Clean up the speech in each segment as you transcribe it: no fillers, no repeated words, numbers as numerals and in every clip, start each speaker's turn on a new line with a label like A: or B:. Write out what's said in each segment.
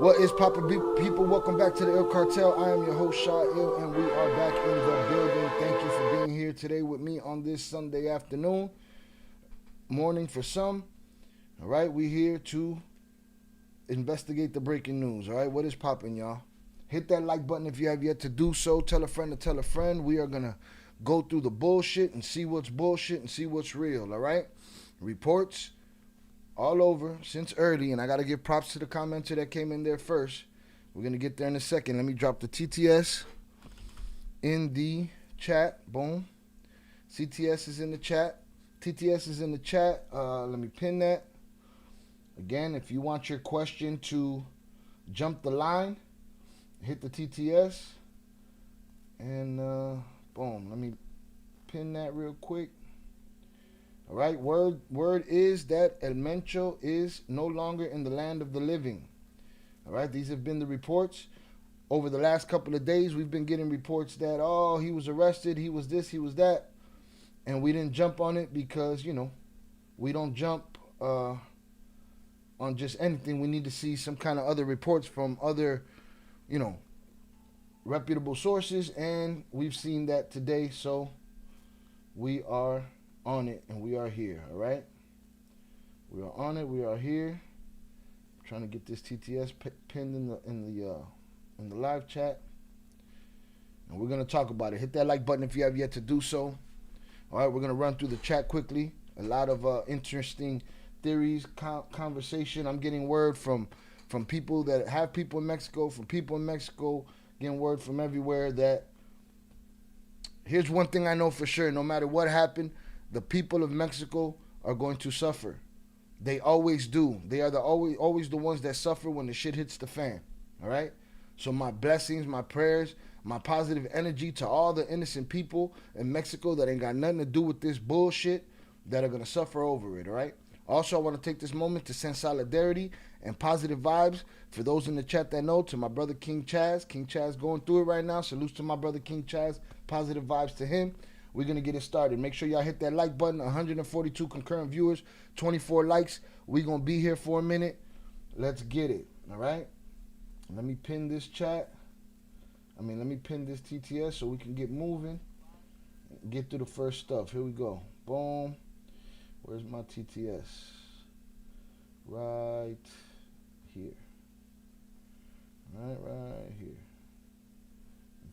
A: What is poppin' people? Welcome back to the Il Cartel. I am your host, Shaw Ill, and we are back in the building. Thank you for being here today with me on this Sunday afternoon, morning for some. All right, we here to investigate the breaking news. All right, what is poppin', y'all? Hit that like button if you have yet to do so. Tell a friend to tell a friend. We are gonna go through the bullshit and see what's bullshit and see what's real. All right, reports all over since early, and I got to give props to the commenter that came in there first. We're going to get there in a second. Let me drop the TTS in the chat. Boom. CTS is in the chat. TTS is in the chat. Let me pin that. Again, if you want your question to jump the line, hit the TTS. And boom. Let me pin that real quick. All right, word is that El Mencho is no longer in the land of the living. All right, these have been the reports. Over the last couple of days, we've been getting reports that, oh, he was arrested, he was this, he was that. And we didn't jump on it because, you know, we don't jump on just anything. We need to see some kind of other reports from other, you know, reputable sources. And we've seen that today, so we are on it, and we are here. All right, we are on it. We are here. I'm trying to get this TTS pinned in the live chat, and we're gonna talk about it. Hit that like button if you have yet to do so. All right, we're gonna run through the chat quickly. A lot of interesting theories, conversation. I'm getting word from people that have people in Mexico, from people in Mexico, getting word from everywhere that here's one thing I know for sure: no matter what happened, the people of Mexico are going to suffer. They always do. They are always the ones that suffer when the shit hits the fan. All right? So my blessings, my prayers, my positive energy to all the innocent people in Mexico that ain't got nothing to do with this bullshit that are going to suffer over it. All right? Also, I want to take this moment to send solidarity and positive vibes for those in the chat that know, to my brother King Chaz. King Chaz going through it right now. Salutes to my brother King Chaz. Positive vibes to him. We're going to get it started. Make sure y'all hit that like button. 142 concurrent viewers, 24 likes. We're going to be here for a minute. Let's get it. All right? Let me pin this chat. Let me pin this TTS so we can get moving. Get through the first stuff. Here we go. Boom. Where's my TTS? Right here. Right here.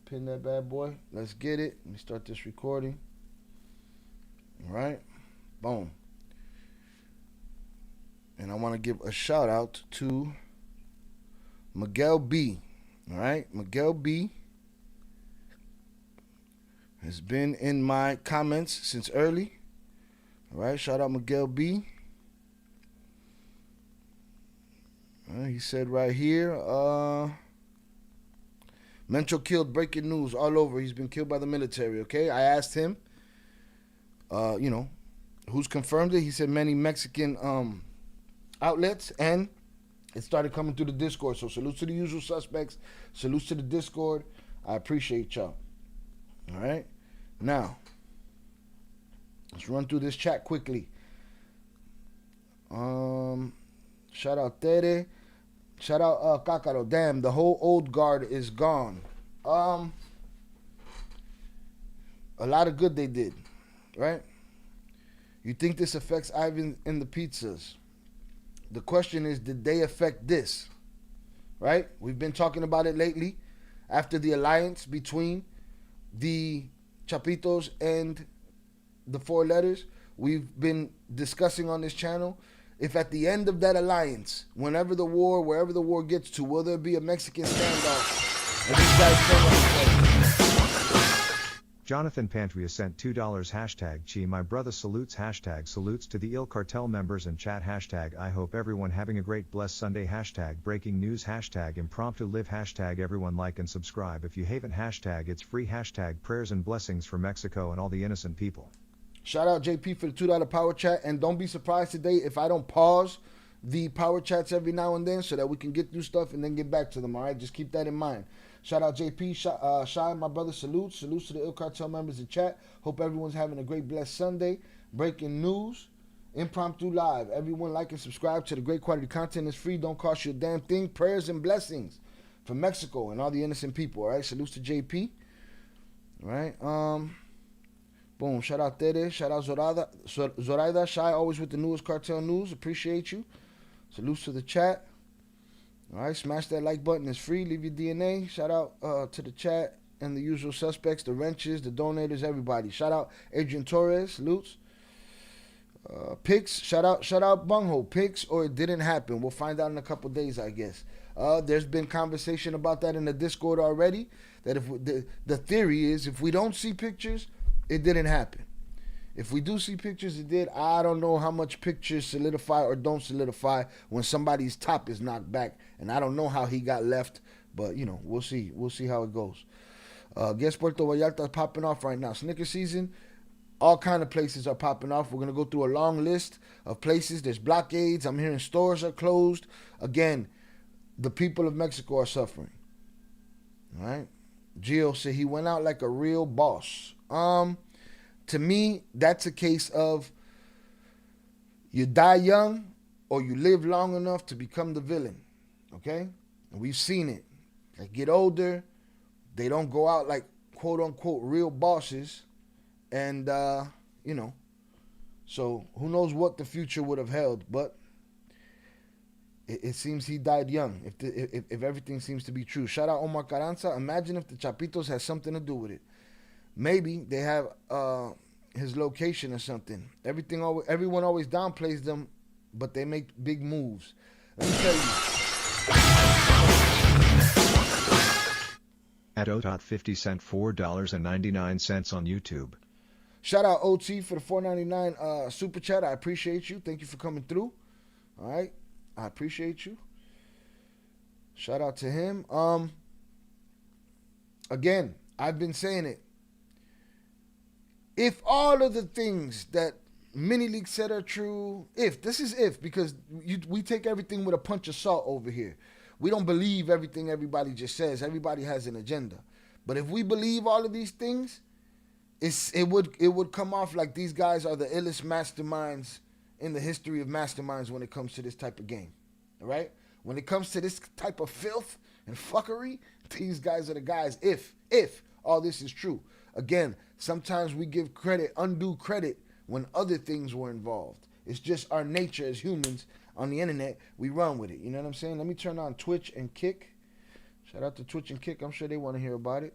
A: Pin that bad boy. Let's get it. Let me start this recording. All right. Boom. And I want to give a shout out to Miguel B. All right. Miguel B has been in my comments since early. All right. Shout out Miguel B. He said right here, Mencho killed, breaking news all over. He's been killed by the military, okay? I asked him, you know, who's confirmed it. He said many Mexican outlets, and it started coming through the Discord. So salutes to the usual suspects. Salutes to the Discord. I appreciate y'all. All right? Now, let's run through this chat quickly. Shout out Tere. Shout out Cácaro. Damn, the whole old guard is gone. A lot of good they did, right? You think this affects Ivan in the pizzas? The question is, did they affect this? Right? We've been talking about it lately. After the alliance between the Chapitos and the Four Letters, we've been discussing on this channel, if at the end of that alliance, wherever the war gets to, will there be a Mexican standoff? And these guys
B: Jonathan Pantria sent $2 hashtag Chi my brother salutes hashtag salutes to the Il Cartel members and chat hashtag I hope everyone having a great blessed Sunday hashtag breaking news hashtag impromptu live hashtag everyone like and subscribe if you haven't hashtag it's free hashtag prayers and blessings for Mexico and all the innocent people.
A: Shout out JP for the $2 power chat, and don't be surprised today if I don't pause the power chats every now and then so that we can get through stuff and then get back to them, all right? Just keep that in mind. Shout out JP, Shy, my brother, salutes to the Il Cartel members in chat. Hope everyone's having a great, blessed Sunday. Breaking news Impromptu live. Everyone like and subscribe to the great quality content. It's free. Don't cost you a damn thing. Prayers and blessings from Mexico and all the innocent people. All right. Salutes to JP. All right. Boom. Shout out Tere. Shout out Zoraida. Shy always with the newest cartel news. Appreciate you. Salutes to the chat. All right. Smash that like button. It's free. Leave your DNA. Shout out to the chat and the usual suspects, the wrenches, the donators, everybody. Shout out Adrian Torres. Salutes. Picks, shout out Bunghole. Picks or it didn't happen. We'll find out in a couple days, I guess. There's been conversation about that in the Discord already. That if the theory is if we don't see pictures, it didn't happen. If we do see pictures, it did. I don't know how much pictures solidify or don't solidify when somebody's top is knocked back, and I don't know how he got left. But you know, we'll see. We'll see how it goes. Guess Puerto Vallarta is popping off right now. Snicker season. All kind of places are popping off. We're going to go through a long list of places. There's blockades. I'm hearing stores are closed. Again, the people of Mexico are suffering. All right? Gio said he went out like a real boss. To me, that's a case of you die young or you live long enough to become the villain. Okay? And we've seen it. They get older. They don't go out like quote-unquote real bosses. And, you know, so who knows what the future would have held, but it seems he died young, if everything seems to be true. Shout out Omar Carranza. Imagine if the Chapitos had something to do with it. Maybe they have his location or something. Everyone always downplays them, but they make big moves. Let me tell you.
B: At OTOT50 cent $4.99 on YouTube.
A: Shout out OT for the $4.99 super chat. I appreciate you. Thank you for coming through. All right. I appreciate you. Shout out to him. Again, I've been saying it. If all of the things that Mini League said are true, because we take everything with a punch of salt over here. We don't believe everything everybody just says. Everybody has an agenda. But if we believe all of these things, it would come off like these guys are the illest masterminds in the history of masterminds when it comes to this type of game. All right? When it comes to this type of filth and fuckery, these guys are the guys. If all this is true. Again, sometimes we give undue credit when other things were involved. It's just our nature as humans on the internet. We run with it. You know what I'm saying? Let me turn on Twitch and Kick. Shout out to Twitch and Kick. I'm sure they want to hear about it.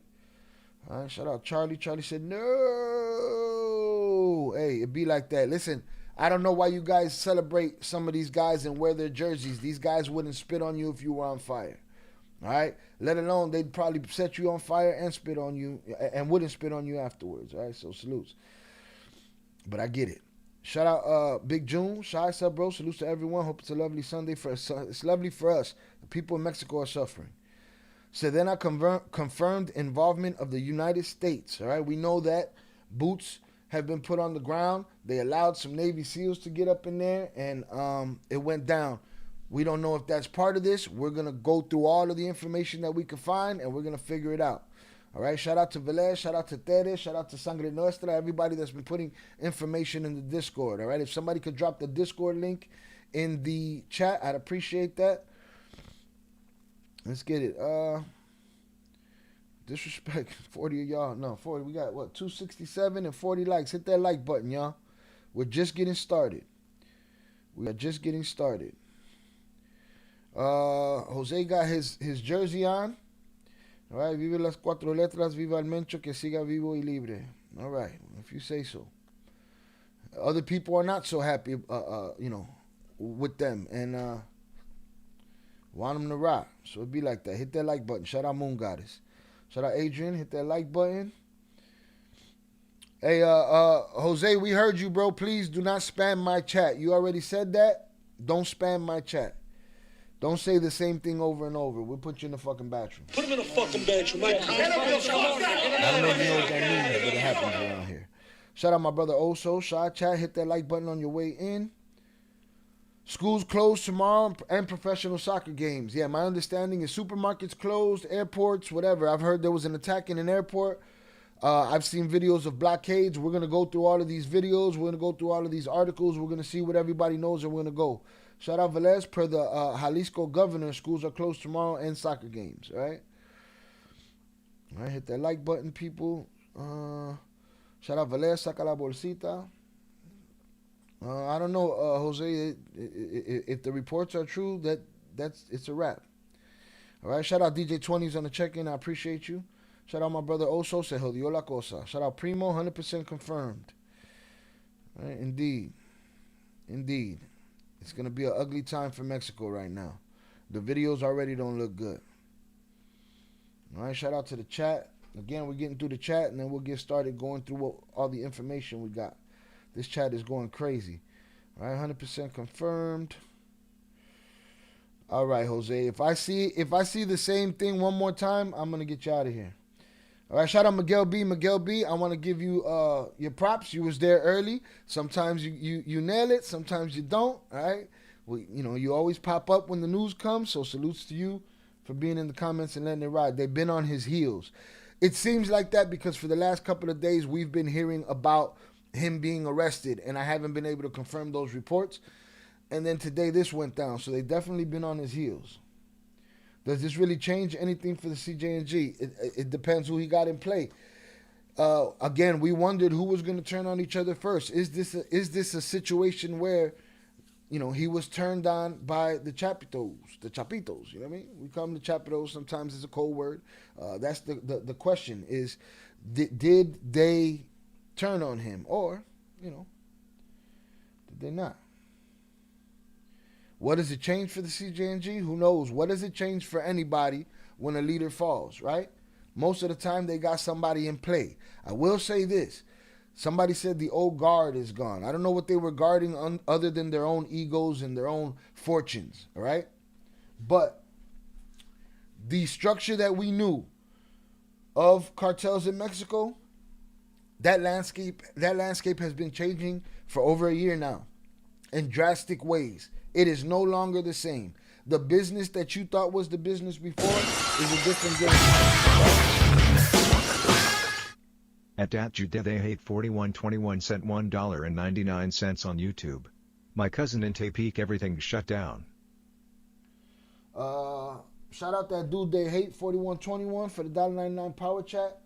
A: All right, shout out Charlie. Charlie said, no. Hey, it be like that. Listen, I don't know why you guys celebrate some of these guys and wear their jerseys. These guys wouldn't spit on you if you were on fire. All right? Let alone they'd probably set you on fire and spit on you and wouldn't spit on you afterwards. All right? So salutes. But I get it. Shout out Big June. Shy, sub bro. Salutes to everyone. Hope it's a lovely Sunday. It's lovely for us. The people in Mexico are suffering. So then I confirmed involvement of the United States. All right, we know that boots have been put on the ground. They allowed some Navy SEALs to get up in there, and it went down. We don't know if that's part of this. We're going to go through all of the information that we can find, and we're going to figure it out. All right, shout out to Velez, shout out to Tere, shout out to Sangre Nuestra, everybody that's been putting information in the Discord. All right, if somebody could drop the Discord link in the chat, I'd appreciate that. Let's get it. Disrespect. 40 of y'all. No, 40. We got, 267 and 40 likes. Hit that like button, y'all. We're just getting started. We are just getting started. Jose got his jersey on. All right. Vive las cuatro letras. Viva el Mencho. Que siga vivo y libre. All right. If you say so. Other people are not so happy, with them. And, want them to rock. So it'd be like that. Hit that like button. Shout out Moon Goddess. Shout out Adrian. Hit that like button. Hey, Jose, we heard you, bro. Please do not spam my chat. You already said that. Don't spam my chat. Don't say the same thing over and over. We'll put you in the fucking bathroom.
C: Put him in the fucking bathroom, Mike.
A: I don't know if you know what that means, but it happens around here. Shout out my brother Oso. Shy chat. Hit that like button on your way in. Schools closed tomorrow and professional soccer games. Yeah, my understanding is supermarkets closed, airports, whatever. I've heard there was an attack in an airport. I've seen videos of blockades. We're going to go through all of these videos. We're going to go through all of these articles. We're going to see what everybody knows, and we're going to go. Shout out Velez. Per the Jalisco governor, schools are closed tomorrow and soccer games. All right? All right, hit that like button, people. Shout out Velez. Saca la bolsita. I don't know, Jose, if the reports are true, it's a wrap. All right, shout out DJ 20s on the check-in. I appreciate you. Shout out my brother Oso, se jodió la cosa. Shout out Primo, 100% confirmed. All right, indeed. It's going to be an ugly time for Mexico right now. The videos already don't look good. All right, shout out to the chat. Again, we're getting through the chat, and then we'll get started going through all the information we got. This chat is going crazy. All right, 100% confirmed. All right, Jose. If I see the same thing one more time, I'm gonna get you out of here. All right, shout out Miguel B. Miguel B. I want to give you your props. You was there early. Sometimes you nail it. Sometimes you don't. All right. Well, you always pop up when the news comes. So salutes to you for being in the comments and letting it ride. They've been on his heels. It seems like that because for the last couple of days we've been hearing about him being arrested, and I haven't been able to confirm those reports. And then today this went down, so they've definitely been on his heels. Does this really change anything for the CJNG? It depends who he got in play. Again, we wondered who was going to turn on each other first. Is this a situation where, he was turned on by the chapitos, you know what I mean? We call them the chapitos. Sometimes it's a cold word. That's the question is, did they turn on him, or did they not? What does it change for the CJNG? Who knows? What does it change for anybody when a leader falls, right? Most of the time they got somebody in play. I will say this. Somebody said the old guard is gone. I don't know what they were guarding other than their own egos and their own fortunes, all right? But the structure that we knew of cartels in Mexico, that landscape has been changing for over a year now in drastic ways. It is no longer the same. The business that you thought was the business before is a different business.
B: At that they hate 4121 sent $1.99 on YouTube. My cousin in Tepic, everything shut down.
A: Shout out that dude they hate 4121 for the $1.99 power chat.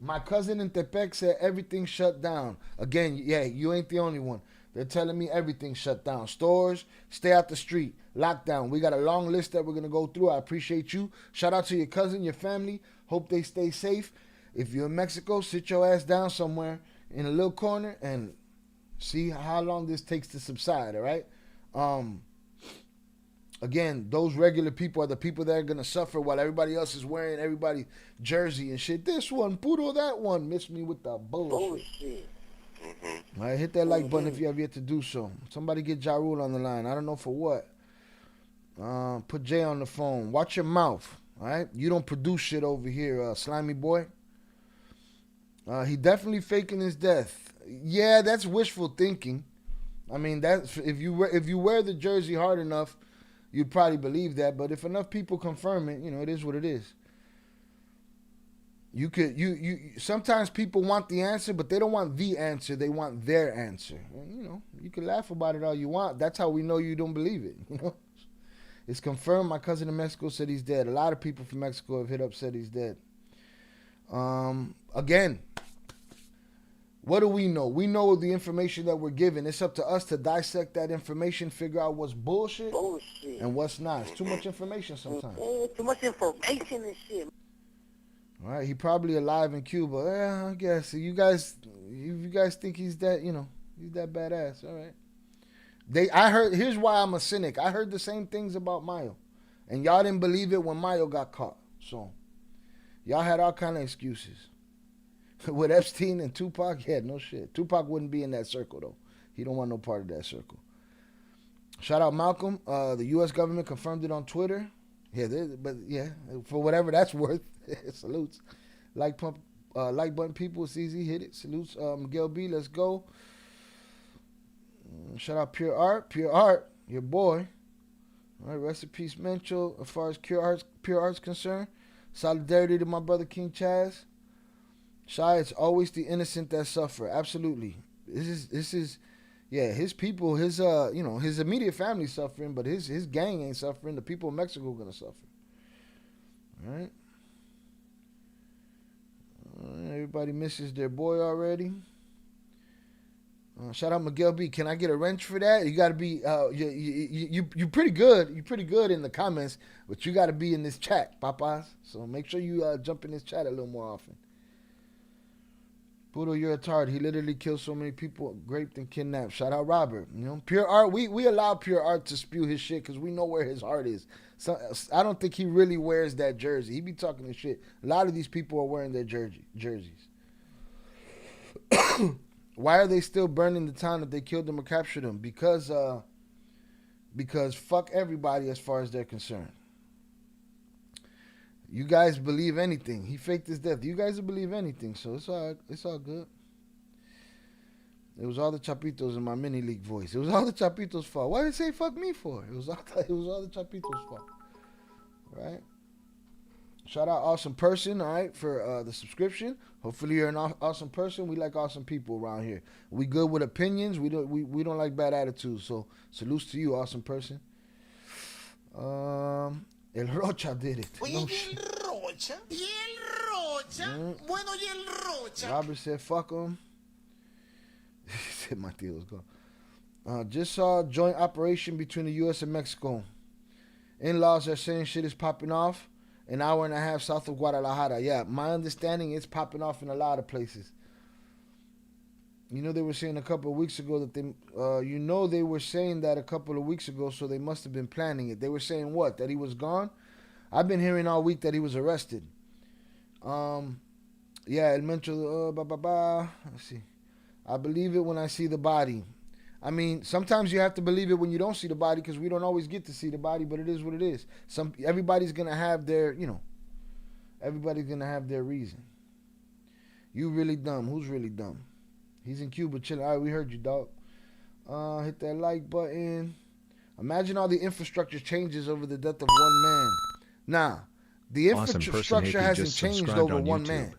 A: My cousin in Tepec said everything shut down. Again, yeah, you ain't the only one. They're telling me everything shut down. Stores, stay out the street, lockdown. We got a long list that we're going to go through. I appreciate you. Shout out to your cousin, your family. Hope they stay safe. If you're in Mexico, sit your ass down somewhere in a little corner and see how long this takes to subside, all right? Again, those regular people are the people that are going to suffer while everybody else is wearing everybody's jersey and shit. This one, puro that one. Miss me with the bullshit. All right, hit that like button if you have yet to do so. Somebody get Ja Rule on the line. I don't know for what. Put Jay on the phone. Watch your mouth, all right? You don't produce shit over here, slimy boy. He definitely faking his death. Yeah, that's wishful thinking. I mean, that's if you wear the jersey hard enough, you'd probably believe that. But if enough people confirm it, it is what it is. You sometimes people want the answer, but they don't want the answer. They want their answer. And, you can laugh about it all you want. That's how we know you don't believe it. It's confirmed. My cousin in Mexico said he's dead. A lot of people from Mexico have hit up, said he's dead. Again, what do we know? We know the information that we're given. It's up to us to dissect that information, figure out what's bullshit and what's not. It's too much information sometimes.
C: Too much information and shit.
A: All right, he probably alive in Cuba. Yeah, I guess. You guys think he's that, he's that badass. All right. I heard, here's why I'm a cynic. I heard the same things about Mayo. And y'all didn't believe it when Mayo got caught. So, y'all had all kind of excuses. With Epstein and Tupac, yeah, no shit. Tupac wouldn't be in that circle, though. He don't want no part of that circle. Shout out Malcolm. The U.S. government confirmed it on Twitter. Yeah, for whatever that's worth. Salutes. Like button people, it's easy. Hit it. Salutes. Miguel B, let's go. Shout out Pure Art, your boy. All right, rest in peace, Mencho. As far as Pure Art's concerned, solidarity to my brother King Chaz. Shy, it's always the innocent that suffer. Absolutely. This is yeah, his people, his immediate family suffering, but his gang ain't suffering. The people of Mexico gonna suffer. All right. Everybody misses their boy already. Shout out Miguel B. Can I get a wrench for that? You got to be you pretty good. You pretty good in the comments, but you got to be in this chat, papas. So make sure you jump in this chat a little more often. Budo, you're a tard. He literally killed so many people, raped and kidnapped. Shout out Robert. You know, Pure Art. We allow Pure Art to spew his shit because we know where his heart is. So I don't think he really wears that jersey. He be talking this shit. A lot of these people are wearing their jerseys. Why are they still burning the town that they killed them or captured them? Because fuck everybody as far as they're concerned. You guys believe anything. He faked his death. You guys will believe anything, so it's all good. It was all the Chapitos in my mini league voice. It was all the Chapitos' fault. Why did they say fuck me for? It was all the Chapitos' fault. Right? Shout out Awesome Person, all right, for the subscription. Hopefully you're an awesome person. We like awesome people around here. We good with opinions. We don't like bad attitudes. So salutes to you, Awesome Person. El Rocha did it.
D: Oye, ¿y el Rocha? ¿Y el Rocha? Bueno, ¿y el Rocha?
A: Robert said, fuck him. He said, my deal was gone. Just saw a joint operation between the U.S. and Mexico. In-laws are saying shit is popping off. An hour and a half south of Guadalajara. Yeah, my understanding, it's popping off in a lot of places. You know, they were saying a couple of weeks ago that they were saying that a couple of weeks ago, so they must have been planning it. They were saying what? That he was gone? I've been hearing all week that he was arrested. Yeah, El Mencho, let's see. I believe it when I see the body. I mean, sometimes you have to believe it when you don't see the body because we don't always get to see the body, but it is what it is. Everybody's going to have their, everybody's going to have their reason. You really dumb. Who's really dumb? He's in Cuba chilling. All right, we heard you, dog. Hit that like button. Imagine all the infrastructure changes over the death of one man. Nah, the infrastructure hasn't changed over one man.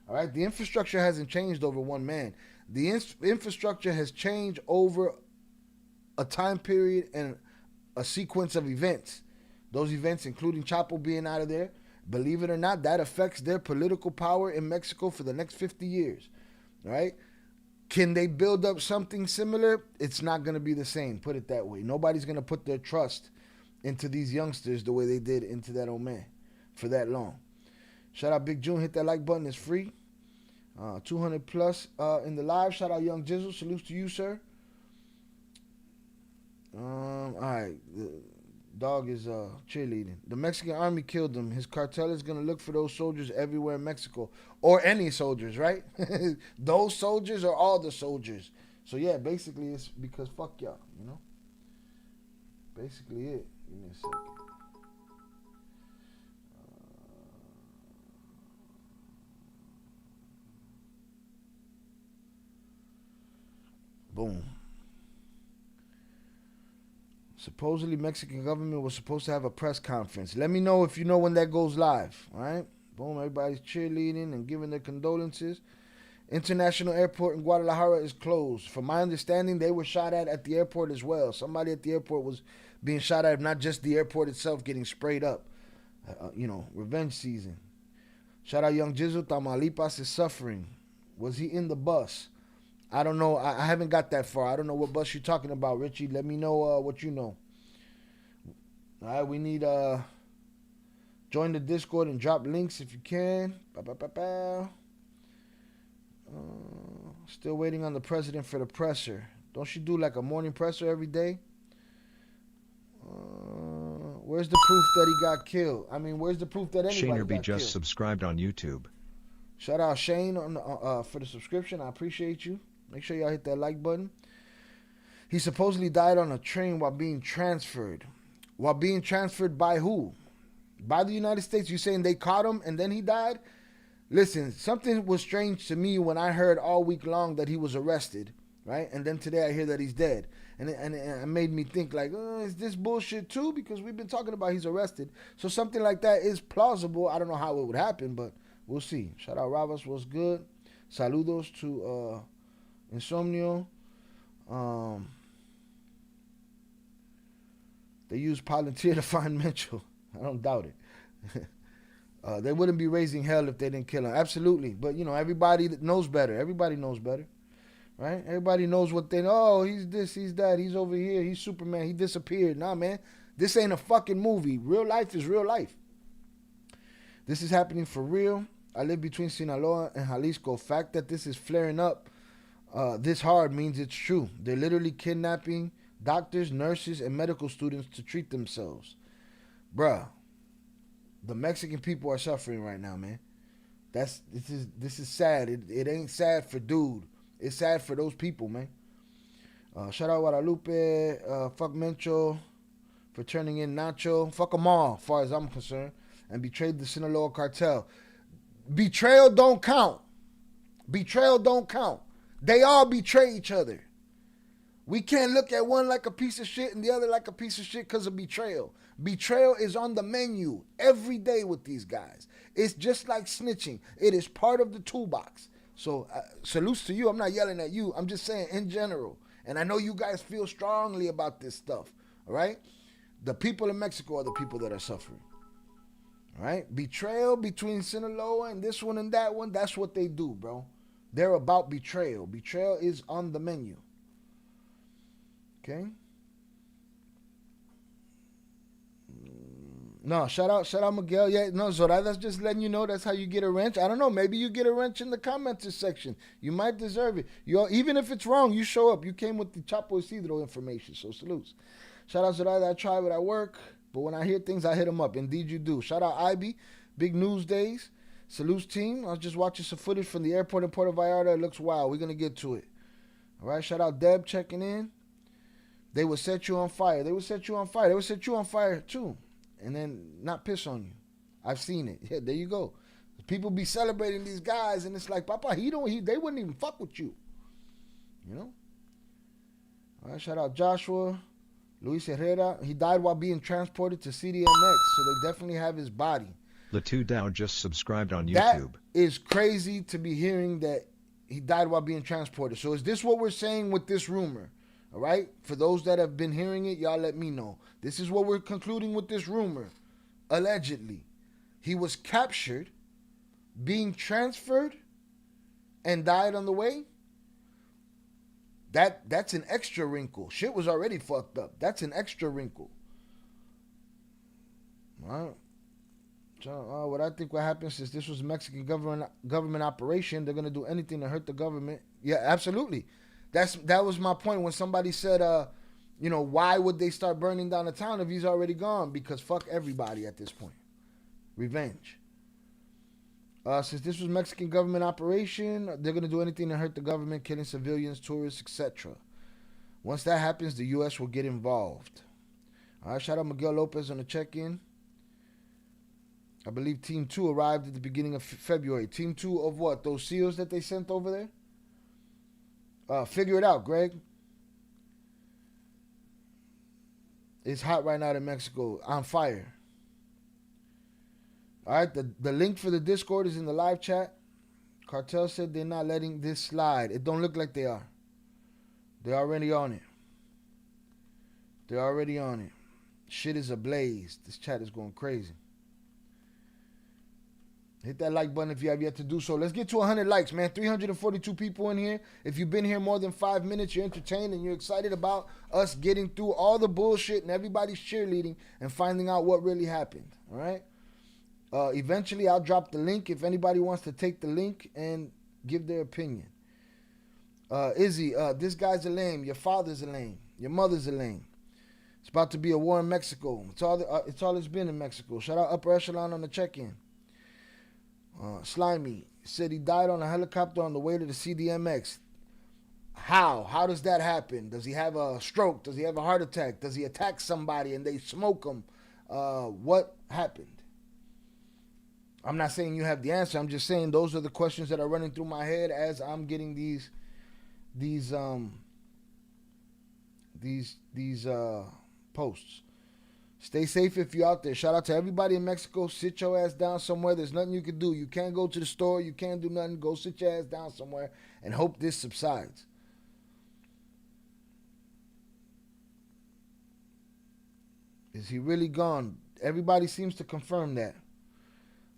A: All right, the infrastructure hasn't changed over one man. The infrastructure has changed over a time period and a sequence of events. Those events, including Chapo being out of there, believe it or not, that affects their political power in Mexico for the next 50 years. All right? Can they build up something similar? It's not going to be the same, put it that way. Nobody's going to put their trust into these youngsters the way they did into that old man for that long. Shout out Big June. Hit that like button. It's free. 200 plus in the live. Shout out Young Jizzle. Salutes to you, sir. All right. The dog is cheerleading. The Mexican army killed him. His cartel is going to look for those soldiers everywhere in Mexico. Or any soldiers, right? Those soldiers or all the soldiers. So, yeah, basically it's because fuck y'all, you know? Basically it. Give me a second. Boom. Supposedly, Mexican government was supposed to have a press conference. Let me know if you know when that goes live. All right? Boom. Everybody's cheerleading and giving their condolences. International airport in Guadalajara is closed. From my understanding, they were shot at the airport as well. Somebody at the airport was being shot at, not just the airport itself getting sprayed up. Revenge season. Shout out Young Jizzle. Tamaulipas is suffering. Was he in the bus? I don't know. I haven't got that far. I don't know what bus you're talking about, Richie. Let me know what you know. All right, we need join the Discord and drop links if you can. Still waiting on the president for the presser. Don't she do like a morning presser every day? Where's the proof that he got killed? I mean, where's the proof that anybody got killed?
B: Shaner just subscribed on YouTube.
A: Shout out Shane for the subscription. I appreciate you. Make sure y'all hit that like button. He supposedly died on a train while being transferred. While being transferred by who? By the United States. You saying they caught him and then he died? Listen, something was strange to me when I heard all week long that he was arrested, right? And then today I hear that he's dead. And it made me think like, is this bullshit too? Because we've been talking about he's arrested. So something like that is plausible. I don't know how it would happen, but We'll see. Shout out Ravas, what's good? Saludos to Insomnio. They use Palantir to find Mencho. I don't doubt it. They wouldn't be raising hell if they didn't kill him. Absolutely. But, everybody knows better. Everybody knows better. Right? Everybody knows what they know. Oh, he's this, he's that, he's over here, he's Superman, he disappeared. Nah, man. This ain't a fucking movie. Real life is real life. This is happening for real. I live between Sinaloa and Jalisco. Fact that this is flaring up this hard means it's true. They're literally kidnapping doctors, nurses, and medical students to treat themselves. Bruh, the Mexican people are suffering right now, man. This is sad. It ain't sad for dude. It's sad for those people, man. Shout out Guadalupe. Fuck Mencho for turning in Nacho. Fuck them all, as far as I'm concerned. And betrayed the Sinaloa cartel. Betrayal don't count. Betrayal don't count. They all betray each other. We can't look at one like a piece of shit and the other like a piece of shit because of betrayal. Betrayal is on the menu every day with these guys. It's just like snitching. It is part of the toolbox. So salutes to you. I'm not yelling at you. I'm just saying in general. And I know you guys feel strongly about this stuff. All right? The people in Mexico are the people that are suffering. All right? Betrayal between Sinaloa and this one and that one, that's what they do, bro. They're about betrayal. Betrayal is on the menu. Okay? No, shout out Miguel. Yeah, no, Zoraya's just letting you know that's how you get a wrench. I don't know. Maybe you get a wrench in the comments section. You might deserve it. Even if it's wrong, you show up. You came with the Chapo Isidro information, so salutes. Shout out Zoraya. I try it at work, but when I hear things, I hit them up. Indeed, you do. Shout out Ivy. Big news days. Salutes team. I was just watching some footage from the airport in Puerto Vallarta. It looks wild. We're going to get to it. All right. Shout out Deb checking in. They would set you on fire. They would set you on fire. They would set you on fire too. And then not piss on you. I've seen it. Yeah, there you go. People be celebrating these guys, and it's like, Papa, they wouldn't even fuck with you. You know? All right, shout out Joshua. Luis Herrera. He died while being transported to CDMX, so they definitely have his body.
B: Latu Dow just subscribed on YouTube.
A: That is crazy to be hearing that he died while being transported. So is this what we're saying with this rumor? All right? For those that have been hearing it, y'all let me know. This is what we're concluding with this rumor. Allegedly. He was captured, being transferred, and died on the way. That's an extra wrinkle. Shit was already fucked up. That's an extra wrinkle. All right? So, what I think what happens is this was a Mexican government operation. They're going to do anything to hurt the government. Yeah, absolutely. That was my point when somebody said, why would they start burning down the town if he's already gone? Because fuck everybody at this point. Revenge. Since this was Mexican government operation, they're going to do anything to hurt the government, killing civilians, tourists, etc. Once that happens, the U.S. will get involved. All right, shout out Miguel Lopez on the check-in. I believe Team 2 arrived at the beginning of February. Team 2 of what? Those SEALs that they sent over there? Figure it out, Greg. It's hot right now in Mexico. On fire. All right, the link for the Discord is in the live chat. Cartel said they're not letting this slide. It don't look like they are. They're already on it. They're already on it. Shit is ablaze. This chat is going crazy. Hit that like button if you have yet to do so. Let's get to 100 likes, man. 342 people in here. If you've been here more than 5 minutes, you're entertained and you're excited about us getting through all the bullshit and everybody's cheerleading and finding out what really happened. All right? Eventually, I'll drop the link if anybody wants to take the link and give their opinion. Izzy, this guy's a lame. Your father's a lame. Your mother's a lame. It's about to be a war in Mexico. It's all it's been in Mexico. Shout out Upper Echelon on the check-in. Slimy said he died on a helicopter on the way to the CDMX. How? How does that happen? Does he have a stroke? Does he have a heart attack? Does he attack somebody and they smoke him? What happened? I'm not saying you have the answer. I'm just saying those are the questions that are running through my head as I'm getting these posts. Stay safe if you're out there. Shout out to everybody in Mexico. Sit your ass down somewhere. There's nothing you can do. You can't go to the store. You can't do nothing. Go sit your ass down somewhere and hope this subsides. Is he really gone? Everybody seems to confirm that.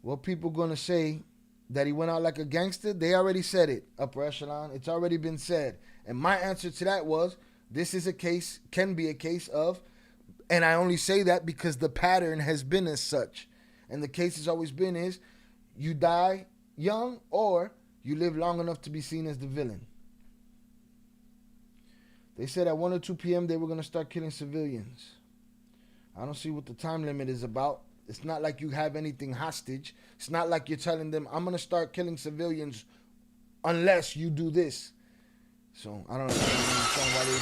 A: What people going to say that he went out like a gangster? They already said it, upper echelon. It's already been said. And my answer to that was, this is a case, can be a case of, and I only say that because the pattern has been as such. And the case has always been is, you die young or you live long enough to be seen as the villain. They said at 1 or 2 p.m. they were going to start killing civilians. I don't see what the time limit is about. It's not like you have anything hostage. It's not like you're telling them, I'm going to start killing civilians unless you do this. So, I don't understand why they...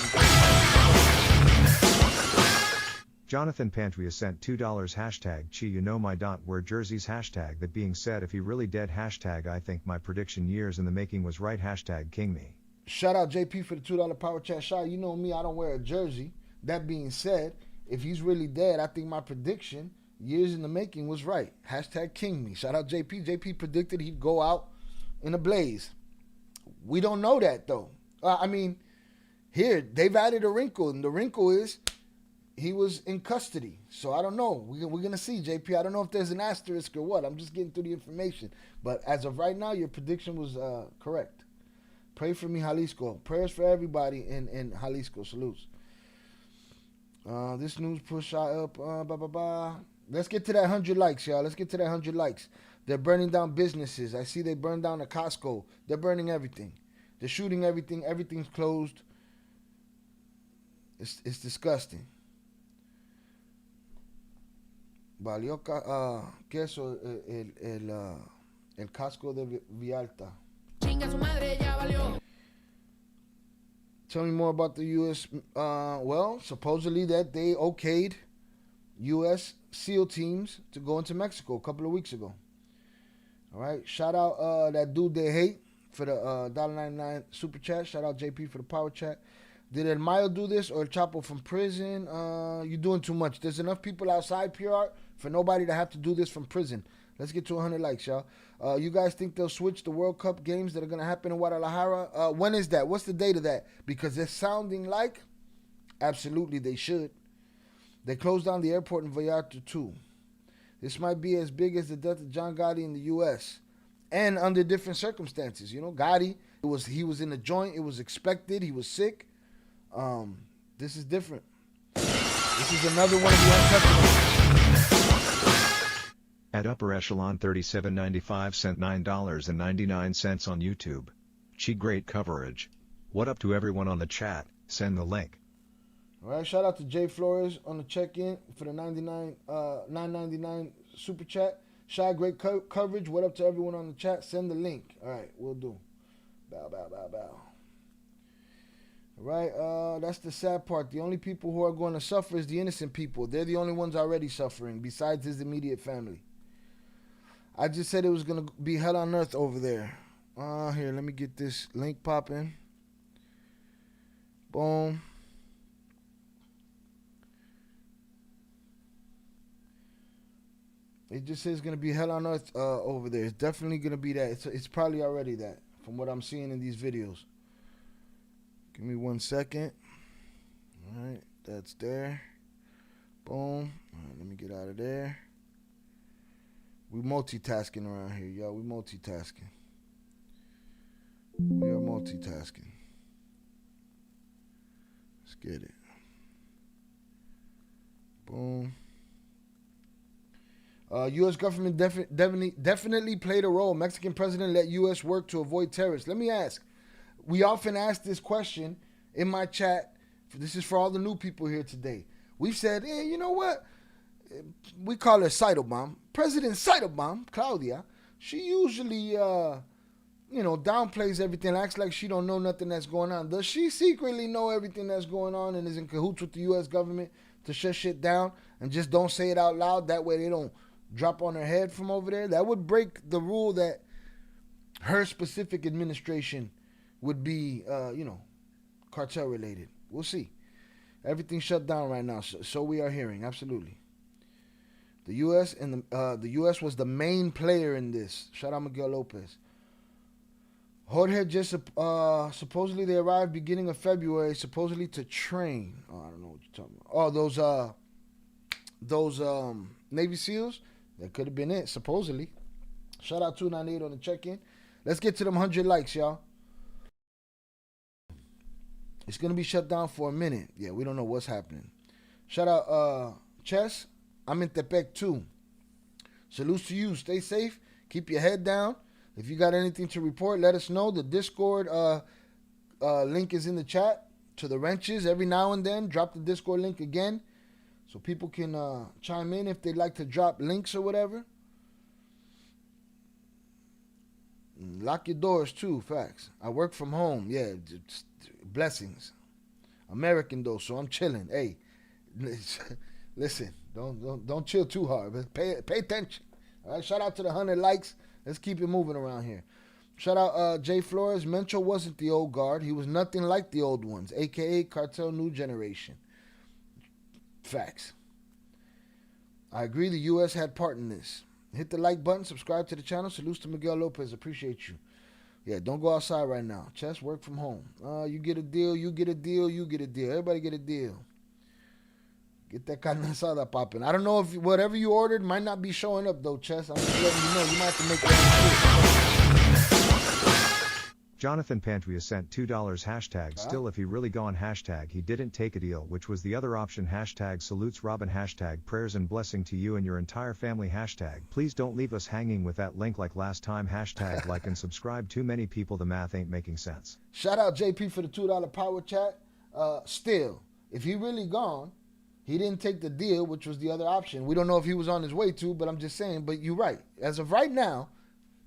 B: Jonathan Pantria sent $2 hashtag Chi you know my dot wear jerseys hashtag that being said if he really dead hashtag I think my prediction years in the making was right hashtag king me.
A: Shout out JP for the $2 power chat shot. You know me, I don't wear a jersey. That being said, if he's really dead, I think my prediction, years in the making, was right. Hashtag king me. Shout out JP. JP predicted he'd go out in a blaze. We don't know that, though. Here, they've added a wrinkle, and the wrinkle is he was in custody. So I don't know. We're going to see, JP. I don't know if there's an asterisk or what. I'm just getting through the information. But as of right now, your prediction was correct. Pray for me, Jalisco. Prayers for everybody in Jalisco. Salutes. This news push up. Let's get to that 100 likes, y'all. Let's get to that 100 likes. They're burning down businesses. I see they burned down a Costco. They're burning everything. They're shooting everything. Everything's closed. It's disgusting. Valió queso el casco de Villalta. Chinga su madre, ya valió. Tell me more about the U.S. Well, supposedly that they okayed U.S. SEAL teams to go into Mexico a couple of weeks ago. All right. Shout out that dude they hate for the $1.99 super chat. Shout out JP for the power chat. Did El Mayo do this or El Chapo from prison? You're doing too much. There's enough people outside PR for nobody to have to do this from prison. Let's get to 100 likes, y'all. You guys think they'll switch the World Cup games that are going to happen in Guadalajara? When is that? What's the date of that? Because it's sounding like absolutely they should. They closed down the airport in Vallarta too. This might be as big as the death of John Gotti in the U.S. and under different circumstances. You know, Gotti, he was in a joint. It was expected. He was sick. This is different. This is another one of the untouchables.
B: At Upper Echelon 3795 sent $9.99 on YouTube. Chi great coverage. What up to everyone on the chat, send the link.
A: All right, shout out to Jay Flores on the check-in for the $9.99 super chat. Shy, great coverage. What up to everyone on the chat, send the link. All right, we'll do. Bow, bow, bow, bow. All right, that's the sad part. The only people who are going to suffer is the innocent people. They're the only ones already suffering, besides his immediate family. I just said it was going to be hell on earth over there. Here, let me get this link popping. Boom. It just says it's going to be hell on earth over there. It's definitely going to be that. It's probably already that, from what I'm seeing in these videos. Give me 1 second. All right, that's there. Boom. All right, let me get out of there. We multitasking around here, y'all. We multitasking. We are multitasking. Let's get it. Boom. U.S. government definitely played a role. Mexican president let U.S. work to avoid terrorists. Let me ask. We often ask this question in my chat. This is for all the new people here today. We've said, hey, you know what? We call her Seidelbaum. President Seidelbaum, Claudia, she usually, downplays everything, acts like she don't know nothing that's going on. Does she secretly know everything that's going on and is in cahoots with the U.S. government to shut shit down and just don't say it out loud? That way they don't drop on her head from over there. That would break the rule that her specific administration would be, cartel related. We'll see. Everything's shut down right now, so we are hearing. Absolutely. The U.S. was the main player in this. Shout out Miguel Lopez. Jorge just supposedly they arrived beginning of February, supposedly to train. Oh, I don't know what you're talking about. Oh, those Navy SEALs. That could have been it, supposedly. Shout out 298 on the check-in. Let's get to them 100 likes, y'all. It's gonna be shut down for a minute. Yeah, we don't know what's happening. Shout out Chess. I'm in Tepec too. Salutes to you. Stay safe. Keep your head down. If you got anything to report, let us know. The Discord link is in the chat to the wrenches. Every now and then, drop the Discord link again so people can chime in if they'd like to drop links or whatever. Lock your doors too. Facts. I work from home. Yeah, blessings. American though, so I'm chilling. Hey, listen, don't chill too hard, but pay attention. All right, shout out to the 100 likes. Let's keep it moving around here. Shout out Jay Flores. Mencho wasn't the old guard. He was nothing like the old ones, a.k.a. Cartel New Generation. Facts. I agree the U.S. had part in this. Hit the like button. Subscribe to the channel. Salutes to Miguel Lopez. Appreciate you. Yeah, don't go outside right now. Chess, work from home. You get a deal. You get a deal. You get a deal. Everybody get a deal. Get that carne asada popping. I don't know if whatever you ordered might not be showing up, though, Chess. I'm just letting you know. You might have to make that.
B: Jonathan Pantria sent $2 hashtag still if he really gone hashtag he didn't take a deal, which was the other option hashtag salutes Robin hashtag prayers and blessing to you and your entire family hashtag please don't leave us hanging with that link like last time hashtag like and subscribe. Too many people, the math ain't making sense.
A: Shout out JP for the $2 power chat. Still, if he really gone, he didn't take the deal, which was the other option. We don't know if he was on his way to, but I'm just saying, but you're right. As of right now,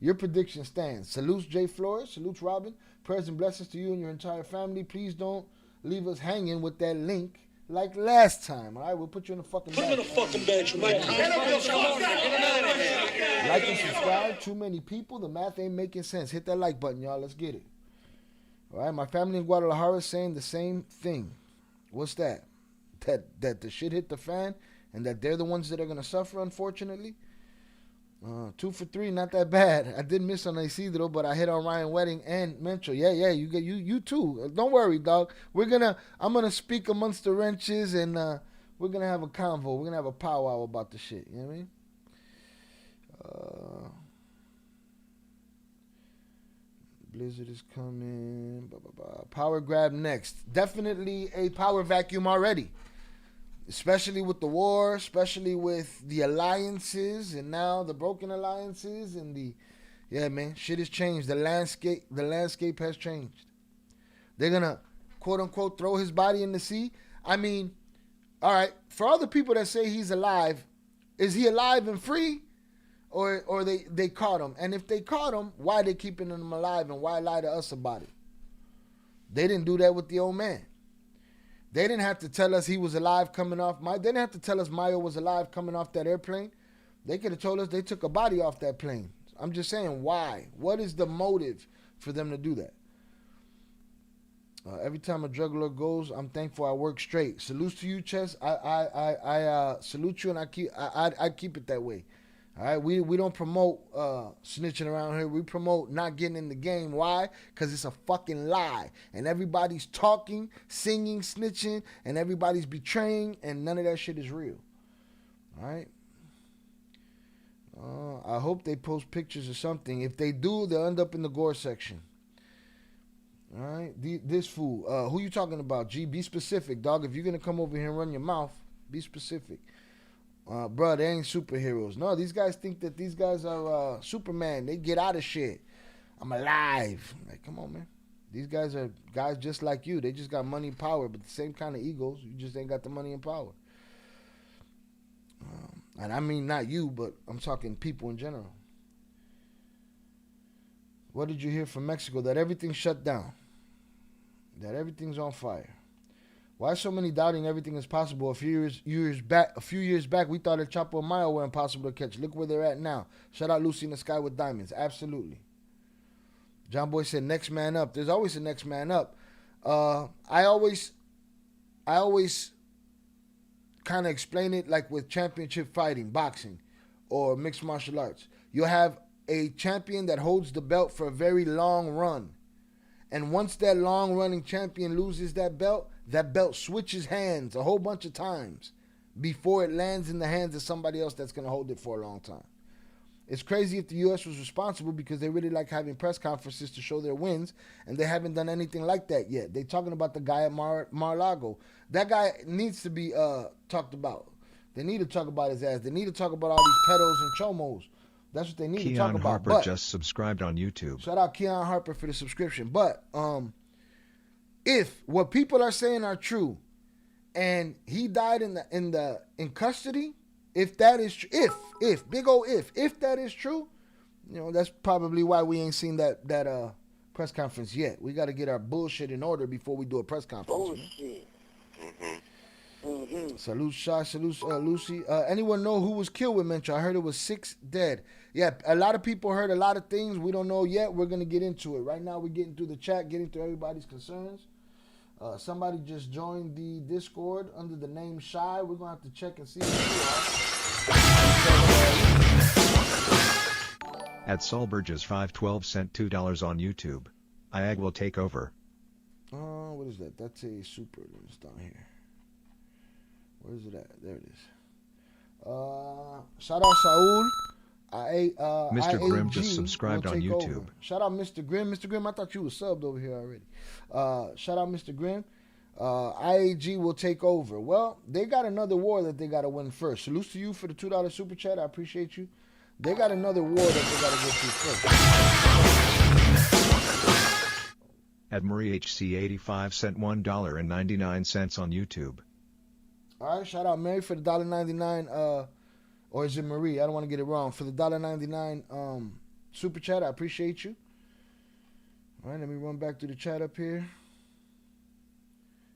A: your prediction stands. Salutes Jay Flores. Salutes Robin. Prayers and blessings to you and your entire family. Please don't leave us hanging with that link like last time. All right, we'll put you in the fucking bed. Put him in the fucking bed, you might. Like and subscribe. Too many people. The math ain't making sense. Hit that like button, y'all. Let's get it. All right, my family in Guadalajara is saying the same thing. What's that? That the shit hit the fan and that they're the ones that are going to suffer, unfortunately. 2 for 3, not that bad. I did miss on Isidro, but I hit on Ryan Wedding and Mencho. Yeah, you too. Don't worry, dog. I'm gonna speak amongst the wrenches and we're gonna have a convo. We're gonna have a powwow about the shit. You know what I mean? Blizzard is coming. Blah, blah, blah. Power grab next. Definitely a power vacuum already. Especially with the war, especially with the alliances and now the broken alliances and yeah, man, shit has changed. The landscape has changed. They're gonna quote unquote throw his body in the sea. I mean, all right, for all the people that say he's alive, is he alive and free? Or they caught him? And if they caught him, why they keeping him alive and why lie to us about it? They didn't do that with the old man. They didn't have to tell us he was alive coming off. They didn't have to tell us Mayo was alive coming off that airplane. They could have told us they took a body off that plane. I'm just saying, why? What is the motive for them to do that? Every time a drug lord goes, I'm thankful I work straight. Salutes to you, Chess. I salute you, and I keep it that way. All right, we don't promote snitching around here. We promote not getting in the game. Why? Because it's a fucking lie. And everybody's talking, singing, snitching, and everybody's betraying, and none of that shit is real. All right? I hope they post pictures or something. If they do, they'll end up in the gore section. All right? This fool. Who you talking about, G? Be specific, dog. If you're going to come over here and run your mouth, be specific. Bro, they ain't superheroes. No, these guys think that these guys are Superman. They get out of shit. I'm alive. Like, come on, man. These guys are guys just like you. They just got money and power, but the same kind of egos. You just ain't got the money and power. And I mean not you, but I'm talking people in general. What did you hear from Mexico? That everything's shut down. That everything's on fire. Why so many doubting everything is possible? A few years back, we thought El Chapo and Mayo were impossible to catch. Look where they're at now. Shout out Lucy in the Sky with Diamonds. Absolutely. John Boy said, next man up. There's always a next man up. I always kind of explain it like with championship fighting, boxing, or mixed martial arts. You'll have a champion that holds the belt for a very long run. And once that long-running champion loses that belt switches hands a whole bunch of times before it lands in the hands of somebody else that's going to hold it for a long time. It's crazy if the U.S. was responsible because they really like having press conferences to show their wins, and they haven't done anything like that yet. They're talking about the guy at Mar-a-Lago. That guy needs to be talked about. They need to talk about his ass. They need to talk about all these pedos and chomos. That's what they need to talk about.
B: Harper
A: but,
B: just subscribed on YouTube.
A: Shout out Keon Harper for the subscription. But if what people are saying are true, and he died in custody, if that is if big old if that is true, you know, that's probably why we ain't seen that press conference yet. We got to get our bullshit in order before we do a press conference.
C: Bullshit.
A: Salute Shah, salute Lucy. Anyone know who was killed with Mencho? I heard it was 6 dead. Yeah, a lot of people heard a lot of things. We don't know yet. We're going to get into it. Right now we're getting through the chat, getting through everybody's concerns. Somebody just joined the Discord under the name Shy. We're going to have to check and see who you are.
B: At Solberges 512 sent $2 on YouTube. IAG will take over.
A: What is that? That's a super. It's down here. Where is it at? There it is. Shout out Saul.
B: Mr. Grimm just subscribed on YouTube.
A: Over. Shout out Mr. Grimm. Mr. Grimm, I thought you were subbed over here already. Shout out Mr. Grimm. IAG will take over. Well, they got another war that they got to win first. Salute to you for the $2 super chat. I appreciate you. They got another war that they got to get to first.
B: At Marie HC85 sent $1.99 on YouTube.
A: All right, shout out Mary for the $1.99. Or is it Marie? I don't want to get it wrong. For the $1.99 super chat, I appreciate you. All right, let me run back to the chat up here.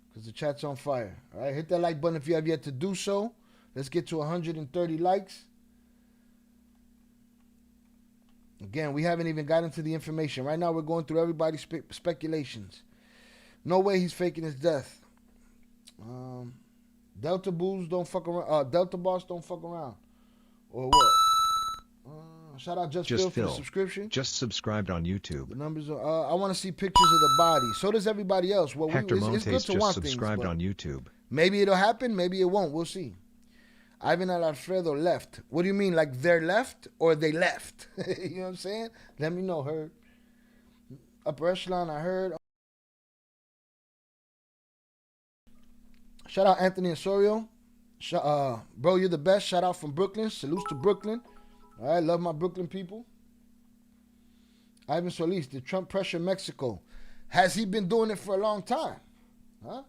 A: Because the chat's on fire. All right, hit that like button if you have yet to do so. Let's get to 130 likes. Again, we haven't even gotten to the information. Right now, we're going through everybody's speculations. No way he's faking his death. Delta Bulls don't fuck around. Delta Boss don't fuck around. Or what? Shout out Just Phil for the subscription.
B: Just subscribed on YouTube.
A: The numbers are. I want to see pictures of the body. So does everybody else. Well,
B: Hector
A: it's good to want
B: just subscribed
A: things,
B: on YouTube.
A: Maybe it'll happen. Maybe it won't. We'll see. Ivan Alfredo left. What do you mean? Like they're left or they left? You know what I'm saying? Let me know, Heard. Upper Echelon, I heard. Shout out Anthony Osorio. Bro, you're the best. Shout out from Brooklyn. Salutes to Brooklyn. All right, love my Brooklyn people. Ivan Solis, the Trump pressure Mexico. Has he been doing it for a long time? Huh?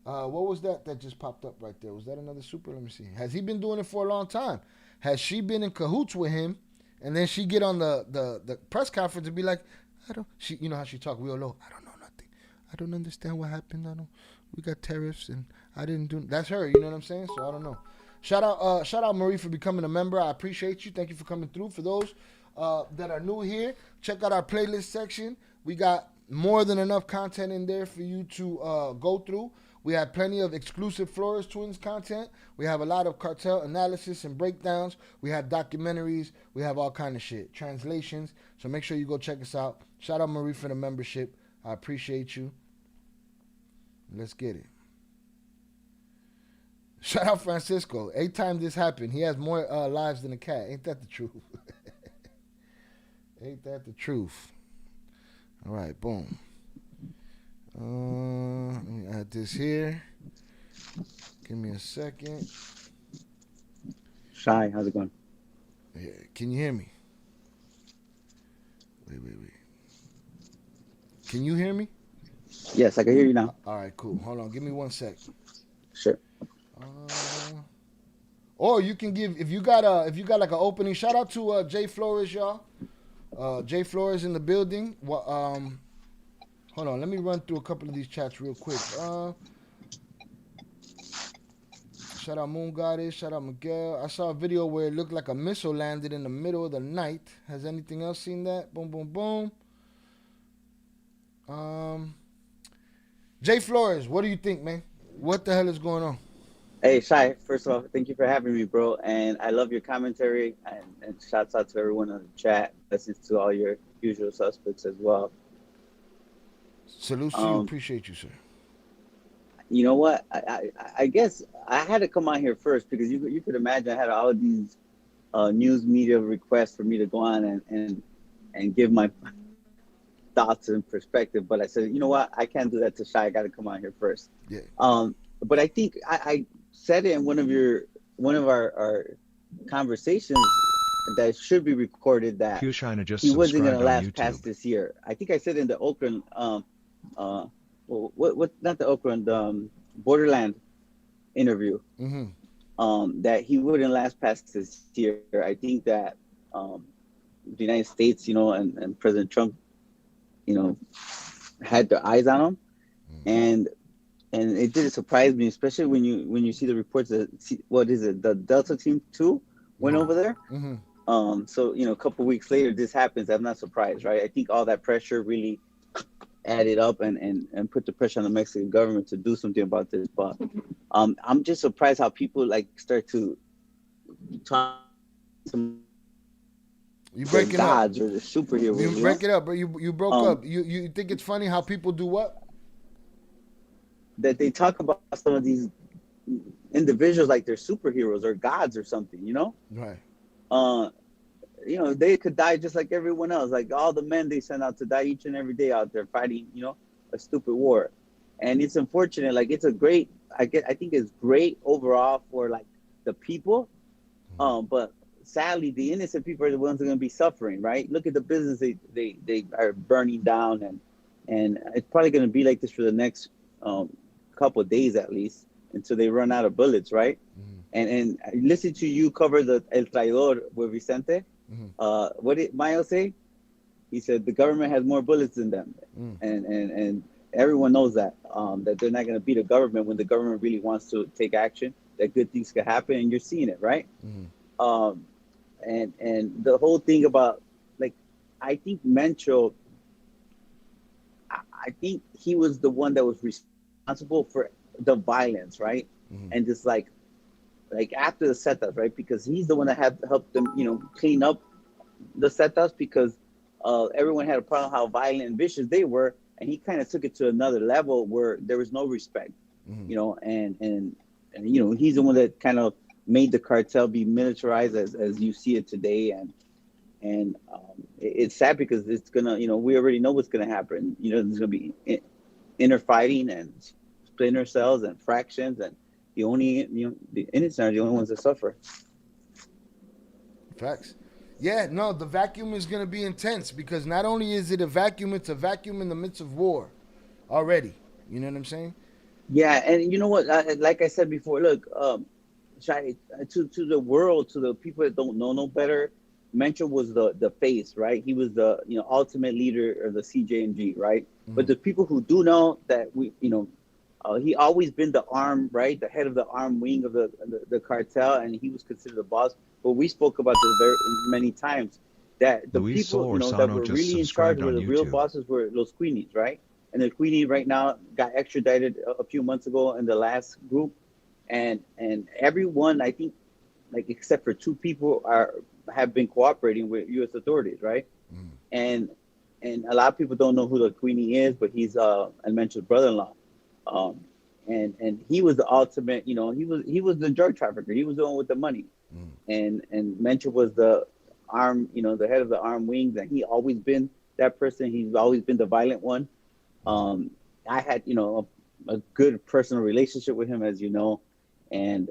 A: What was that just popped up right there? Was that another super? Let me see. Has he been doing it for a long time? Has she been in cahoots with him? And then she get on the press conference and be like, you know how she talk real low. I don't know nothing. I don't understand what happened. We got tariffs and I didn't do. That's her. You know what I'm saying? So I don't know. Shout out Marie for becoming a member. I appreciate you. Thank you for coming through. For those that are new here, check out our playlist section. We got more than enough content in there for you to go through. We have plenty of exclusive Flores Twins content. We have a lot of cartel analysis and breakdowns. We have documentaries. We have all kind of shit. Translations. So make sure you go check us out. Shout out Marie for the membership. I appreciate you. Let's get it. Shout out Francisco. Anytime this happened, he has more lives than a cat. Ain't that the truth? Ain't that the truth? All right, boom. Let me add this here. Give me a second.
E: Shy, how's it going?
A: Yeah, can you hear me? Wait. Can you hear me?
E: Yes, I can hear you now.
A: All right, cool. Hold on. Give me 1 sec.
E: Sure.
A: Or you can give if you got like an opening. Shout out to Jay Flores, y'all. Jay Flores in the building. Hold on, let me run through a couple of these chats real quick. Shout out Moon Goddess. Shout out Miguel. I saw a video where it looked like a missile landed in the middle of the night. Has anything else seen that? Boom, boom, boom. Jay Flores, what do you think, man? What the hell is going on?
E: Hey, Shai, first of all, thank you for having me, bro. And I love your commentary and shouts out to everyone on the chat. Blessings to all your usual suspects as well.
A: Salute to you.
E: Um,
A: Appreciate you, sir.
E: you know what? I guess I had to come on here first because you could imagine I had all of these news media requests for me to go on and give my thoughts and perspective. But I said, you know what? I can't do that to Shai. I got to come on here first.
A: Yeah.
E: But I think I said it in one of our conversations that should be recorded that
B: Q Shina just
E: he wasn't going
B: subscribed
E: to
B: on
E: last past
B: YouTube.
E: this year. I think I said in the Oakland, what not the Oakland, Borderland interview, that he wouldn't last past this year. I think that the United States, and President Trump, had their eyes on him, and it did surprise me, especially when you see the reports that what is it, the Delta Team 2 went over there. So a couple weeks later this happens. I'm not surprised, right? I think all that pressure really added up and put the pressure on the Mexican government to do something about this. But I'm just surprised how people start to talk some
A: You breaking up.
E: gods or the superheroes.
A: You break it up, but you broke up. You think it's funny how people do what?
E: That they talk about some of these individuals like they're superheroes or gods or something,
A: Right.
E: They could die just like everyone else, like all the men they send out to die each and every day out there fighting, a stupid war. And it's unfortunate. Like it's a great, I think it's great overall for like the people. But sadly, the innocent people are the ones that are going to be suffering, right? Look at the business they are burning down, and it's probably going to be like this for the next couple of days at least until they run out of bullets, right? And listen to you cover the El Traidor with Vicente. What did Mayo say? He said the government has more bullets than them, and everyone knows that they're not going to beat the government when the government really wants to take action. That good things could happen, and you're seeing it, right? And the whole thing about I think Mencho, I think he was the one that was responsible for the violence, right? And just like after the setups, right? Because he's the one that had helped them, clean up the setups because everyone had a problem how violent and vicious they were, and he kind of took it to another level where there was no respect, and he's the one that kind of made the cartel be militarized as you see it today, and it's sad because it's gonna, we already know what's gonna happen. There's gonna be inner fighting and splinter cells and fractions, and the innocent are the only ones that suffer.
A: Facts. Yeah, no, the vacuum is going to be intense because not only is it a vacuum, it's a vacuum in the midst of war already. You know what I'm saying?
E: Yeah, and you know what? Like I said before, look, to the world, to the people that don't know no better, Mencho was the face, right? He was the ultimate leader of the CJNG, right? But the people who do know that he always been the arm, right? The head of the arm wing of the cartel, and he was considered the boss. But we spoke about this very many times that the
B: Luis
E: people that
B: Solorzano
E: were
B: just
E: really in charge
B: subscribed
E: were
B: on
E: the real
B: YouTube.
E: bosses were Los Queenies, right? And the Queenie right now got extradited a few months ago in the last group, and everyone, I think, except for two people have been cooperating with U.S. authorities, right? And a lot of people don't know who the Queenie is, but he's Mencho's brother-in-law. And he was the ultimate, he was the drug trafficker. He was the one with the money. And Mencho was the arm, the head of the arm wings, and he always been that person. He's always been the violent one. I had, a good personal relationship with him, as you know. And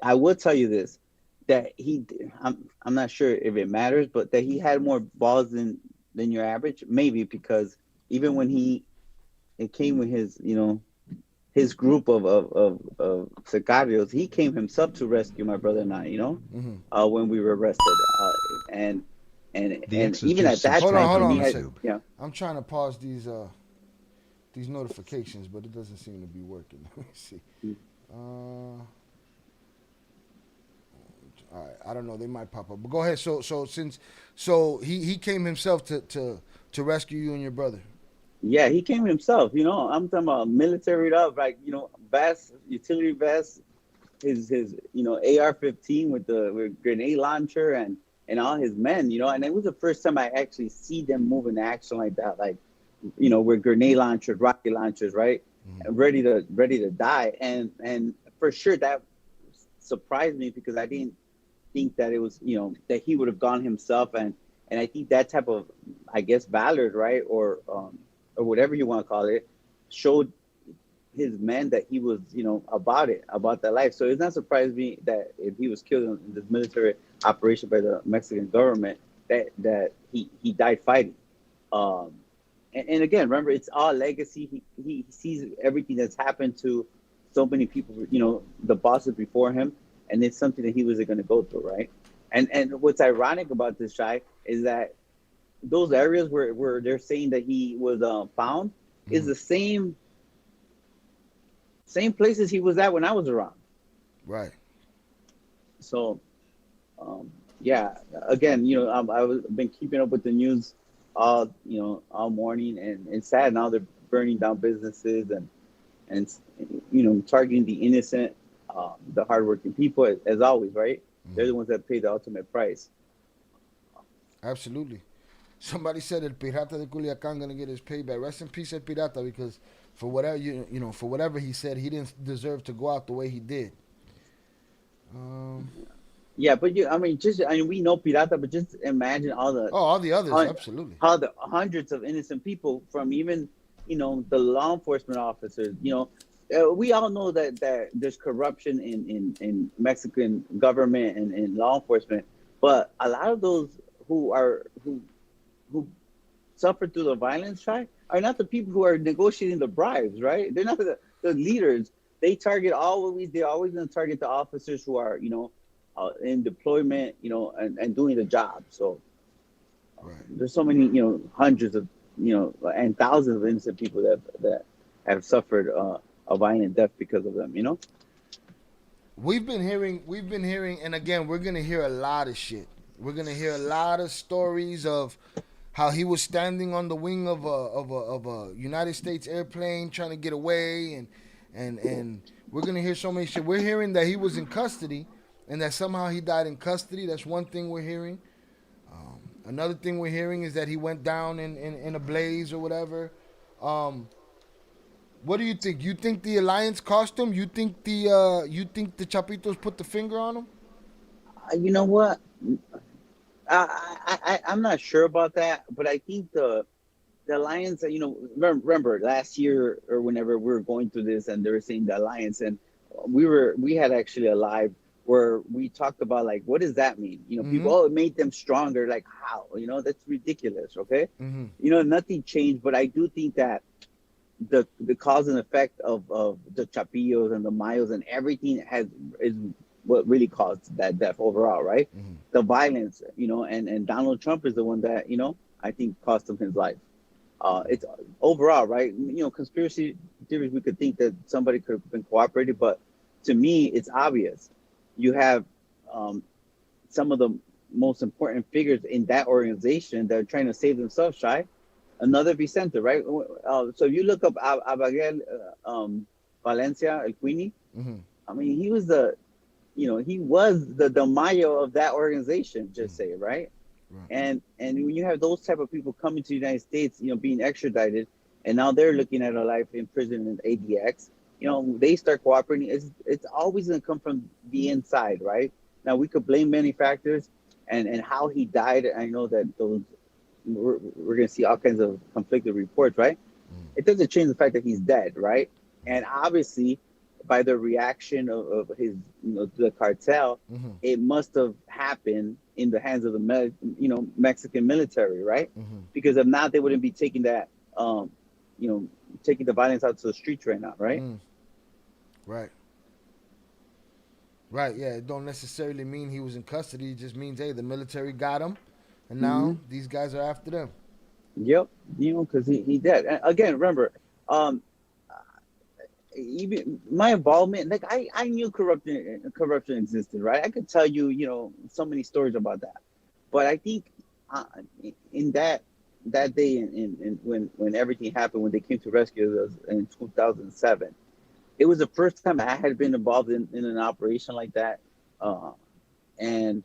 E: I will tell you this, that I'm not sure if it matters, but that he had more balls than your average, maybe because even when it came with his group of sicarios, he came himself to rescue my brother and I, when we were arrested. And even at that
A: hold
E: time,
A: on
E: he
A: a
E: had,
A: second. I'm trying to pause these notifications, but it doesn't seem to be working. Let me see. All right, I don't know. They might pop up, but go ahead. So he came himself to rescue you and your brother.
E: Yeah, he came himself. I'm talking about military up, like vest, utility vest, his AR-15 with grenade launcher and all his men, and it was the first time I actually see them move in action like that, like with grenade launchers, rocket launchers, right, ready to die, and for sure that surprised me because I didn't think that it was that he would have gone himself, and I think that type of, I guess, valor, right, or whatever you want to call it, showed his men that he was about that life. So it's not surprising me that if he was killed in this military operation by the Mexican government, that he died fighting. And again, remember, it's all legacy. He sees everything that's happened to so many people, the bosses before him, and it's something that he wasn't going to go through, right? And what's ironic about this, Shai, is that those areas where they're saying that he was found is the same places he was at when I was around.
A: Right.
E: So, yeah. Again, I've been keeping up with the news all morning, and it's sad now they're burning down businesses and targeting the innocent, the hardworking people, as always, right? They're the ones that pay the ultimate price.
A: Absolutely. Somebody said El Pirata de Culiacan gonna get his payback. Rest in peace, El Pirata, because for whatever for whatever he said, he didn't deserve to go out the way he did.
E: Yeah, but we know Pirata, but just imagine all
A: the others, absolutely.
E: How the hundreds of innocent people, from even the law enforcement officers. We all know that there's corruption in Mexican government and in law enforcement, but a lot of those who suffer through the violence, right, are not the people who are negotiating the bribes, right? They're not the leaders. They target they're always going to target the officers who are, in deployment, and doing the job. So there's so many, hundreds of, and thousands of innocent people that have suffered a violent death because of them,
A: We've been hearing, and again, we're going to hear a lot of shit. We're going to hear a lot of stories of how he was standing on the wing of a United States airplane trying to get away, and we're gonna hear so many shit. We're hearing that he was in custody and that somehow he died in custody. That's one thing we're hearing. Another thing we're hearing is that he went down in a blaze or whatever. What do you think? You think the alliance cost him? You think the Chapitos put the finger on him?
E: You know what? I'm not sure about that, but I think the alliance, remember last year or whenever we were going through this, and they were saying the alliance, and we had actually a live where we talked about, like, what does that mean? People, it made them stronger. Like, how? That's ridiculous. Okay, nothing changed, but I do think that the cause and effect of the Chapillos and the Mayos and everything is what really caused that death overall, right? The violence, and Donald Trump is the one that, I think cost him his life. It's overall, right? Conspiracy theories, we could think that somebody could have been cooperating, but to me, it's obvious. You have some of the most important figures in that organization that are trying to save themselves, Shai. Another Vicente, right? So if you look up Abigail Valencia El Queenie, I mean, he was the Mayo of that organization, just say, right? And when you have those type of people coming to the United States, being extradited, and now they're looking at a life in prison in ADX, they start cooperating. It's always going to come from the inside, right? Now, we could blame many factors and how he died. I know that we're going to see all kinds of conflicted reports, right? It doesn't change the fact that he's dead, right? And obviously, by the reaction of his, the cartel, it must have happened in the hands of the Mexican military, right? Because if not, they wouldn't be taking that, taking the violence out to the streets right now, right?
A: Right. Yeah, it don't necessarily mean he was in custody. It just means, hey, the military got him, and now these guys are after them.
E: Yep, because he dead. And again, remember, even my involvement, like I knew corruption existed, right? I could tell you, so many stories about that. But I think in that day, and when everything happened, when they came to rescue us in 2007, it was the first time I had been involved in an operation like that. And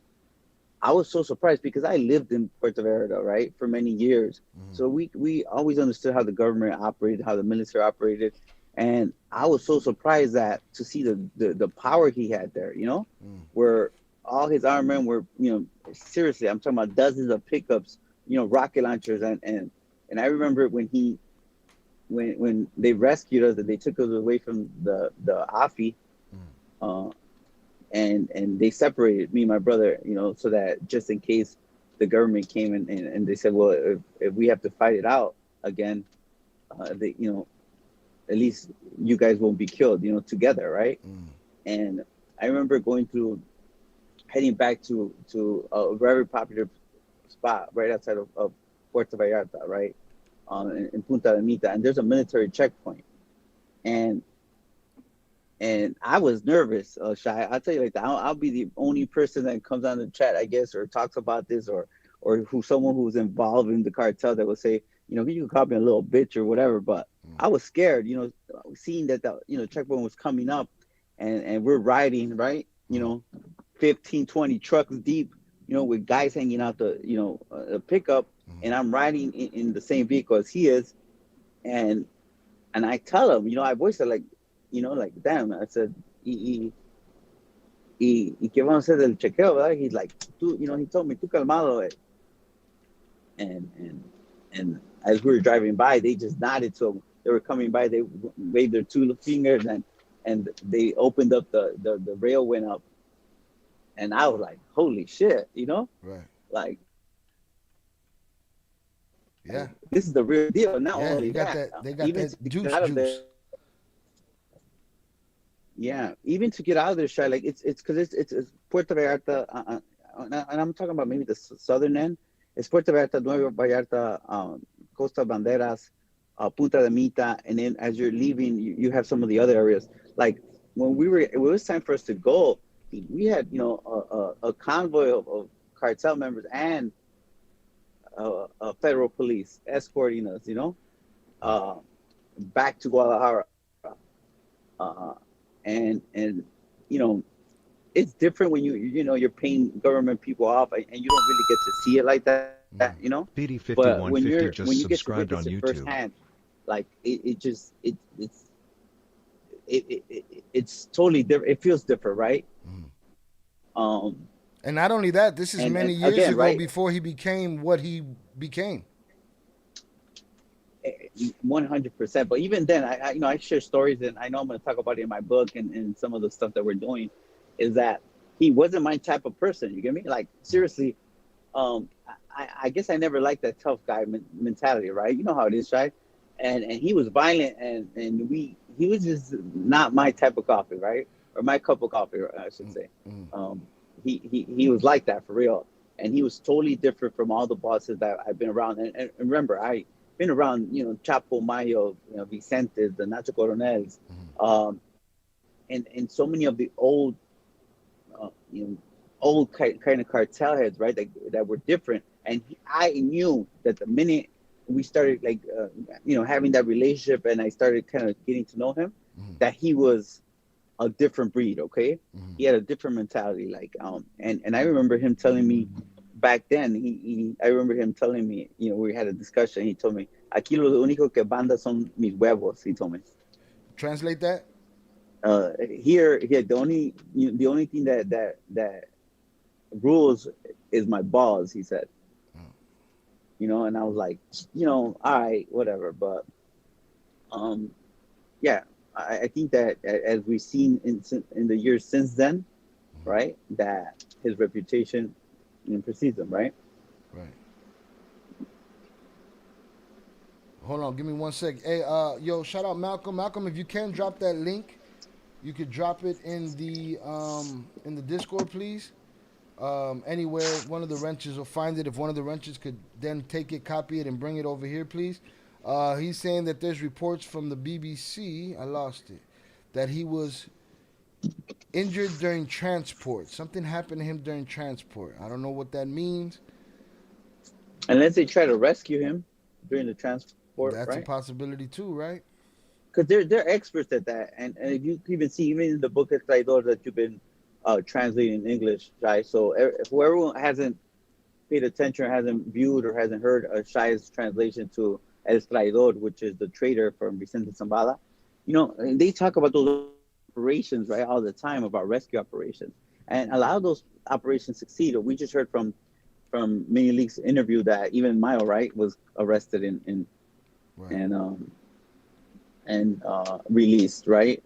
E: I was so surprised because I lived in Puerto Vallarta, right, for many years. So we always understood how the government operated, how the military operated. And I was so surprised that to see the power he had there, where all his armed men were, seriously, I'm talking about dozens of pickups, rocket launchers. And I remember when they rescued us, that they took us away from the AFI, and they separated me and my brother, so that just in case the government came and they said, well, if we have to fight it out again, they, at least you guys won't be killed, together, right? And I remember heading back to a very popular spot right outside of Puerto Vallarta, right, in Punta de Mita, and there's a military checkpoint, and I was nervous, Shy. I'll tell you like that. I'll be the only person that comes on the chat, I guess, or talks about this, or someone who's involved in the cartel that will say, you can call me a little bitch or whatever. But I was scared, seeing that the checkpoint was coming up, and we're riding, right, 15, 20 trucks deep, with guys hanging out the pickup, and I'm riding in the same vehicle as he is, and I tell him, I voiced it like, like, damn, I said, y qué vamos a hacer del chequeo, ¿verdad? He's like, tú, he told me, tú calmado, eh. And as we were driving by, they just nodded to him. They were coming by, they waved their two fingers, and they opened up the rail went up. And I was like, holy shit,
A: Right.
E: Like,
A: yeah,
E: this is the real deal. Not
A: yeah,
E: only
A: you got
E: that,
A: that. They got
E: even
A: that
E: to
A: juice,
E: get out of
A: juice.
E: there, yeah, even to get out of there, Shy, like it's because it's Puerto Vallarta, and I'm talking about maybe the southern end. It's Puerto Vallarta, Nueva Vallarta, Costa Banderas, Punta de Mita, and then as you're leaving, you have some of the other areas. Like when it was time for us to go, we had a convoy of cartel members and federal police escorting us, back to Guadalajara. Uh, and it's different when you're paying government people off and you don't really get to see it like that, But when you
B: BD5150 just
E: get to
B: subscribed on
E: witness it
B: YouTube.
E: firsthand, like it's totally different. It feels different, right?
A: And not only that, this is
E: And
A: many years
E: again,
A: ago
E: right?
A: before he became what he became.
E: 100%. But even then, I share stories, and I know I'm going to talk about it in my book and some of the stuff that we're doing. Is that he wasn't my type of person? You get me? Like seriously, I guess I never liked that tough guy mentality, right? You know how it is, right? And he was violent, and he was just not my type of coffee, right? Or my cup of coffee, I should say. He was like that for real, and he was totally different from all the bosses that I've been around. And remember, I been around, Chapo, Mayo, Vicente, the Nacho Coronels, and so many of the old, old kind of cartel heads, right? That were different. And I knew that the minute we started, like, having that relationship, and I started kind of getting to know him, that he was a different breed. Okay, he had a different mentality. Like, and I remember him telling me. Back then, I remember him telling me, we had a discussion. He told me, "Aquí lo único que banda son mis huevos." He told me.
A: Translate that.
E: Here, the only thing that rules is my balls. He said. And I was like, all right, whatever. But, yeah, I think that as we've seen in the years since then, right, that his reputation precedes him, right?
A: Right. Hold on, give me 1 sec. Hey, yo, shout out Malcolm. Malcolm, if you can drop that link, you could drop it in the Discord, please. Anywhere one of the wrenches will find it. If one of the wrenches could then take it, copy it, and bring it over here, please. He's saying that there's reports from the BBC. I lost it. That he was injured during transport. Something happened to him during transport. I don't know what that means.
E: Unless they try to rescue him during the transport,
A: That's
E: right?
A: a possibility too, right?
E: because they're experts at that, and if you even see even in the book of Traidor that you've been translating in English, Shai. So whoever hasn't paid attention or hasn't viewed or hasn't heard Shai's translation to El Traidor, which is the traitor from Vicente Zambada, they talk about those operations, right, all the time, about rescue operations. And a lot of those operations succeed. We just heard from Mini League's interview that even Mayo, right, was arrested
A: Right.
E: and released, right?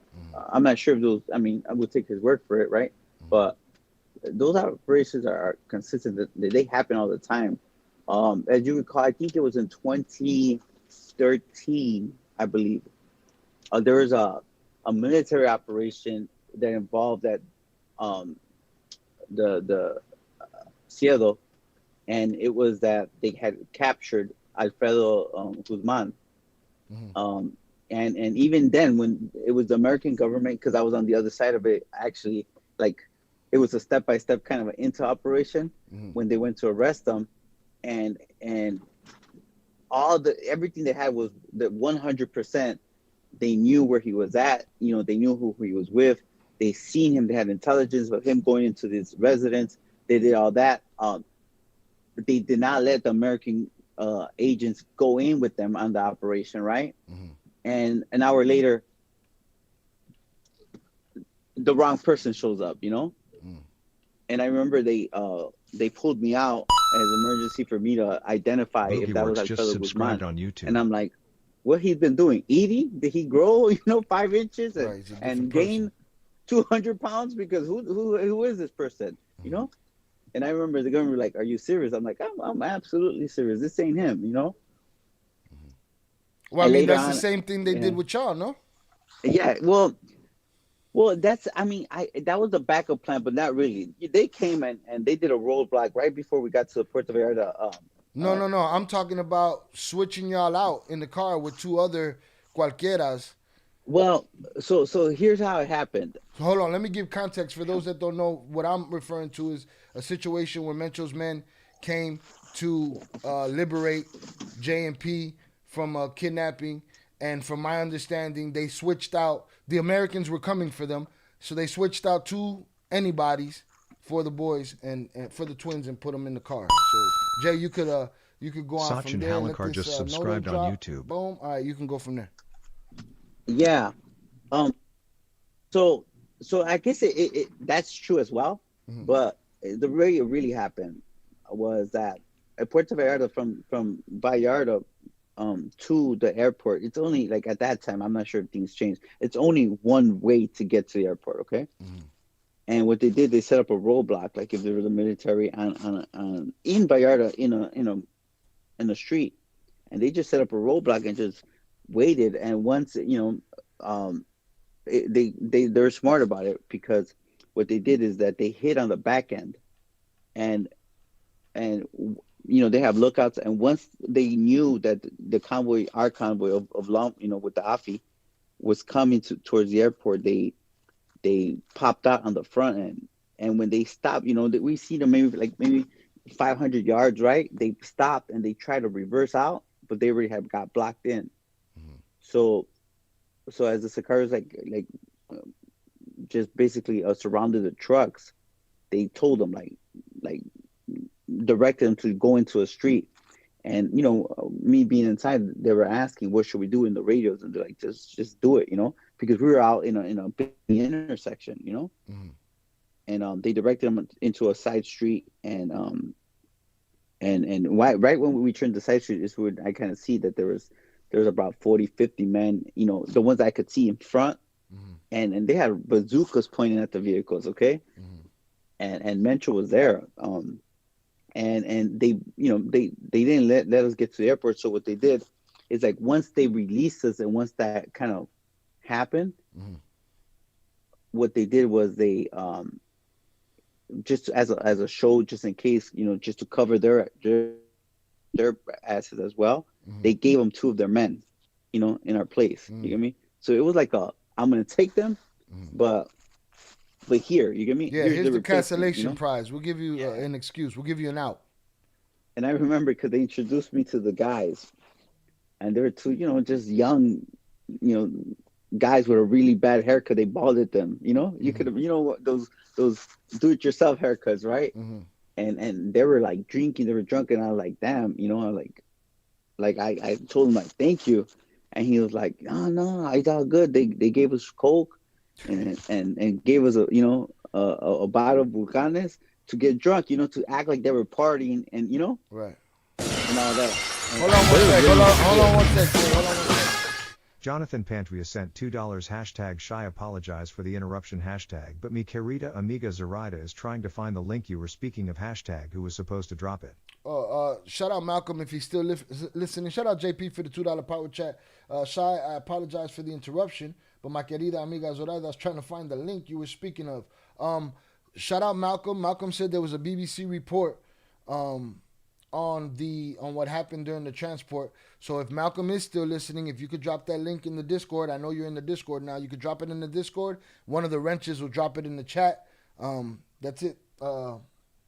E: I'm not sure if those, I mean, I would take his word for it, right? But those operations are consistent. They happen all the time. As you recall, I think it was in 2013, I believe. There was a military operation that involved that the Cielo, and it was that they had captured Alfredo Guzman. And even then, when it was the American government, because I was on the other side of it, actually, like, it was a step-by-step kind of an intel operation when they went to arrest them, and everything they had was that 100%. They knew where he was at. They knew who he was with. They seen him. They had intelligence of him going into this residence. They did all that. But they did not let the American agents go in with them on the operation, right? And an hour later, the wrong person shows up, And I remember they pulled me out as emergency for me to identify if that was Alfredo Guzman.
B: On YouTube.
E: And I'm like, what he's been doing? Eating? Did he grow, 5 inches and gain 200 pounds? Because who is this person? And I remember the government were like, "Are you serious?" I'm like, "I'm absolutely serious. This ain't him."
A: Well, I mean, that's the same thing they did with y'all, no?
E: Yeah. Well, that's. I mean, that was the backup plan, but not really. They came and they did a roadblock right before we got to Puerto Vallarta.
A: No. I'm talking about switching y'all out in the car with two other cualquieras.
E: Well, so here's how it happened.
A: Hold on, let me give context for those that don't know. What I'm referring to is a situation where Mencho's men came to liberate J&P from a kidnapping, and from my understanding, they switched out. The Americans were coming for them, so they switched out two anybody's for the boys and for the twins and put them in the car. So Jay, you could go on
B: Sachin
A: from there.
B: Halakar just subscribed on YouTube.
A: Boom. All right, you can go from there.
E: Yeah. So I guess it that's true as well. But the way it really happened was that at Puerto Vallarta, from Vallarta to the airport, it's only, like, at that time, I'm not sure if things changed, it's only one way to get to the airport, okay? And what they did, they set up a roadblock, like if there was a military in Vallarta in a street, and they just set up a roadblock and just waited. And once they're smart about it, because what they did is that they hit on the back end, and they have lookouts, and once they knew that the convoy, our convoy of LOM, with the AFI, was coming towards the airport, they popped out on the front end. And when they stopped, we see them maybe 500 yards, right? They stopped and they tried to reverse out, but they already have got blocked in. So as the Sicarios just basically surrounded the trucks, they told them like directed them to go into a street. And me being inside, they were asking, what should we do in the radios? And they're like, just do it, because we were out in a big intersection, and they directed them into a side street, and right when we turned the side street is where I kind of see that there was about 40-50 men, the ones I could see in front, and they had bazookas pointing at the vehicles, okay? And Mencho was there, and they didn't let us get to the airport. So what they did is, like, once they released us and once that kind of happened, what they did was they just as a show, just in case, just to cover their asses as well, they gave them two of their men, in our place. You get me? So it was like I'm gonna take them, but here, you get me?
A: Yeah, here's the cancellation prize. We'll give you an excuse. We'll give you an out.
E: And I remember because they introduced me to the guys, and they were two, just young you know, guys with a really bad haircut, they balded them. You know, you could have, those do-it-yourself haircuts, right? And they were like drinking, they were drunk, and I was like, damn, I told him like thank you, and he was like, no, no, it's all good. They gave us Coke, and gave us a bottle of Bucanes to get drunk, to act like they were partying, and
A: Right.
E: and all that.
A: Hold on one sec. Hold on one sec.
B: Jonathan Pantria sent $2 hashtag shy apologize for the interruption hashtag, but mi querida amiga Zoraida is trying to find the link you were speaking of hashtag who was supposed to drop it.
A: Shout out Malcolm if he's still listening. Shout out JP for the $2 power chat. Shy, I apologize for the interruption, but my querida amiga Zoraida, I was trying to find the link you were speaking of. Shout out Malcolm. Malcolm said there was a BBC report on what happened during the transport. So if Malcolm is still listening, if you could drop that link in the Discord, I know you're in the Discord now. You could drop it in the Discord. One of the wrenches will drop it in the chat. That's it. No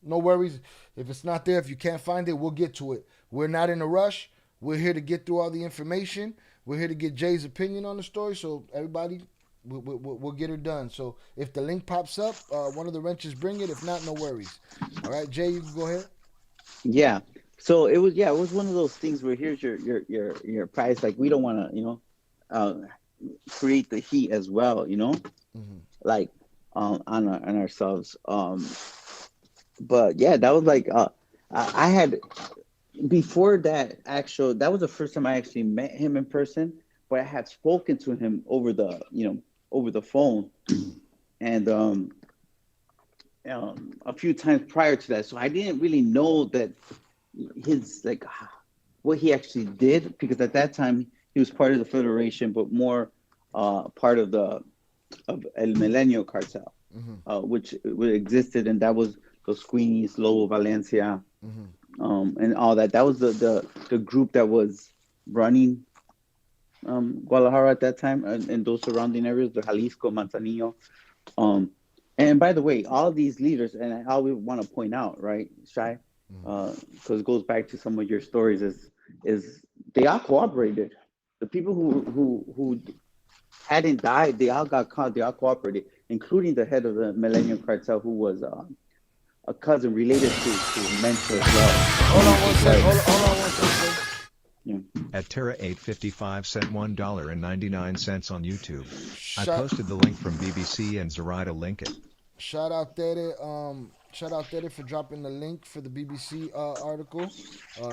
A: worries. If it's not there, if you can't find it, we'll get to it. We're not in a rush. We're here to get through all the information. We're here to get Jay's opinion on the story. So everybody, we'll get her done. So if the link pops up, one of the wrenches bring it. If not, no worries. All right, Jay, you can go ahead.
E: Yeah. So it was one of those things where here's your price. Like we don't want to create the heat as well. Like on ourselves. But yeah, that was like I had before that that was the first time I actually met him in person. But I had spoken to him over the phone, and a few times prior to that. So I didn't really know that his what he actually did, because at that time he was part of the Federation, but more part of El Milenio cartel, which existed, and that was los Queenies, Lobo Valencia, and all that. That was the group that was running Guadalajara at that time, and those surrounding areas, the Jalisco, Manzanillo. And by the way, all these leaders, and how we want to point out, right, Shai, because it goes back to some of your stories, is they all cooperated. The people who hadn't died, they all got caught. They all cooperated, including the head of the Millennium Cartel, who was a cousin related to Mencho as well.
A: Hold on one second.
B: Yeah. At Terra855 sent $1.99 on YouTube. I posted the link from BBC and Zoraida link it.
A: Shout out Tere for dropping the link for the BBC article.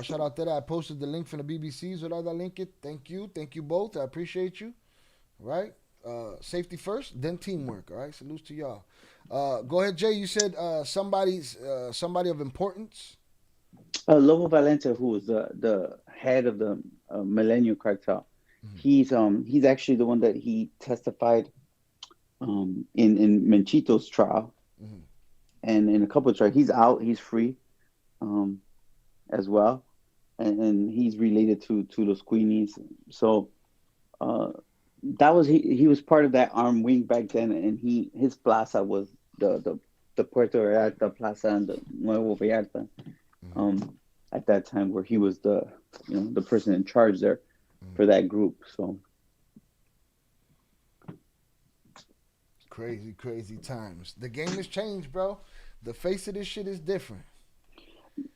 A: Shout out Tere. I posted the link from the BBC. Zoraida link it. Thank you both. I appreciate you. Right? Safety first, then teamwork. All right. Salutes to y'all. Go ahead, Jay. You said somebody of importance.
E: Lobo Valencia, who was the head of the Millennium Cartel, he's actually the one that he testified in Menchito's trial, and in a couple of trials. He's out, he's free, as well, and he's related to los Queenies. So that was he was part of that armed wing back then, and his plaza was the Puerto Vallarta Plaza and the Nuevo Vallarta. At that time, where he was the person in charge there for that group. So
A: crazy times. The game has changed, bro. The face of this shit is different.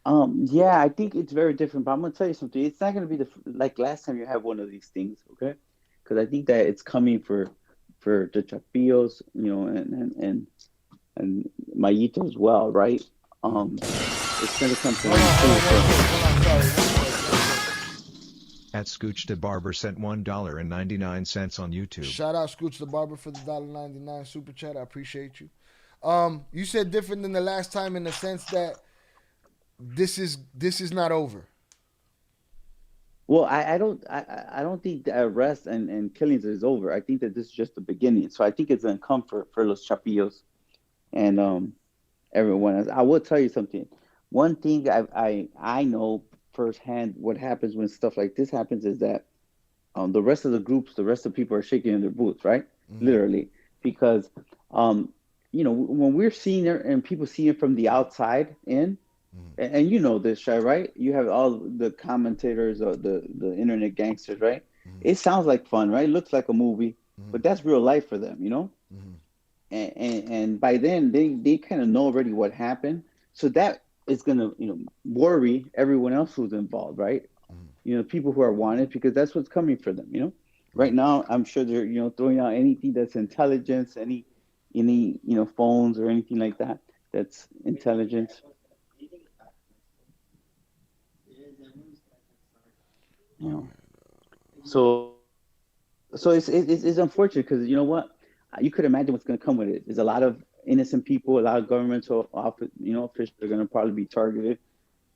E: Yeah, I think it's very different. But I'm gonna tell you something. It's not gonna be like last time you had one of these things, okay? Because I think that it's coming for the Chapillos, and Mayito as well, right? It's going to come to
B: At Scooch the Barber sent $1.99 on YouTube.
A: Shout out Scooch the Barber for the $1.99 super chat. I appreciate you. You said different than the last time in the sense that this is not over.
E: Well, I don't think the arrest and killings is over. I think that this is just the beginning. So I think it's going to come for Los Chapillos and everyone else. I will tell you something. One thing I know firsthand what happens when stuff like this happens is that the rest of the groups, the rest of the people are shaking in their boots, right? Literally, because when we're seeing it and people see it from the outside in, and you know this, Shai, right? You have all the commentators or the internet gangsters, right? It sounds like fun, right? It looks like a movie, but that's real life for them, you know. And by then they kind of know already what happened, so that is gonna worry everyone else who's involved, right? People who are wanted, because that's what's coming for them, right
A: Right.
E: now. I'm sure they're throwing out anything that's intelligence, any phones or anything like that that's intelligence. you know so it's unfortunate, because you know what, you could imagine what's going to come with it. There's a lot of innocent people, a lot of governmental office, officials are going to probably be targeted,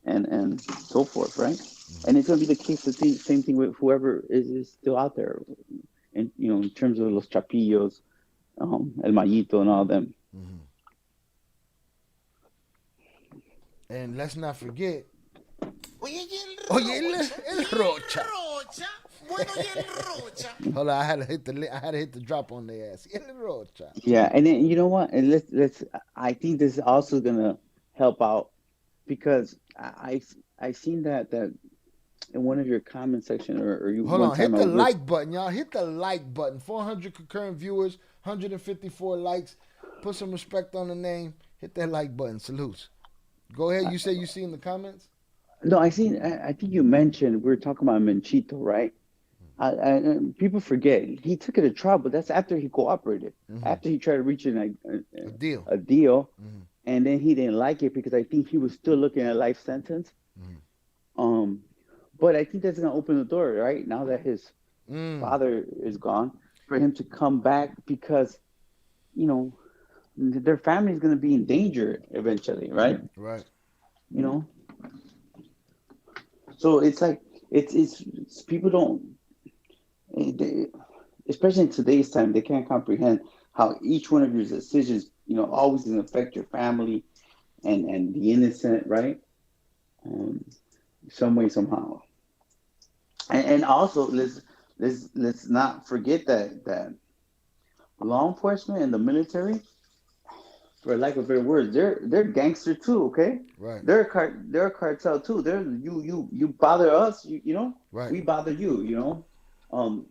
E: and so forth, right? And it's going to be the case, same thing with whoever is still out there, and in terms of los chapillos, el mallito, and all them.
A: And let's not forget.
D: Oye, y el
A: Oye,
D: Rocha.
A: el
D: Y el
A: Rocha.
D: Rocha. Bueno, y el Rocha.
A: Hold on, I had to hit the drop on their ass. El Rocha.
E: Yeah, and then you know what? And let's. I think this is also going to help out, because I seen that in one of your comment section, or you
A: Hold
E: one
A: on,
E: time
A: hit
E: I
A: the
E: was with.
A: like button, y'all. Hit the like button. 400 concurrent viewers, 154 likes. Put some respect on the name. Hit that like button. Salutes. Go ahead. You say you see in the comments?
E: No, I seen. I think you mentioned we were talking about Menchito, right? People forget he took it to trial, but that's after he cooperated. After he tried to reach
A: A deal.
E: a deal, and then he didn't like it, because I think he was still looking at life sentence. Um, but I think that's gonna open the door, right? Now that his father is gone, for him to come back, because you know their family is gonna be in danger eventually, right?
A: Right.
E: You know, so it's like it's people don't, they, especially in today's time, they can't comprehend how each one of your decisions, always going to affect your family and the innocent, right? Um, some way, somehow. And also, let's not forget that law enforcement and the military, for lack of better words, they're gangster too. Okay,
A: Right.
E: they're a cartel too. They're you bother us,
A: Right.
E: we bother you. Um,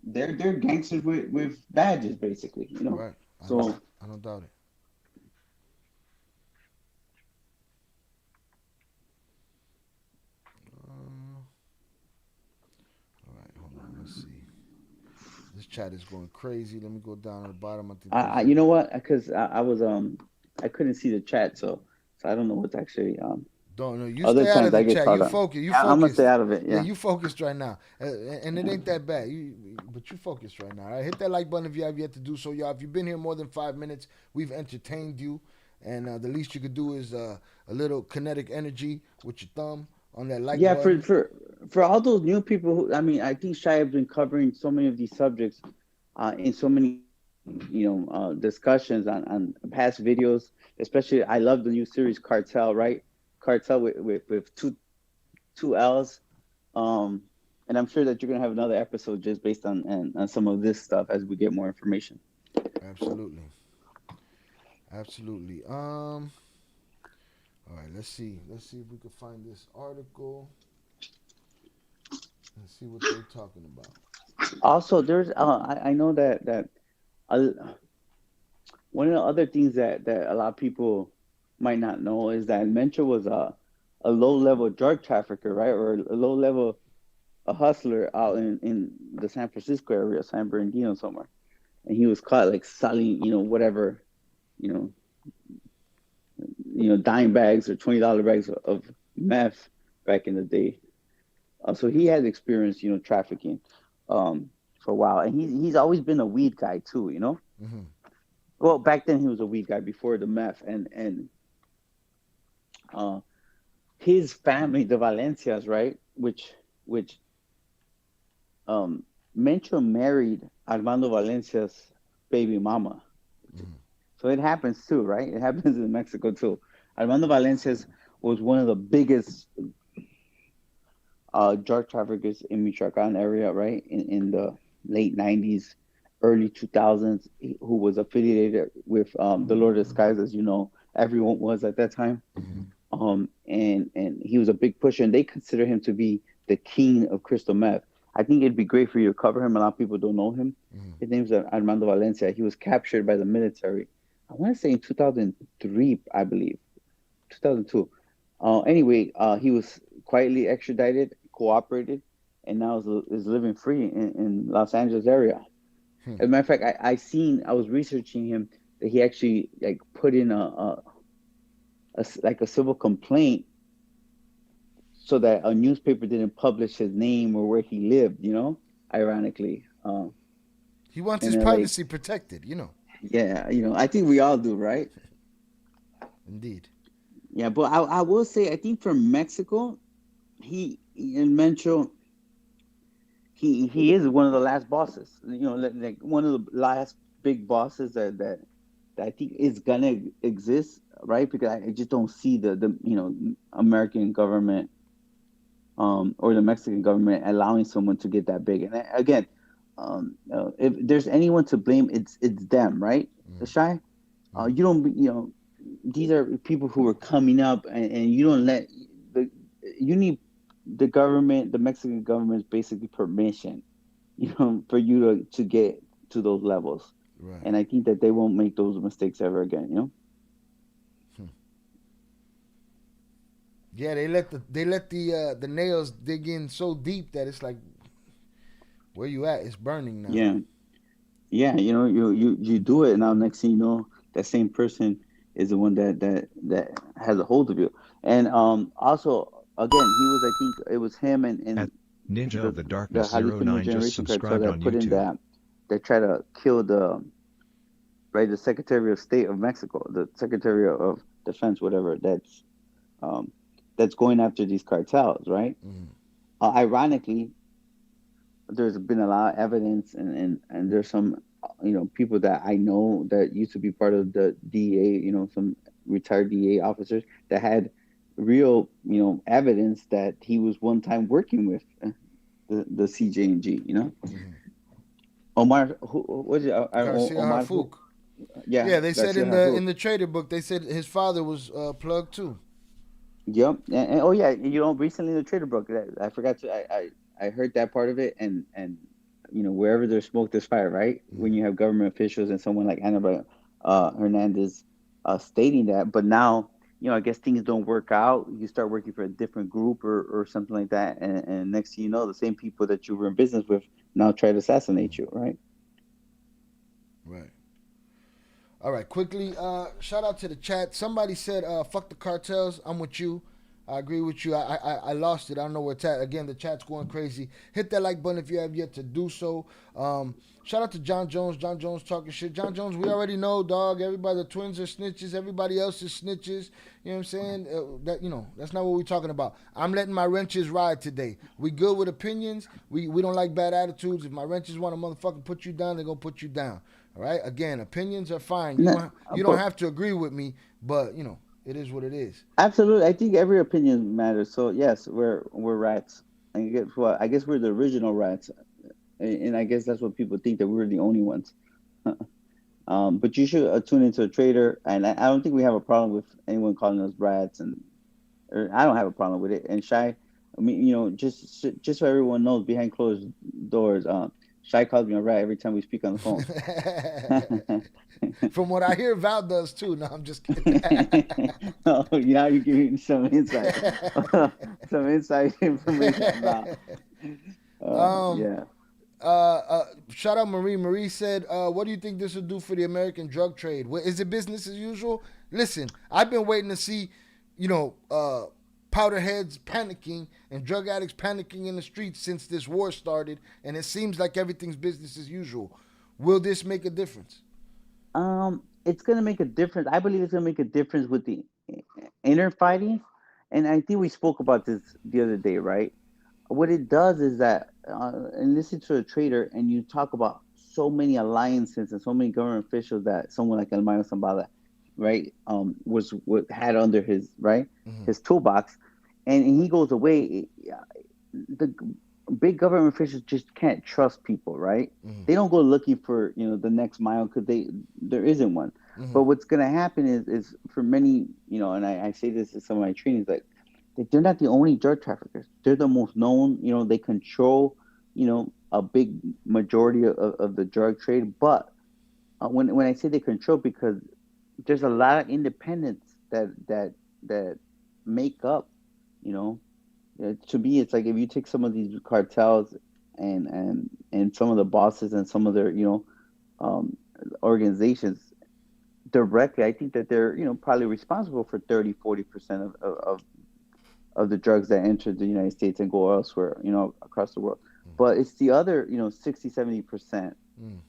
E: they're gangsters with badges, basically.
A: Right.
E: So
A: I don't doubt it. All right. Hold on. Let's see. This chat is going crazy. Let me go down to the bottom. I think there's
E: you know what? Because I was I couldn't see the chat, so I don't know what's actually
A: Don't know. You
E: Other
A: stay out of
E: times
A: the
E: I get
A: chat.
E: caught
A: You
E: up.
A: focus. You
E: Yeah, I'm gonna stay
A: focused.
E: out of it.
A: Yeah,
E: Yeah.
A: you focused right now, and it ain't that bad. But you focused right now. All right, hit that like button if you have yet to do so, y'all. If you've been here more than 5 minutes, we've entertained you, and the least you could do is a little kinetic energy with your thumb on that like
E: Yeah,
A: button.
E: for all those new people who, I mean, I think Shai has been covering so many of these subjects in so many discussions on past videos. Especially, I love the new series Cartel, right? Cartel with two L's. Um, and I'm sure that you're gonna have another episode just based on some of this stuff as we get more information.
A: Absolutely, absolutely. All right. Let's see. Let's see if we can find this article and see what they're talking about.
E: Also, there's I know that uh, one of the other things that a lot of people might not know is that Mencho was a low level drug trafficker, right, or a low level a hustler out in the San Francisco area, San Bernardino somewhere, and he was caught like selling, whatever, you know, dime bags or $20 bags of meth back in the day. So he has experience, trafficking for a while, and he's always been a weed guy too.
A: Mm-hmm.
E: Well, back then he was a weed guy before the meth, and uh, his family, the Valencias, right, which um, Mencho married Armando Valencia's baby mama.
A: Mm-hmm.
E: So it happens too, right? It happens in Mexico too. Armando Valencia's was one of the biggest drug traffickers in Michoacan area, right? In the late 90s, early 2000s, who was affiliated with the Lord of the Skies, as you know, everyone was at that time.
A: Mm-hmm.
E: And he was a big pusher, and they consider him to be the king of crystal meth. I think it'd be great for you to cover him. A lot of people don't know him.
A: Mm-hmm.
E: His name's Armando Valencia. He was captured by the military. I want to say in 2003, I believe, 2002. Anyway, he was quietly extradited, cooperated, and now is living free in Los Angeles area.
A: Hmm.
E: As a matter of fact, I was researching him that he actually like put in like a civil complaint so that a newspaper didn't publish his name or where he lived. Ironically,
A: He wants
E: and
A: his
E: they're like,
A: privacy protected, you know.
E: yeah, I think we all do, right?
A: Indeed.
E: Yeah, but I will say I think from Mexico, he in Mencho, he is one of the last bosses. Like one of the last big bosses that I think is gonna exist, right? Because I just don't see the American government or the Mexican government allowing someone to get that big. And again, if there's anyone to blame, it's them, right? The shy. You don't, these are people who are coming up, and you don't let you need the government, the Mexican government's basically permission, for you to get to those levels.
A: Right.
E: And I think that they won't make those mistakes ever again.
A: Yeah, they let the nails dig in so deep that it's like, where you at? It's burning now.
E: Yeah, yeah. You do it, and now next thing you know, that same person is the one that has a hold of you. And also, again, he was, I think it was him and
B: At Ninja of the
E: the
B: Darkness
E: Jalisco New
B: 09 just
E: Generation cartel
B: subscribed
E: that
B: on
E: put in
B: YouTube.
E: that try to kill the Secretary of State of Mexico, the Secretary of Defense, whatever. That's going after these cartels, right? Ironically, there's been a lot of evidence, and there's some people that I know that used to be part of the DEA, some retired DEA officers that had real evidence that he was one time working with the CJNG. Omar, who was it?
A: Garcia
E: Omar,
A: Harfouk.
E: yeah,
A: Yeah, they said
E: Garcia
A: in
E: Harfuch.
A: the trader book, they said his father was plugged too.
E: Yep. And oh yeah, recently in the trader book, I forgot to I heard that part of it, and wherever there's smoke, there's fire, right? When you have government officials and someone like Annabelle Hernandez stating that, but now I guess things don't work out. You start working for a different group or something like that, and next thing you know, the same people that you were in business with now try to assassinate you, right?
A: Right. All right, quickly, shout out to the chat. Somebody said, fuck the cartels. I'm with you. I agree with you. I lost it. I don't know where it's at. Again, the chat's going crazy. Hit that like button if you have yet to do so. Shout out to John Jones. John Jones talking shit. John Jones, we already know, dog. Everybody, the twins are snitches. Everybody else is snitches. You know what I'm saying? That's not what we're talking about. I'm letting my wrenches ride today. We good with opinions. We don't like bad attitudes. If my wrenches want to motherfucking put you down, they're going to put you down. All right? Again, opinions are fine. You don't have to agree with me, but, it is what it is.
E: Absolutely, I think every opinion matters. So yes, we're rats. And guess what? I guess we're the original rats, and I guess that's what people think, that we're the only ones. But you should tune into a trader, and I don't think we have a problem with anyone calling us rats, or I don't have a problem with it. And Shy, I mean, just so everyone knows, behind closed doors, Shy calls me a rat every time we speak on the phone.
A: From what I hear, Val does too. No, I'm just kidding.
E: Oh, now you're giving some insight, some inside information about. Yeah.
A: Shout out Marie. Marie said, "What do you think this will do for the American drug trade? Is it business as usual?" Listen, I've been waiting to see, powder heads panicking and drug addicts panicking in the streets since this war started, and it seems like everything's business as usual. Will this make a difference?
E: It's gonna make a difference. I believe it's gonna make a difference with the inner fighting, and I think we spoke about this the other day, right? What it does is that, and listen to a trader, and you talk about so many alliances and so many government officials that someone like Elmayo Zambada, right, had under his his toolbox, and he goes away. The big government officials just can't trust people, right? They don't go looking for the next mile, because there isn't one. But what's gonna happen is for many, and I say this in some of my trainings, like, they're not the only drug traffickers. They're the most known. They control a big majority of the drug trade. But when I say they control, because there's a lot of independents that make up, you know. To me, it's like if you take some of these cartels and some of the bosses and some of their um, organizations directly, I think that they're probably responsible for 30-40% of the drugs that enter the United States and go elsewhere, across the world. But it's the other 60-70%
A: Mm.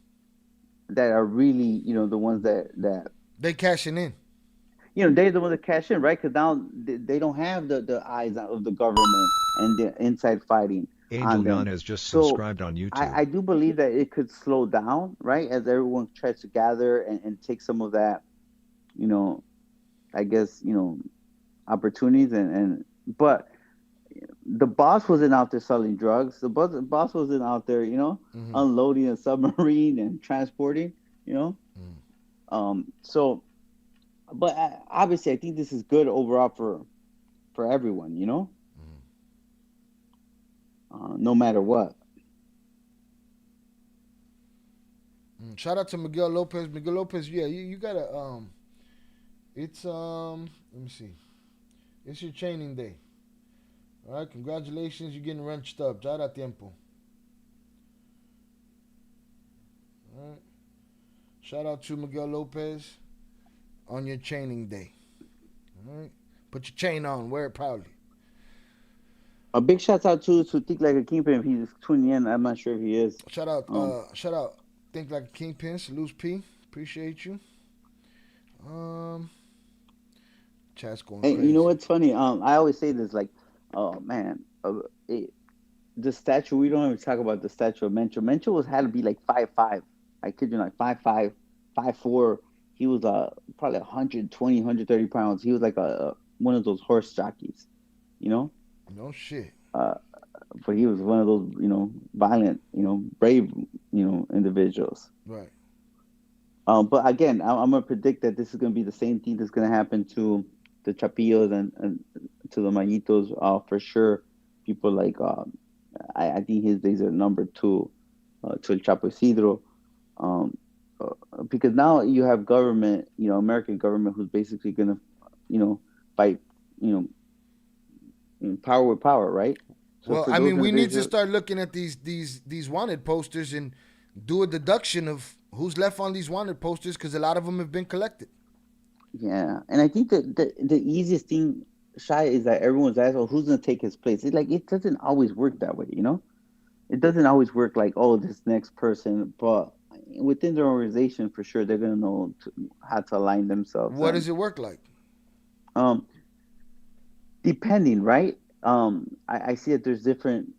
E: that are really the ones that
A: They cashing in.
E: they're the ones that cash in, right? Because now they don't have the eyes of the government and the inside fighting
B: Angel
E: on them.
B: Yan has just
E: So
B: subscribed on
E: I
B: YouTube.
E: do believe that it could slow down, right? As everyone tries to gather and take some of that, you know, I guess, opportunities and but the boss wasn't out there selling drugs. The boss wasn't out there,
A: Mm-hmm.
E: unloading a submarine and transporting, you know. So, but obviously, I think this is good overall for everyone, no matter what.
A: Shout out to Miguel Lopez. Miguel Lopez, yeah, you gotta it's let me see. It's your training day. All right, congratulations, you're getting wrenched up. Ya da tiempo. All right. Shout out to Miguel Lopez on your training day. All right. Put your chain on, wear it proudly.
E: A big shout out to Think Like a Kingpin. If he's tuning in, I'm not sure if he is.
A: Shout out. Think like a kingpin. Salute P. Appreciate you. Um, chat's going
E: And you know
A: crazy.
E: what's funny? I always say this, like, oh man, the statue. We don't even talk about the statue of Mencho. Mencho was had to be like 5'5". I kid you not, 5'5", 5'4". He was probably 120, 130 pounds. He was like a one of those horse jockeys, you know.
A: No shit.
E: Uh, but he was one of those violent, brave, individuals.
A: Right.
E: But again, I'm gonna predict that this is gonna be the same thing that's gonna happen to the Chapillos and to the Mayitos, for sure. People like I think his days are numbered to El Chapo Isidro, um, because now you have government, American government, who's basically gonna, fight, you know, power with power, right? So
A: Well,
E: for
A: I
E: those
A: mean, we need to
E: individuals,
A: start looking at these wanted posters and do a deduction of who's left on these wanted posters because a lot of them have been collected.
E: yeah, and I think that the easiest thing, Shy, is that everyone's asking, well, who's gonna take his place? It's like it doesn't always work that way, It doesn't always work like, oh, this next person, but within their organization, for sure, they're gonna know how to align themselves.
A: What
E: And
A: does it work like?
E: um, depending, right? I see that there's different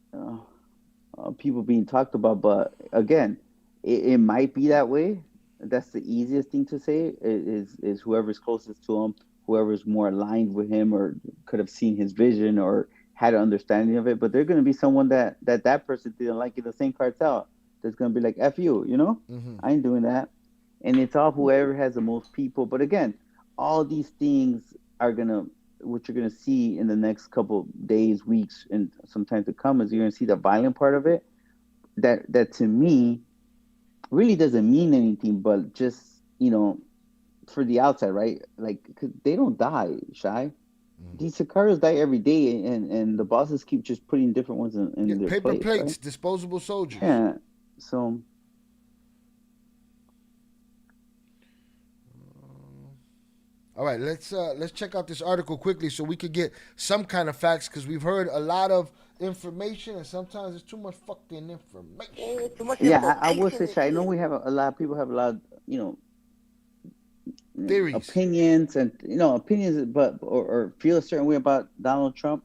E: people being talked about, but again, it might be that way. That's the easiest thing to say is whoever's closest to him, whoever's more aligned with him, or could have seen his vision or had an understanding of it. But they're going to be someone that person didn't like in the same cartel. That's going to be like, F you,
A: Mm-hmm.
E: I ain't doing that. And it's all whoever has the most people. But again, all these things are going to, what you're going to see in the next couple days, weeks, and sometime to come, is you're going to see the violent part of it. That to me really doesn't mean anything, but just for the outside, right? Like, 'cause they don't die, Shy.
A: Mm-hmm.
E: These Sicarios die every day, and the bosses keep just putting different ones
A: Yeah,
E: in their
A: paper
E: place, right?
A: plates, disposable soldiers.
E: Yeah. So
A: All right, let's check out this article quickly so we could get some kind of facts because we've heard a lot of information and sometimes it's too much fucking information.
C: Too much
E: yeah, I will
C: information
E: say,
C: and
E: Shy. I know
C: shit.
E: we have a lot of people have a lot, you know,
A: Theories.
E: opinions and opinions, but or feel a certain way about Donald Trump.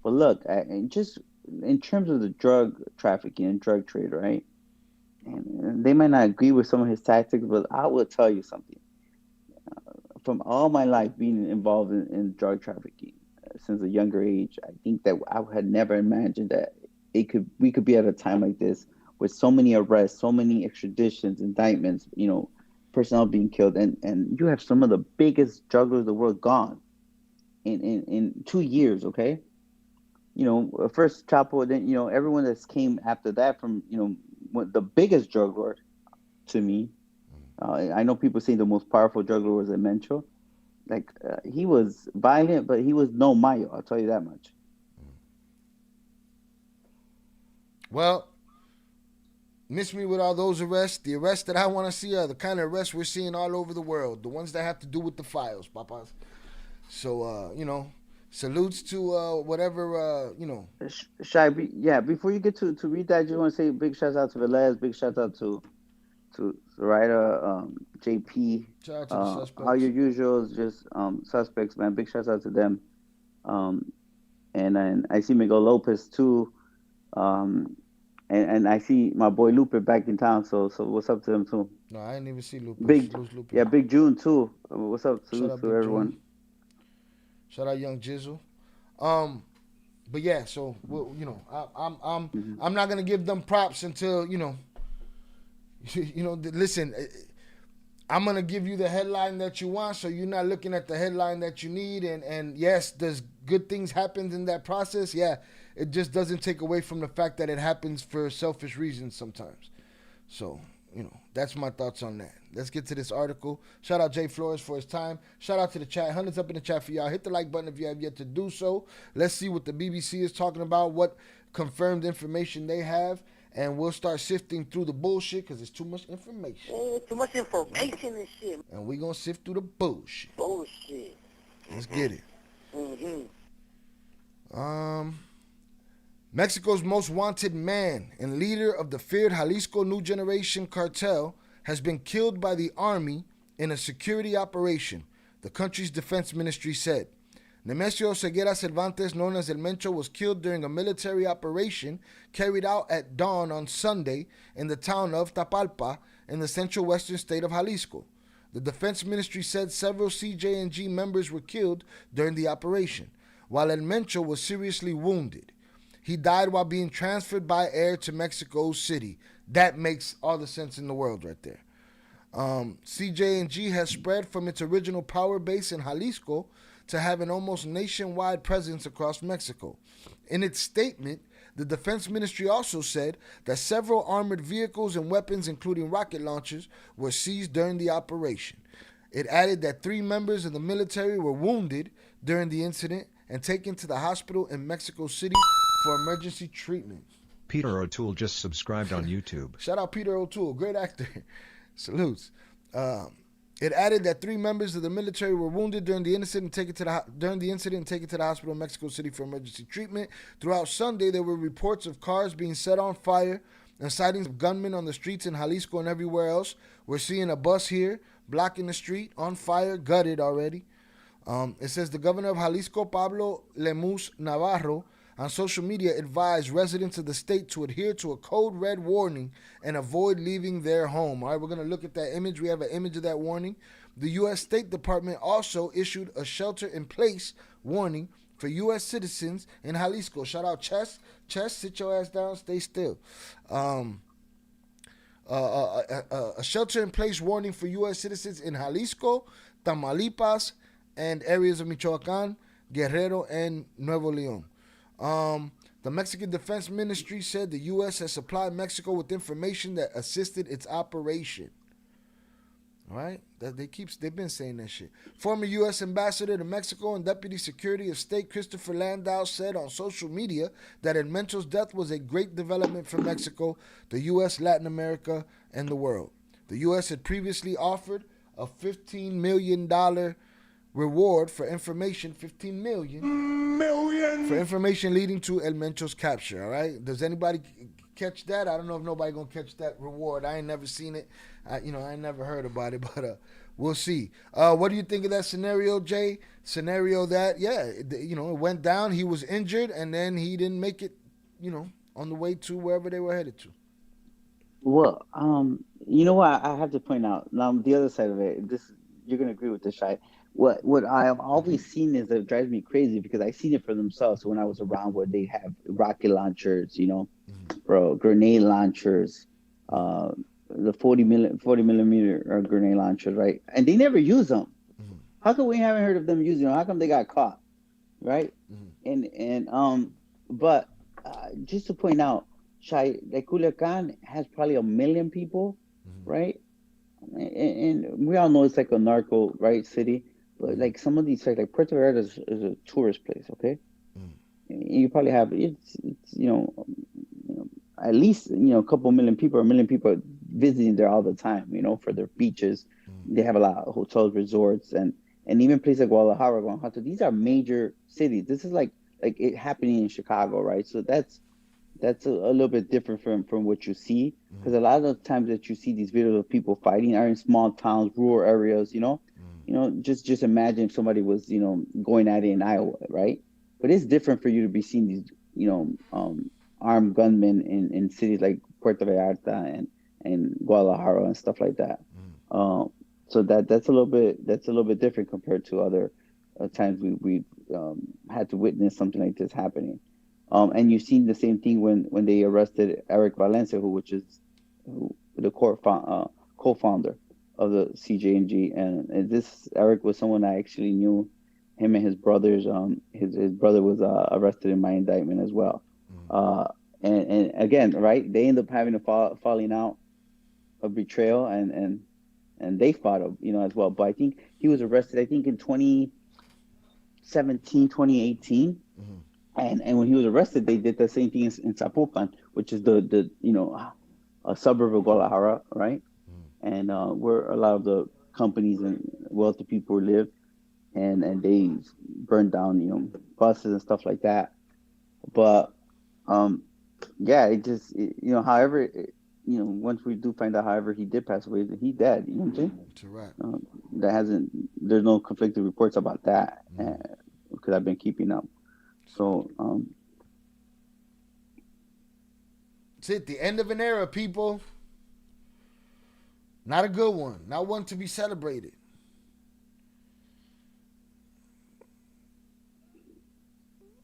E: But look, and just in terms of the drug trafficking and drug trade, right? And they might not agree with some of his tactics, but I will tell you something. From all my life being involved in drug trafficking since a younger age, I think that I had never imagined that we could be at a time like this with so many arrests, so many extraditions, indictments, personnel being killed, and you have some of the biggest jugglers in the world gone in 2 years. Okay, first Chapo, then everyone that's came after that from the biggest drug lord to me. I know people say the most powerful drug lord was Mencho. Like he was violent, but he was no Mayo. I'll tell you that much.
A: Well, miss me with all those arrests. The arrests that I want to see are the kind of arrests we're seeing all over the world. The ones that have to do with the files, papas. So, salutes to whatever,
E: Yeah. Before you get to read that, I just want to say big shout out to Velez, big shout out to Zoraida, JP,
A: shout out to the
E: all
A: suspects.
E: your usuals, just suspects, man. Big shout out to them. Um, and then I see Miguel Lopez too. And I see my boy Lupe back in town. So what's up to him too?
A: No, I didn't even see Lupus.
E: Big,
A: Lupe.
E: yeah, Big June too. What's up?
A: Shout
E: Salutes
A: out
E: to
A: Big
E: everyone.
A: June. Shout out Young Jizzle. But yeah, so I'm not gonna give them props until listen. I'm gonna give you the headline that you want, so you're not looking at the headline that you need. And yes, does good things happen in that process? Yeah, it just doesn't take away from the fact that it happens for selfish reasons sometimes. So that's my thoughts on that. Let's get to this article. Shout out Jay Flores for his time. Shout out to the chat. Hundreds up in the chat for y'all. Hit the like button if you have yet to do so. Let's see what the BBC is talking about, what confirmed information they have, and we'll start sifting through the bullshit because it's too much information.
C: Too much information and shit.
A: And we're going to sift through the bullshit.
C: Bullshit.
A: Let's get it.
C: Mm-hmm.
A: Mexico's most wanted man and leader of the feared Jalisco New Generation cartel has been killed by the army in a security operation, the country's defense ministry said. Nemesio Oseguera Cervantes, known as El Mencho, was killed during a military operation carried out at dawn on Sunday in the town of Tapalpa in the central western state of Jalisco. The defense ministry said several CJNG members were killed during the operation, while El Mencho was seriously wounded. He died while being transferred by air to Mexico City. That makes all the sense in the world right there. CJNG has spread from its original power base in Jalisco to have an almost nationwide presence across Mexico. In its statement, the Defense Ministry also said that several armored vehicles and weapons, including rocket launchers, were seized during the operation. It added that 3 members of the military were wounded during the incident and taken to the hospital in Mexico City for emergency treatment.
B: Peter O'Toole just subscribed on YouTube.
A: Shout out Peter O'Toole, great actor. Salutes. It added that 3 members of the military were wounded during the incident and taken to the hospital in Mexico City for emergency treatment. Throughout Sunday, there were reports of cars being set on fire and sightings of gunmen on the streets in Jalisco and everywhere else. We're seeing a bus here blocking the street, on fire, gutted already. It says the governor of Jalisco, Pablo Lemus Navarro, on social media advised residents of the state to adhere to a code red warning and avoid leaving their home. All right, we're going to look at that image. We have an image of that warning. The U.S. State Department also issued a shelter-in-place warning for U.S. citizens in Jalisco. Shout out Chess. Chess, sit your ass down, stay still. A shelter-in-place warning for U.S. citizens in Jalisco, Tamaulipas, and areas of Michoacán, Guerrero, and Nuevo León. The Mexican Defense Ministry said the U.S. has supplied Mexico with information that assisted its operation. All right? They've been saying that shit. Former U.S. Ambassador to Mexico and Deputy Secretary of State Christopher Landau said on social media that El Mencho's death was a great development for Mexico, the U.S., Latin America, and the world. The U.S. had previously offered a $15 million reward for information, $15 million for information leading to El Mencho's capture. All right, does anybody catch that? I don't know if nobody gonna catch that reward. I ain't never seen it. I ain't never heard about it, but we'll see. What do you think of that scenario, Jay? Scenario that it went down. He was injured, and then he didn't make it. On the way to wherever they were headed to.
E: Well, you know what? I have to point out now the other side of it. You're gonna agree with this, Shai. What I've always seen is that drives me crazy because I seen it for themselves when I was around where they have rocket launchers, grenade launchers, the 40 millimeter grenade launchers, right? And they never use them. Mm-hmm. How come we haven't heard of them using them? How come they got caught, right? Mm-hmm. And But just to point out, like Culiacan has probably 1 million people, right? And we all know it's like a narco right city, but like some of these like Puerto Vallarta is a tourist place, okay? And you probably have it's at least a couple million people or 1 million people visiting there all the time, for their beaches. They have a lot of hotels, resorts, and even places like Guadalajara, Guanajuato. These are major cities. This is like it happening in Chicago, right? So that's a little bit different from what you see, because a lot of the times that you see these videos of people fighting are in small towns, rural areas. Just imagine if somebody was going at it in Iowa, right? But it's different for you to be seeing these armed gunmen in cities like Puerto Vallarta and Guadalajara and stuff like that. So that's a little bit different compared to other times we had to witness something like this happening. And you've seen the same thing when they arrested Eric Valencia, the co-founder of the CJNG, and this Eric was someone I actually knew. Him and his brothers. His brother was arrested in my indictment as well. Uh, and again, right, they end up having a falling out, a betrayal, and they fought, as well. But I think he was arrested. I think in 2017, 2018. And when he was arrested, they did the same thing in Zapopan, which is the a suburb of Guadalajara, right? And where a lot of the companies and wealthy people live, and they burned down buses and stuff like that. But yeah, however, once we do find out, however, he did pass away, he dead. You know what I'm saying?
A: It's a wrap.
E: There's no conflicting reports about that, because I've been keeping up. So
A: It's it. The end of an era, people. Not a good one. Not one to be celebrated.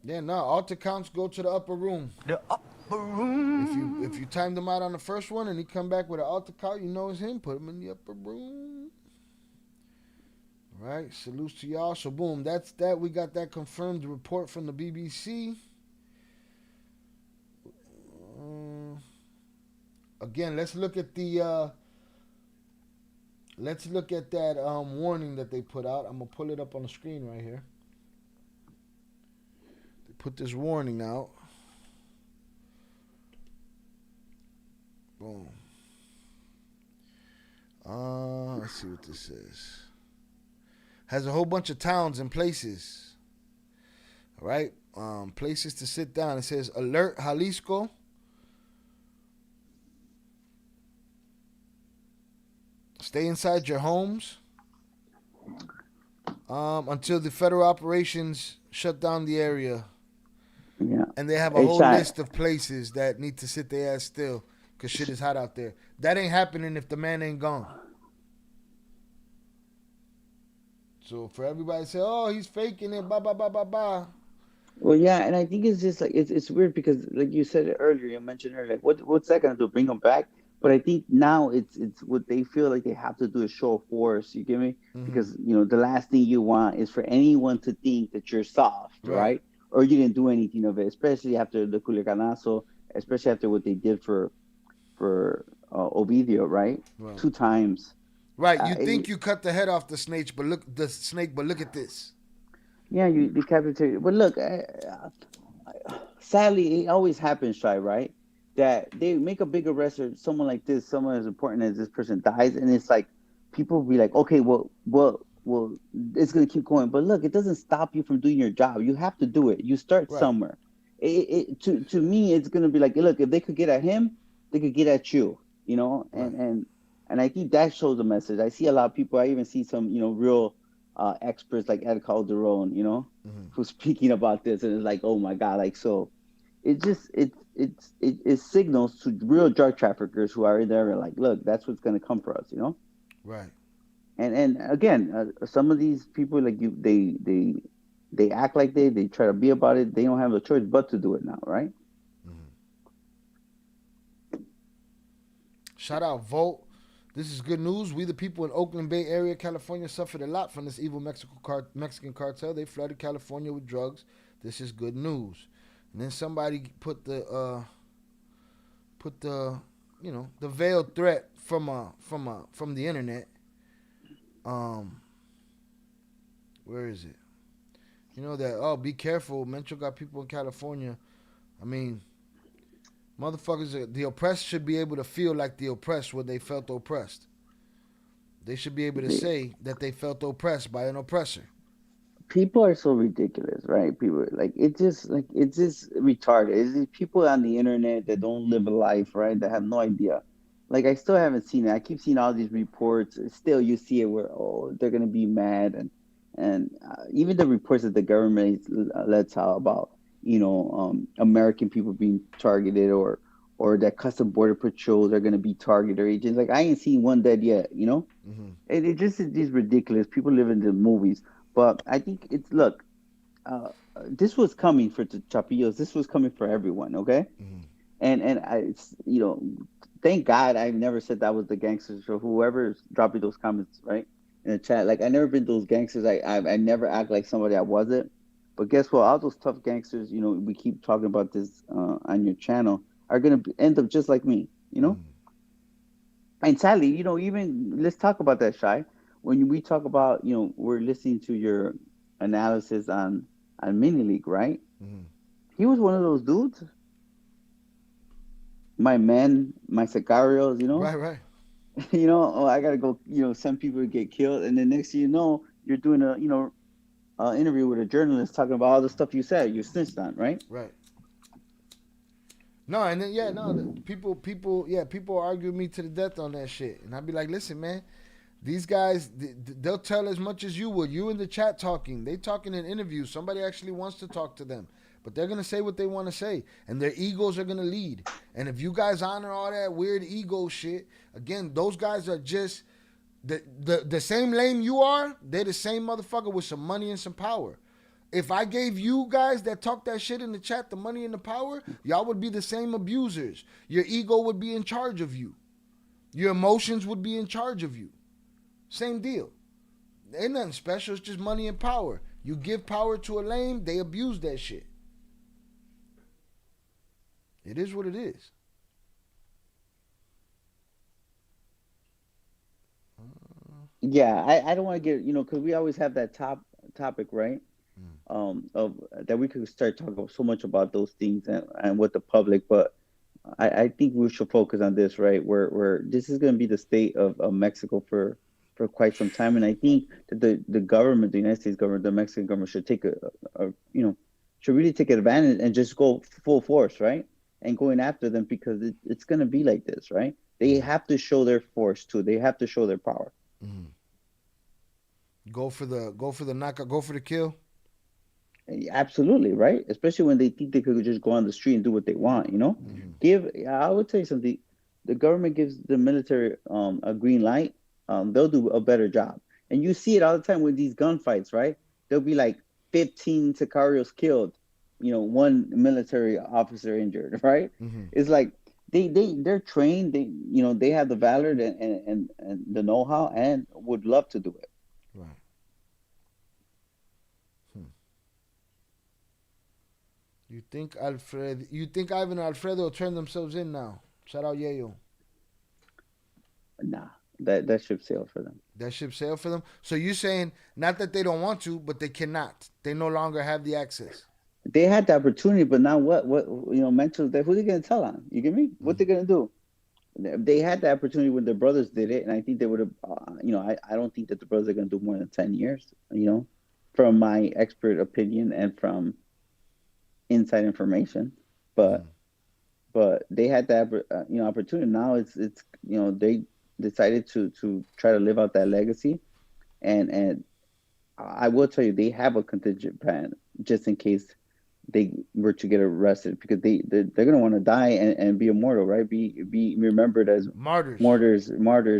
A: Yeah, no. Altar counts go to the upper room.
D: The upper room.
A: If you timed him out on the first one and he come back with an altar count, you know it's him. Put him in the upper room. All right. Salutes to y'all. So boom, that's that. We got that confirmed report from the BBC. Again, let's look at that warning that they put out. I'm gonna pull it up on the screen right here. They put this warning out. Boom. Let's see what this says. Has a whole bunch of towns and places. All right. Places to sit down. It says alert Jalisco. Stay inside your homes until the federal operations shut down the area.
E: Yeah.
A: And they have a whole list of places that need to sit their ass still because shit is hot out there. That ain't happening if the man ain't gone. So for everybody to say, oh, he's faking it, blah, blah, blah, blah, blah.
E: Well, yeah, and I think it's just like it's weird because, like you said earlier, you mentioned earlier, like what's that gonna do? Bring them back? But I think now it's what they feel like they have to do is show of force. You get me? Because the last thing you want is for anyone to think that you're soft, right? Or you didn't do anything of it, especially after the Culiacanazo, especially after what they did for Ovidio, right? 2 times.
A: Right. You think you cut the head off the snake, but look at this.
E: Yeah, you decapitated. But look, sadly, it always happens, right? That they make a big arrest or someone like this, someone as important as this person dies, and it's like people be like, okay, well, it's gonna keep going. But look, it doesn't stop you from doing your job. You have to do it. You start somewhere. To me, it's gonna be like, look, if they could get at him, they could get at you, and I think that shows a message. I see a lot of people. I even see some, real experts like Ed Calderon, who's speaking about this, and it's like, oh my God, like so. It signals to real drug traffickers who are in there and like, look, that's what's gonna come for us,
A: Right.
E: And again, some of these people like they act like they try to be about it. They don't have a choice but to do it now, right?
A: Shout out Volt. This is good news. We the people in Oakland Bay Area, California, suffered a lot from this evil Mexican cartel. They flooded California with drugs. This is good news. and then somebody put the the veiled threat from the internet. Um, where is it? You know that, oh, be careful. Mencho got people in California. I mean, motherfuckers, the oppressed should be able to feel like the oppressed when they felt oppressed. They should be able to
F: They,
A: say that they felt oppressed by an oppressor.
F: people are so ridiculous, right? People it's just retarded. It's these people on the internet that don't live a life, right? That have no idea. Like I still haven't seen it. I keep seeing all these reports. Still, you see it where they're gonna be mad and even the reports that the government lets out about American people being targeted or that custom border patrols are gonna be targeted or agents. Like I ain't seen one dead yet.
A: Mm-hmm.
F: It just is these ridiculous people live in the movies. But I think it's look, this was coming for the Chapillos. This was coming for everyone. Okay,
A: Mm-hmm.
F: and thank God I never said that was the gangsters or whoever's dropping those comments right in the chat. Like I never been those gangsters. I never act like somebody I wasn't. But guess what? All those tough gangsters, we keep talking about this on your channel, are gonna end up just like me.
A: Mm-hmm.
F: And sadly, even let's talk about that, Shy. When we talk about, we're listening to your analysis on mini league, right?
A: Mm-hmm.
F: He was one of those dudes. My man, my sicarios,
A: Right, right.
F: oh, I gotta go, send people to get killed, and then next thing you know, you're doing a, interview with a journalist talking about all the stuff you said, you snitched on, right?
A: Right. No, and then yeah, no, people argue with me to the death on that shit, and I'd be like, listen, man, these guys, they'll tell as much as you would. You in the chat talking, they talking in interviews. Somebody actually wants to talk to them, but they're gonna say what they want to say, and their egos are gonna lead. And if you guys honor all that weird ego shit, again, those guys are just the same lame you are. They're the same motherfucker with some money and some power. If I gave you guys that talk that shit in the chat the money and the power, y'all would be the same abusers. Your ego would be in charge of you. Your emotions would be in charge of you. Same deal. Ain't nothing special. It's just money and power. You give power to a lame, they abuse that shit. It is what it is.
F: Yeah, I don't want to get, because we always have that topic, right? Of that we could start talking so much about those things and with the public, but I think we should focus on this, right? Where this is going to be the state of Mexico for quite some time, and I think that the government, the United States government, the Mexican government should take should really take advantage and just go full force, right? And going after them because it's going to be like this, right? They have to show their force too. They have to show their power.
A: Mm-hmm. Go for the knockout. Go for the kill.
F: Absolutely, right? Especially when they think they could just go on the street and do what they want, I would tell you something. The government gives the military a green light, they'll do a better job. And you see it all the time with these gunfights, right? There'll be like 15 Sicarios killed, one military officer injured, right?
A: Mm-hmm.
F: It's like they're trained, they have the valor and the know-how and would love to do it.
A: Right. You think Ivan and Alfredo will turn themselves in now? Shout out Yayo.
F: Nah, that ship sailed for them.
A: That ship sailed for them. So you're saying not that they don't want to, but they cannot. They no longer have the access.
F: They had the opportunity, but now what Mencho, who are they going to tell on? You get me? What they going to do? They had the opportunity when their brothers did it, and I think they would have, I don't think that the brothers are going to do more than 10 years, from my expert opinion and from inside information. But they had that, opportunity. Now it's they decided to try to live out that legacy, and I will tell you, they have a contingent plan just in case they were to get arrested, because they're gonna want to die and be immortal, right? Be remembered as martyrs,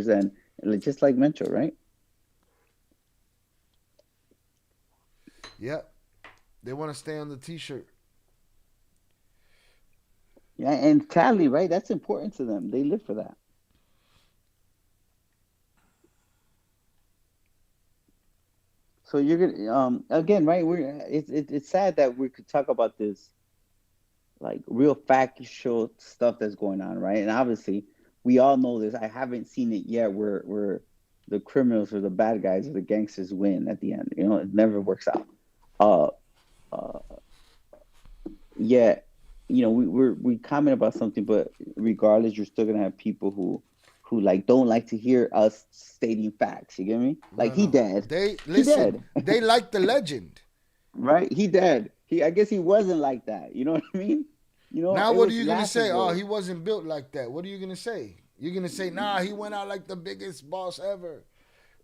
F: and just like Mencho, right?
A: Yep, they want to stay on the T-shirt.
F: Yeah, and sadly, right? That's important to them. They live for that. So you're gonna again, right? It's sad that we could talk about this like real factual stuff that's going on, right? And obviously, we all know this. I haven't seen it yet, where the criminals or the bad guys or the gangsters win at the end. You know, it never works out. Uh, uh, yeah, we comment about something, but regardless, you're still gonna have people who like don't like to hear us stating facts. You get me? Like
A: No,
F: he
A: no.
F: dead,
A: They
F: he
A: listen.
F: dead,
A: They like the legend.
F: right? He dead. I guess he wasn't like that. You know what I mean?
A: Now,
F: It
A: what are
F: was
A: you gonna say? Oh,
F: laughable.
A: he wasn't built like that. What are you gonna say? You're gonna say, nah, he went out like the biggest boss ever.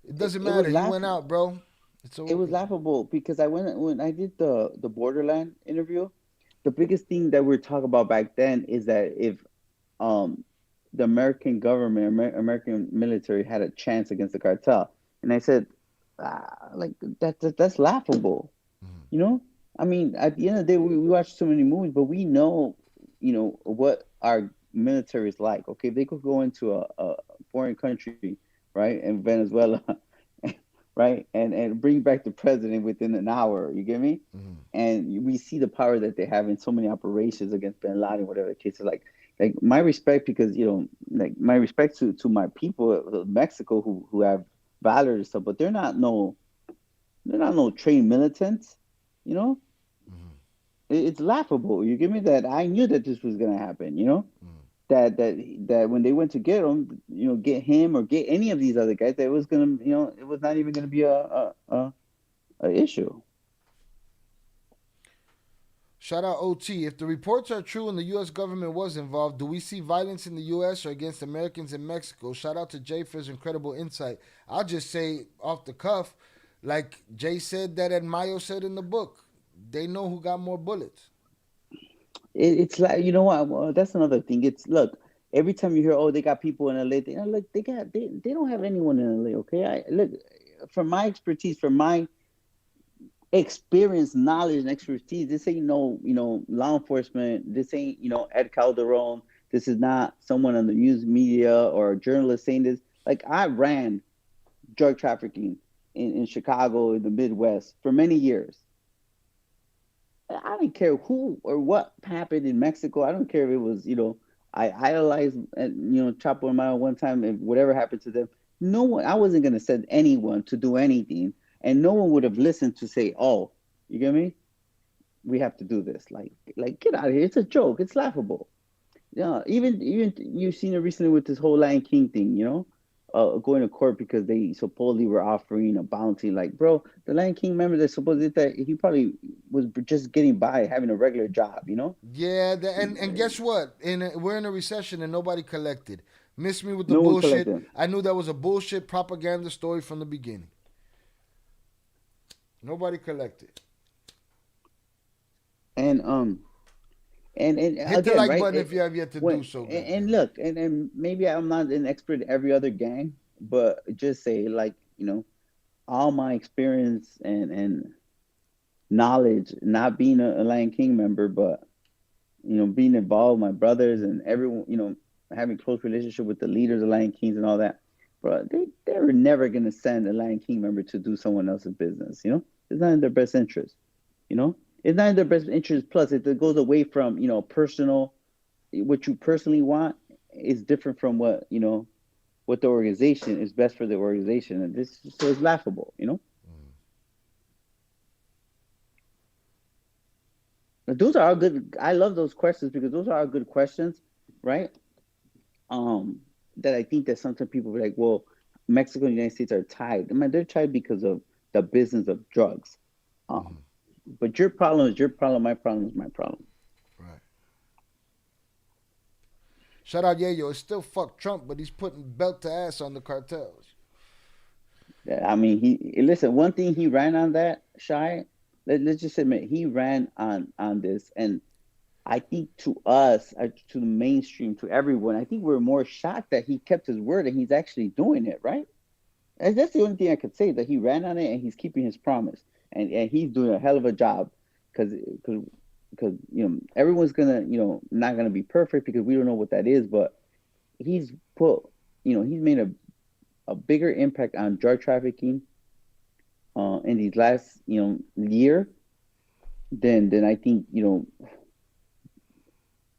A: It doesn't
F: It was
A: matter. He went out, bro. It's
F: it
A: over.
F: was laughable because I went when I did the Borderland interview. The biggest thing that we are talking about back then is that if um the American government, American military had a chance against the cartel, and I said, like that's laughable.
A: Mhm.
F: You know, I mean, at the end of the day, we watch so many movies, but we know, what our military is like. Okay, they could go into a foreign country, right, in Venezuela, right, and bring back the president within an hour. You get me?
A: Mhm.
F: And we see the power that they have in so many operations against Bin Laden, whatever the case is. Like my respect, because like my respect to my people of Mexico who have valor and stuff, but they're not no trained militants, you know.
A: Mhm.
F: It's laughable. You give me that. I knew that this was gonna happen.
A: Mhm.
F: That when they went to get him, get him or get any of these other guys, that it was gonna, it was not even gonna be a issue.
A: Shout out OT. If the reports are true and the U.S. government was involved, do we see violence in the U.S. or against Americans in Mexico? Shout out to Jay for his incredible insight. I'll just say off the cuff, like Jay said that and Mayo said in the book, they know who got more bullets.
F: It's like, you know what? Well, that's another thing. It's look, every time you hear, oh, they got people in LA, look, they don't have anyone in LA. Okay, I look, from my expertise, from my experience, knowledge, and expertise. This ain't no, law enforcement. This ain't, Ed Calderon. This is not someone on the news media or a journalist saying this. Like I ran drug trafficking in Chicago, in the Midwest for many years. I didn't care who or what happened in Mexico. I don't care if it was, I idolized, Chapo and Mao one time, and whatever happened to them. No one, I wasn't going to send anyone to do anything, and no one would have listened to say, oh, you get me? We have to do this. Like get out of here. It's a joke. It's laughable. Yeah, even you've seen it recently with this whole Lion King thing, going to court because they supposedly were offering a bounty. Like, bro, the Lion King member that supposedly that he probably was just getting by, having a regular job.
A: Yeah, and guess what? We're in a recession and nobody collected. Miss me with the
F: No one
A: bullshit.
F: collected.
A: I knew that was a bullshit propaganda story from the beginning. Nobody collected.
F: And and
A: Hit the
F: again,
A: like
F: right?
A: button if you have yet to do so,
F: And
A: goddamn.
F: look, and maybe I'm not an expert in every other gang, but just say, like, all my experience and knowledge, not being a Lion King member, but being involved, my brothers and everyone, having close relationship with the leaders of Lion Kings and all that, bro, they were never gonna send a Lion King member to do someone else's business. It's not in their best interest. You know, it's not in their best interest. Plus, if it goes away from personal, what you personally want is different from what the organization is best for the organization, and this so it's laughable. Those are all good. I love those questions because those are all good questions, right? That I think that sometimes people be like, well, Mexico and the United States are tied. I mean, they're tied because of the business of drugs. Um,
A: Mm-hmm.
F: but your problem is your problem. My problem is my problem.
A: Right. Shout out Yayo. It's still fuck Trump, but he's putting belt to ass on the cartels.
F: I mean, listen. One thing he ran on that shy. Let's just admit he ran on this, and I think to us, to the mainstream, to everyone, I think we're more shocked that he kept his word and he's actually doing it, right? And that's the only thing I could say, that he ran on it and he's keeping his promise, and he's doing a hell of a job, because everyone's gonna not gonna be perfect because we don't know what that is, but he's put he's made a bigger impact on drug trafficking in these last year than I think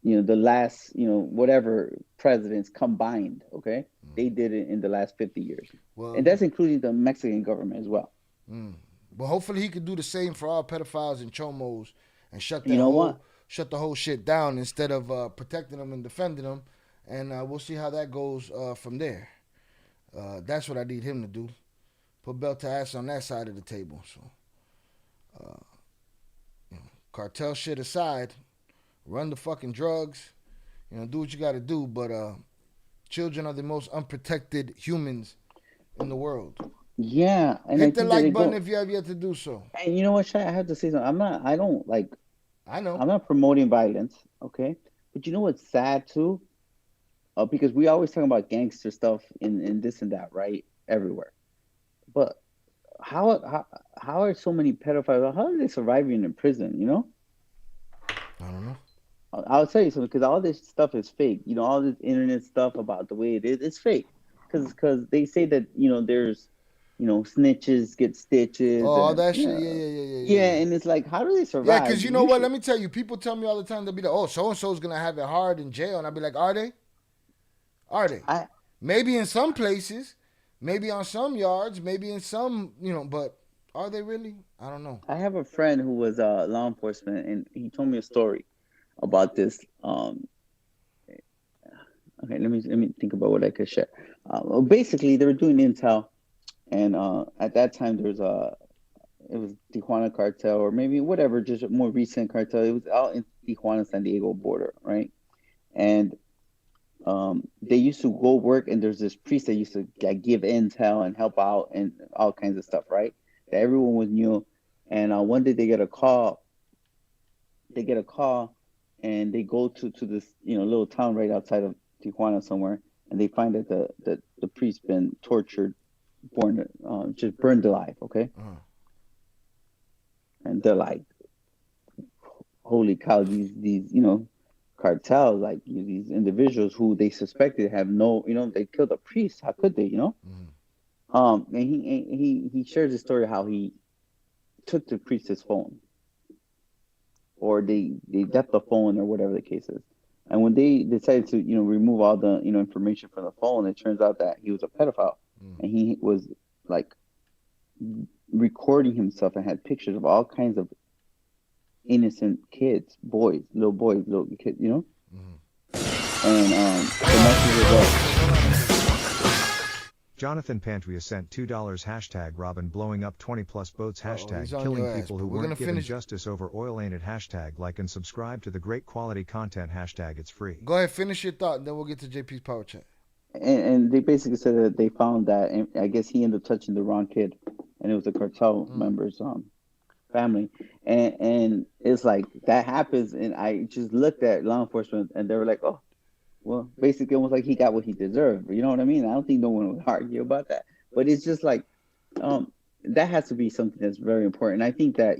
F: the last, whatever presidents combined. Okay, they did it in the last 50 years,
A: Well,
F: and that's including the Mexican government as well.
A: but hopefully he could do the same for all pedophiles and chomos and
F: You know what?
A: shut the whole shit down instead of protecting them and defending them. And we'll see how that goes from there. That's what I need him to do. Put belt to ass on that side of the table. So, cartel shit aside, run the fucking drugs. Do what you got to do. But children are the most unprotected humans in the world.
F: Yeah, and I
A: Hit the
F: think that
A: like
F: it
A: button
F: go.
A: if you have yet to do so.
F: And you know what, Shai? I have to say something. I don't like.
A: I know.
F: I'm not promoting violence, okay? But you know what's sad too? Because we always talk about gangster stuff in this and that, right? Everywhere. But how how how are so many pedophiles? How are they surviving in prison?
A: I don't know.
F: I'll tell you something, because all this stuff is fake. All this internet stuff about the way it is, it's fake. Because they say that there's snitches get
A: Oh,
F: stitches,
A: all
F: and
A: that shit. Yeah, yeah, yeah, yeah, yeah,
F: yeah,
A: yeah.
F: and it's like, how do they
A: Yeah,
F: survive?
A: because you know what? Let me tell you. People tell me all the time, they'll be like, oh, so and so's going to have it hard in jail. And I'll be like, are they? Are they?
F: I
A: Maybe in some places, maybe on some yards, maybe in some, but are they really? I don't know.
F: I have a friend who was law enforcement, and he told me a story about this. Okay, let me think about what I could share. Well, basically, they were doing intel, and at that time there was it was Tijuana cartel, or maybe whatever, just a more recent cartel. It was out in Tijuana, San Diego border, right? And they used to go work, and there's this priest that used to give intel and help out and all kinds of stuff, right? That everyone was new. And one day they get a call. They get a call, and they go to this little town right outside of Tijuana somewhere, and they find that the priest been tortured, just burned alive. Okay,
A: Uh-huh.
F: and they're like, holy cow, these cartels, like these individuals who they suspected have no, they killed a priest. How could they, and he shares the story how he took the priest's phone, or they left the phone, or whatever the case is. And when they decided to remove all the information from the phone, it turns out that he was a pedophile, and he was like recording himself and had pictures of all kinds of innocent kids, little boys, little kids, and the message was
B: Jonathan Pantria sent $2 hashtag Robin blowing up 20 plus boats hashtag
A: he's on
B: killing
A: your ass,
B: people
A: but
B: who
A: we're gonna
B: weren't given
A: finish-
B: justice over oil ain't it hashtag like and subscribe to the great quality content hashtag it's free.
A: Go ahead, finish your thought, and then we'll get to JP's power chat.
F: and they basically said that they found that, and I guess he ended up touching the wrong kid, and it was a cartel member's family, and it's like that happens, and I just looked at law enforcement, and they were like, oh, well, basically almost like he got what he deserved. You know what I mean? I don't think no one would argue about that, but it's just like that has to be something that's very important. I think that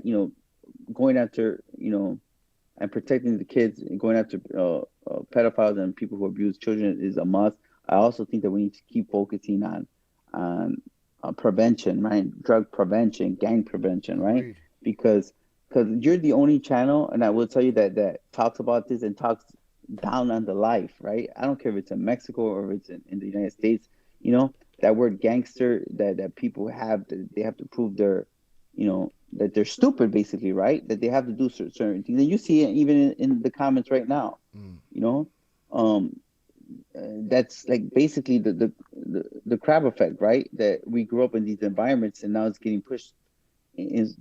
F: going after and protecting the kids and going after pedophiles and people who abuse children is a must. I also think that we need to keep focusing on prevention, right? Drug prevention, gang prevention, right?
A: Agreed.
F: Because you're the only channel, and I will tell you that talks about this and talks down on the life, right? I don't care if it's in Mexico or if it's in the United States. That word gangster that people have, that they have to prove they're, that they're stupid, basically, right? That they have to do certain things. And you see it even in the comments right now. That's like basically the crab effect, right? That we grew up in these environments, and now it's getting pushed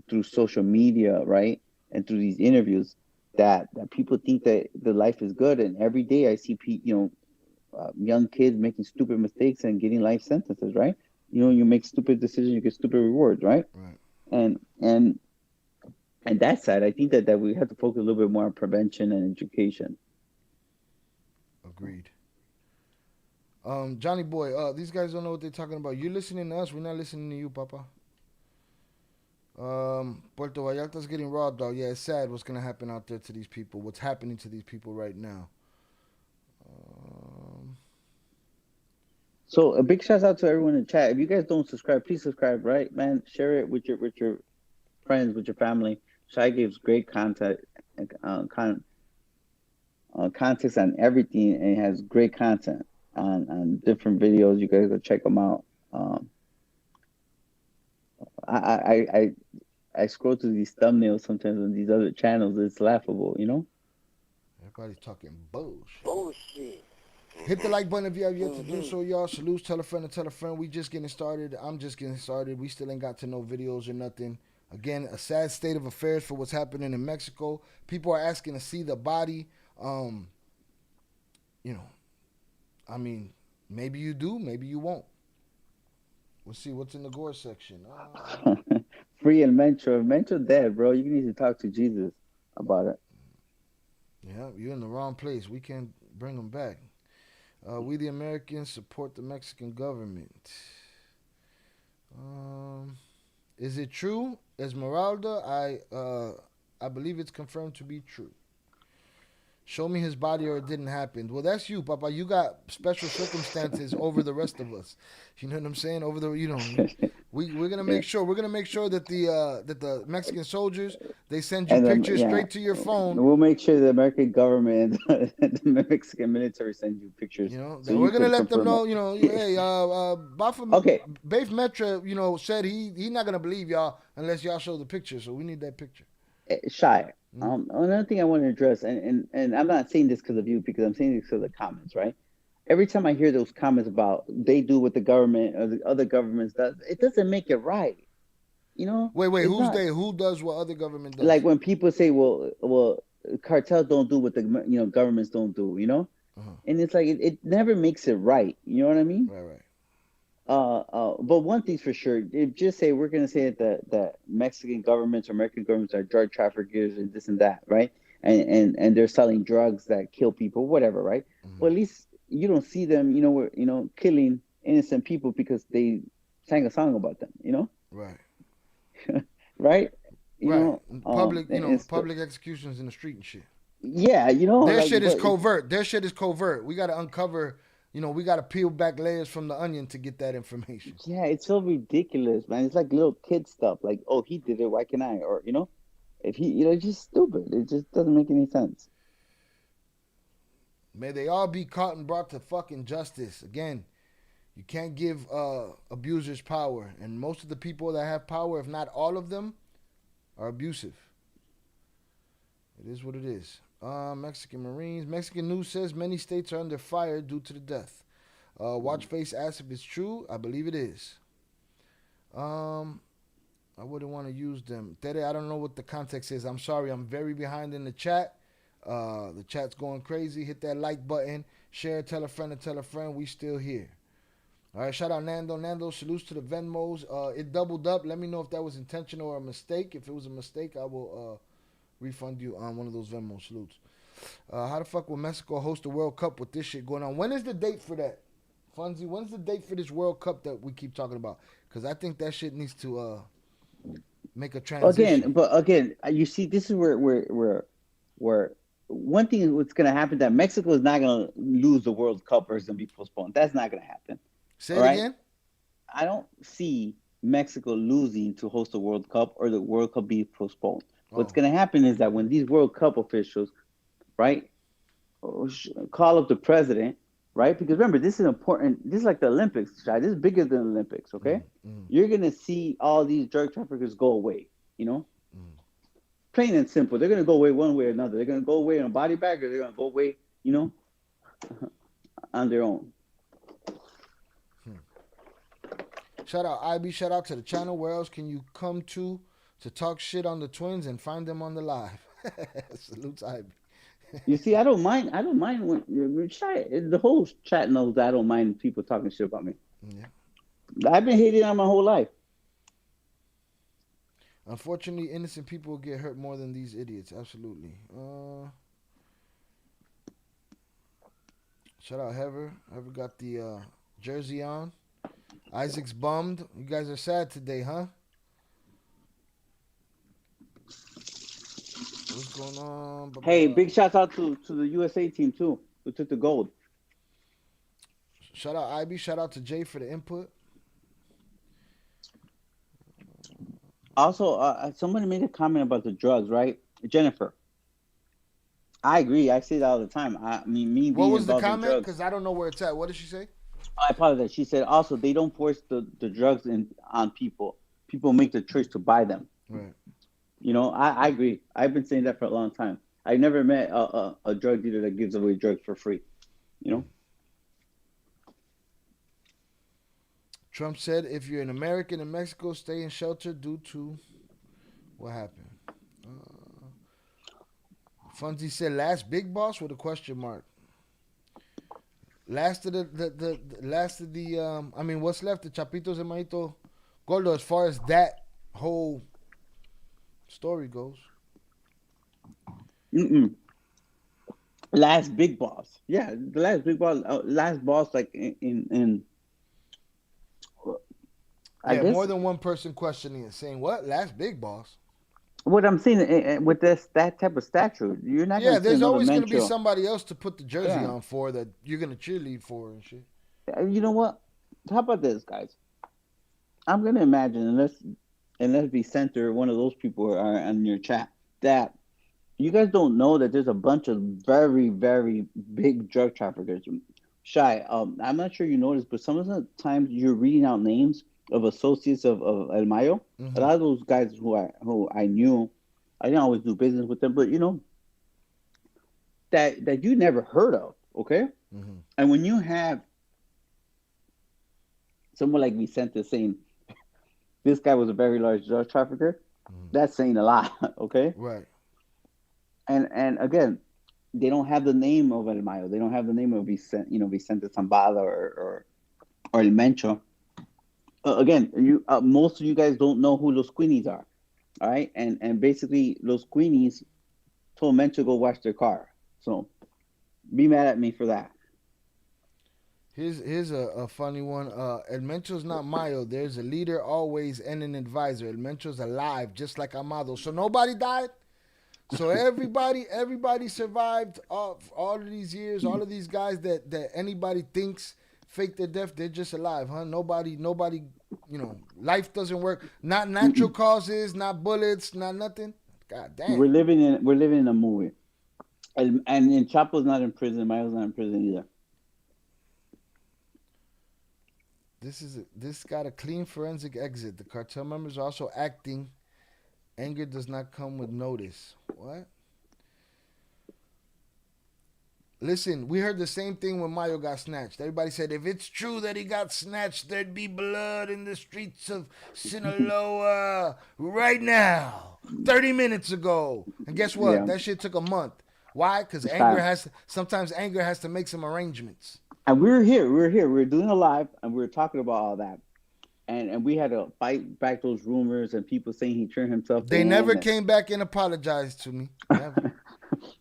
F: through social media, right? And through these interviews, that people think that the life is good. And every day I see young kids making stupid mistakes and getting life sentences, right? You make stupid decisions, you get stupid rewards, right?
A: Right.
F: And that side, I think that we have to focus a little bit more on prevention and education.
A: Agreed. Johnny boy, these guys don't know what they're talking about. You're listening to us. We're not listening to you, Papa. Puerto Vallarta's getting raw, dog. Yeah, it's sad what's gonna happen out there to these people. What's happening to these people right now?
F: So a big shout out to everyone in the chat. If you guys don't subscribe, please subscribe, right, man? Share it with your friends, with your family. Shai gives great content, context on everything, and it has great content on different videos. You guys go check them out. I scroll through these thumbnails sometimes on these other channels. It's laughable, you know.
A: Everybody's talking bullshit.
C: Bullshit.
A: Hit the like button if you have yet to do so, y'all. Salutes, tell a friend and tell a friend. We just getting started. I'm just getting started. We still ain't got to no videos or nothing. Again, a sad state of affairs for what's happening in Mexico. People are asking to see the body. You know, I mean, maybe you do, maybe you won't. We'll see what's in the gore section.
F: Free and Mencho. Mencho dead, bro. You need to talk to Jesus about it.
A: Yeah, you're in the wrong place. We can't bring them back. We the Americans support the Mexican government. Is it true? Esmeralda, I believe it's confirmed to be true. Show me his body or it didn't happen. Well, that's you, Papa. You got special circumstances over the rest of us. You know what I'm saying? Over the, we're gonna make sure. We're gonna make sure that the Mexican soldiers, they send you
F: And
A: pictures straight to your phone.
F: We'll make sure the American government and the Mexican military send you pictures.
A: So we're gonna let them know. Hey,
F: okay.
A: Bafe Metra, said he's not gonna believe y'all unless y'all show the picture. So we need that picture.
F: Shy. Another thing I want to address, and I'm not saying this because of you, because I'm saying this because of the comments, right? Every time I hear those comments about they do what the government or the other governments does, it doesn't make it right.
A: Wait, who's they? Who does what other government does?
F: Like when people say, well, cartels don't do what the governments don't do, and it's like it never makes it right. You know what I mean?
A: Right.
F: But one thing's for sure, we're gonna say that Mexican governments or American governments are drug traffickers and this and that, right? And they're selling drugs that kill people, whatever, right?
A: Mm-hmm.
F: Well, at least you don't see them, killing innocent people because they sang a song about them,
A: Right.
F: Right?
A: Public executions in the street and shit.
F: Yeah,
A: their shit is covert. Their shit is covert. We got to uncover. We got to peel back layers from the onion to get that information.
F: Yeah, it's so ridiculous, man. It's like little kid stuff. Like, oh, he did it, why can't I? Or, if he, it's just stupid. It just doesn't make any sense.
A: May they all be caught and brought to fucking justice. Again, you can't give abusers power. And most of the people that have power, if not all of them, are abusive. It is what it is. Mexican Marines. Mexican news says many states are under fire due to the death. Watchface asks if it's true. I believe it is. I wouldn't want to use them. Tere, I don't know what the context is. I'm sorry. I'm very behind in the chat. The chat's going crazy. Hit that like button. Share, tell a friend, and tell a friend. We still here. All right, shout out Nando. Nando, salutes to the Venmos. It doubled up. Let me know if that was intentional or a mistake. If it was a mistake, I will refund you on one of those Venmo salutes. How the fuck will Mexico host the World Cup with this shit going on? When is the date for that? Funzy, when's the date for this World Cup that we keep talking about? Because I think that shit needs to make a transition.
F: Again, you see, this is where one thing what's going to happen, that Mexico is not going to lose the World Cup or it's going to be postponed. That's not going to happen.
A: Say it again?
F: I don't see Mexico losing to host the World Cup or the World Cup be postponed. What's going to happen is that when these World Cup officials, right, call up the president, right? Because remember, this is important. This is like the Olympics, right? This is bigger than the Olympics, okay? Mm-hmm. You're going to see all these drug traffickers go away, Plain and simple. They're going to go away one way or another. They're going to go away in a body bag, or they're going to go away, on their own.
A: Shout out IB. Shout out to the channel. Where else can you come to talk shit on the twins and find them on the live? Salutes IB.
F: You see, I don't mind when the whole chat knows that I don't mind people talking shit about me.
A: Yeah.
F: I've been hating on my whole life.
A: Unfortunately, innocent people get hurt more than these idiots. Absolutely. Shout out Heather. Heather got the jersey on. Isaac's bummed. You guys are sad today, huh? What's going on?
F: Hey, big shout out to the USA team too, who took the gold.
A: Shout out IB. Shout out to Jay for the input.
F: Also, somebody made a comment about the drugs, right? Jennifer. I agree. I say that all the time. I mean, me
A: What
F: being
A: was the
F: involved in
A: comment?
F: drugs.
A: Because I don't know where it's at. What did she say?
F: I apologize. She said also they don't force the drugs on people. People make the choice to buy them.
A: Right.
F: I agree. I've been saying that for a long time. I never met a drug dealer that gives away drugs for free. You know.
A: Trump said, if you're an American in Mexico, stay in shelter due to what happened. Funzy said, last big boss with a question mark. Last of I mean, what's left? The Chapitos and Maito Gordo, as far as that whole story goes.
F: Last big boss. Yeah, the last big boss. Last boss, like in I
A: Yeah,
F: guess
A: more than one person questioning it, saying, what? Last big boss?
F: what I'm saying with that type of stature, you're not
A: Yeah,
F: gonna see
A: there's
F: another
A: always going to be
F: Mencho.
A: somebody else to put the jersey
F: Yeah.
A: on for that you're going to cheerlead for and shit.
F: You know what? How about this, guys? I'm gonna imagine, unless Vicente, one of those people are on your chat, that you guys don't know that there's a bunch of very, very big drug traffickers. Shy, I'm not sure you noticed, but some of the times you're reading out names of associates of El Mayo. A lot of those guys who I knew, I didn't always do business with them, but that you never heard of, okay? And when you have someone like Vicente saying this guy was a very large drug trafficker, that's saying a lot, okay?
A: Right.
F: And again, they don't have the name of El Mayo. They don't have the name of Vicente Zambada or El Mencho. Again, most of you guys don't know who Los Queenies are, all right? And basically, Los Queenies told Mencho to go wash their car. So be mad at me for that.
A: Here's a funny one. El Mencho's not Mayo. There's a leader always and an advisor. El Mencho's alive, just like Amado. So nobody died. So everybody survived all of these years. All of these guys that anybody thinks fake their death, they're just alive, huh? Nobody. Life doesn't work. Not natural causes, not bullets, not nothing. God damn.
F: We're living in a movie, and Chapo's not in prison. Mayo's not in prison either.
A: This got a clean forensic exit. The cartel members are also acting. Anger does not come with notice. What? Listen, we heard the same thing when Mayo got snatched. Everybody said, if it's true that he got snatched, there'd be blood in the streets of Sinaloa right now, 30 minutes ago. And guess what?
F: Yeah.
A: That shit took a month. Why? Because sometimes anger has to make some arrangements.
F: And we were doing a live, and we were talking about all that. And we had to fight back those rumors and people saying he turned himself in.
A: They never came back and apologized to me. Never.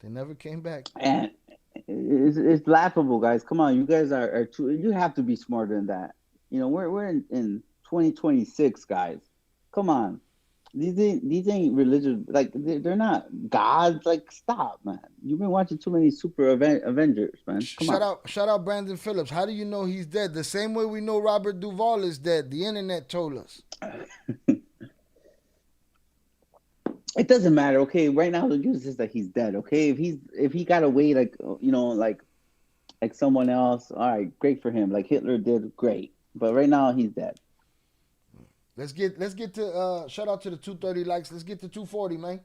A: They never came back.
F: And it's laughable, guys. Come on, you guys are too. You have to be smarter than that. We're in 2026, guys. Come on, these ain't religious. Like they're not gods. Like stop, man. You've been watching too many super Avengers, man.
A: Shout out Brandon Phillips. How do you know he's dead? The same way we know Robert Duvall is dead. The internet told us.
F: It doesn't matter, okay. Right now, the news is that he's dead, okay. If he got away like someone else, all right, great for him. Like Hitler did, great. But right now, he's dead.
A: Let's get to shout out to the 230 likes. Let's get to 240, man.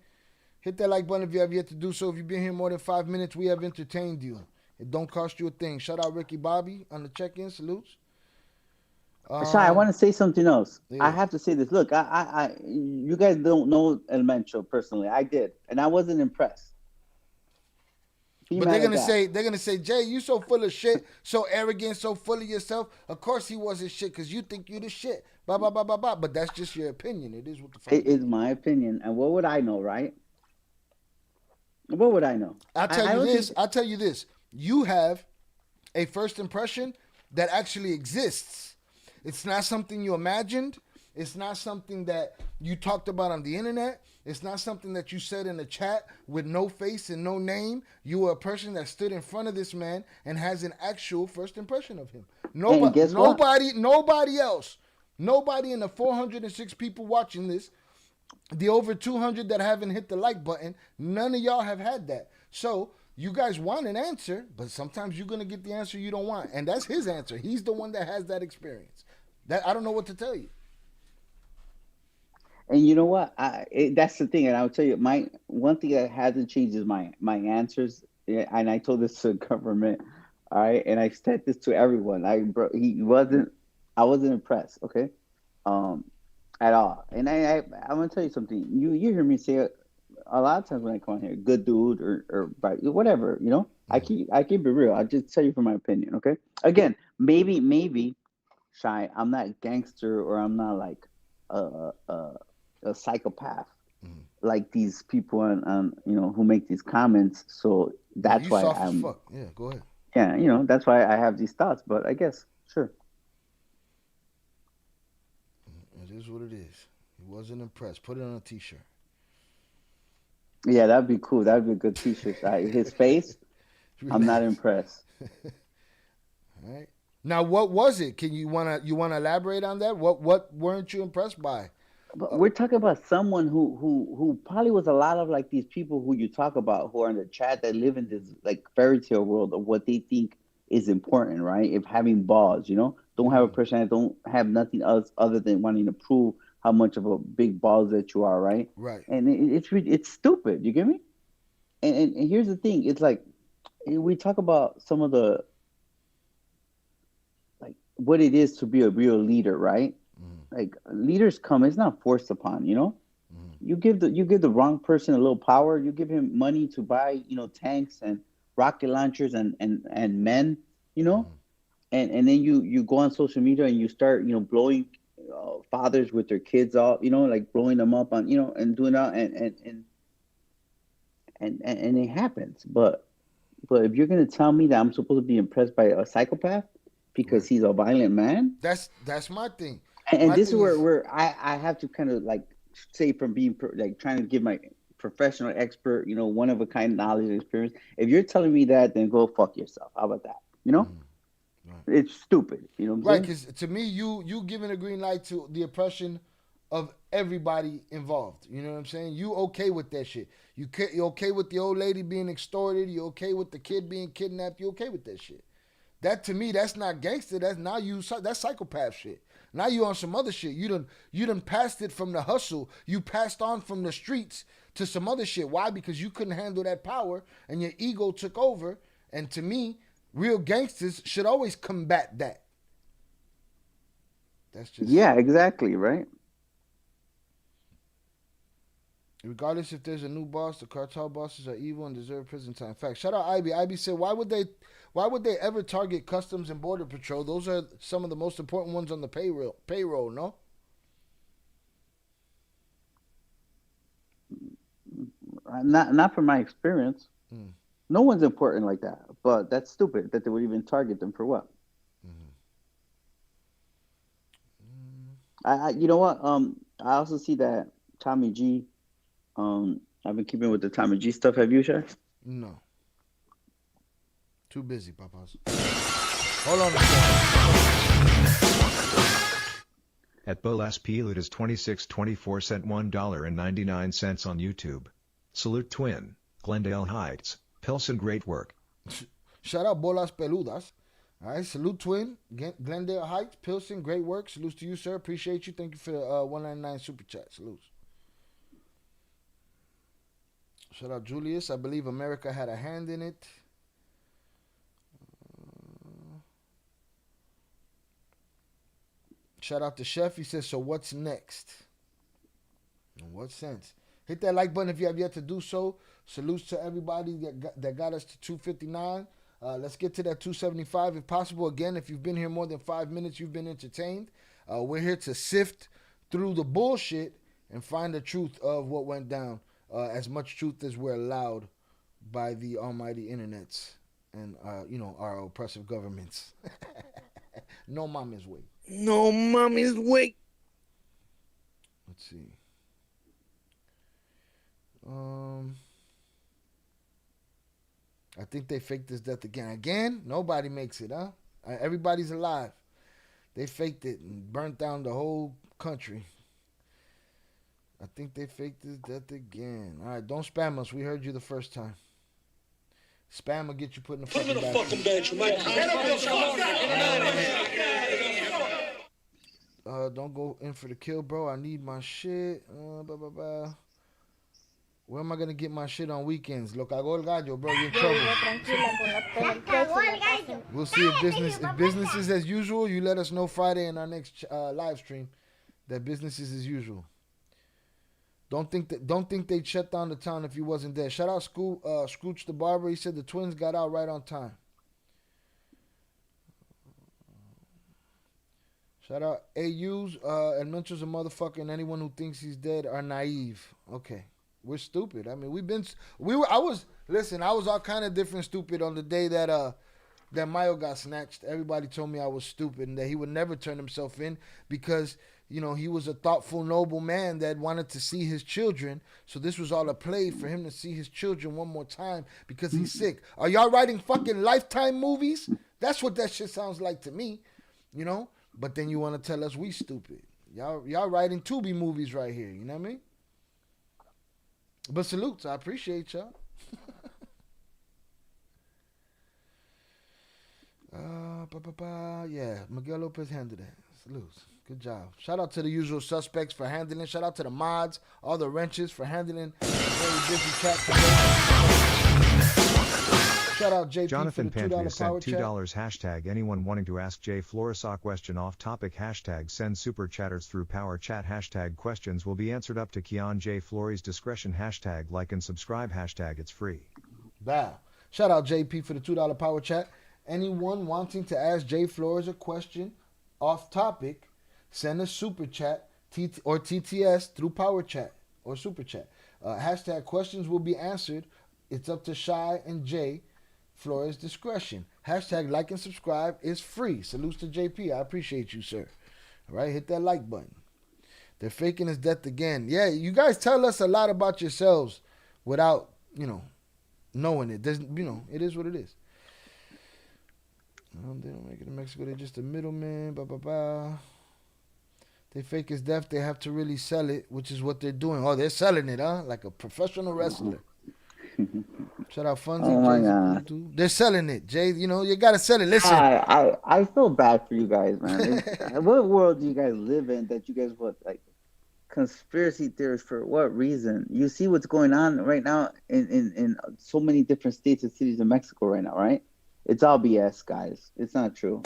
A: Hit that like button if you have yet to do so. If you've been here more than 5 minutes, we have entertained you. It don't cost you a thing. Shout out Ricky Bobby on the check-in. Salutes.
F: Shai, I want to say something else.
A: Yeah.
F: I have to say this. Look, you guys don't know El Mencho personally. I did, and I wasn't impressed.
A: But they're gonna say, Jay, you so full of shit, so arrogant, so full of yourself. Of course he wasn't shit because you think you the shit. Blah blah blah blah blah. But that's just your opinion. It is what the fuck.
F: It is my opinion, and what would I know, right? What would I know?
A: I'll tell you this. You have a first impression that actually exists. It's not something you imagined. It's not something that you talked about on the internet. It's not something that you said in a chat with no face and no name. You were a person that stood in front of this man and has an actual first impression of him. Nobody else. Nobody in the 406 people watching this, the over 200 that haven't hit the like button, none of y'all have had that. So you guys want an answer, but sometimes you're gonna get the answer you don't want, and that's his answer. He's the one that has that experience. That I don't know what to tell you.
F: And you know what? That's the thing, and I'll tell you, my one thing that hasn't changed is my answers. And I told this to the government, all right, and I said this to everyone. I wasn't impressed, okay, um, at all. And I'm gonna tell you something. You hear me say it a lot of times when I come on here, good dude or whatever, you know. I keep it real. I just tell you from my opinion, okay. Again, maybe shy. I'm not gangster or I'm not like a a psychopath like these people on who make these comments. So
A: Yeah,
F: that's
A: you
F: why
A: soft as
F: I'm
A: fuck. Yeah, go ahead.
F: yeah, that's why I have these thoughts. But I guess sure.
A: It is what it is. He wasn't impressed. Put it on a T-shirt.
F: Yeah, that'd be cool. That'd be a good T-shirt. His face, I'm not
A: Relax.
F: impressed.
A: All right. Now, what was it? Can you wanna elaborate on that? What weren't you impressed by?
F: But
A: Uh,
F: we're talking about someone who probably was a lot of like these people who you talk about who are in the chat that live in this like fairy tale world of what they think is important, right? If having balls, don't have a personality, don't have nothing else other than wanting to prove how much of a big balls that you are, right?
A: right.
F: And it's stupid. You get me? And here's the thing: it's like we talk about some of the like what it is to be a real leader, right? Like leaders come, it's not forced upon, you give the wrong person a little power, you give him money to buy, tanks and rocket launchers and men, you know, and then you go on social media and you start, blowing fathers with their kids off, like blowing them up on, and doing that and it happens. But if you're gonna tell me that I'm supposed to be impressed by a psychopath because
A: Right.
F: he's a violent man,
A: That's my thing.
F: and
A: My
F: this is
A: thing is
F: where I have to kind of like say from being like trying to give my professional expert, one of a kind knowledge and experience. If you're telling me that, then go fuck yourself. How about that?
A: right.
F: It's stupid. You know what I'm
A: Right,
F: saying?
A: because to me, you giving a green light to the oppression of everybody involved. You know what I'm saying? You okay with that shit? You okay with the old lady being extorted? You okay with the kid being kidnapped? You okay with that shit? That to me, that's not gangster. That's psychopath shit. Now you on some other shit. You done passed it from the hustle. You passed on from the streets to some other shit. Why? Because you couldn't handle that power and your ego took over. And to me, real gangsters should always combat that. That's just
F: Yeah, exactly. Right.
A: regardless if there's a new boss, the cartel bosses are evil and deserve prison time. In fact, shout out Ivy. Ivy said, why would they ever target Customs and Border Patrol? Those are some of the most important ones on the payroll, no?
F: Not from my experience. No one's important like that. But that's stupid that they would even target them for what? You know what? I also see that Tommy G. I've been keeping with the Tommy G stuff. Have you, Shay?
A: No. Too busy, papas. Hold on a second.
B: At Bolas Pilut is 2624 cent $1.99 on YouTube. Salute Twin, Glendale Heights, Pilsen great work.
A: Shout out Bolas Peludas. All right, salute Twin, Glendale Heights, Pilsen, great work. Salutes to you, sir. Appreciate you. Thank you for the 199 super chat. Salutes. Shout out Julius. I believe America had a hand in it. Shout out to Chef. He says, so what's next? In what sense? Hit that like button if you have yet to do so. Salutes to everybody that got us to 259. Let's get to that 275 if possible. Again, if you've been here more than 5 minutes, you've been entertained. We're here to sift through the bullshit and find the truth of what went down. As much truth as we're allowed by the almighty internets and, our oppressive governments. No mama's way.
C: No mommy's way.
A: Let's see. I think they faked his death again. Again, nobody makes it, huh? Everybody's alive. They faked it and burnt down the whole country. I think they faked his death again. All right, don't spam us. We heard you the first time. Spam will get you put in the
C: Put me
A: fucking
C: in the fucking
A: bathroom.
C: bedroom.
A: Don't go in for the kill, bro. I need my shit. Where am I gonna get my shit on weekends? Lo cagó el gallo, bro. You're in trouble. We'll see if business is as usual. You let us know Friday in our next live stream that business is as usual. Don't think they'd shut down the town if you wasn't there. Shout out Scooch the barber. He said the twins got out right on time. Shout out AU's and Mencho's a motherfucker, and anyone who thinks he's dead are naive. Okay. We're stupid. I mean, I was all kind of different stupid on the day that Mayo got snatched. Everybody told me I was stupid and that he would never turn himself in because, you know, he was a thoughtful, noble man that wanted to see his children. So this was all a play for him to see his children one more time because he's sick. Are y'all writing fucking Lifetime movies? That's what that shit sounds like to me, you know? But then you want to tell us we stupid. Y'all writing Tubi movies right here, you know what I mean? But salutes, I appreciate y'all. Yeah, Miguel Lopez handled that. Salutes. Good job. Shout out to the usual suspects for handling. Shout out to the mods, all the wrenches for handling a very busy chat today. Shout out JP
B: Jonathan
A: for the
B: Pantria
A: $2
B: sent
A: power
B: $2
A: chat.
B: hashtag anyone wanting to ask Jay Flores a question off topic hashtag send super chatters through power chat hashtag questions will be answered up to Keon J Flores discretion hashtag like and subscribe hashtag it's free.
A: Wow. Shout out JP for the $2 power chat. Anyone wanting to ask Jay Flores a question off topic, send a super chat or TTS through power chat or super chat. Hashtag questions will be answered. It's up to Shy and Jay Flores discretion. Hashtag like and subscribe is free. Salutes to JP. I appreciate you, sir. All right, hit that like button. They're faking his death again. Yeah, you guys tell us a lot about yourselves without, knowing it. It is what it is. They don't make it in Mexico. They're just a middleman. They fake his death. They have to really sell it, which is what they're doing. Oh, they're selling it, huh? Like a professional wrestler. Shout out Funzy.
F: Oh my God.
A: They're selling it, Jay. You gotta sell it. Listen,
F: I feel bad for you guys, man. What world do you guys live in that you guys conspiracy theorists for what reason? You see what's going on right now in so many different states and cities in Mexico right now, right? It's all BS, guys. It's not true.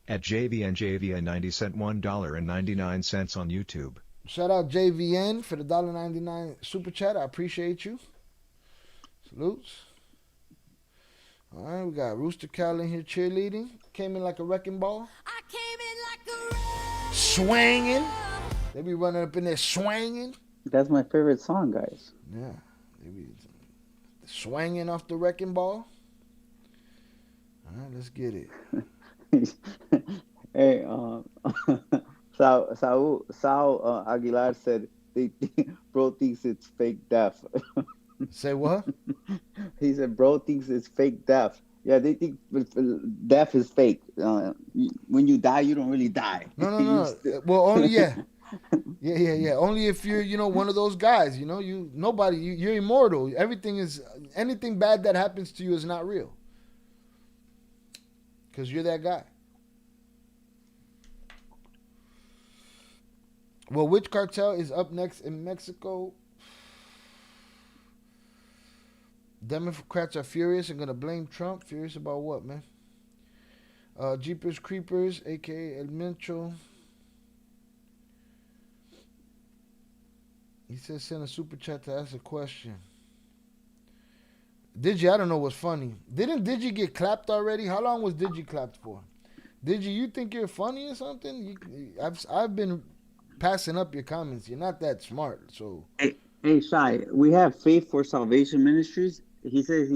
B: At JVN 90 cent $1.99 on YouTube.
A: Shout out JVN for the $1.99 super chat. I appreciate you. Salutes. All right, we got Rooster Cal in here cheerleading. Came in like a wrecking ball.
G: I came in like a
A: swinging. They be running up in there swinging.
F: That's my favorite song, guys.
A: Yeah, they be swinging off the wrecking ball. All right, let's get it.
F: Hey, Sal Aguilar said, bro thinks it's fake death.
A: Say what?
F: He said, bro thinks it's fake death. Yeah, they think death is fake. When you die, you don't really die.
A: No. Well, only, yeah. Yeah. Only if you're, one of those guys, you're immortal. Anything bad that happens to you is not real. Because you're that guy. Well, which cartel is up next in Mexico? Democrats are furious and going to blame Trump. Furious about what, man? Jeepers Creepers, a.k.a. El Mencho. He says send a super chat to ask a question. Digi, I don't know what's funny. Didn't Digi get clapped already? How long was Digi clapped for? Digi, you think you're funny or something? I've been passing up your comments. You're not that smart, so.
F: Hey, Shai, we have Faith for Salvation Ministries. He says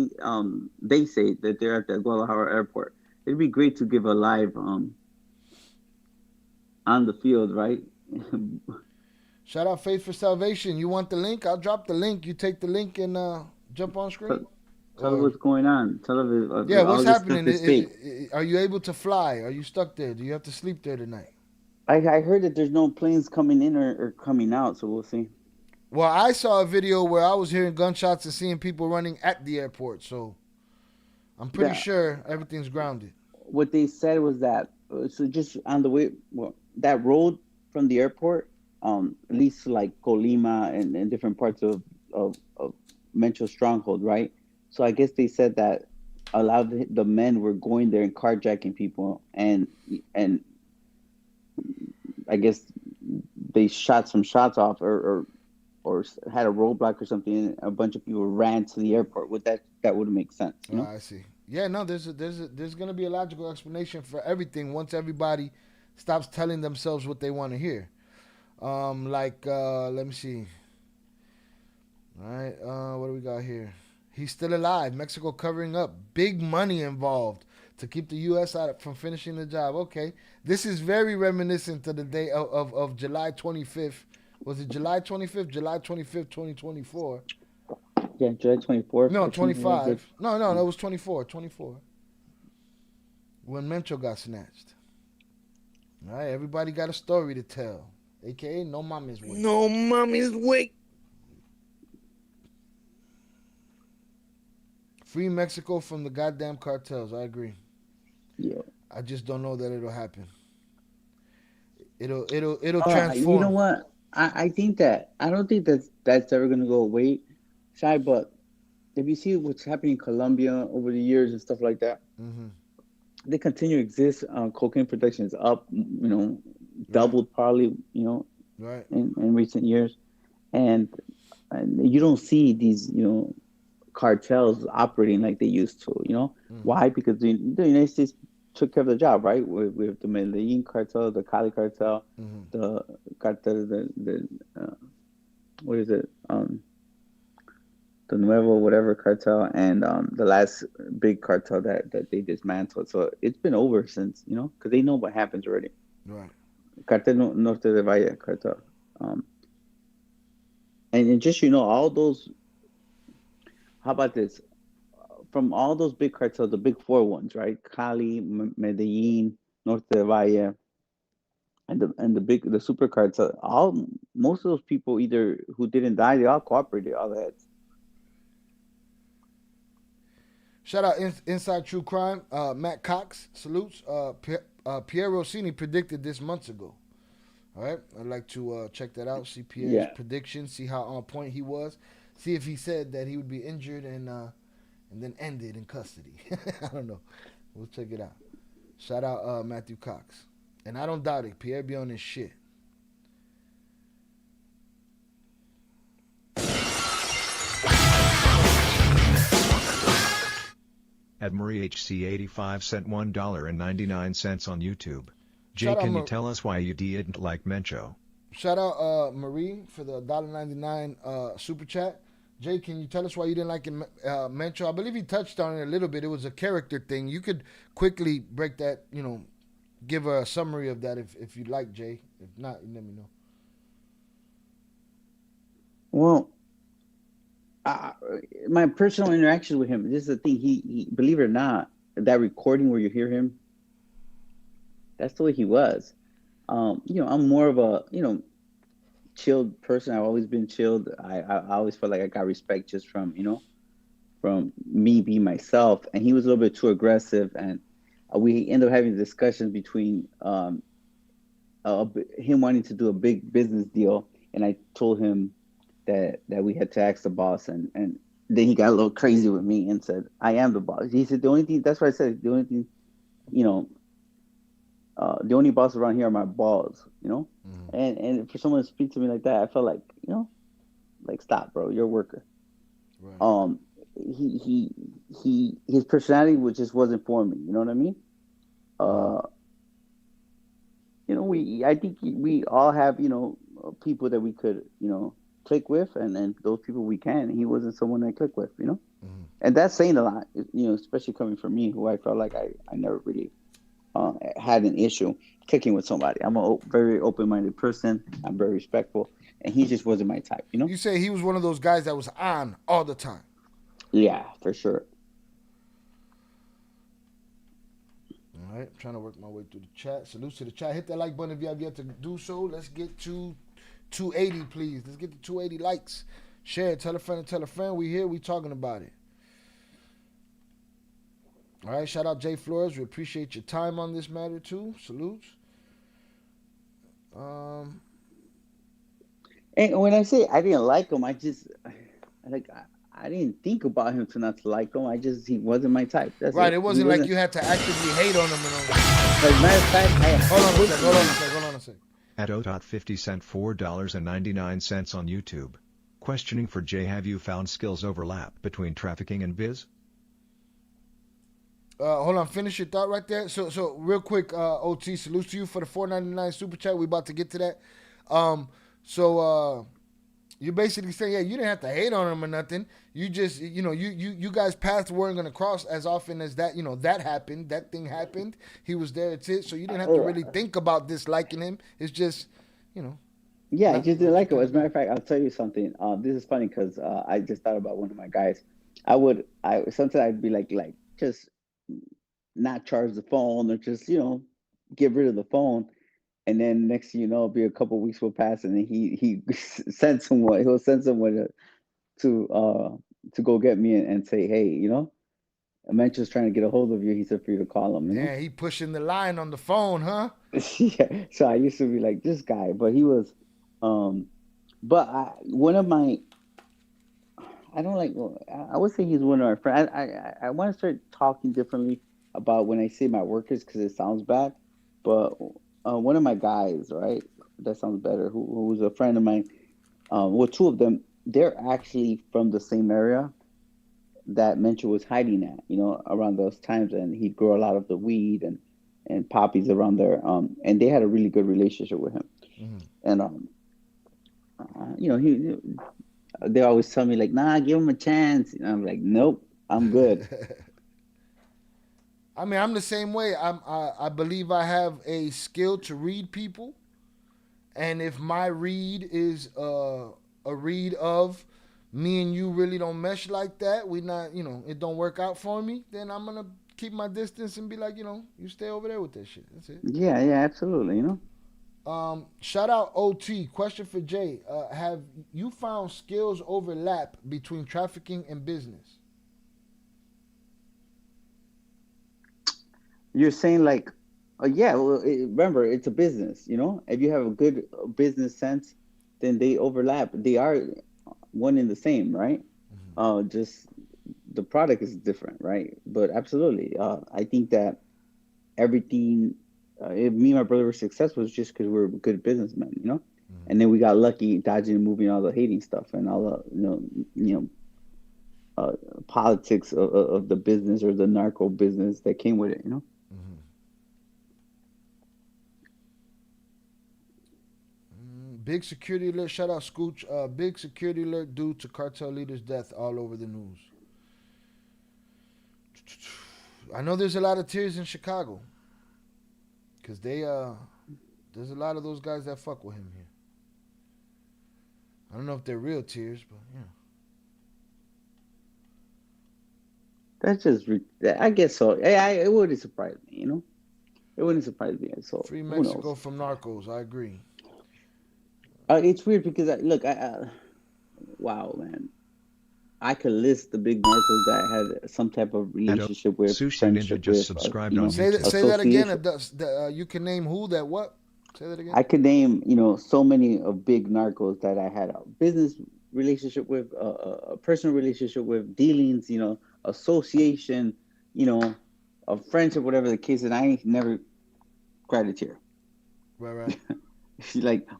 F: they say that they're at the Guadalajara airport. It'd be great to give a live on the field, right?
A: Shout out Faith for Salvation. You want the link? I'll drop the link. You take the link and jump on screen.
F: Tell them what's going on. Tell them.
A: What's happening? Are you able to fly? Are you stuck there? Do you have to sleep there tonight?
F: I heard that there's no planes coming in or coming out, so we'll see.
A: Well, I saw a video where I was hearing gunshots and seeing people running at the airport. So I'm pretty
F: The,
A: sure everything's grounded.
F: what they said was that so just on the way, well, that road from the airport leads to like Colima and different parts of Mencho stronghold, right? So I guess they said that a lot of the men were going there and carjacking people, and I guess they shot some shots off, or had a roadblock or something, and a bunch of people ran to the airport. Would that would make sense, you know?
A: I see. Yeah, no, there's gonna be a logical explanation for everything once everybody stops telling themselves what they want to hear. Let me see. All right, what do we got here? He's still alive. Mexico covering up. Big money involved to keep the U.S. out from finishing the job. Okay, this is very reminiscent to the day of July 25th. Was it July 25th? July 25th, 2024.
F: Yeah, July 24th
A: No,
F: or something like that.
A: 25. No, it was 24. 24. When Mencho got snatched. All right, everybody got a story to tell. AKA, no mommy's way.
C: No mommy's way.
A: Free Mexico from the goddamn cartels. I agree.
F: Yeah.
A: I just don't know that it'll happen. It'll
F: You know
A: transform.
F: what? I think that I don't think that's ever gonna go away, Shy. But if you see what's happening in Colombia over the years and stuff like that,
A: Mm-hmm.
F: they continue to exist. Cocaine production is up,
A: Right.
F: doubled probably,
A: Right.
F: in recent years, and you don't see these, cartels operating like they used to.
A: Mm-hmm.
F: Why? Because the United States took care of the job, right? With the Medellin cartel, the Cali cartel,
A: Mm-hmm.
F: the cartel, the what is it? The Nuevo whatever cartel, and the last big cartel that they dismantled. So it's been over since, because they know what happens already.
A: Right.
F: Cartel Norte de Valle cartel, and just all those. How about this? From all those big cartels, the big four ones, right? Cali, Medellin, Norte de Valle, and the super cartel. Most of those people either who didn't die, they all cooperated. All that.
A: Shout out Inside True Crime. Matt Cox salutes. Pierre Rossini predicted this months ago. All right, I'd like to check that out. See Pierre's prediction. See how on point he was. See if he said that he would be injured and then ended in custody. I don't know. We'll check it out. Shout out Matthew Cox. And I don't doubt it. Pierre be on his shit.
B: At Marie HC85 sent $1.99 on YouTube. Jay,
A: Shout out
B: can you tell us why you didn't like Mencho?
A: Shout out Marie for the $1.99 super chat. Jay, can you tell us why you didn't like Mencho? I believe he touched on it a little bit. It was a character thing. You could quickly break that, give a summary of that if you'd like, Jay. If not, let me know.
F: Well, my personal interaction with him, this is the thing. He believe it or not, that recording where you hear him, that's the way he was. I'm more of a, chilled person. I've always been chilled. I always felt like I got respect just from me being myself. And he was a little bit too aggressive. And we ended up having discussions between him wanting to do a big business deal. And I told him that we had to ask the boss. And then he got a little crazy with me and said, I am the boss. He said, the only thing, that's what I said, the only thing, the only boss around here are my balls,
A: Mm-hmm.
F: and for someone to speak to me like that, I felt like, like, stop, bro, you're a worker.
A: Right.
F: His personality just wasn't for me. You know what I mean? I think we all have, people that we could, click with, and then those people we can. He wasn't someone I click with,
A: Mm-hmm.
F: and that's saying a lot, especially coming from me, who I felt like I never really had an issue clicking with somebody. I'm a very open-minded person. I'm very respectful, and he just wasn't my type.
A: You say he was one of those guys that was on all the time.
F: Yeah, for sure.
A: All right, I'm trying to work my way through the chat. Salutes to the chat. Hit that like button if you have yet to do so. Let's get to 280, please. Let's get to 280 likes. Share it. Tell a friend and tell a friend. We here. We talking about it. All right. Shout out Jay Flores. We appreciate your time on this matter too. Salutes.
F: And when I say I didn't like him, I just like I didn't think about him to not to like him. He wasn't my type. That's
A: Right.
F: it.
A: It wasn't like you had to actively hate on him and all that.
F: As a matter of fact,
A: Hold on a sec.
B: At O.50 cent $4.99 on YouTube. Questioning for Jay: have you found skills overlap between trafficking and biz?
A: Hold on, finish your thought right there. So real quick, OT, salute to you for the $4.99 super chat. We about to get to that. You're basically saying, yeah, you didn't have to hate on him or nothing. You just, you guys' paths weren't gonna cross as often as that. That happened. That thing happened. He was there. It's it. So you didn't have to really think about disliking him. It's just,
F: Yeah, I just didn't like it. As a matter of fact, I'll tell you something. This is funny because I just thought about one of my guys. Sometimes I'd be like just not charge the phone or just get rid of the phone, and then next thing you know, it'll be a couple of weeks will pass, and then he sends someone. He'll send someone to go get me and say, hey, Mencho's trying to get a hold of you. He said for you to call him.
A: Yeah, he pushing the line on the phone, huh?
F: Yeah. So I used to be like this guy, but he was. One of my, I don't like. I would say he's one of our friends. I want to start talking differently about when I say my workers because it sounds bad. But one of my guys, right? That sounds better. Who was a friend of mine? Well, two of them. They're actually from the same area that Mencho was hiding at. Around those times, and he'd grow a lot of the weed and poppies around there. And they had a really good relationship with him. And they always tell me like, nah, give him a chance. And I'm like, nope, I'm good.
A: I mean, I'm the same way. I believe I have a skill to read people, and if my read is a read of me and you really don't mesh like that, we not, it don't work out for me, then I'm gonna keep my distance and be like, you stay over there with that shit. That's it.
F: Yeah, absolutely.
A: Shout out OT. Question for Jay. Have you found skills overlap between trafficking and business?
F: You're saying like, yeah, well, remember, it's a business, If you have a good business sense, then they overlap. They are one and the same, right? Just the product is different, right? But absolutely. I think that everything, if me and my brother were successful, it's just because we're good businessmen, And then we got lucky dodging and moving all the hating stuff and all the, politics of the business or the narco business that came with it,
A: Big security alert. Shout out Scooch. Big security alert due to cartel leader's death all over the news. I know there's a lot of tears in Chicago. Because there's a lot of those guys that fuck with him here. I don't know if they're real tears, but yeah.
F: That's just, I guess so. It wouldn't surprise me, It wouldn't surprise me. So
A: Free Mexico from narcos. I agree.
F: It's weird because wow, man. I could list the big narcos that I had some type of relationship with.
B: Sushi Ninja just subscribed on
A: YouTube. Say that again. You can name who, that what? Say that again.
F: I could name, so many of big narcos that I had a business relationship with, a personal relationship with, dealings, association, a friendship, whatever the case, and I ain't never cried a tear.
A: Right.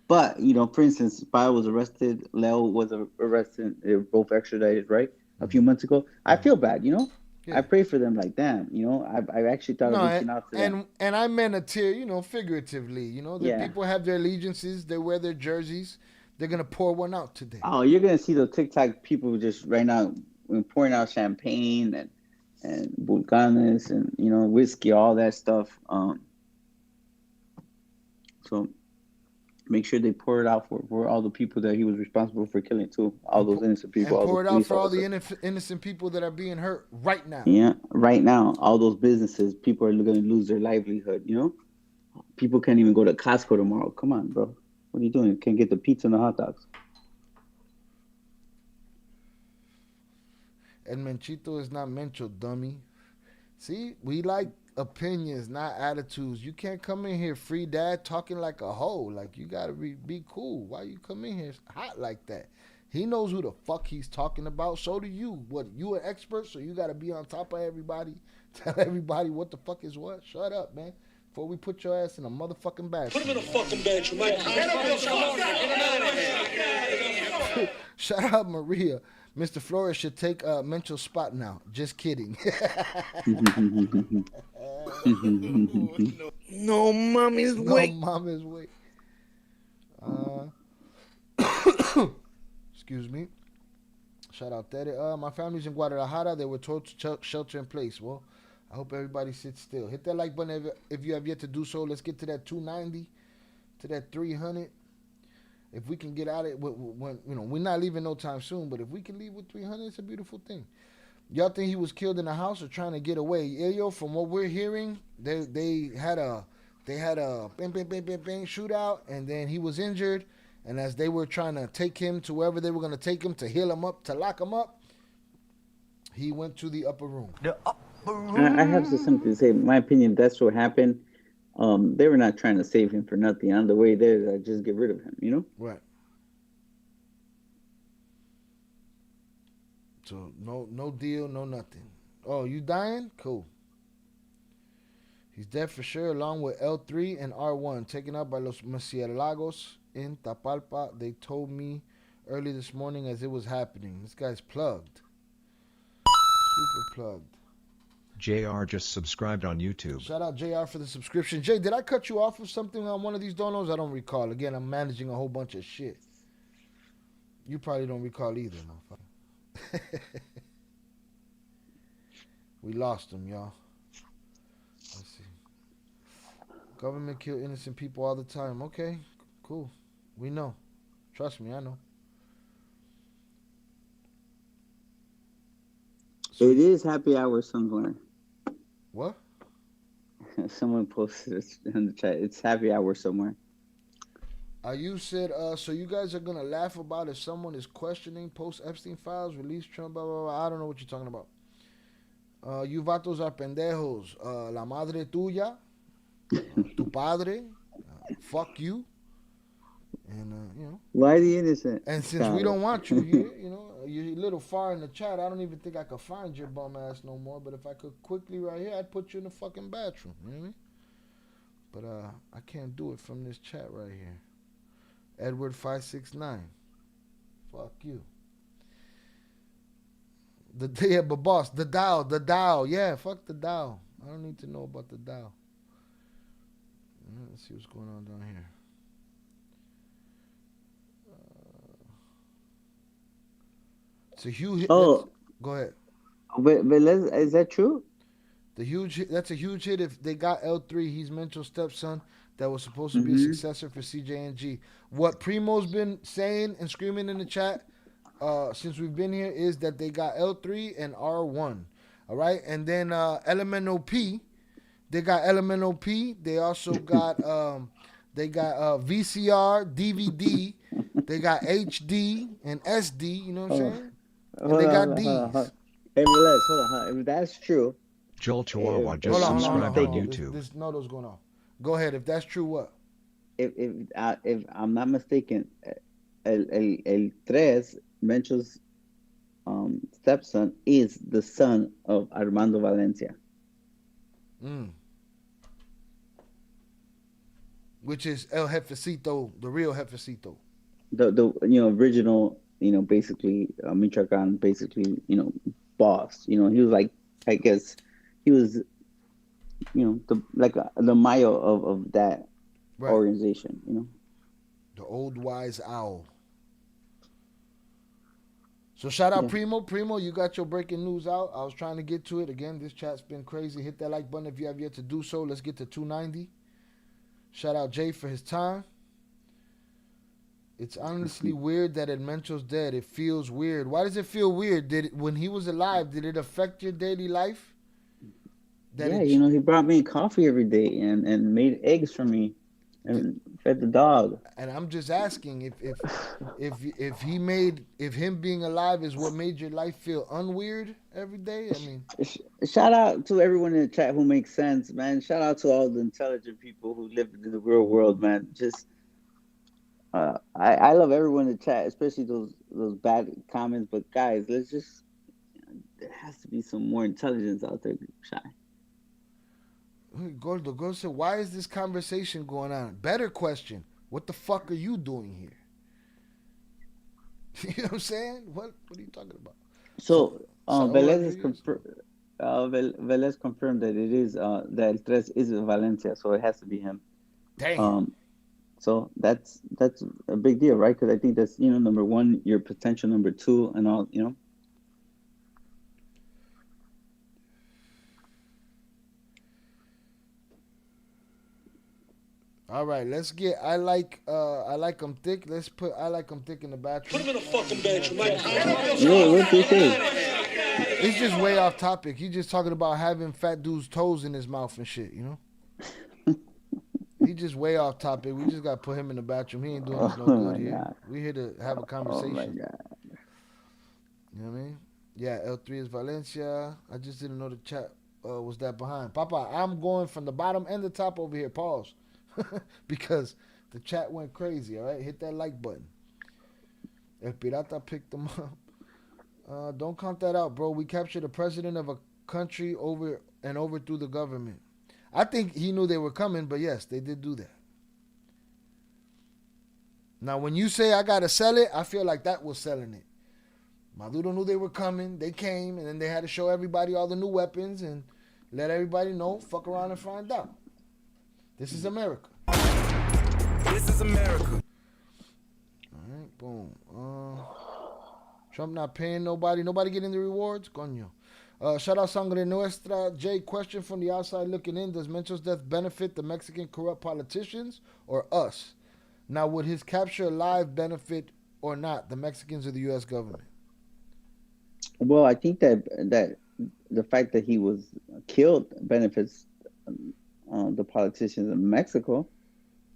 F: But for instance, Bio was arrested, Leo was arrested. They were both extradited, right? A few months ago. I feel bad, Yeah. I pray for them like, damn, I actually thought of reaching out to them.
A: And I meant a tear, figuratively. People have their allegiances, they wear their jerseys. They're gonna pour one out today.
F: Oh, you're gonna see the TikTok people just right now pouring out champagne and vulcanes and whiskey, all that stuff. So make sure they pour it out for all the people that he was responsible for killing too. All those innocent people.
A: And pour it out for all the innocent people that are being hurt right now.
F: Yeah, right now. All those businesses, people are going to lose their livelihood, People can't even go to Costco tomorrow. Come on, bro. What are you doing? You can't get the pizza and the hot dogs.
A: El Menchito is not Mencho, dummy. See, we like opinions, not attitudes. You can't come in here, free dad, talking like a hoe. Like, you gotta be cool. Why you come in here hot like that? He knows who the fuck he's talking about. So do you. What, you an expert, so you gotta be on top of everybody. Tell everybody what the fuck is what. Shut up, man. Before we put your ass in a motherfucking bathroom. Put him in a fucking bathroom, Mike. Shout out Maria. Mr. Flores should take Mencho's spot now. Just kidding.
C: No mommy's
A: No
C: wait.
A: mama's way. Excuse me. Shout out that. My family's in Guadalajara. They were told to shelter in place. Well, I hope everybody sits still. Hit that like button if you have yet to do so. Let's get to that 290, to that 300. If we can get out of it, when we're not leaving no time soon, but if we can leave with 300, it's a beautiful thing. Y'all think he was killed in the house or trying to get away? Yeah, yo, from what we're hearing, they had a bang bang bang bang bang shootout, and then he was injured. And as they were trying to take him to wherever they were going to take him to heal him up, to lock him up, he went to the upper room.
F: I have something to say. In my opinion, that's what happened. They were not trying to save him for nothing. On the way there, just get rid of him, you know?
A: Right. So no deal, no nothing. Oh, you dying? Cool. He's dead for sure, along with L3 and R1, taken out by los Murciélagos in Tapalpa. They told me early this morning as it was happening. This guy's plugged. Super plugged.
B: JR just subscribed on YouTube.
A: Shout out JR for the subscription. Jay, did I cut you off of something on one of these donos? I don't recall. Again, I'm managing a whole bunch of shit. You probably don't recall either, motherfucker. We lost him, y'all. Let's see. Government kill innocent people all the time. Okay, cool. We know. Trust me, I know.
F: So it is happy hour somewhere.
A: What?
F: Someone posted it in the chat. It's happy hour somewhere.
A: You said, so you guys are going to laugh about if someone is questioning post-Epstein files, release Trump, blah, blah, blah. I don't know what you're talking about. You vatos are pendejos. La madre tuya, tu padre, fuck you. And,
F: Why the innocent?
A: And since we don't want you here, you're a little far in the chat. I don't even think I could find your bum ass no more. But if I could quickly right here, I'd put you in the fucking bathroom. You know what I mean? But I can't do it from this chat right here. Edward569. Fuck you. But boss, the Dow. Yeah, fuck the Dow. I don't need to know about the Dow. Let's see what's going on down here. It's a huge. Go ahead.
F: But is that true?
A: That's a huge hit. If they got L3, he's Mencho's stepson that was supposed to be a successor for CJNG. What Primo's been saying and screaming in the chat since we've been here is that they got L3 and R1. All right, and then LMNOP, they got LMNOP. They also got VCR, DVD. They got HD and SD. You know what I'm saying? And they got D's.
F: Hey, relax. Hold on. If that's true.
B: Joel Chihuahua just subscribed on YouTube.
A: This noto's going on. Go ahead. If that's true, what?
F: If I'm not mistaken, el Tres, Mencho's stepson, is the son of Armando Valencia.
A: Which is El Jefecito, the real Jefecito.
F: The original, basically Michoacan, basically, boss. He was like, I guess he was, the Mayo of that organization,
A: The old wise owl. So shout out Primo. Primo, you got your breaking news out. I was trying to get to it. Again, this chat's been crazy. Hit that like button if you have yet to do so. Let's get to 290. Shout out Jay for his time. It's honestly weird that Mencho's dead. It feels weird. Why does it feel weird? When he was alive, did it affect your daily life?
F: He brought me coffee every day and made eggs for me. and fed the dog.
A: And I'm just asking if he made if him being alive is what made your life feel unweird every day. I mean,
F: Shout out to everyone in the chat who makes sense, man. Shout out to all the intelligent people who live in the real world, man. Just I love everyone in the chat, especially those bad comments. But guys, let's just there has to be some more intelligence out there, Shy.
A: Gordo said, why is this conversation going on? Better question. What the fuck are you doing here? You know what I'm saying? What are you talking about?
F: So
A: Saul
F: Velez is
A: Rodriguez?
F: Velez confirmed that it is that El Tres is Valencia, so it has to be him.
A: Damn.
F: Um, so that's a big deal, right? Because I think that's number one, your potential number two, and all.
A: All right, let's get I like them thick. Let's put I like them thick in the bathroom.
C: Put him in a fucking bedroom. Like,
F: Yeah, what do you say?
A: It's just way off topic. He's just talking about having fat dude's toes in his mouth and shit, you know? He just way off topic. We just got to put him in the bathroom. He ain't doing us no
F: Oh
A: good
F: my
A: here.
F: God.
A: We here to have a
F: Oh my
A: conversation.
F: God.
A: You know what I mean? Yeah, L3 is Valencia. I just didn't know the chat was that behind. Papa, I'm going from the bottom and the top over here. Pause. Because the chat went crazy, all right? Hit that like button. El Pirata picked them up. Don't count that out, bro. We captured the president of a country overthrew the government. I think he knew they were coming, but yes, they did do that. Now, when you say I gotta sell it, I feel like that was selling it. Maduro knew they were coming. They came, and then they had to show everybody all the new weapons and let everybody know. Fuck around and find out. This is America.
C: this is America.
A: All right, boom. Trump not paying nobody. Nobody getting the rewards? Coño. Shout out Sangre Nuestra. Jay, question from the outside looking in. Does Mencho's death benefit the Mexican corrupt politicians or us? Now, would his capture alive benefit or not the Mexicans or the U.S. government?
F: Well, I think that the fact that he was killed benefits the politicians in Mexico,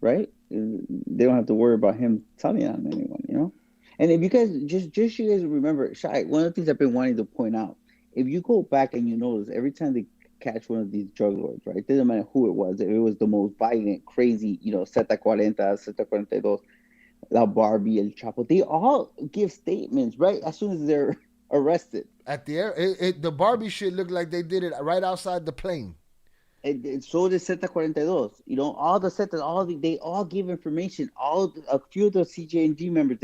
F: right? They don't have to worry about him telling on anyone. And if you guys just you guys remember, Shai, one of the things I've been wanting to point out, if you go back and you notice, every time they catch one of these drug lords, right? It doesn't matter who it was. If it was the most violent, crazy, Zeta 40, Zeta 42, La Barbie, El Chapo, they all give statements, right? As soon as they're arrested.
A: At the air, the Barbie shit looked like they did it right outside the plane.
F: So did Zeta 42. All the Zetas, they all give information. A few of the CJNG members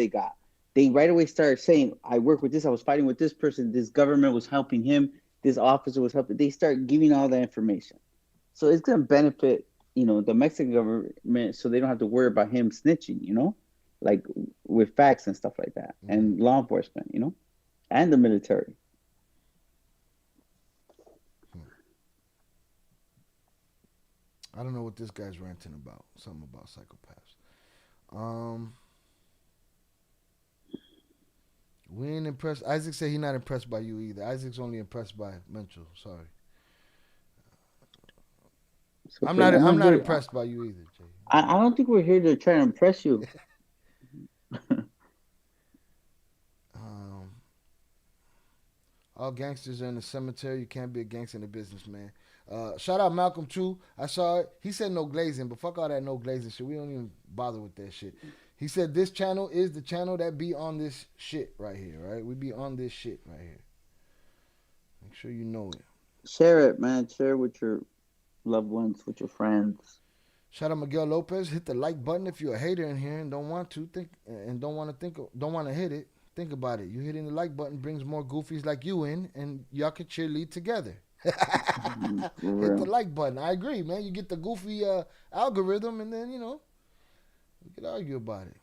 F: they right away started saying, I work with this, I was fighting with this person, this government was helping him, this officer was helping. They start giving all that information. So it's going to benefit, the Mexican government, so they don't have to worry about him snitching, like with facts and stuff like that, and law enforcement, and the military.
A: I don't know what this guy's ranting about. Something about psychopaths. We ain't impressed. Isaac said he's not impressed by you either. Isaac's only impressed by Mencho. Sorry.
F: So
A: I'm not impressed by you either, Jay.
F: I don't think we're here to try to impress you.
A: All gangsters are in the cemetery. You can't be a gangster in the business, man. Shout out Malcolm too. I saw it. He said no glazing, but fuck all that no glazing shit. We don't even bother with that shit. He said this channel is the channel that be on this shit right here, right? We be on this shit right here. Make sure you know it.
F: Share it, man. Share it with your loved ones, with your friends.
A: Shout out Miguel Lopez. Hit the like button if you're a hater in here and don't want to hit it. Think about it. You hitting the like button brings more goofies like you in, and y'all can cheerlead together. Hit the like button. I agree, man. You get the goofy algorithm, and then we could argue about it.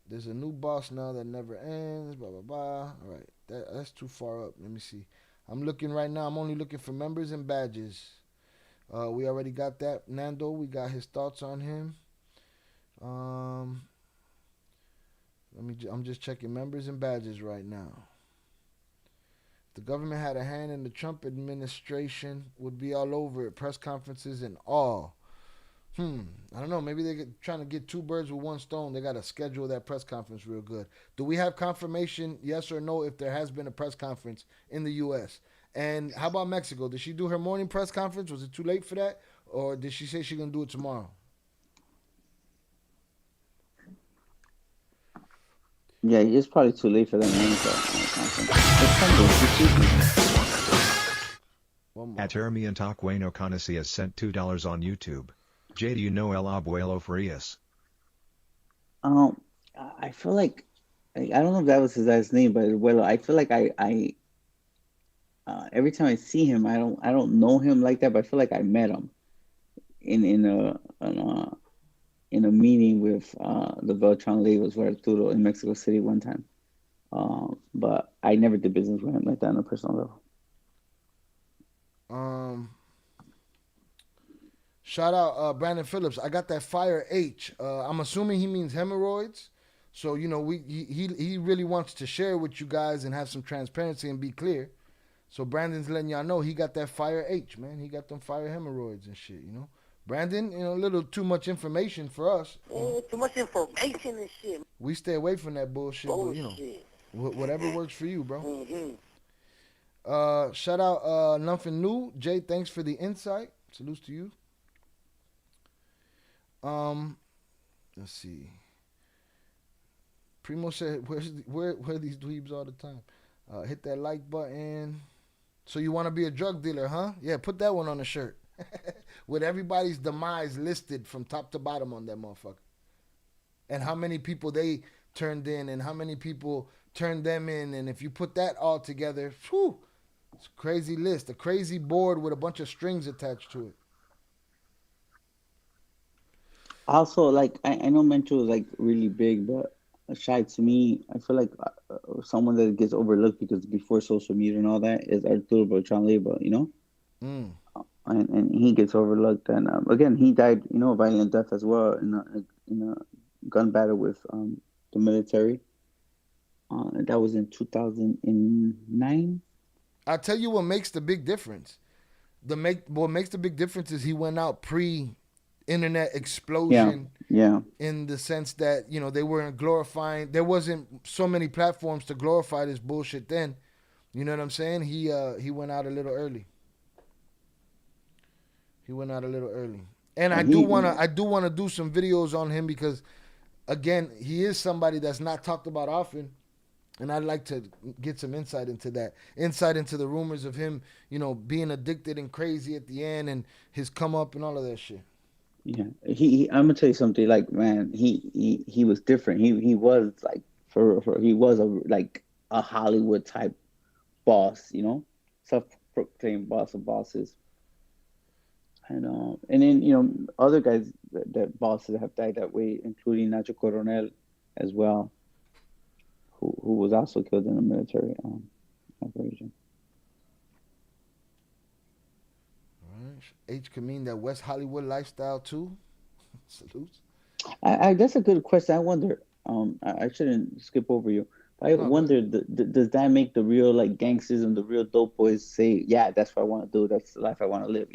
A: There's a new boss now that never ends. Blah blah blah. All right, that's too far up. Let me see. I'm looking right now. I'm only looking for members and badges. We already got that. Nando, we got his thoughts on him. I'm just checking members and badges right now. If the government had a hand in the Trump administration, would be all over it. Press conferences and all. I don't know. Maybe they're trying to get two birds with one stone. They got to schedule that press conference real good. Do we have confirmation, yes or no, if there has been a press conference in the U.S.? And how about Mexico? Did she do her morning press conference? Was it too late for that? Or did she say she's going to do it tomorrow?
F: Yeah, it's probably too late for them.
A: One more.
B: At Jeremy and Taqueno Conesi has sent $2 on YouTube. Jay, do you know El Abuelo Frias?
F: I feel like I don't know if that was his last name, but well, I feel like I every time I see him, I don't know him like that, but I feel like I met him in a meeting with the Beltran Legos where Arturo in Mexico City one time. But I never did business with him like that on a personal level.
A: Shout out Brandon Phillips. I got that fire H. I'm assuming he means hemorrhoids. So he really wants to share with you guys and have some transparency and be clear. So Brandon's letting y'all know he got that fire H, man. He got them fire hemorrhoids and shit. Brandon, a little too much information for us.
D: Too much information and shit.
A: We stay away from that bullshit.
D: Bullshit.
A: But whatever works for you, bro.
D: Mm-hmm.
A: Shout out Nothing New. Jay, thanks for the insight. Salutes to you. Let's see. Primo said, where are these dweebs all the time? Hit that like button. So you want to be a drug dealer, huh? Yeah, put that one on the shirt. With everybody's demise listed from top to bottom on that motherfucker. And how many people they turned in and how many people turned them in. And if you put that all together, whew, it's a crazy list. A crazy board with a bunch of strings attached to it.
F: Also, like I know Mencho is like really big, but shy to me, I feel like someone that gets overlooked because before social media and all that is Arturo Beltran Leyva, and he gets overlooked. And again, he died, a violent death as well in a gun battle with the military. That was in 2009.
A: I'll tell you what makes the big difference. What makes the big difference is he went out pre-internet explosion.
F: Yeah.
A: In the sense that, they weren't glorifying. There wasn't so many platforms to glorify this bullshit then. You know what I'm saying? He went out a little early. And I do wanna do some videos on him because, again, he is somebody that's not talked about often. And I'd like to get some insight into that. Insight into the rumors of him, being addicted and crazy at the end and his come up and all of that shit.
F: Yeah. I'm gonna tell you something, like, man, he was different. He was like he was a Hollywood type boss, self-proclaimed boss of bosses. And then, other guys that bosses have died that way, including Nacho Coronel as well, who was also killed in a military operation.
A: All right. H could mean that West Hollywood lifestyle too. Salutes.
F: That's a good question. I wonder. I shouldn't skip over you. I wonder, does that make the real gangsters and the real dope boys say, "Yeah, that's what I want to do. That's the life I want to live."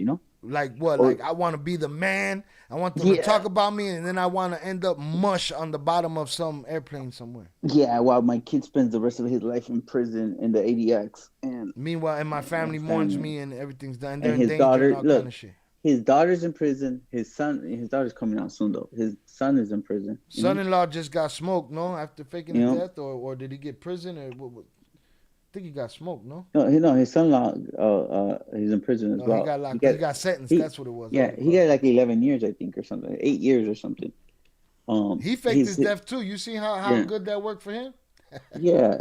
A: Like what? Like I want to be the man. I want them to talk about me, and then I want to end up mush on the bottom of some airplane somewhere.
F: Yeah, while my kid spends the rest of his life in prison in the ADX, and
A: meanwhile, and my family mourns me, and everything's done. They're
F: and
A: in
F: his
A: danger
F: daughter,
A: and all kind of shit.
F: His daughter's in prison. His daughter's coming out soon though. His son is in prison.
A: Son-in-law just got smoked, no? After faking his death, or did he get prison, or what? I think he got smoked, no?
F: No, his son-in-law, he's in prison as well.
A: He got locked. He got sentenced. That's what it was.
F: Yeah, he got like 11 years, I think, or something. 8 years or something.
A: He faked his death too. You see how good that worked for him?
F: Yeah.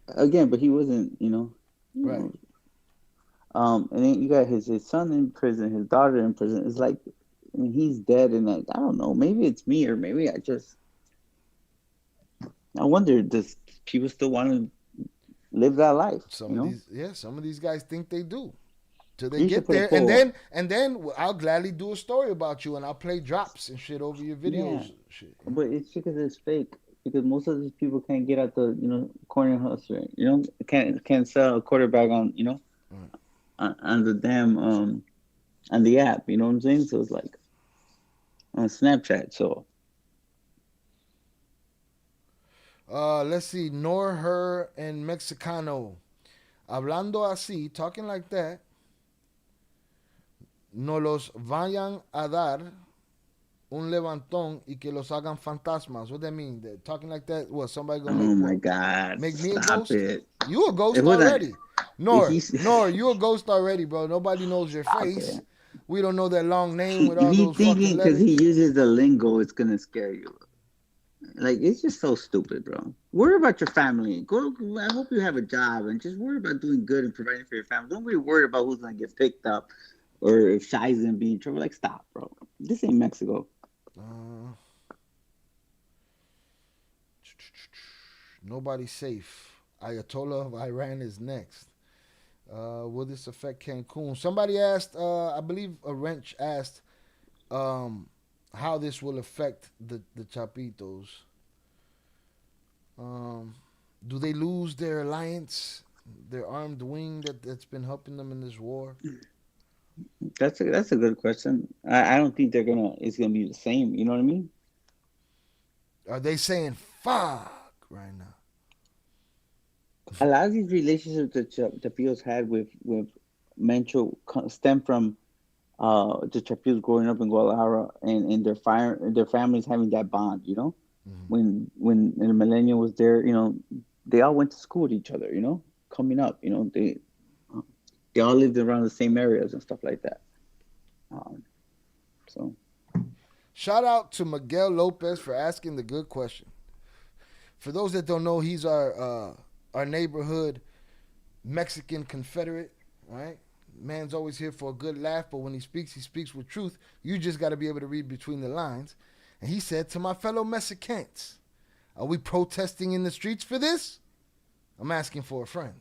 F: Again, but he wasn't,
A: Right.
F: And then you got his son in prison, his daughter in prison. It's like, he's dead, and I don't know. Maybe it's me, or maybe I wonder, does people still want to live that life?
A: Some of these guys think they do. Till they get there, and then I'll gladly do a story about you, and I'll play drops and shit over your videos.
F: Yeah.
A: Shit.
F: But it's because it's fake. Because most of these people can't get out the corner hustler. Can't sell a quarterback on on the damn on the app. You know what I'm saying? So it's like, on Snapchat. So
A: Let's see. Nor, her, and Mexicano. Hablando así, talking like that. No los vayan a dar un levantón y que los hagan fantasmas. What that mean? That talking like that? What, somebody gonna
F: oh
A: make
F: my
A: what?
F: God,
A: Make me a
F: stop
A: ghost?
F: it!
A: You a
F: It
A: ghost
F: was that
A: already. Nor,
F: he's
A: you a ghost already, bro. Nobody knows your
F: stop
A: face.
F: it.
A: We don't know that long name with all
F: He
A: those
F: thinking
A: fucking
F: because
A: letters.
F: he uses the lingo, it's gonna scare you. Like it's just so stupid, bro. Worry about your family. Go. I hope you have a job and just worry about doing good and providing for your family. Don't be worried about who's gonna get picked up or if Shy's gonna be in trouble. Like stop, bro. This ain't Mexico.
A: Uh, Nobody safe. Ayatollah of Iran is next. Will this affect Cancun? Somebody asked, I believe a wrench asked, how this will affect the Chapitos. Um, do they lose their alliance, their armed wing that's been helping them in this war?
F: That's a good question. I don't think they're gonna. It's gonna be the same. You know what I mean?
A: Are they saying fuck right now?
F: A lot of these relationships that Chapitos had with Mencho stem from the Chapitos growing up in Guadalajara and their families having that bond. You know,
A: Mm-hmm.
F: when the millennial was there, you know, they all went to school with each other. You know, coming up, you know, they all lived around the same areas and stuff like that. Um, so
A: Shout out to Miguel Lopez for asking the good question. For those that don't know, he's our neighborhood Mexican Confederate, right? Man's always here for a good laugh, but when he speaks with truth. You just got to be able to read between the lines. And he said, to my fellow Mexicans, are we protesting in the streets for this? I'm asking for a friend.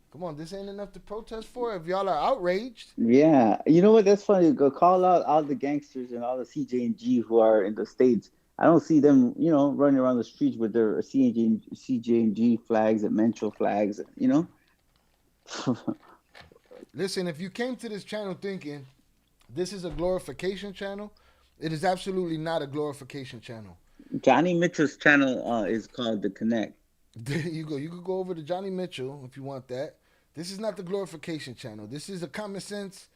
A: Come on, this ain't enough to protest for if y'all are outraged.
F: yeah, you know what? That's funny. Go call out all the gangsters and all the CJNG who are in the states. I don't see them, you know, running around the streets with their CJNG flags and Mencho flags. You know,
A: Listen, if you came to this channel thinking this is a glorification channel, it is absolutely not a glorification channel.
F: Johnny Mitchell's channel is called The Connect.
A: There you go. You could go over to Johnny Mitchell if you want that. This is not the glorification channel. This is a common sense.